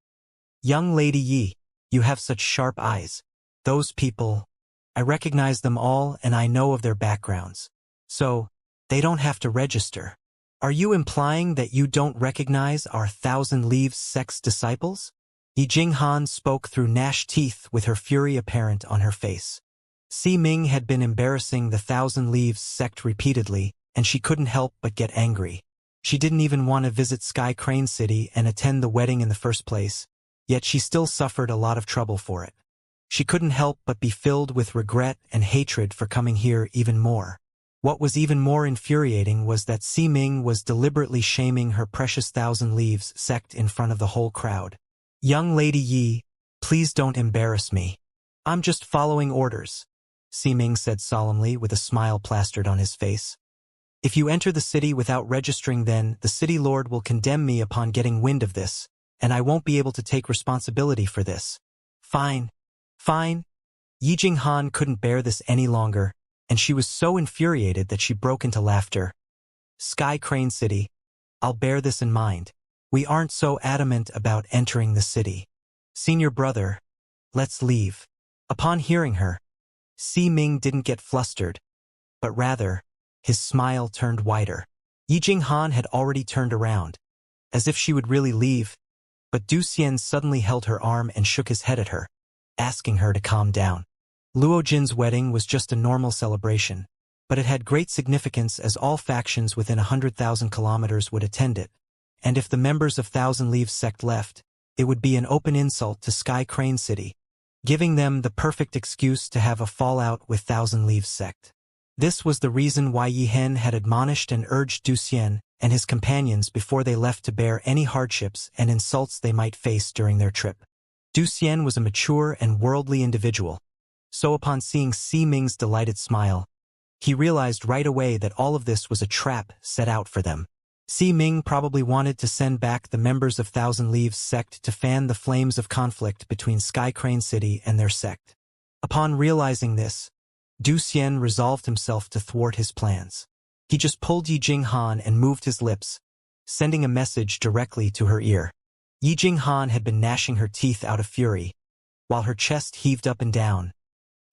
"Young lady Yi, you have such sharp eyes. Those people, I recognize them all and I know of their backgrounds. So, they don't have to register. Are you implying that you don't recognize our Thousand Leaves sect's disciples? Yi Jinghan spoke through gnashed teeth with her fury apparent on her face. Si Ming had been embarrassing the Thousand Leaves sect repeatedly, and she couldn't help but get angry. She didn't even want to visit Sky Crane City and attend the wedding in the first place, yet she still suffered a lot of trouble for it. She couldn't help but be filled with regret and hatred for coming here even more. What was even more infuriating was that Si Ming was deliberately shaming her precious Thousand Leaves sect in front of the whole crowd. Young Lady Yi, please don't embarrass me. I'm just following orders, Si Ming said solemnly with a smile plastered on his face. If you enter the city without registering, then the city lord will condemn me upon getting wind of this, and I won't be able to take responsibility for this. Fine. Fine. Yi Jinghan couldn't bear this any longer, and she was so infuriated that she broke into laughter. Sky Crane City, I'll bear this in mind. We aren't so adamant about entering the city. Senior brother, let's leave. Upon hearing her, Si Ming didn't get flustered, but rather, his smile turned wider. Yi Jinghan had already turned around, as if she would really leave, but Du Xian suddenly held her arm and shook his head at her, asking her to calm down. Luo Jin's wedding was just a normal celebration, but it had great significance as all factions within 100,000 kilometers would attend it, and if the members of Thousand Leaves sect left, it would be an open insult to Sky Crane City, giving them the perfect excuse to have a fallout with Thousand Leaves sect. This was the reason why Yi Hen had admonished and urged Du Xian and his companions before they left to bear any hardships and insults they might face during their trip. Du Xian was a mature and worldly individual, so upon seeing Si Ming's delighted smile, he realized right away that all of this was a trap set out for them. Si Ming probably wanted to send back the members of Thousand Leaves sect to fan the flames of conflict between Sky Crane City and their sect. Upon realizing this, Du Xian resolved himself to thwart his plans. He just pulled Yi Jinghan and moved his lips, sending a message directly to her ear. Yi Jinghan had been gnashing her teeth out of fury, while her chest heaved up and down,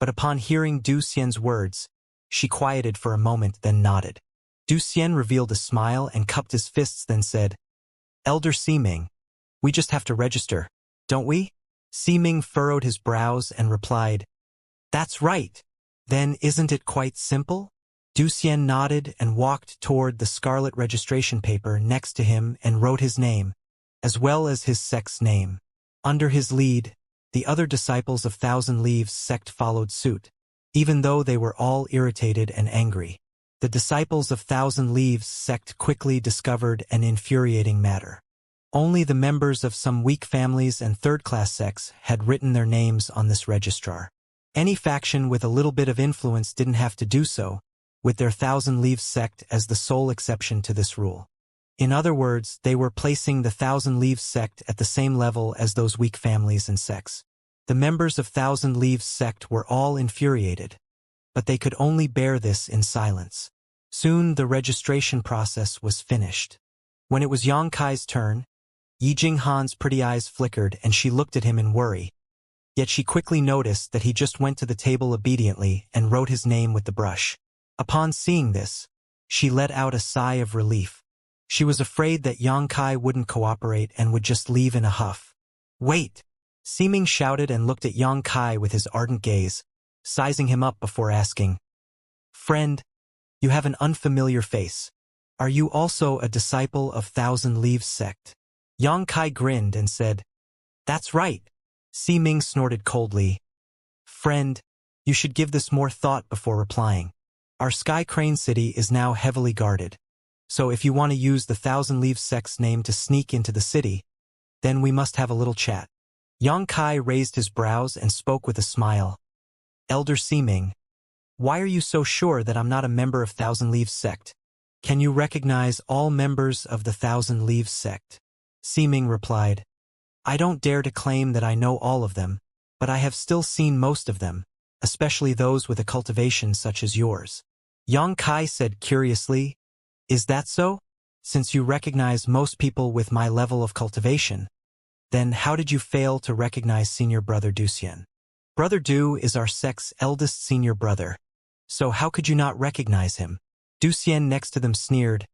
but upon hearing Du Xian's words, she quieted for a moment then nodded. Du Xian revealed a smile and cupped his fists then said, Elder Si Ming, we just have to register, don't we? Si Ming furrowed his brows and replied, That's right. Then isn't it quite simple? Du Xian nodded and walked toward the scarlet registration paper next to him and wrote his name, as well as his sect's name. Under his lead, the other disciples of Thousand Leaves sect followed suit, even though they were all irritated and angry. The disciples of Thousand Leaves sect quickly discovered an infuriating matter. Only the members of some weak families and third-class sects had written their names on this registrar. Any faction with a little bit of influence didn't have to do so, with their Thousand Leaves sect as the sole exception to this rule. In other words, they were placing the Thousand Leaves sect at the same level as those weak families and sects. The members of Thousand Leaves sect were all infuriated, but they could only bear this in silence. Soon the registration process was finished. When it was Yang Kai's turn, Yi Jinghan's pretty eyes flickered and she looked at him in worry. Yet she quickly noticed that he just went to the table obediently and wrote his name with the brush. Upon seeing this, she let out a sigh of relief. She was afraid that Yang Kai wouldn't cooperate and would just leave in a huff. Wait! Si Ming shouted and looked at Yang Kai with his ardent gaze, sizing him up before asking, Friend, you have an unfamiliar face. Are you also a disciple of Thousand Leaves sect? Yang Kai grinned and said, That's right. Si Ming snorted coldly. Friend, you should give this more thought before replying. Our Sky Crane City is now heavily guarded, so if you want to use the Thousand Leaves sect's name to sneak into the city, then we must have a little chat. Yang Kai raised his brows and spoke with a smile. Elder Si Ming, why are you so sure that I'm not a member of Thousand Leaves sect? Can you recognize all members of the Thousand Leaves sect? Si Ming replied, I don't dare to claim that I know all of them, but I have still seen most of them, especially those with a cultivation such as yours. Yang Kai said curiously, Is that so? Since you recognize most people with my level of cultivation, then how did you fail to recognize senior brother Du Xian? Brother Du is our sect's eldest senior brother. So how could you not recognize him? Du Xian next to them sneered.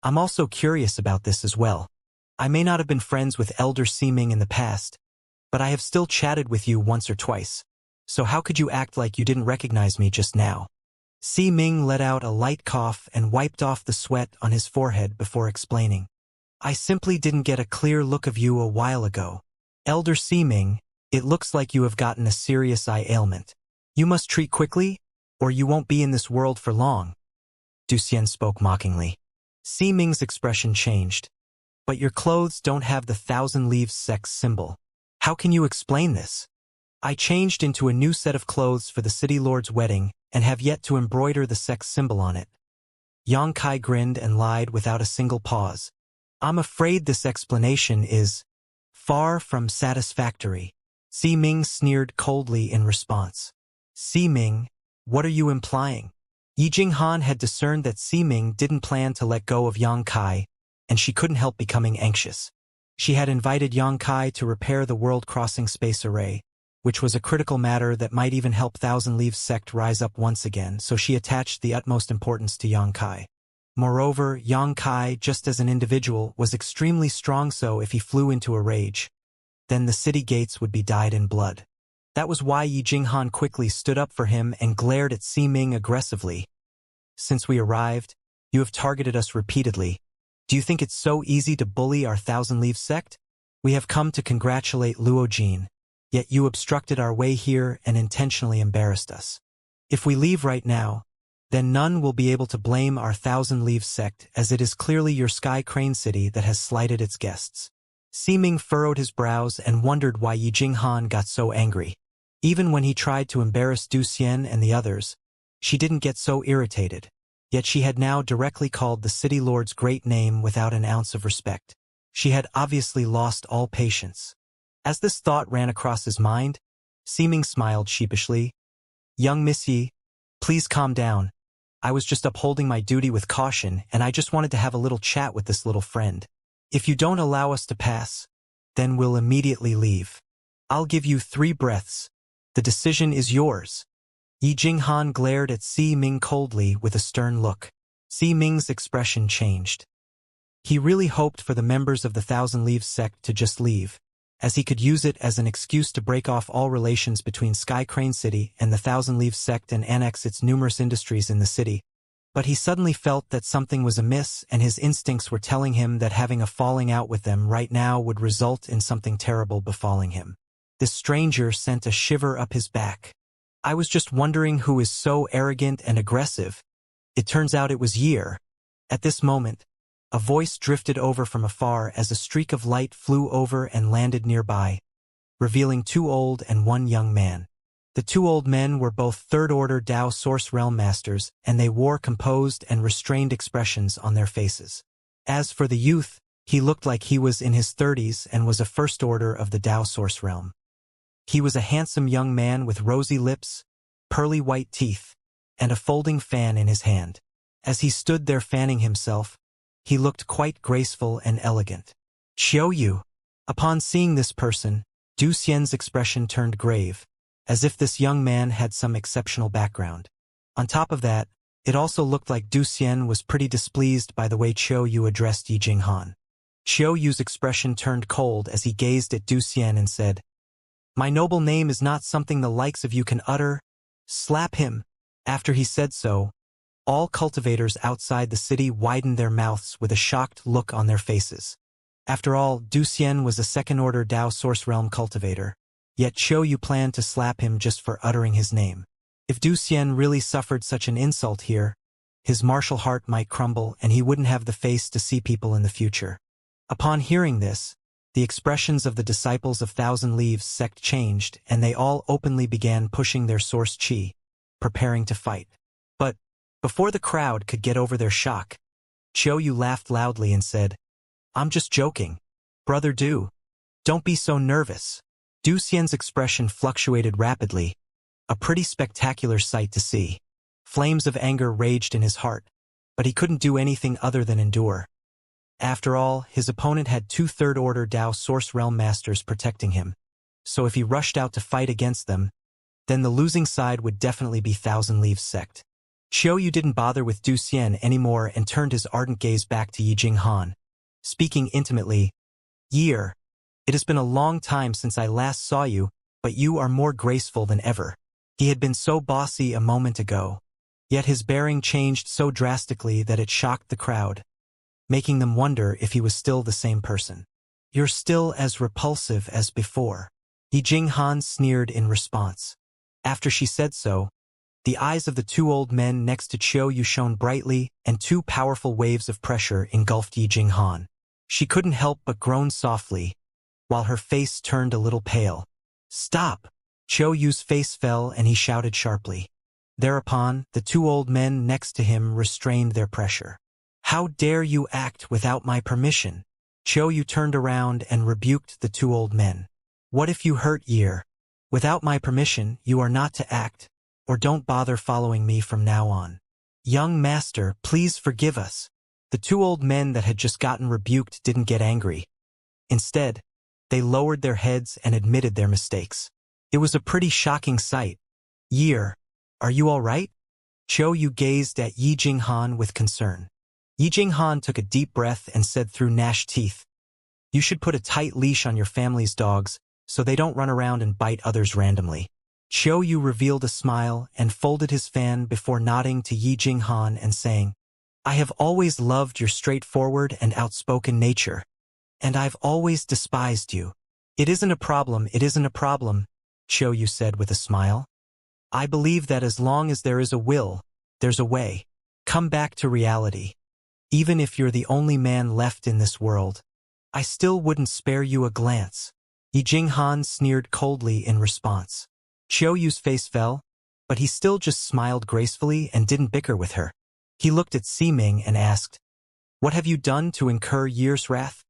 I'm also curious about this as well. I may not have been friends with Elder Siming in the past, but I have still chatted with you once or twice. So how could you act like you didn't recognize me just now? Siming let out a light cough and wiped off the sweat on his forehead before explaining. I simply didn't get a clear look of you a while ago. Elder Siming, it looks like you have gotten a serious eye ailment. You must treat quickly, or you won't be in this world for long. Du Xian spoke mockingly. Siming's expression changed. But your clothes don't have the Thousand Leaves sex symbol. How can you explain this? I changed into a new set of clothes for the city lord's wedding and have yet to embroider the sex symbol on it. Yang Kai grinned and lied without a single pause. I'm afraid this explanation is far from satisfactory. Siming sneered coldly in response. Siming, what are you implying? Yi Jinghan had discerned that Siming didn't plan to let go of Yang Kai, and she couldn't help becoming anxious. She had invited Yang Kai to repair the world-crossing space array, which was a critical matter that might even help Thousand Leaves sect rise up once again, so she attached the utmost importance to Yang Kai. Moreover, Yang Kai, just as an individual, was extremely strong, so if he flew into a rage, then the city gates would be dyed in blood. That was why Yi Jinghan quickly stood up for him and glared at Siming aggressively. Since we arrived, you have targeted us repeatedly. Do you think it's so easy to bully our Thousand Leaves sect? We have come to congratulate Luo Jin, yet you obstructed our way here and intentionally embarrassed us. If we leave right now, then none will be able to blame our Thousand Leaves sect, as it is clearly your Sky Crane City that has slighted its guests. Siming furrowed his brows and wondered why Yi Jinghan got so angry. Even when he tried to embarrass Du Xian and the others, she didn't get so irritated. Yet she had now directly called the city lord's great name without an ounce of respect. She had obviously lost all patience. As this thought ran across his mind, Siming smiled sheepishly. Young Miss Yi, please calm down. I was just upholding my duty with caution, and I just wanted to have a little chat with this little friend. If you don't allow us to pass, then we'll immediately leave. I'll give you 3 breaths. The decision is yours. Yi Jinghan glared at Siming coldly with a stern look. Siming's expression changed. He really hoped for the members of the Thousand Leaves sect to just leave, as he could use it as an excuse to break off all relations between Sky Crane City and the Thousand Leaves sect and annex its numerous industries in the city. But he suddenly felt that something was amiss, and his instincts were telling him that having a falling out with them right now would result in something terrible befalling him. This stranger sent a shiver up his back. I was just wondering who is so arrogant and aggressive. It turns out it was Year. At this moment, a voice drifted over from afar as a streak of light flew over and landed nearby, revealing 2 old and 1 young man. The 2 old men were both third-order Dao Source Realm Masters, and they wore composed and restrained expressions on their faces. As for the youth, he looked like he was in his 30s and was a first order of the Dao Source Realm. He was a handsome young man with rosy lips, pearly white teeth, and a folding fan in his hand. As he stood there fanning himself, he looked quite graceful and elegant. Xiaoyu. Upon seeing this person, Du Xian's expression turned grave, as if this young man had some exceptional background. On top of that, it also looked like Du Xian was pretty displeased by the way Xiaoyu addressed Yi Jinghan. Xiaoyu's expression turned cold as he gazed at Du Xian and said, My noble name is not something the likes of you can utter. Slap him. After he said so, all cultivators outside the city widened their mouths with a shocked look on their faces. After all, Du Xian was a second-order Dao Source Realm cultivator, yet Xiaoyu planned to slap him just for uttering his name. If Du Xian really suffered such an insult here, his martial heart might crumble and he wouldn't have the face to see people in the future. Upon hearing this, the expressions of the disciples of Thousand Leaves sect changed, and they all openly began pushing their source chi, preparing to fight. But before the crowd could get over their shock, Xiaoyu laughed loudly and said, I'm just joking. Brother Du, don't be so nervous. Du Xian's expression fluctuated rapidly, a pretty spectacular sight to see. Flames of anger raged in his heart, but he couldn't do anything other than endure. After all, his opponent had 2 third-order Dao Source Realm Masters protecting him, so if he rushed out to fight against them, then the losing side would definitely be Thousand Leaves sect. Qiu Yu didn't bother with Du Xian anymore and turned his ardent gaze back to Yi Jinghan. Speaking intimately, Year, it has been a long time since I last saw you, but you are more graceful than ever. He had been so bossy a moment ago, yet his bearing changed so drastically that it shocked the crowd, making them wonder if he was still the same person. You're still as repulsive as before. Yi Jinghan sneered in response. After she said so, the eyes of the two old men next to Qiu Yu shone brightly, and two powerful waves of pressure engulfed Yi Jinghan. She couldn't help but groan softly, while her face turned a little pale. Stop! Qiu Yu's face fell and he shouted sharply. Thereupon, the two old men next to him restrained their pressure. How dare you act without my permission? Qiu Yu turned around and rebuked the two old men. What if you hurt Year? Without my permission, you are not to act, or don't bother following me from now on. Young master, please forgive us. The two old men that had just gotten rebuked didn't get angry. Instead, they lowered their heads and admitted their mistakes. It was a pretty shocking sight. Year, are you all right? Qiu Yu gazed at Yi Jinghan with concern. Yi Jinghan took a deep breath and said through gnashed teeth, You should put a tight leash on your family's dogs so they don't run around and bite others randomly. Qiu Yu revealed a smile and folded his fan before nodding to Yi Jinghan and saying, I have always loved your straightforward and outspoken nature, and I've always despised you. It isn't a problem, Qiu Yu said with a smile. I believe that as long as there is a will, there's a way. Come back to reality. Even if you're the only man left in this world, I still wouldn't spare you a glance. Yi Jinghan sneered coldly in response. Qiu Yu's face fell, but he still just smiled gracefully and didn't bicker with her. He looked at Ximing and asked, What have you done to incur Year's wrath?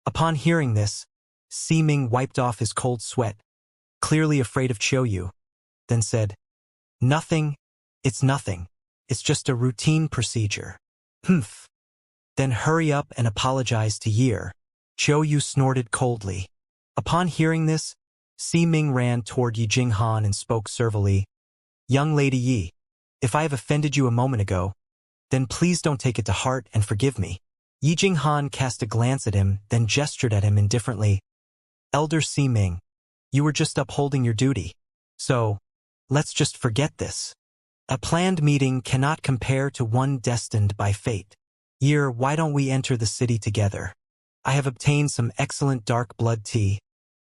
Upon hearing this, Ximing wiped off his cold sweat, clearly afraid of Qiu Yu, then said, Nothing, it's nothing. It's just a routine procedure. Humph. Then hurry up and apologize to Year. Qiu Yu snorted coldly. Upon hearing this, Ximing ran toward Yi Jinghan and spoke servilely, Young Lady Yi, if I have offended you a moment ago, then please don't take it to heart and forgive me. Yi Jinghan cast a glance at him, then gestured at him indifferently. Elder Ximing, you were just upholding your duty. So, let's just forget this. A planned meeting cannot compare to one destined by fate. Year, why don't we enter the city together? I have obtained some excellent dark blood tea,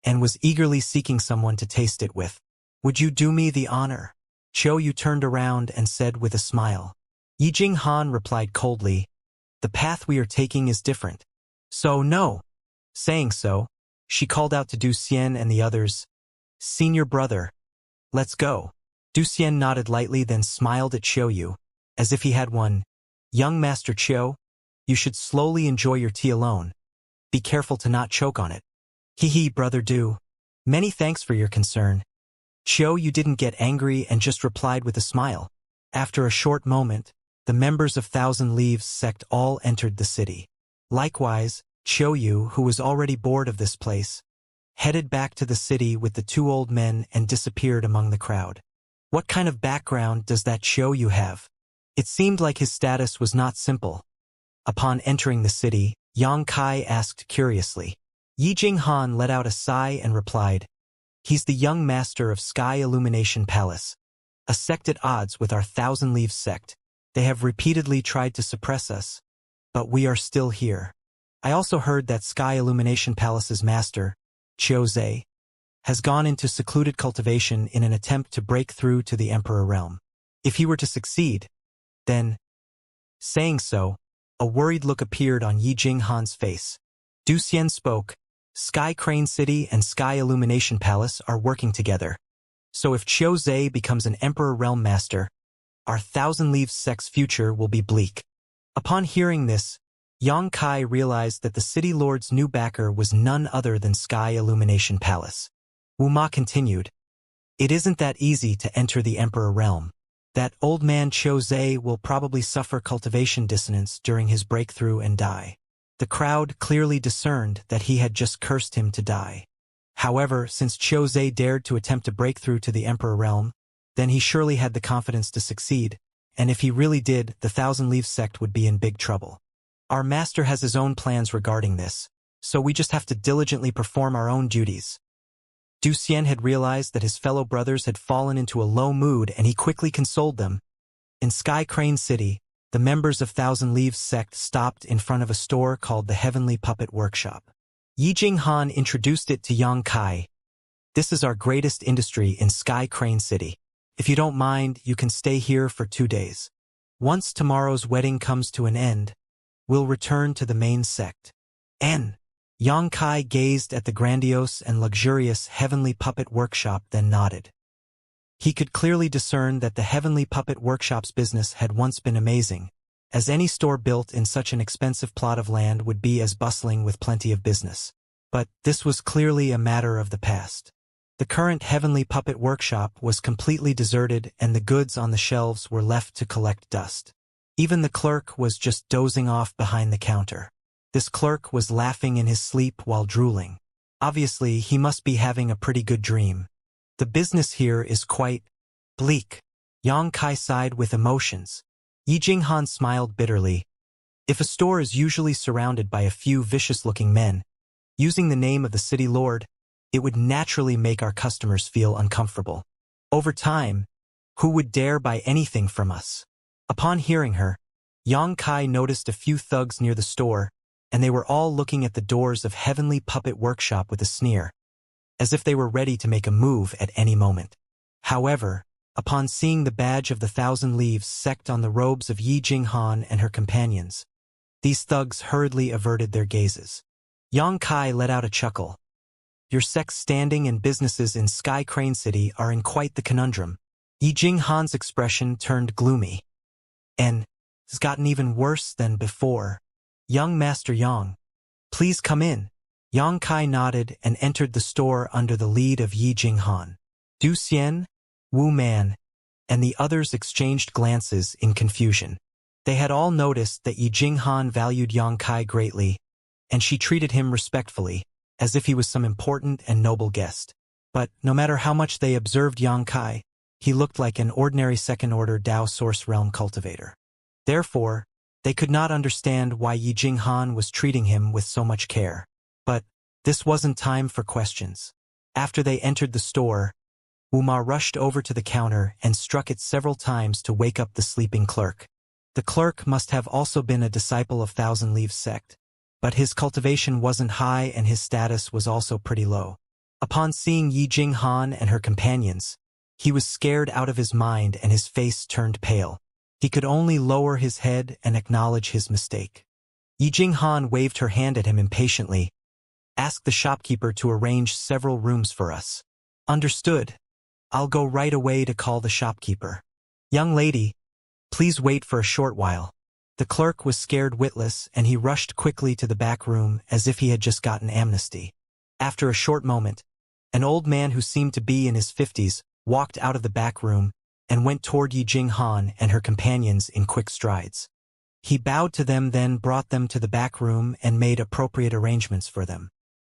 and was eagerly seeking someone to taste it with. Would you do me the honor? Qiu Yu turned around and said with a smile. Yi Jinghan replied coldly, The path we are taking is different. So no. Saying so, she called out to Du Xian and the others, Senior brother, let's go. Du Xian nodded lightly then smiled at Qiu Yu, as if he had one. Young Master Qiu, you should slowly enjoy your tea alone. Be careful to not choke on it. Hee brother Du. Many thanks for your concern. Qiu Yu didn't get angry and just replied with a smile. After a short moment, the members of Thousand Leaves sect all entered the city. Likewise, Qiu Yu, who was already bored of this place, headed back to the city with the two old men and disappeared among the crowd. What kind of background does that Qiu Yu have? It seemed like his status was not simple. Upon entering the city, Yang Kai asked curiously. Yi Jinghan let out a sigh and replied, He's the young master of Sky Illumination Palace, a sect at odds with our Thousand Leaves sect. They have repeatedly tried to suppress us, but we are still here. I also heard that Sky Illumination Palace's master, Qiu has gone into secluded cultivation in an attempt to break through to the Emperor realm. If he were to succeed, then... Saying so, a worried look appeared on Yi Jinghan's face. Du Xian spoke, Sky Crane City and Sky Illumination Palace are working together. So if Qiu becomes an Emperor realm master, our Thousand Leaves sect's future will be bleak. Upon hearing this, Yang Kai realized that the city lord's new backer was none other than Sky Illumination Palace. Wu Ma continued, It isn't that easy to enter the Emperor realm. That old man Qiu will probably suffer cultivation dissonance during his breakthrough and die. The crowd clearly discerned that he had just cursed him to die. However, since Chiuze dared to attempt to break through to the Emperor realm, then he surely had the confidence to succeed, and if he really did, the Thousand Leaves sect would be in big trouble. Our master has his own plans regarding this, so we just have to diligently perform our own duties. Du Xian had realized that his fellow brothers had fallen into a low mood, and he quickly consoled them. In Sky Crane City, the members of Thousand Leaves sect stopped in front of a store called the Heavenly Puppet Workshop. Yi Jinghan introduced it to Yang Kai. This is our greatest industry in Sky Crane City. If you don't mind, you can stay here for 2 days. Once tomorrow's wedding comes to an end, we'll return to the main sect. Yang Kai gazed at the grandiose and luxurious Heavenly Puppet Workshop, then nodded. He could clearly discern that the Heavenly Puppet Workshop's business had once been amazing, as any store built in such an expensive plot of land would be as bustling with plenty of business. But this was clearly a matter of the past. The current Heavenly Puppet Workshop was completely deserted, and the goods on the shelves were left to collect dust. Even the clerk was just dozing off behind the counter. This clerk was laughing in his sleep while drooling. Obviously, he must be having a pretty good dream. The business here is quite bleak. Yang Kai sighed with emotions. Yi Jinghan smiled bitterly. If a store is usually surrounded by a few vicious-looking men, using the name of the city lord, it would naturally make our customers feel uncomfortable. Over time, who would dare buy anything from us? Upon hearing her, Yang Kai noticed a few thugs near the store, and they were all looking at the doors of Heavenly Puppet Workshop with a sneer, as if they were ready to make a move at any moment. However, upon seeing the badge of the Thousand Leaves sect on the robes of Yi Jinghan and her companions, these thugs hurriedly averted their gazes. Yang Kai let out a chuckle. Your sect's standing and businesses in Sky Crane City are in quite the conundrum. Yi Jinghan's expression turned gloomy. And it's gotten even worse than before. Young Master Yang, please come in. Yang Kai nodded and entered the store under the lead of Yi Jinghan. Du Xian, Wu Man, and the others exchanged glances in confusion. They had all noticed that Yi Jinghan valued Yang Kai greatly, and she treated him respectfully, as if he was some important and noble guest. But no matter how much they observed Yang Kai, he looked like an ordinary second-order Dao Source Realm cultivator. Therefore, they could not understand why Yi Jinghan was treating him with so much care. But this wasn't time for questions. After they entered the store, Wu Ma rushed over to the counter and struck it several times to wake up the sleeping clerk. The clerk must have also been a disciple of Thousand Leaves sect, but his cultivation wasn't high and his status was also pretty low. Upon seeing Yi Jinghan and her companions, he was scared out of his mind and his face turned pale. He could only lower his head and acknowledge his mistake. Yi Jinghan waved her hand at him impatiently. Ask the shopkeeper to arrange several rooms for us. Understood. I'll go right away to call the shopkeeper. Young lady, please wait for a short while. The clerk was scared witless, and he rushed quickly to the back room as if he had just gotten amnesty. After a short moment, an old man who seemed to be in his 50s walked out of the back room and went toward Yi Jinghan and her companions in quick strides. He bowed to them, then brought them to the back room and made appropriate arrangements for them.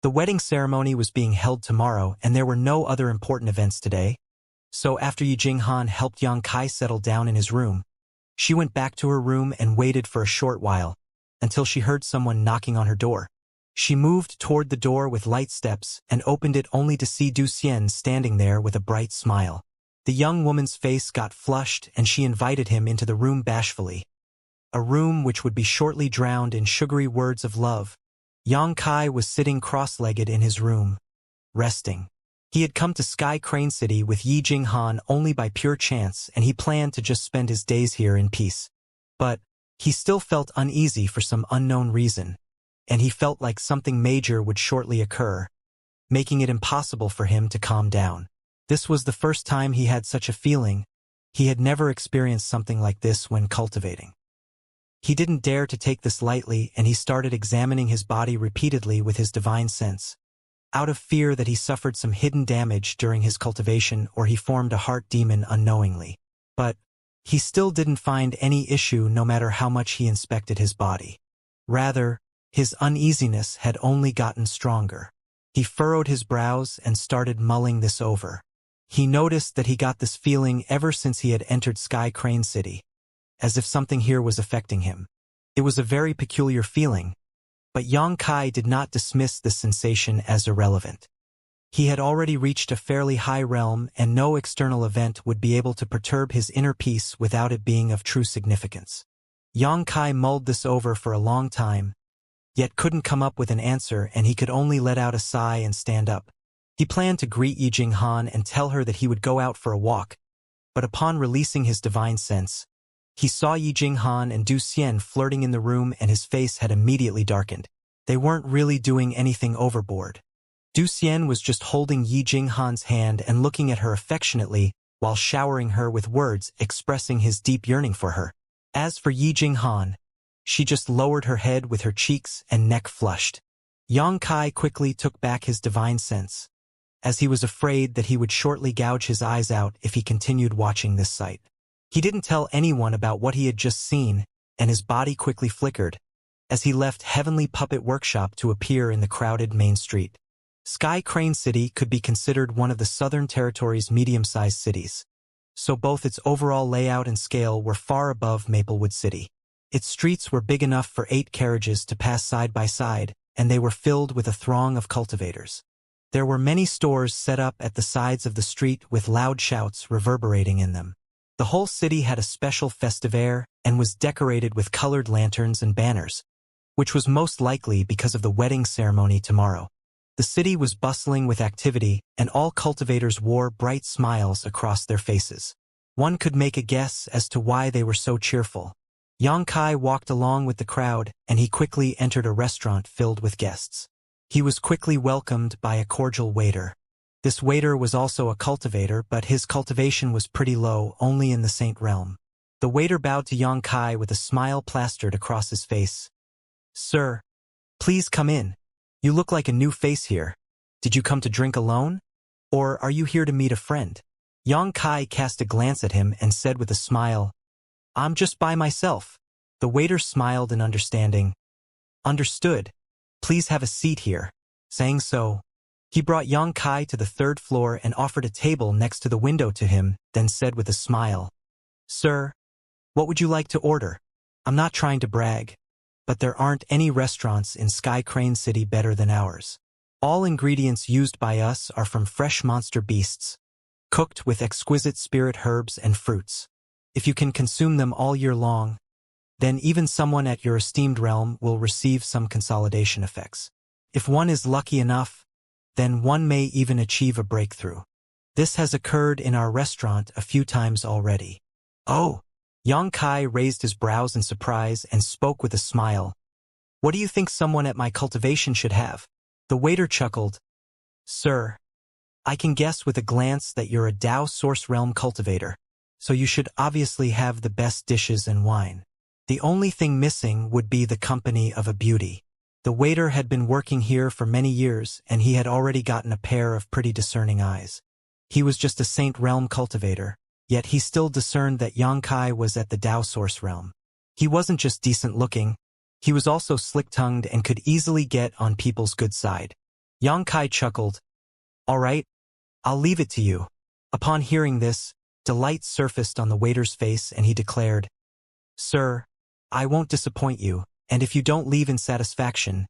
The wedding ceremony was being held tomorrow, and there were no other important events today. So after Yi Jinghan helped Yang Kai settle down in his room, she went back to her room and waited for a short while, until she heard someone knocking on her door. She moved toward the door with light steps and opened it only to see Du Xian standing there with a bright smile. The young woman's face got flushed and she invited him into the room bashfully. A room which would be shortly drowned in sugary words of love. Yang Kai was sitting cross-legged in his room, resting. He had come to Sky Crane City with Yi Jinghan only by pure chance, and he planned to just spend his days here in peace. But he still felt uneasy for some unknown reason, and he felt like something major would shortly occur, making it impossible for him to calm down. This was the first time he had such a feeling. He had never experienced something like this when cultivating. He didn't dare to take this lightly, and he started examining his body repeatedly with his divine sense, out of fear that he suffered some hidden damage during his cultivation or he formed a heart demon unknowingly. But he still didn't find any issue no matter how much he inspected his body. Rather, his uneasiness had only gotten stronger. He furrowed his brows and started mulling this over. He noticed that he got this feeling ever since he had entered Sky Crane City, as if something here was affecting him. It was a very peculiar feeling, but Yang Kai did not dismiss this sensation as irrelevant. He had already reached a fairly high realm, and no external event would be able to perturb his inner peace without it being of true significance. Yang Kai mulled this over for a long time, yet couldn't come up with an answer, and he could only let out a sigh and stand up. He planned to greet Yijing Han and tell her that he would go out for a walk, but upon releasing his divine sense, he saw Yijing Han and Du Xian flirting in the room, and his face had immediately darkened. They weren't really doing anything overboard. Du Xian was just holding Yijing Han's hand and looking at her affectionately while showering her with words expressing his deep yearning for her. As for Yijing Han, she just lowered her head with her cheeks and neck flushed. Yang Kai quickly took back his divine sense, as he was afraid that he would shortly gouge his eyes out if he continued watching this sight. He didn't tell anyone about what he had just seen, and his body quickly flickered as he left Heavenly Puppet Workshop to appear in the crowded main street. Sky Crane City could be considered one of the Southern Territory's medium-sized cities, so both its overall layout and scale were far above Maplewood City. Its streets were big enough for 8 carriages to pass side by side, and they were filled with a throng of cultivators. There were many stores set up at the sides of the street with loud shouts reverberating in them. The whole city had a special festive air and was decorated with colored lanterns and banners, which was most likely because of the wedding ceremony tomorrow. The city was bustling with activity, and all cultivators wore bright smiles across their faces. One could make a guess as to why they were so cheerful. Yang Kai walked along with the crowd, and he quickly entered a restaurant filled with guests. He was quickly welcomed by a cordial waiter. This waiter was also a cultivator, but his cultivation was pretty low, only in the Saint realm. The waiter bowed to Yang Kai with a smile plastered across his face. "Sir, please come in. You look like a new face here. Did you come to drink alone? Or are you here to meet a friend?" Yang Kai cast a glance at him and said with a smile, "I'm just by myself." The waiter smiled in understanding. "Understood. Please have a seat here." Saying so, he brought Yang Kai to the 3rd floor and offered a table next to the window to him, then said with a smile, "Sir, what would you like to order? I'm not trying to brag, but there aren't any restaurants in Sky Crane City better than ours. All ingredients used by us are from fresh monster beasts, cooked with exquisite spirit herbs and fruits. If you can consume them all year long, then even someone at your esteemed realm will receive some consolidation effects. If one is lucky enough, then one may even achieve a breakthrough. This has occurred in our restaurant a few times already." "Oh!" Yang Kai raised his brows in surprise and spoke with a smile. "What do you think someone at my cultivation should have?" The waiter chuckled. "Sir, I can guess with a glance that you're a Dao Source Realm cultivator, so you should obviously have the best dishes and wine. The only thing missing would be the company of a beauty." The waiter had been working here for many years, and he had already gotten a pair of pretty discerning eyes. He was just a Saint Realm cultivator, yet he still discerned that Yang Kai was at the Dao Source Realm. He wasn't just decent looking, he was also slick-tongued and could easily get on people's good side. Yang Kai chuckled. "All right, I'll leave it to you." Upon hearing this, delight surfaced on the waiter's face, and he declared, "Sir, I won't disappoint you, and if you don't leave in satisfaction,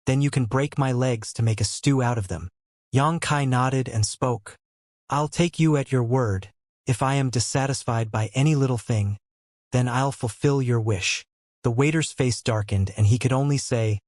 then you can break my legs to make a stew out of them." Yang Kai nodded and spoke. "I'll take you at your word. If I am dissatisfied by any little thing, then I'll fulfill your wish." The waiter's face darkened, and he could only say,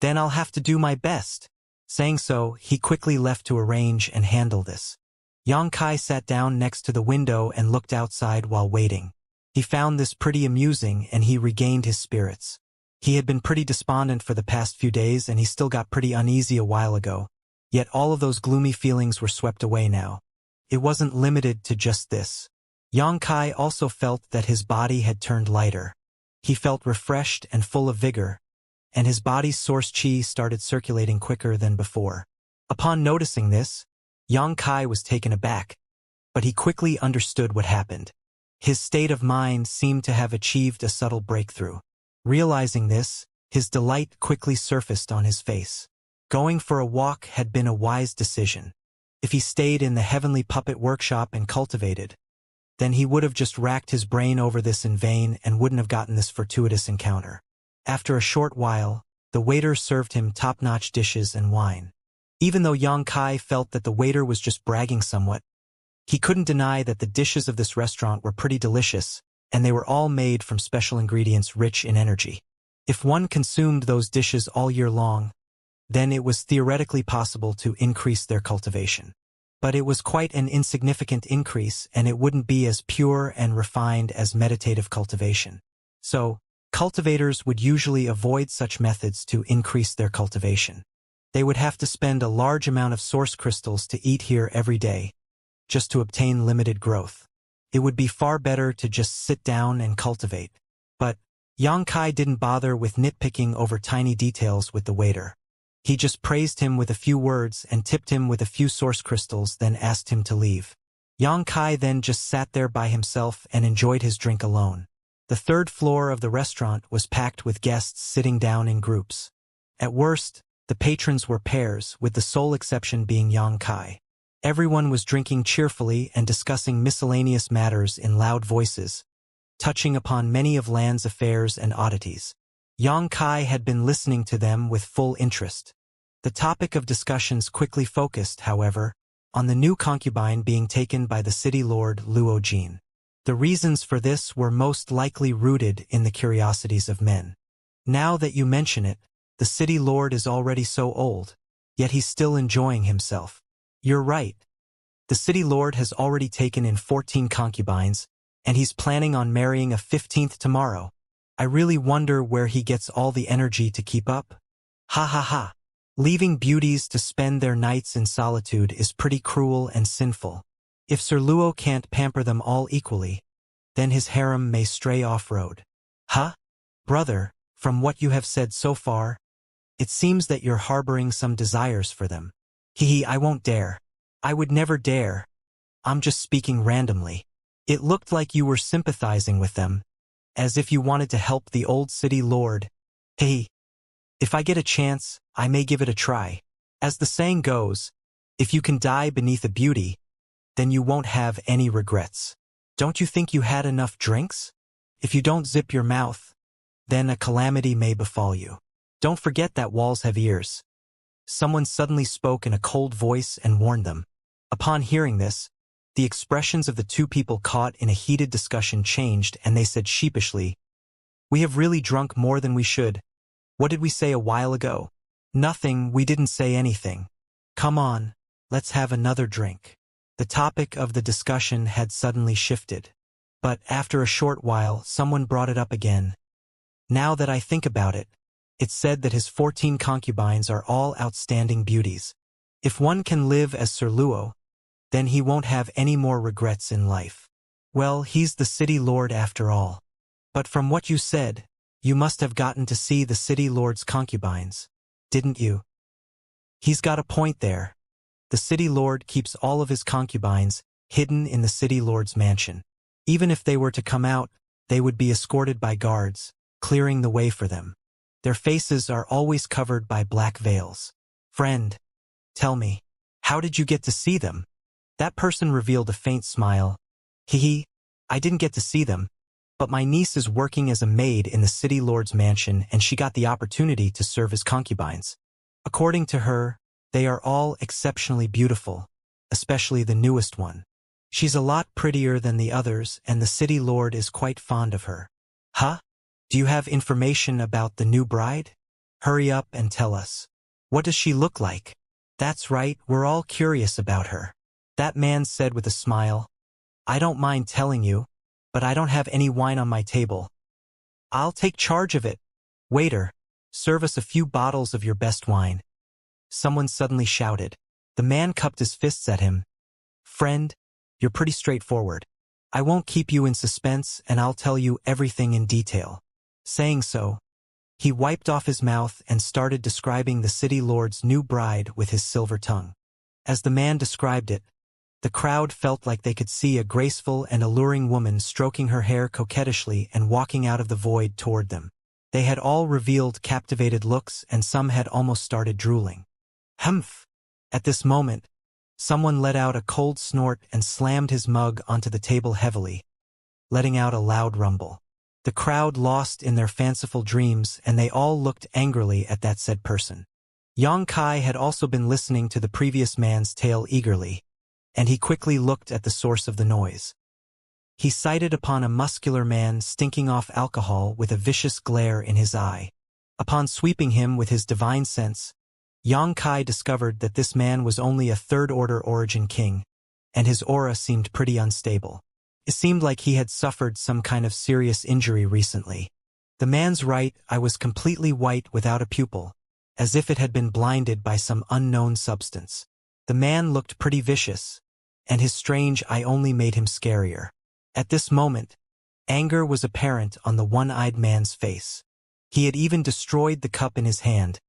"Then I'll have to do my best." Saying so, he quickly left to arrange and handle this. Yang Kai sat down next to the window and looked outside while waiting. He found this pretty amusing, and he regained his spirits. He had been pretty despondent for the past few days, and he still got pretty uneasy a while ago. Yet all of those gloomy feelings were swept away now. It wasn't limited to just this. Yang Kai also felt that his body had turned lighter. He felt refreshed and full of vigor, and his body's source chi started circulating quicker than before. Upon noticing this, Yang Kai was taken aback, but he quickly understood what happened. His state of mind seemed to have achieved a subtle breakthrough. Realizing this, his delight quickly surfaced on his face. Going for a walk had been a wise decision. If he stayed in the heavenly puppet workshop and cultivated, then he would have just racked his brain over this in vain and wouldn't have gotten this fortuitous encounter. After a short while, the waiter served him top-notch dishes and wine. Even though Yang Kai felt that the waiter was just bragging somewhat, he couldn't deny that the dishes of this restaurant were pretty delicious, and they were all made from special ingredients rich in energy. If one consumed those dishes all year long, then it was theoretically possible to increase their cultivation. But it was quite an insignificant increase, and it wouldn't be as pure and refined as meditative cultivation. So, cultivators would usually avoid such methods to increase their cultivation. They would have to spend a large amount of source crystals to eat here every day, just to obtain limited growth. It would be far better to just sit down and cultivate. But Yang Kai didn't bother with nitpicking over tiny details with the waiter. He just praised him with a few words and tipped him with a few source crystals, then asked him to leave. Yang Kai then just sat there by himself and enjoyed his drink alone. The third floor of the restaurant was packed with guests sitting down in groups. At worst, the patrons were pairs, with the sole exception being Yang Kai. Everyone was drinking cheerfully and discussing miscellaneous matters in loud voices, touching upon many of land's affairs and oddities. Yang Kai had been listening to them with full interest. The topic of discussions quickly focused, however, on the new concubine being taken by the city lord Luo Jin. The reasons for this were most likely rooted in the curiosities of men. Now that you mention it, the city lord is already so old, yet he's still enjoying himself. You're right. The city lord has already taken in 14 concubines, and he's planning on marrying a 15th tomorrow. I really wonder where he gets all the energy to keep up. Ha ha ha. Leaving beauties to spend their nights in solitude is pretty cruel and sinful. If Sir Luo can't pamper them all equally, then his harem may stray off-road. Huh? Brother, from what you have said so far, it seems that you're harboring some desires for them. Hee, I won't dare. I would never dare. I'm just speaking randomly. It looked like you were sympathizing with them, as if you wanted to help the old city lord. Hey, if I get a chance, I may give it a try. As the saying goes, if you can die beneath a beauty, then you won't have any regrets. Don't you think you had enough drinks? If you don't zip your mouth, then a calamity may befall you. Don't forget that walls have ears. Someone suddenly spoke in a cold voice and warned them. Upon hearing this, the expressions of the two people caught in a heated discussion changed, and they said sheepishly, "We have really drunk more than we should. What did we say a while ago?" "Nothing, we didn't say anything. Come on, let's have another drink." The topic of the discussion had suddenly shifted. But after a short while, someone brought it up again. Now that I think about it, it's said that his 14 concubines are all outstanding beauties. If one can live as Sir Luo, then he won't have any more regrets in life. Well, he's the city lord after all. But from what you said, you must have gotten to see the city lord's concubines, didn't you? He's got a point there. The city lord keeps all of his concubines hidden in the city lord's mansion. Even if they were to come out, they would be escorted by guards, clearing the way for them. Their faces are always covered by black veils. Friend, tell me, how did you get to see them? That person revealed a faint smile. Hee, I didn't get to see them, but my niece is working as a maid in the city lord's mansion, and she got the opportunity to serve as concubines. According to her, they are all exceptionally beautiful, especially the newest one. She's a lot prettier than the others, and the city lord is quite fond of her. Huh? Do you have information about the new bride? Hurry up and tell us. What does she look like? That's right, we're all curious about her. That man said with a smile. I don't mind telling you, but I don't have any wine on my table. I'll take charge of it. Waiter, serve us a few bottles of your best wine. Someone suddenly shouted. The man cupped his fists at him. Friend, you're pretty straightforward. I won't keep you in suspense, and I'll tell you everything in detail. Saying so, he wiped off his mouth and started describing the city lord's new bride with his silver tongue. As the man described it, the crowd felt like they could see a graceful and alluring woman stroking her hair coquettishly and walking out of the void toward them. They had all revealed captivated looks, and some had almost started drooling. Humph! At this moment, someone let out a cold snort and slammed his mug onto the table heavily, letting out a loud rumble. The crowd lost in their fanciful dreams, and they all looked angrily at that said person. Xianxia had also been listening to the previous man's tale eagerly, and he quickly looked at the source of the noise. He sighted upon a muscular man stinking off alcohol with a vicious glare in his eye. Upon sweeping him with his divine sense, Xianxia discovered that this man was only a third-order origin king, and his aura seemed pretty unstable. It seemed like he had suffered some kind of serious injury recently. The man's right eye was completely white without a pupil, as if it had been blinded by some unknown substance. The man looked pretty vicious, and his strange eye only made him scarier. At this moment, anger was apparent on the one-eyed man's face. He had even destroyed the cup in his hand,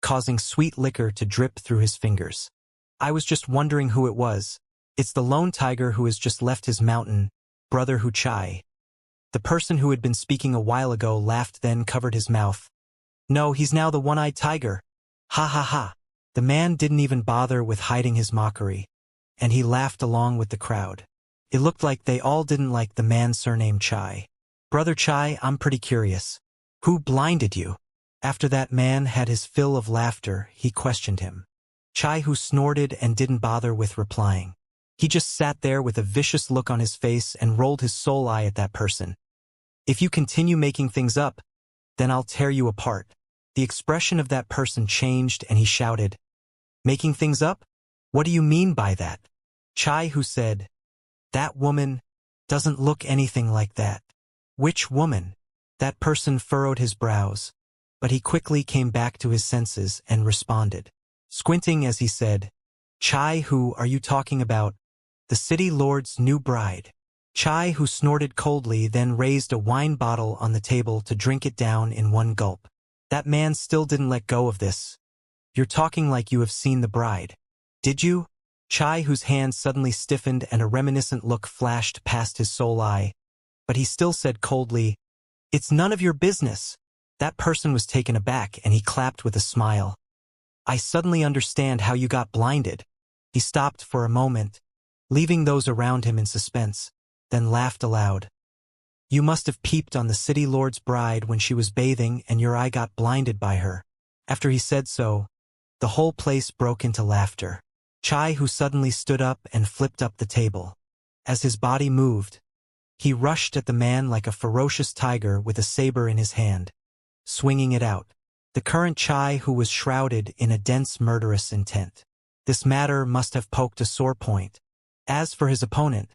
causing sweet liquor to drip through his fingers. I was just wondering who it was. It's the lone tiger who has just left his mountain, brother Wuxia. The person who had been speaking a while ago laughed, then covered his mouth. No, he's now the one-eyed tiger. Ha ha ha. The man didn't even bother with hiding his mockery, and he laughed along with the crowd. It looked like they all didn't like the man surnamed Chai. Brother Chai, I'm pretty curious. Who blinded you? After that man had his fill of laughter, he questioned him. Chai, who snorted and didn't bother with replying. He just sat there with a vicious look on his face and rolled his soul eye at that person. If you continue making things up, then I'll tear you apart. The expression of that person changed and he shouted, Making things up? What do you mean by that? Chai, who said, That woman doesn't look anything like that. Which woman? That person furrowed his brows, but he quickly came back to his senses and responded, squinting as he said, Chai, who are you talking about? The city lord's new bride. Chai, who snorted coldly, then raised a wine bottle on the table to drink it down in one gulp. That man still didn't let go of this. You're talking like you have seen the bride. Did you? Chai, whose hand suddenly stiffened and a reminiscent look flashed past his soul eye, but he still said coldly, It's none of your business. That person was taken aback and he clapped with a smile. I suddenly understand how you got blinded. He stopped for a moment, leaving those around him in suspense, then laughed aloud. You must have peeped on the city lord's bride when she was bathing and your eye got blinded by her. After he said so, the whole place broke into laughter. Chai, who suddenly stood up and flipped up the table. As his body moved, he rushed at the man like a ferocious tiger with a saber in his hand, swinging it out. The current Chai, who was shrouded in a dense murderous intent. This matter must have poked a sore point. As for his opponent,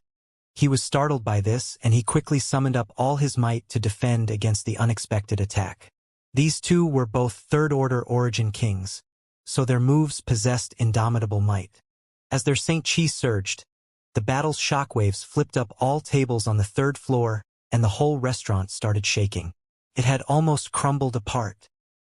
he was startled by this and he quickly summoned up all his might to defend against the unexpected attack. These two were both third-order origin kings, so their moves possessed indomitable might. As their Saint Chi surged, the battle's shockwaves flipped up all tables on the third floor and the whole restaurant started shaking. It had almost crumbled apart.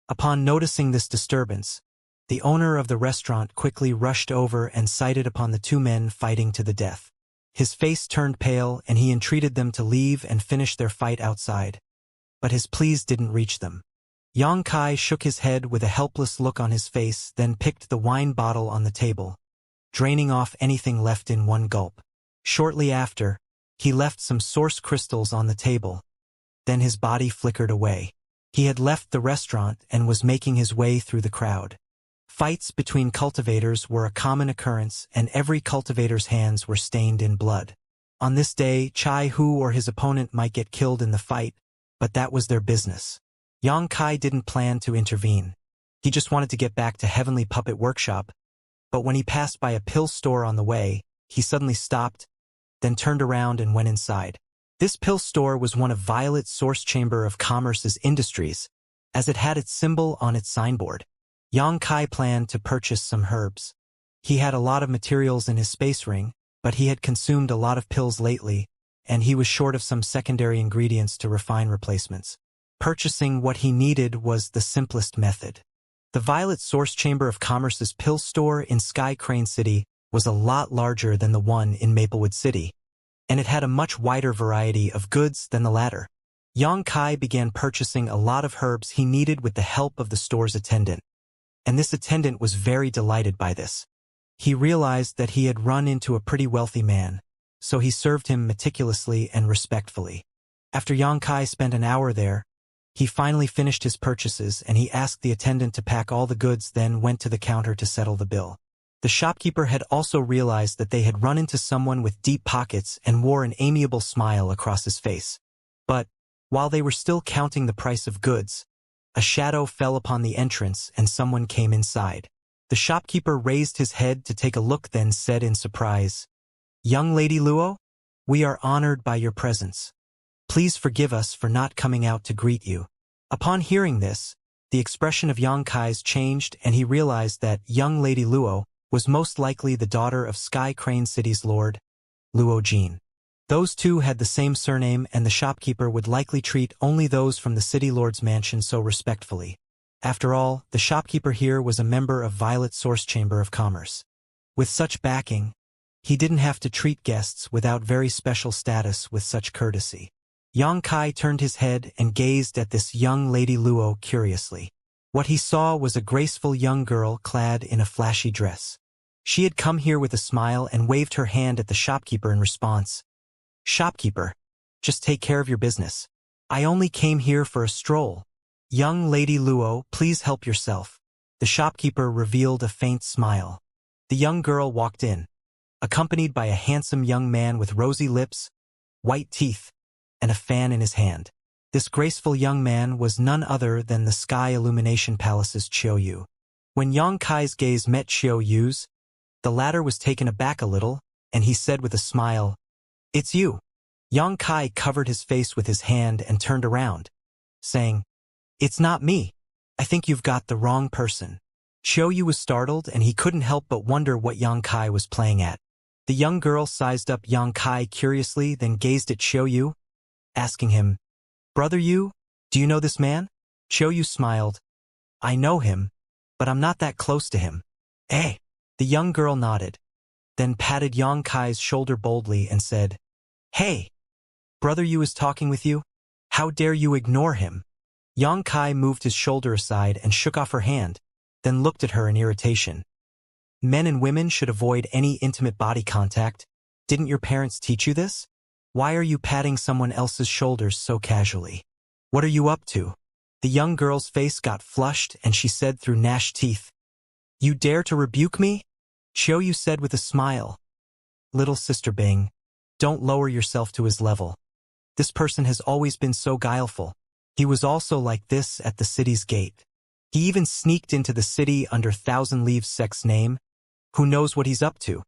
Upon noticing this disturbance, the owner of the restaurant quickly rushed over and sighted upon the two men fighting to the death. His face turned pale and he entreated them to leave and finish their fight outside. But his pleas didn't reach them. Xianxia shook his head with a helpless look on his face, then picked the wine bottle on the table, draining off anything left in one gulp. Shortly after, he left some source crystals on the table. Then his body flickered away. He had left the restaurant and was making his way through the crowd. Fights between cultivators were a common occurrence and every cultivator's hands were stained in blood. On this day, Chai Hu or his opponent might get killed in the fight, but that was their business. Xianxia didn't plan to intervene. He just wanted to get back to Heavenly Puppet Workshop, but when he passed by a pill store on the way, he suddenly stopped, then turned around and went inside. This pill store was one of Violet's Source Chamber of Commerce's industries, as it had its symbol on its signboard. Xianxia planned to purchase some herbs. He had a lot of materials in his space ring, but he had consumed a lot of pills lately, and he was short of some secondary ingredients to refine replacements. Purchasing what he needed was the simplest method. The Violet Source Chamber of Commerce's pill store in Sky Crane City was a lot larger than the one in Maplewood City, and it had a much wider variety of goods than the latter. Xianxia began purchasing a lot of herbs he needed with the help of the store's attendant, and this attendant was very delighted by this. He realized that he had run into a pretty wealthy man, so he served him meticulously and respectfully. After Yang Kai spent an hour there, he finally finished his purchases and he asked the attendant to pack all the goods, then went to the counter to settle the bill. The shopkeeper had also realized that they had run into someone with deep pockets and wore an amiable smile across his face. But, while they were still counting the price of goods, a shadow fell upon the entrance and someone came inside. The shopkeeper raised his head to take a look, then said in surprise, "Young Lady Luo, we are honored by your presence. Please forgive us for not coming out to greet you." Upon hearing this, the expression of Yang Kai's changed and he realized that young Lady Luo was most likely the daughter of Sky Crane City's lord, Luo Jin. Those two had the same surname and the shopkeeper would likely treat only those from the city lord's mansion so respectfully. After all, the shopkeeper here was a member of Violet Source Chamber of Commerce. With such backing, he didn't have to treat guests without very special status with such courtesy. Yang Kai turned his head and gazed at this young Lady Luo curiously. What he saw was a graceful young girl clad in a flashy dress. She had come here with a smile and waved her hand at the shopkeeper in response. "Shopkeeper, just take care of your business. I only came here for a stroll. Young Lady Luo, please help yourself." The shopkeeper revealed a faint smile. The young girl walked in, accompanied by a handsome young man with rosy lips, white teeth, and a fan in his hand. This graceful young man was none other than the Sky Illumination Palace's Qiu Yu. When Yang Kai's gaze met Qiu Yu's, the latter was taken aback a little, and he said with a smile, "It's you." Yang Kai covered his face with his hand and turned around, saying, "It's not me. I think you've got the wrong person." Qiu Yu was startled and he couldn't help but wonder what Yang Kai was playing at. The young girl sized up Yang Kai curiously, then gazed at Qiu Yu, asking him, "Brother Yu, do you know this man?" Qiu Yu smiled, "I know him, but I'm not that close to him." "Eh?" The young girl nodded, then patted Yang Kai's shoulder boldly and said, "Hey, Brother Yu is talking with you? How dare you ignore him?" Yang Kai moved his shoulder aside and shook off her hand, then looked at her in irritation. "Men and women should avoid any intimate body contact. Didn't your parents teach you this? Why are you patting someone else's shoulders so casually? What are you up to?" The young girl's face got flushed and she said through gnashed teeth, "You dare to rebuke me?" Qiu Yu said with a smile, "Little Sister Bing, don't lower yourself to his level. This person has always been so guileful. He was also like this at the city's gate. He even sneaked into the city under Thousand Leaves Sect's name. Who knows what he's up to?"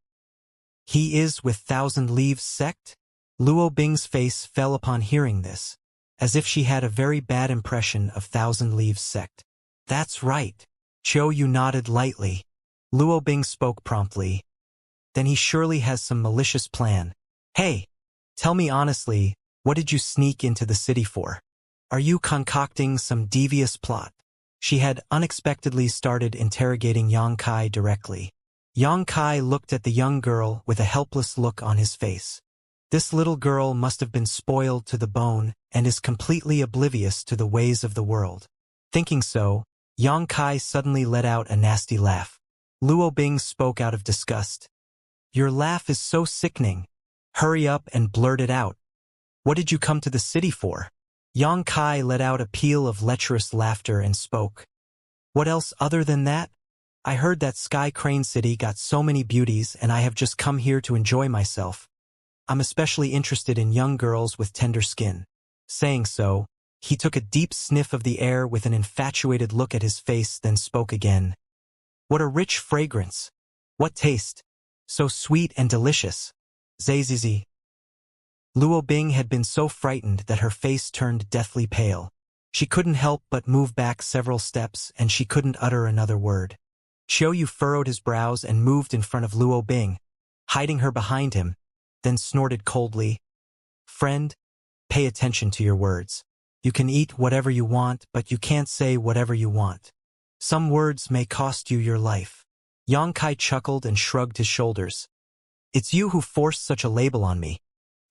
"He is with Thousand Leaves Sect?" Luo Bing's face fell upon hearing this, as if she had a very bad impression of Thousand Leaves Sect. "That's right." Qiu Yu nodded lightly. Luo Bing spoke promptly. "Then he surely has some malicious plan. Hey, tell me honestly, what did you sneak into the city for? Are you concocting some devious plot?" She had unexpectedly started interrogating Yang Kai directly. Yang Kai looked at the young girl with a helpless look on his face. This little girl must have been spoiled to the bone and is completely oblivious to the ways of the world. Thinking so, Yang Kai suddenly let out a nasty laugh. Luo Bing spoke out of disgust. "Your laugh is so sickening. Hurry up and blurt it out. What did you come to the city for?" Yang Kai let out a peal of lecherous laughter and spoke. "What else other than that? I heard that Sky Crane City got so many beauties and I have just come here to enjoy myself. I'm especially interested in young girls with tender skin." Saying so, he took a deep sniff of the air with an infatuated look at his face, then spoke again. "What a rich fragrance! What taste! So sweet and delicious! Zaizizi." Luo Bing had been so frightened that her face turned deathly pale. She couldn't help but move back several steps and she couldn't utter another word. Qiu Yu furrowed his brows and moved in front of Luo Bing, hiding her behind him, then snorted coldly, "Friend, pay attention to your words. You can eat whatever you want, but you can't say whatever you want. Some words may cost you your life." Yang Kai chuckled and shrugged his shoulders. "It's you who forced such a label on me,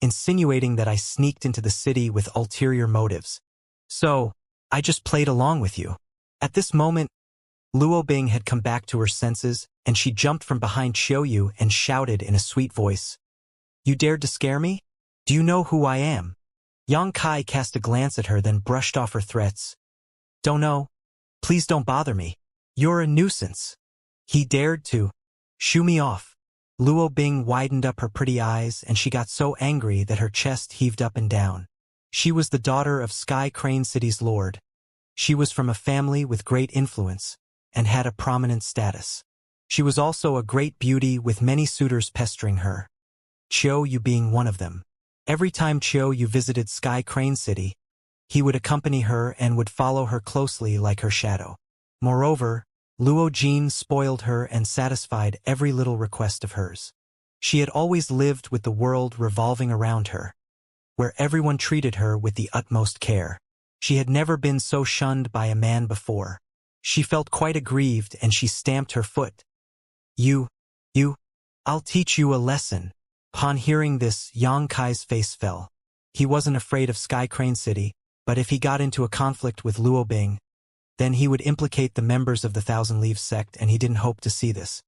insinuating that I sneaked into the city with ulterior motives. So, I just played along with you." At this moment, Luo Bing had come back to her senses, and she jumped from behind Xiaoyu and shouted in a sweet voice. You dared to scare me? Do you know who I am? Yang Kai cast a glance at her, then brushed off her threats. Don't know. Please don't bother me. You're a nuisance. He dared to shoo me off. Luo Bing widened up her pretty eyes, and she got so angry that her chest heaved up and down. She was the daughter of Sky Crane City's lord. She was from a family with great influence, and had a prominent status. She was also a great beauty with many suitors pestering her. Xiaoyu being one of them. Every time Xiaoyu visited Sky Crane City, he would accompany her and would follow her closely like her shadow. Moreover, Luo Jin spoiled her and satisfied every little request of hers. She had always lived with the world revolving around her, where everyone treated her with the utmost care. She had never been so shunned by a man before. She felt quite aggrieved, and she stamped her foot. You, I'll teach you a lesson. Upon hearing this, Yang Kai's face fell. He wasn't afraid of Sky Crane City, but if he got into a conflict with Luo Bing, then he would implicate the members of the Thousand Leaves sect, and he didn't hope to see this.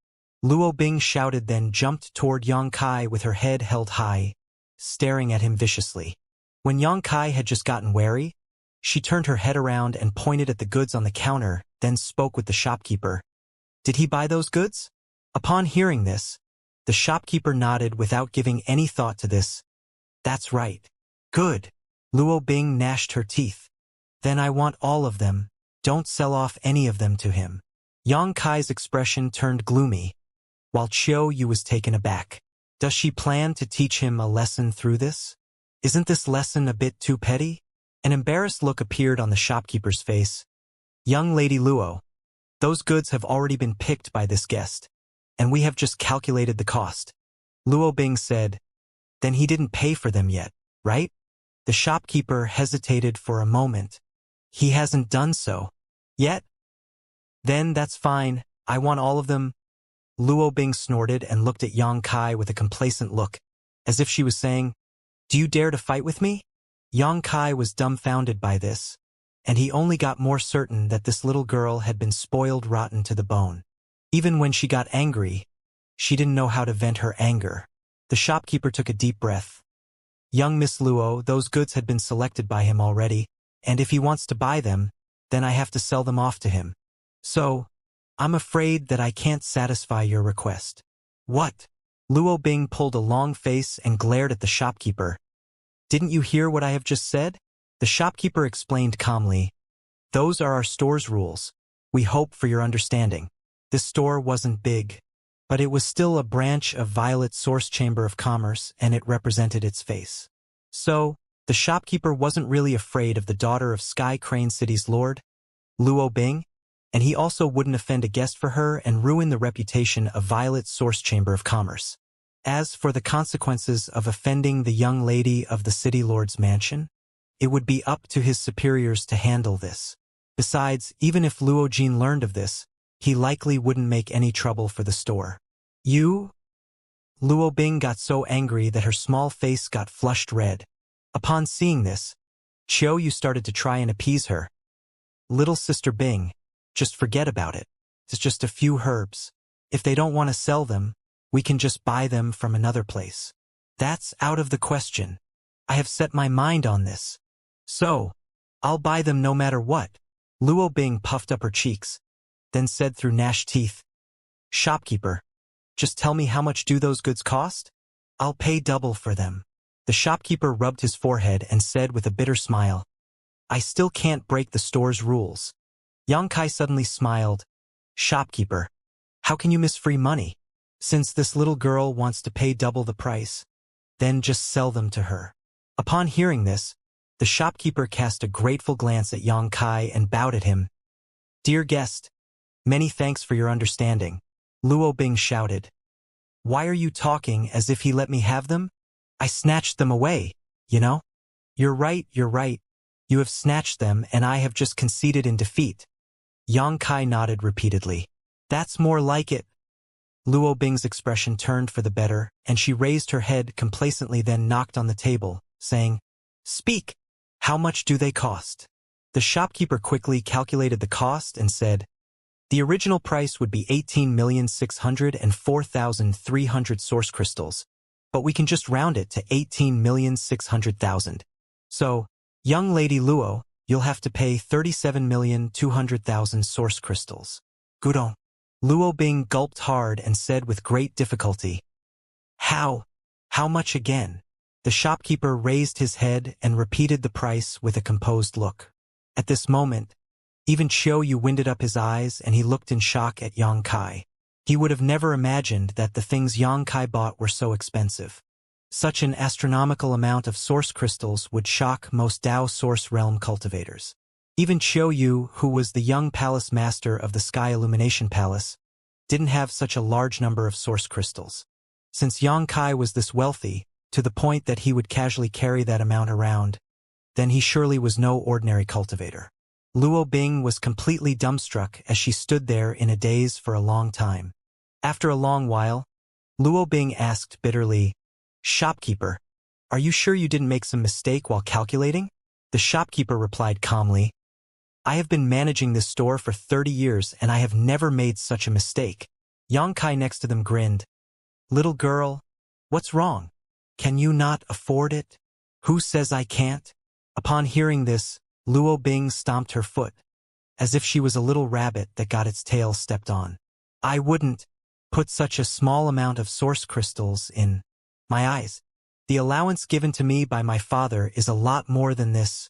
Luo Bing shouted, then jumped toward Yang Kai with her head held high, staring at him viciously. When Yang Kai had just gotten wary, she turned her head around and pointed at the goods on the counter, then spoke with the shopkeeper. Did he buy those goods? Upon hearing this, the shopkeeper nodded without giving any thought to this. That's right. Good. Luo Bing gnashed her teeth. Then I want all of them. Don't sell off any of them to him. Yang Kai's expression turned gloomy, while Xiaoyu was taken aback. Does she plan to teach him a lesson through this? Isn't this lesson a bit too petty? An embarrassed look appeared on the shopkeeper's face. Young Lady Luo, those goods have already been picked by this guest, and we have just calculated the cost. Luo Bing said. Then he didn't pay for them yet, right? The shopkeeper hesitated for a moment. He hasn't done so. Yet? Then that's fine. I want all of them. Luo Bing snorted and looked at Yang Kai with a complacent look, as if she was saying, Do you dare to fight with me? Yang Kai was dumbfounded by this, and he only got more certain that this little girl had been spoiled rotten to the bone. Even when she got angry, she didn't know how to vent her anger. The shopkeeper took a deep breath. Young Miss Luo, those goods had been selected by him already, and if he wants to buy them, then I have to sell them off to him. So, I'm afraid that I can't satisfy your request. What? Luo Bing pulled a long face and glared at the shopkeeper. Didn't you hear what I have just said? The shopkeeper explained calmly. Those are our store's rules. We hope for your understanding. This store wasn't big, but it was still a branch of Violet's Source Chamber of Commerce, and it represented its face. So, the shopkeeper wasn't really afraid of the daughter of Sky Crane City's lord, Luo Bing, and he also wouldn't offend a guest for her and ruin the reputation of Violet's Source Chamber of Commerce. As for the consequences of offending the young lady of the city lord's mansion, it would be up to his superiors to handle this. Besides, even if Luo Jin learned of this, he likely wouldn't make any trouble for the store. You? Luo Bing got so angry that her small face got flushed red. Upon seeing this, Xiaoyu started to try and appease her. Little Sister Bing, just forget about it. It's just a few herbs. If they don't want to sell them, we can just buy them from another place. That's out of the question. I have set my mind on this. So, I'll buy them no matter what. Luo Bing puffed up her cheeks, then said through gnashed teeth, Shopkeeper, just tell me how much do those goods cost? I'll pay double for them. The shopkeeper rubbed his forehead and said with a bitter smile, I still can't break the store's rules. Yang Kai suddenly smiled. Shopkeeper, how can you miss free money? Since this little girl wants to pay double the price, then just sell them to her. Upon hearing this, the shopkeeper cast a grateful glance at Yang Kai and bowed at him. Dear guest, many thanks for your understanding. Luo Bing shouted. Why are you talking as if he let me have them? I snatched them away, you know? You're right. You have snatched them and I have just conceded in defeat. Yang Kai nodded repeatedly. That's more like it. Luo Bing's expression turned for the better, and she raised her head complacently, then knocked on the table, saying, Speak! How much do they cost? The shopkeeper quickly calculated the cost and said, The original price would be 18,604,300 source crystals, but we can just round it to 18,600,000. So, young lady Luo, you'll have to pay 37,200,000 source crystals. Gudong. Luo Bing gulped hard and said with great difficulty, How? How much again? The shopkeeper raised his head and repeated the price with a composed look. At this moment, even Qiu Yu winded up his eyes and he looked in shock at Yang Kai. He would have never imagined that the things Yang Kai bought were so expensive. Such an astronomical amount of source crystals would shock most Dao Source Realm cultivators. Even Qiu Yu, who was the young palace master of the Sky Illumination Palace, didn't have such a large number of source crystals. Since Yang Kai was this wealthy, to the point that he would casually carry that amount around, then he surely was no ordinary cultivator. Luo Bing was completely dumbstruck as she stood there in a daze for a long time. After a long while, Luo Bing asked bitterly, Shopkeeper, are you sure you didn't make some mistake while calculating? The shopkeeper replied calmly, I have been managing this store for 30 years and I have never made such a mistake. Yang Kai next to them grinned. Little girl, what's wrong? Can you not afford it? Who says I can't? Upon hearing this, Luo Bing stomped her foot, as if she was a little rabbit that got its tail stepped on. I wouldn't put such a small amount of source crystals in my eyes. The allowance given to me by my father is a lot more than this.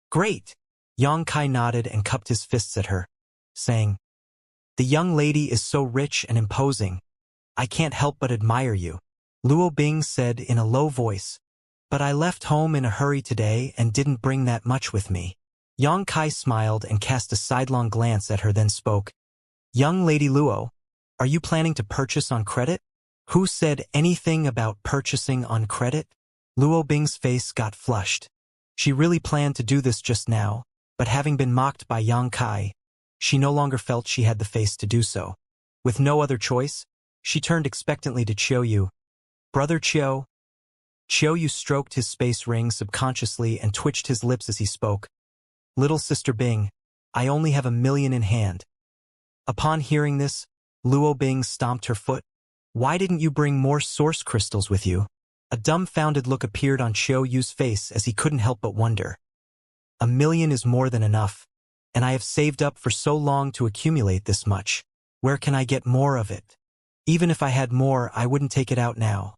Great! Yang Kai nodded and cupped his fists at her, saying, The young lady is so rich and imposing. I can't help but admire you. Luo Bing said in a low voice, But I left home in a hurry today and didn't bring that much with me. Yang Kai smiled and cast a sidelong glance at her, then spoke. Young lady Luo, are you planning to purchase on credit? Who said anything about purchasing on credit? Luo Bing's face got flushed. She really planned to do this just now, but having been mocked by Yang Kai, she no longer felt she had the face to do so. With no other choice, she turned expectantly to Qiu Yu. Brother Qiu. Qiu Yu stroked his space ring subconsciously and twitched his lips as he spoke. Little sister Bing, I only have 1,000,000 in hand. Upon hearing this, Luo Bing stomped her foot. Why didn't you bring more source crystals with you? A dumbfounded look appeared on Qiu Yu's face as he couldn't help but wonder. 1,000,000 is more than enough, and I have saved up for so long to accumulate this much. Where can I get more of it? Even if I had more, I wouldn't take it out now.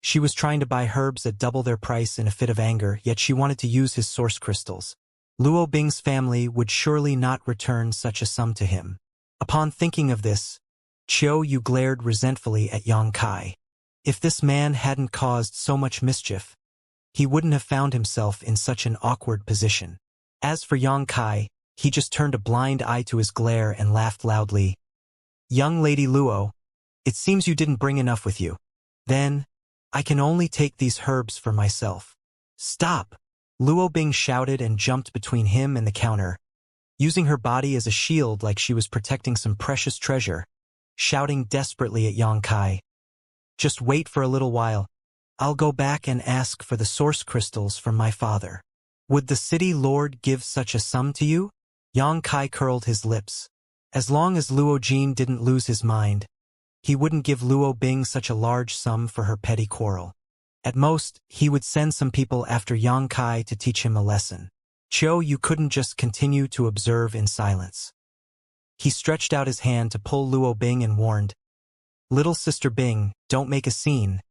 She was trying to buy herbs at double their price in a fit of anger, yet she wanted to use his source crystals. Luo Bing's family would surely not return such a sum to him. Upon thinking of this, Qiu Yu glared resentfully at Yang Kai. If this man hadn't caused so much mischief, he wouldn't have found himself in such an awkward position. As for Yang Kai, he just turned a blind eye to his glare and laughed loudly. Young lady Luo, it seems you didn't bring enough with you. Then, I can only take these herbs for myself. Stop! Luo Bing shouted and jumped between him and the counter, using her body as a shield like she was protecting some precious treasure, shouting desperately at Yang Kai. Just wait for a little while. I'll go back and ask for the source crystals from my father. Would the city lord give such a sum to you? Yang Kai curled his lips. As long as Luo Jin didn't lose his mind, he wouldn't give Luo Bing such a large sum for her petty quarrel. At most, he would send some people after Yang Kai to teach him a lesson. Qiu Yu couldn't just continue to observe in silence. He stretched out his hand to pull Luo Bing and warned, Little sister Bing, don't make a scene.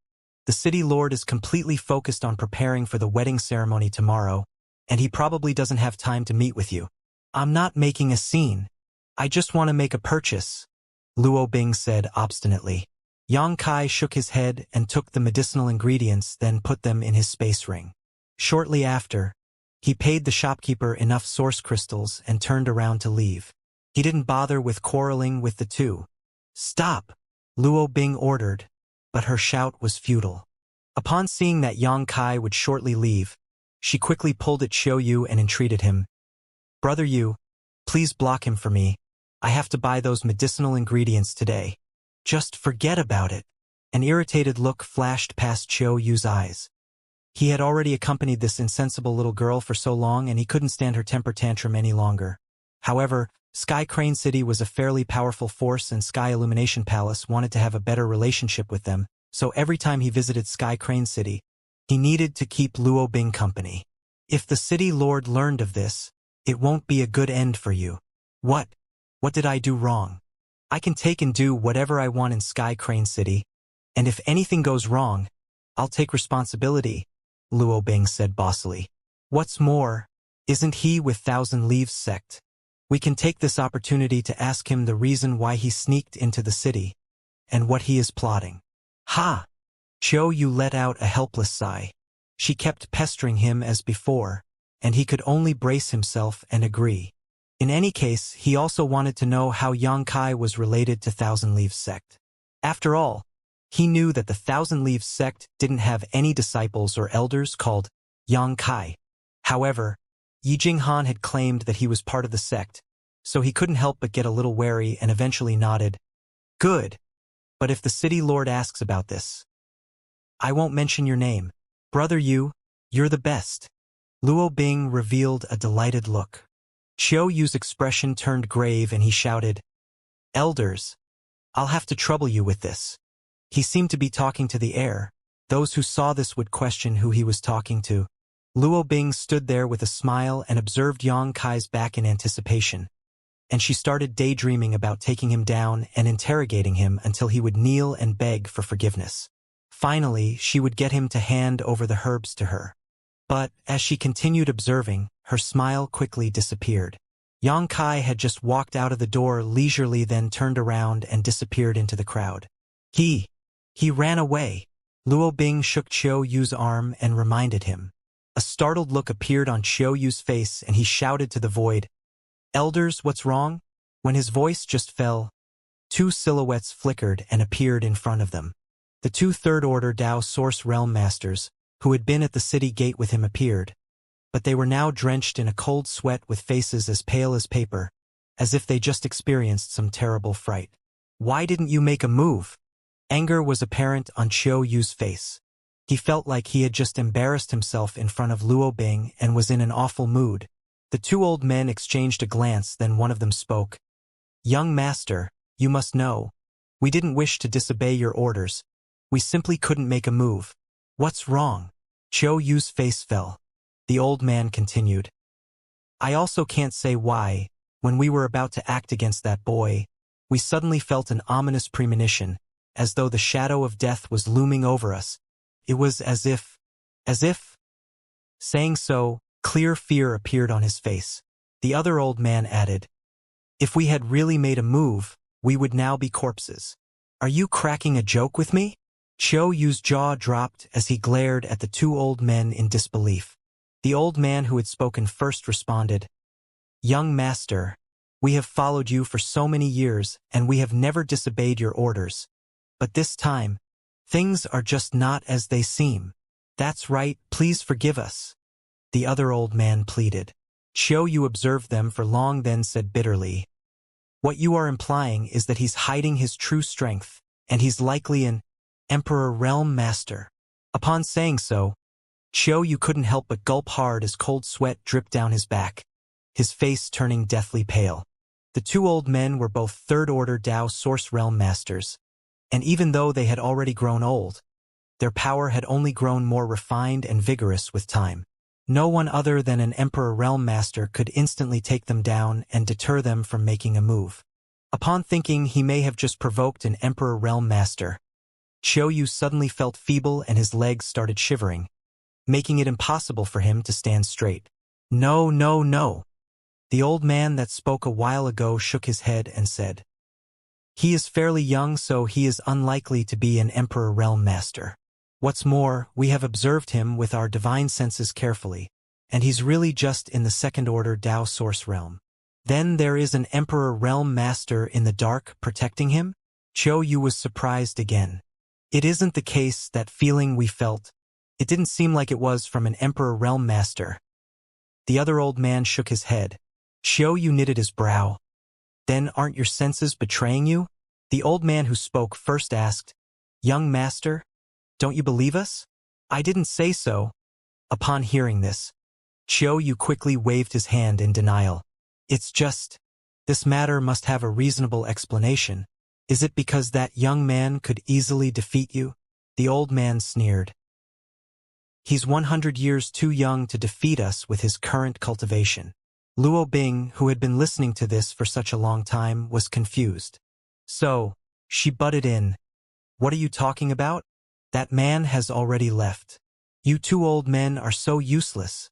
The city lord is completely focused on preparing for the wedding ceremony tomorrow, and he probably doesn't have time to meet with you. I'm not making a scene. I just want to make a purchase, Luo Bing said obstinately. Yang Kai shook his head and took the medicinal ingredients, then put them in his space ring. Shortly after, he paid the shopkeeper enough source crystals and turned around to leave. He didn't bother with quarreling with the two. Stop! Luo Bing ordered, but her shout was futile. Upon seeing that Yang Kai would shortly leave, she quickly pulled at Qiu Yu and entreated him. Brother Yu, please block him for me. I have to buy those medicinal ingredients today. Just forget about it. An irritated look flashed past Qiu Yu's eyes. He had already accompanied this insensible little girl for so long and he couldn't stand her temper tantrum any longer. However, Sky Crane City was a fairly powerful force and Sky Illumination Palace wanted to have a better relationship with them, so every time he visited Sky Crane City, he needed to keep Luo Bing company. If the city lord learned of this, it won't be a good end for you. What? What did I do wrong? I can take and do whatever I want in Sky Crane City, and if anything goes wrong, I'll take responsibility, Luo Bing said bossily. What's more, isn't he with Thousand Leaves sect? We can take this opportunity to ask him the reason why he sneaked into the city, and what he is plotting. Ha! Xiao Yu let out a helpless sigh. She kept pestering him as before, and he could only brace himself and agree. In any case, he also wanted to know how Yang Kai was related to Thousand Leaves sect. After all, he knew that the Thousand Leaves sect didn't have any disciples or elders called Yang Kai. However, Yi Jinghan had claimed that he was part of the sect, so he couldn't help but get a little wary and eventually nodded. Good. But if the city lord asks about this, I won't mention your name. Brother Yu, you're the best. Luo Bing revealed a delighted look. Xiao Yu's expression turned grave and he shouted, Elders, I'll have to trouble you with this. He seemed to be talking to the air. Those who saw this would question who he was talking to. Luo Bing stood there with a smile and observed Yang Kai's back in anticipation, and she started daydreaming about taking him down and interrogating him until he would kneel and beg for forgiveness. Finally, she would get him to hand over the herbs to her. But, as she continued observing, her smile quickly disappeared. Yang Kai had just walked out of the door leisurely, then turned around and disappeared into the crowd. He ran away. Luo Bing shook Xiao Yu's arm and reminded him. A startled look appeared on Xiao Yu's face and he shouted to the void, Elders, what's wrong? When his voice just fell, two silhouettes flickered and appeared in front of them. The two third-order Dao Source Realm Masters, who had been at the city gate with him, appeared, but they were now drenched in a cold sweat with faces as pale as paper, as if they just experienced some terrible fright. Why didn't you make a move? Anger was apparent on Xiao Yu's face. He felt like he had just embarrassed himself in front of Luo Bing and was in an awful mood. The two old men exchanged a glance, then one of them spoke. Young master, you must know. We didn't wish to disobey your orders. We simply couldn't make a move. What's wrong? Xiao Yu's face fell. The old man continued. I also can't say why. When we were about to act against that boy, we suddenly felt an ominous premonition, as though the shadow of death was looming over us. It was as if. Saying so, clear fear appeared on his face. The other old man added, if we had really made a move, we would now be corpses. Are you cracking a joke with me? Xiao Yu's jaw dropped as he glared at the two old men in disbelief. The old man who had spoken first responded, Young master, we have followed you for so many years and we have never disobeyed your orders. But this time, things are just not as they seem. That's right, please forgive us. The other old man pleaded. Xiao Yu observed them for long, then said bitterly, what you are implying is that he's hiding his true strength, and he's likely an Emperor Realm Master. Upon saying so, Xiao Yu couldn't help but gulp hard as cold sweat dripped down his back, his face turning deathly pale. The two old men were both third-order Dao Source Realm Masters, and even though they had already grown old, their power had only grown more refined and vigorous with time. No one other than an Emperor Realm Master could instantly take them down and deter them from making a move. Upon thinking he may have just provoked an Emperor Realm Master, Xiao Yu suddenly felt feeble and his legs started shivering, making it impossible for him to stand straight. No, no, no. The old man that spoke a while ago shook his head and said, he is fairly young, so he is unlikely to be an Emperor Realm Master. What's more, we have observed him with our divine senses carefully, and he's really just in the second-order Dao Source Realm. Then there is an Emperor Realm Master in the dark protecting him? Xiao Yu was surprised again. It isn't the case, that feeling we felt. It didn't seem like it was from an Emperor Realm Master. The other old man shook his head. Xiao Yu knitted his brow. Then aren't your senses betraying you? The old man who spoke first asked, Young master, don't you believe us? I didn't say so. Upon hearing this, Xiao Yu quickly waved his hand in denial. It's just, this matter must have a reasonable explanation. Is it because that young man could easily defeat you? The old man sneered. He's 100 years too young to defeat us with his current cultivation. Luo Bing, who had been listening to this for such a long time, was confused. So, she butted in. What are you talking about? That man has already left. You two old men are so useless.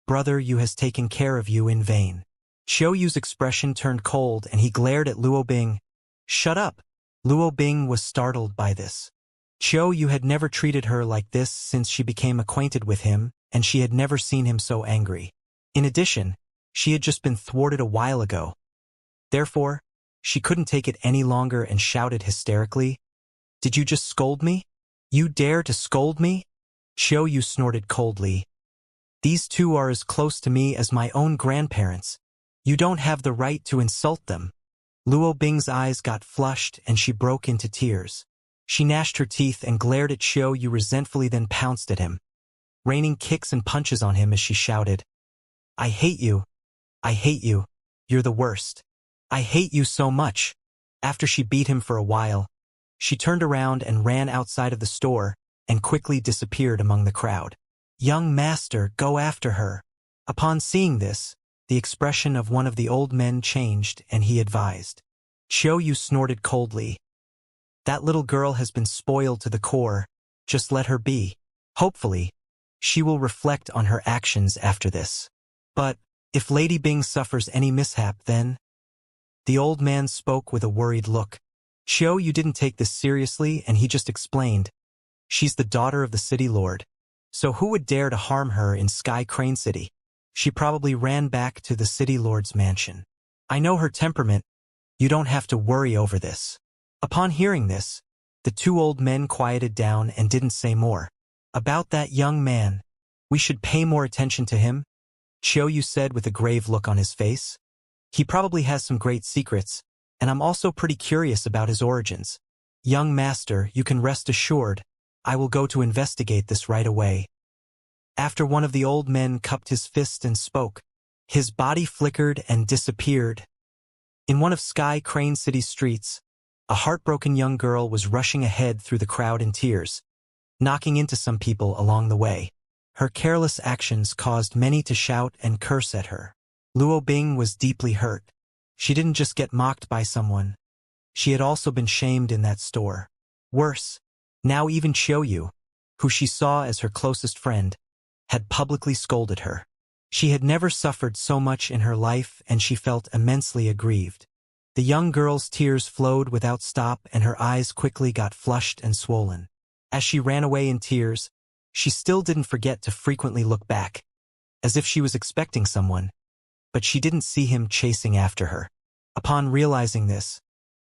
Brother, you has taken care of you in vain. Xiao Yu's expression turned cold and he glared at Luo Bing. Shut up. Luo Bing was startled by this. Xiao Yu had never treated her like this since she became acquainted with him, and she had never seen him so angry. In addition, she had just been thwarted a while ago. Therefore, she couldn't take it any longer and shouted hysterically, "Did you just scold me? You dare to scold me?" Xiao Yu snorted coldly. These two are as close to me as my own grandparents. You don't have the right to insult them. Luo Bing's eyes got flushed and she broke into tears. She gnashed her teeth and glared at Xiao Yu resentfully, then pounced at him, raining kicks and punches on him as she shouted, "I hate you. I hate you. You're the worst. I hate you so much." After she beat him for a while, she turned around and ran outside of the store and quickly disappeared among the crowd. Young master, go after her. Upon seeing this, the expression of one of the old men changed and he advised. Xiao Yu snorted coldly. That little girl has been spoiled to the core. Just let her be. Hopefully, she will reflect on her actions after this. But, if Lady Bing suffers any mishap, then? The old man spoke with a worried look. Xiao Yu didn't take this seriously and he just explained. She's the daughter of the city lord. So who would dare to harm her in Sky Crane City? She probably ran back to the city lord's mansion. I know her temperament. You don't have to worry over this. Upon hearing this, the two old men quieted down and didn't say more. About that young man, we should pay more attention to him, Xiao Yu said with a grave look on his face. He probably has some great secrets, and I'm also pretty curious about his origins. Young master, you can rest assured, I will go to investigate this right away. After one of the old men cupped his fist and spoke, his body flickered and disappeared. In one of Sky Crane City's streets, a heartbroken young girl was rushing ahead through the crowd in tears, knocking into some people along the way. Her careless actions caused many to shout and curse at her. Luo Bing was deeply hurt. She didn't just get mocked by someone. She had also been shamed in that store. Worse, now even Xiao Yu, who she saw as her closest friend, had publicly scolded her. She had never suffered so much in her life and she felt immensely aggrieved. The young girl's tears flowed without stop and her eyes quickly got flushed and swollen. As she ran away in tears, she still didn't forget to frequently look back, as if she was expecting someone, but she didn't see him chasing after her. Upon realizing this,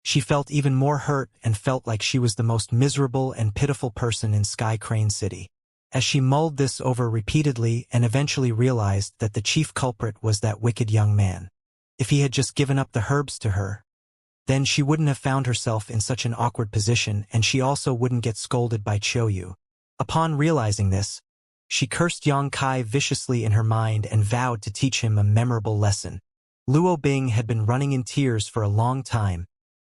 she felt even more hurt and felt like she was the most miserable and pitiful person in Sky Crane City. As she mulled this over repeatedly and eventually realized that the chief culprit was that wicked young man. If he had just given up the herbs to her, then she wouldn't have found herself in such an awkward position and she also wouldn't get scolded by Xiao Yu. Upon realizing this, she cursed Yang Kai viciously in her mind and vowed to teach him a memorable lesson. Luo Bing had been running in tears for a long time,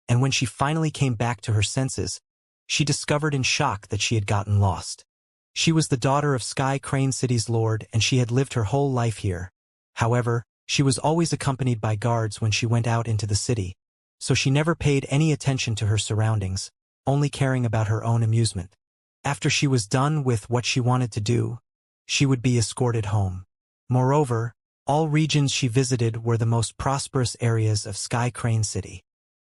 and when she finally came back to her senses, she discovered in shock that she had gotten lost. She was the daughter of Sky Crane City's lord and she had lived her whole life here. However, she was always accompanied by guards when she went out into the city, so she never paid any attention to her surroundings, only caring about her own amusement. After she was done with what she wanted to do, she would be escorted home. Moreover, all regions she visited were the most prosperous areas of Sky Crane City.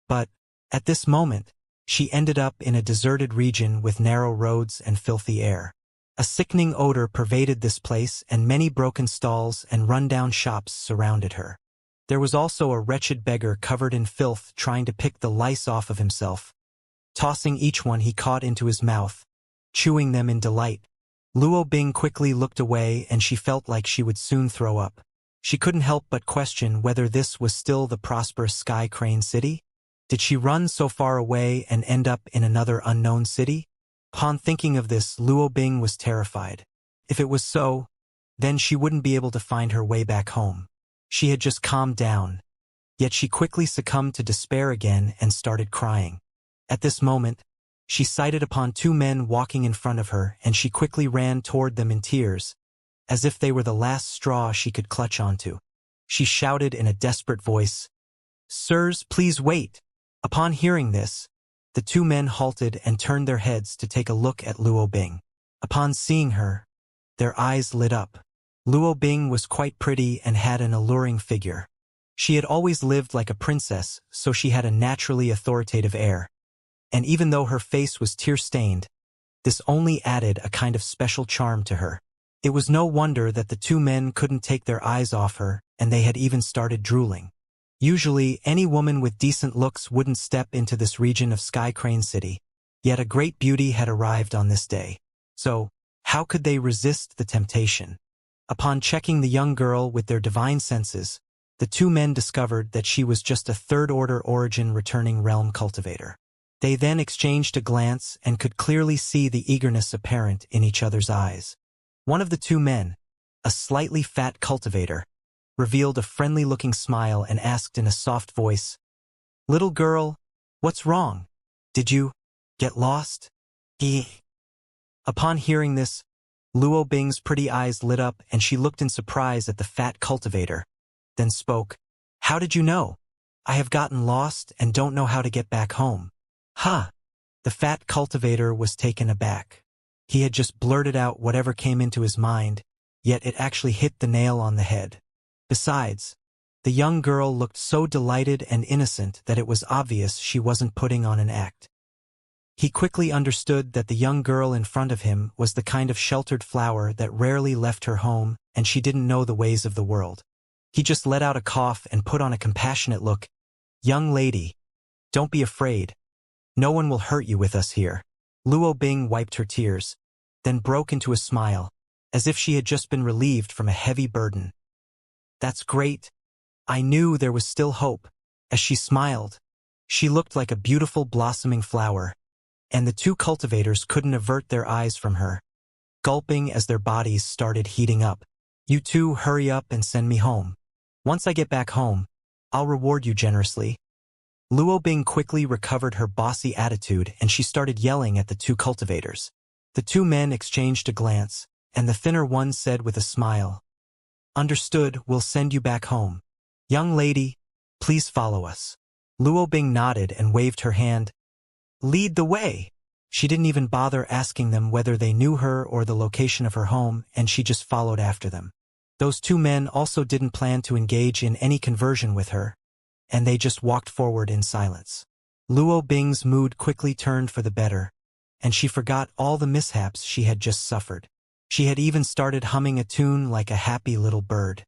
But, at this moment, she ended up in a deserted region with narrow roads and filthy air. A sickening odor pervaded this place and many broken stalls and run-down shops surrounded her. There was also a wretched beggar covered in filth trying to pick the lice off of himself, tossing each one he caught into his mouth, chewing them in delight. Luo Bing quickly looked away and she felt like she would soon throw up. She couldn't help but question whether this was still the prosperous Sky Crane City. Did she run so far away and end up in another unknown city? Upon thinking of this, Luo Bing was terrified. If it was so, then she wouldn't be able to find her way back home. She had just calmed down, Yet she quickly succumbed to despair again and started crying. At this moment, she sighted upon two men walking in front of her, and she quickly ran toward them in tears, as if they were the last straw she could clutch onto. She shouted in a desperate voice, "Sirs, please wait!" Upon hearing this, the two men halted and turned their heads to take a look at Luo Bing. Upon seeing her, their eyes lit up. Luo Bing was quite pretty and had an alluring figure. She had always lived like a princess, so she had a naturally authoritative air. And even though her face was tear-stained, this only added a kind of special charm to her. It was no wonder that the two men couldn't take their eyes off her, and they had even started drooling. Usually, any woman with decent looks wouldn't step into this region of Sky Crane City, yet a great beauty had arrived on this day. So, how could they resist the temptation? Upon checking the young girl with their divine senses, the two men discovered that she was just a third-order origin returning realm cultivator. They then exchanged a glance and could clearly see the eagerness apparent in each other's eyes. One of the two men, a slightly fat cultivator, revealed a friendly-looking smile and asked in a soft voice, "Little girl, what's wrong? Did you get lost?" Upon hearing this, Luo Bing's pretty eyes lit up and she looked in surprise at the fat cultivator, then spoke, "How did you know? I have gotten lost and don't know how to get back home." "Huh." The fat cultivator was taken aback. He had just blurted out whatever came into his mind, yet it actually hit the nail on the head. Besides, the young girl looked so delighted and innocent that it was obvious she wasn't putting on an act. He quickly understood that the young girl in front of him was the kind of sheltered flower that rarely left her home, and she didn't know the ways of the world. He just let out a cough and put on a compassionate look. "Young lady, don't be afraid. No one will hurt you with us here." Luo Bing wiped her tears, then broke into a smile, as if she had just been relieved from a heavy burden. "That's great. I knew there was still hope." As she smiled, she looked like a beautiful blossoming flower, and the two cultivators couldn't avert their eyes from her, gulping as their bodies started heating up. "You two hurry up and send me home. Once I get back home, I'll reward you generously." Luo Bing quickly recovered her bossy attitude and she started yelling at the two cultivators. The two men exchanged a glance, and the thinner one said with a smile, "Understood, we'll send you back home. Young lady, please follow us." Luo Bing nodded and waved her hand. "Lead the way." She didn't even bother asking them whether they knew her or the location of her home, and she just followed after them. Those two men also didn't plan to engage in any conversion with her, and they just walked forward in silence. Luo Bing's mood quickly turned for the better, and she forgot all the mishaps she had just suffered. She had even started humming a tune like a happy little bird.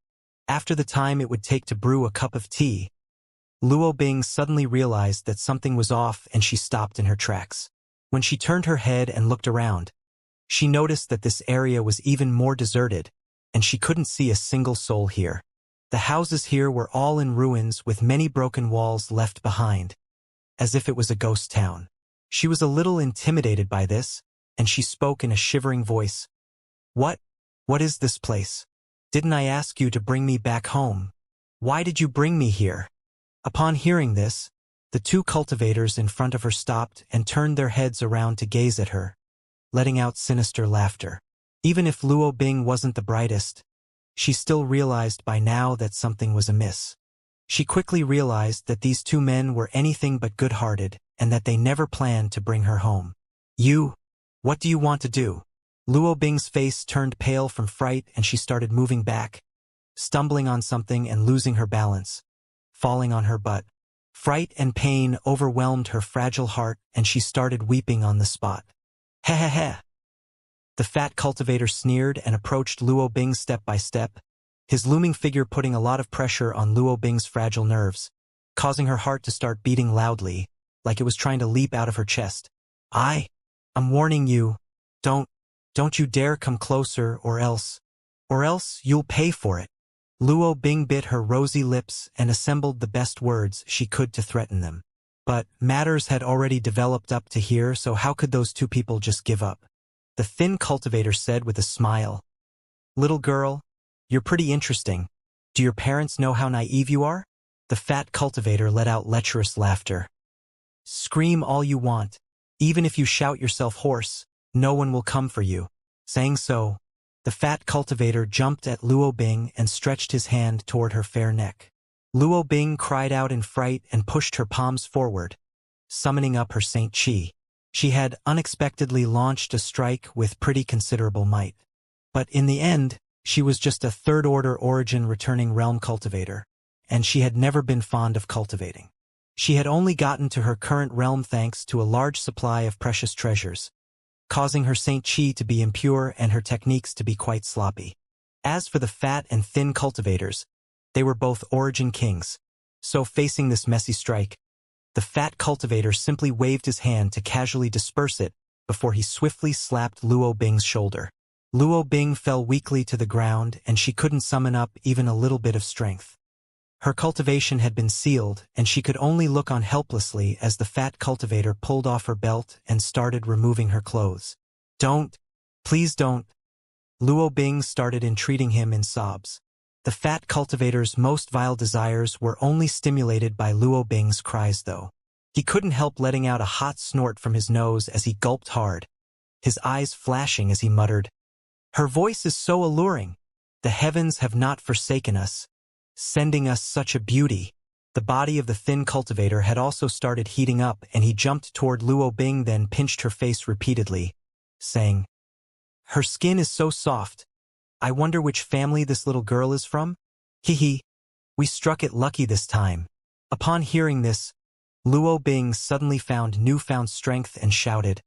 After the time it would take to brew a cup of tea, Luo Bing suddenly realized that something was off and she stopped in her tracks. When she turned her head and looked around, she noticed that this area was even more deserted, and she couldn't see a single soul here. The houses here were all in ruins with many broken walls left behind, as if it was a ghost town. She was a little intimidated by this, and she spoke in a shivering voice. What is this place? Didn't I ask you to bring me back home? Why did you bring me here?" Upon hearing this, the two cultivators in front of her stopped and turned their heads around to gaze at her, letting out sinister laughter. Even if Luo Bing wasn't the brightest, she still realized by now that something was amiss. She quickly realized that these two men were anything but good-hearted and that they never planned to bring her home. What do you want to do?" Luo Bing's face turned pale from fright and she started moving back, stumbling on something and losing her balance, falling on her butt. Fright and pain overwhelmed her fragile heart and she started weeping on the spot. "Heh." The fat cultivator sneered and approached Luo Bing step by step, his looming figure putting a lot of pressure on Luo Bing's fragile nerves, causing her heart to start beating loudly, like it was trying to leap out of her chest. I'm warning you, don't you dare come closer or else you'll pay for it." Luo Bing bit her rosy lips and assembled the best words she could to threaten them. But matters had already developed up to here, so how could those two people just give up? The thin cultivator said with a smile, "Little girl, you're pretty interesting. Do your parents know how naive you are?" The fat cultivator let out lecherous laughter. Scream all you want. Even if you shout yourself hoarse, no one will come for you. Saying so, the fat cultivator jumped at Luo Bing and stretched his hand toward her fair neck. Luo Bing cried out in fright and pushed her palms forward, summoning up her Saint Chi. She had unexpectedly launched a strike with pretty considerable might. But in the end, she was just a third-order origin returning realm cultivator, and she had never been fond of cultivating. She had only gotten to her current realm thanks to a large supply of precious treasures, causing her Saint Chi to be impure and her techniques to be quite sloppy. As for the fat and thin cultivators, they were both origin kings. So facing this messy strike, the fat cultivator simply waved his hand to casually disperse it before he swiftly slapped Luo Bing's shoulder. Luo Bing fell weakly to the ground and she couldn't summon up even a little bit of strength. Her cultivation had been sealed and she could only look on helplessly as the fat cultivator pulled off her belt and started removing her clothes. Don't. Please don't. Luo Bing started entreating him in sobs. The fat cultivator's most vile desires were only stimulated by Luo Bing's cries though. He couldn't help letting out a hot snort from his nose as he gulped hard, his eyes flashing as he muttered, "Her voice is so alluring. The heavens have not forsaken us, sending us such a beauty." The body of the thin cultivator had also started heating up and he jumped toward Luo Bing then pinched her face repeatedly, saying, "Her skin is so soft. I wonder which family this little girl is from? Hee. We struck it lucky this time." Upon hearing this, Luo Bing suddenly found newfound strength and shouted,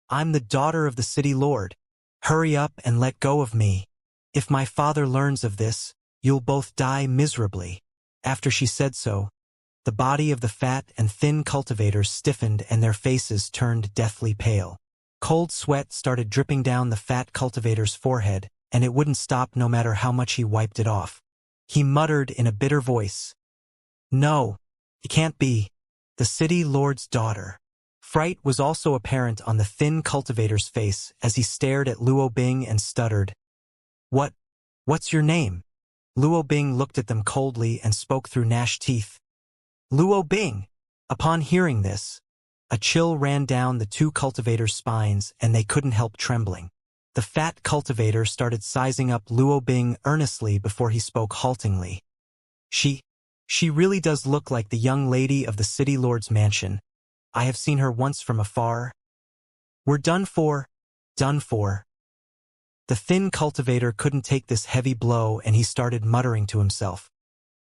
"I'm the daughter of the city lord. Hurry up and let go of me. If my father learns of this, you'll both die miserably." After she said so, the body of the fat and thin cultivators stiffened and their faces turned deathly pale. Cold sweat started dripping down the fat cultivator's forehead, and it wouldn't stop no matter how much he wiped it off. He muttered in a bitter voice, "No, it can't be. The city lord's daughter." Fright was also apparent on the thin cultivator's face as he stared at Luo Bing and stuttered, What's your name?" Luo Bing looked at them coldly and spoke through gnashed teeth. "Luo Bing." Upon hearing this, a chill ran down the two cultivators' spines and they couldn't help trembling. The fat cultivator started sizing up Luo Bing earnestly before he spoke haltingly. She really does look like the young lady of the city lord's mansion. I have seen her once from afar. We're done for. Done for." The thin cultivator couldn't take this heavy blow and he started muttering to himself.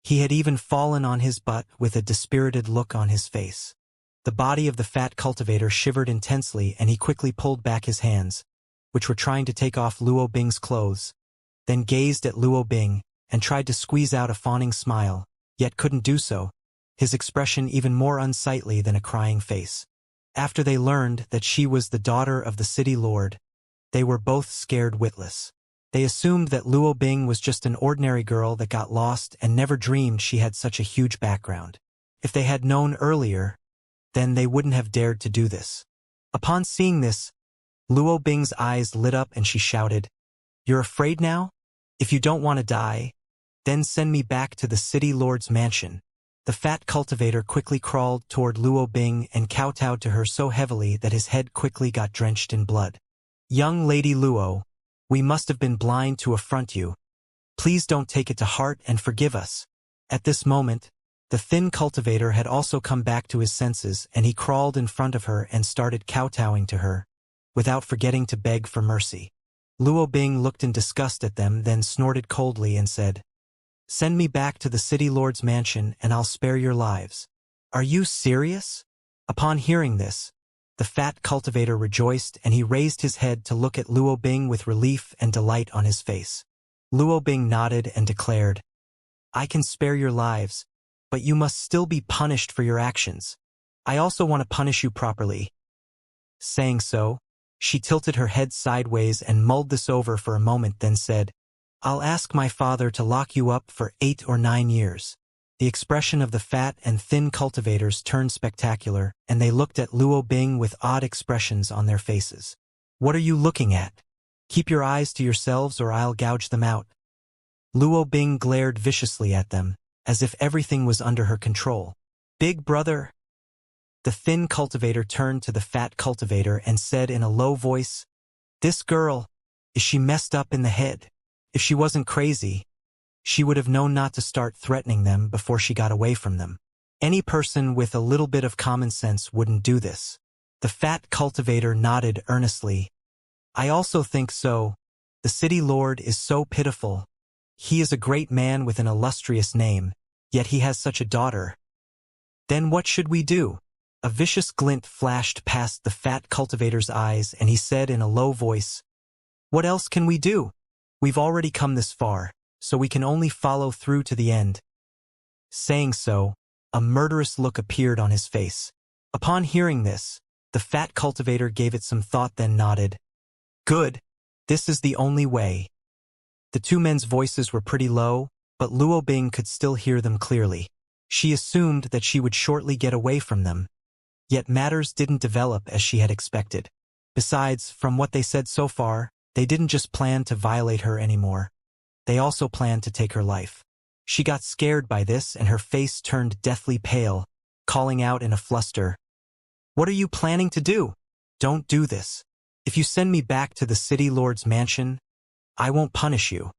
He had even fallen on his butt with a dispirited look on his face. The body of the fat cultivator shivered intensely and he quickly pulled back his hands, which were trying to take off Luo Bing's clothes, then gazed at Luo Bing and tried to squeeze out a fawning smile, yet couldn't do so, his expression even more unsightly than a crying face. After they learned that she was the daughter of the city lord, they were both scared witless. They assumed that Luo Bing was just an ordinary girl that got lost and never dreamed she had such a huge background. If they had known earlier, then they wouldn't have dared to do this. Upon seeing this, Luo Bing's eyes lit up and she shouted, "You're afraid now? If you don't want to die, then send me back to the city lord's mansion." The fat cultivator quickly crawled toward Luo Bing and kowtowed to her so heavily that his head quickly got drenched in blood. "Young Lady Luo, we must have been blind to affront you. Please don't take it to heart and forgive us." At this moment, the thin cultivator had also come back to his senses and he crawled in front of her and started kowtowing to her, without forgetting to beg for mercy. Luo Bing looked in disgust at them, then snorted coldly and said, "Send me back to the city lord's mansion and I'll spare your lives." "Are you serious?" Upon hearing this, the fat cultivator rejoiced and he raised his head to look at Luo Bing with relief and delight on his face. Luo Bing nodded and declared, "I can spare your lives, but you must still be punished for your actions. I also want to punish you properly." Saying so, she tilted her head sideways and mulled this over for a moment, then said, "I'll ask my father to lock you up for 8 or 9 years. The expression of the fat and thin cultivators turned spectacular, and they looked at Luo Bing with odd expressions on their faces. "What are you looking at? Keep your eyes to yourselves or I'll gouge them out." Luo Bing glared viciously at them, as if everything was under her control. "Big brother?" The thin cultivator turned to the fat cultivator and said in a low voice, "This girl, is she messed up in the head? If she wasn't crazy, she would have known not to start threatening them before she got away from them. Any person with a little bit of common sense wouldn't do this." The fat cultivator nodded earnestly. "I also think so. The city lord is so pitiful. He is a great man with an illustrious name, yet he has such a daughter." "Then what should we do?" A vicious glint flashed past the fat cultivator's eyes, and he said in a low voice, "What else can we do? We've already come this far, so we can only follow through to the end." Saying so, a murderous look appeared on his face. Upon hearing this, the fat cultivator gave it some thought, then nodded. "Good. This is the only way." The two men's voices were pretty low, but Luo Bing could still hear them clearly. She assumed that she would shortly get away from them. Yet matters didn't develop as she had expected. Besides, from what they said so far, they didn't just plan to violate her anymore. They also planned to take her life. She got scared by this, and her face turned deathly pale, calling out in a fluster, "What are you planning to do? Don't do this. If you send me back to the city lord's mansion, I won't punish you.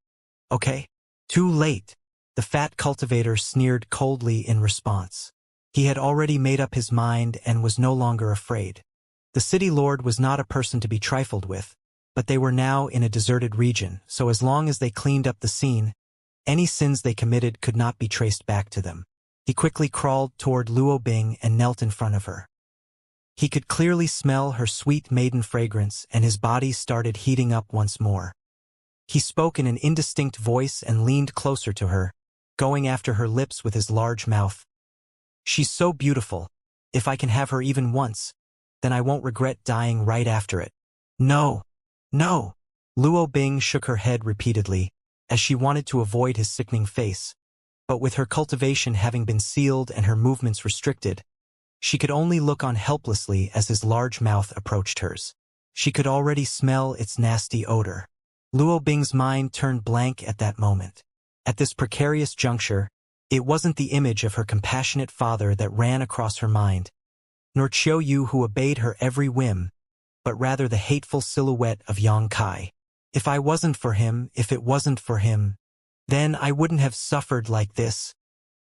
Okay?" "Too late." The fat cultivator sneered coldly in response. He had already made up his mind and was no longer afraid. The city lord was not a person to be trifled with, but they were now in a deserted region, so as long as they cleaned up the scene, any sins they committed could not be traced back to them. He quickly crawled toward Luo Bing and knelt in front of her. He could clearly smell her sweet maiden fragrance, and his body started heating up once more. He spoke in an indistinct voice and leaned closer to her, going after her lips with his large mouth. "She's so beautiful. If I can have her even once, then I won't regret dying right after it." "No, no." Luo Bing shook her head repeatedly, as she wanted to avoid his sickening face. But with her cultivation having been sealed and her movements restricted, she could only look on helplessly as his large mouth approached hers. She could already smell its nasty odor. Luo Bing's mind turned blank at that moment. At this precarious juncture, it wasn't the image of her compassionate father that ran across her mind, nor Chiu Yu who obeyed her every whim, but rather the hateful silhouette of Yang Kai. If it wasn't for him, then I wouldn't have suffered like this."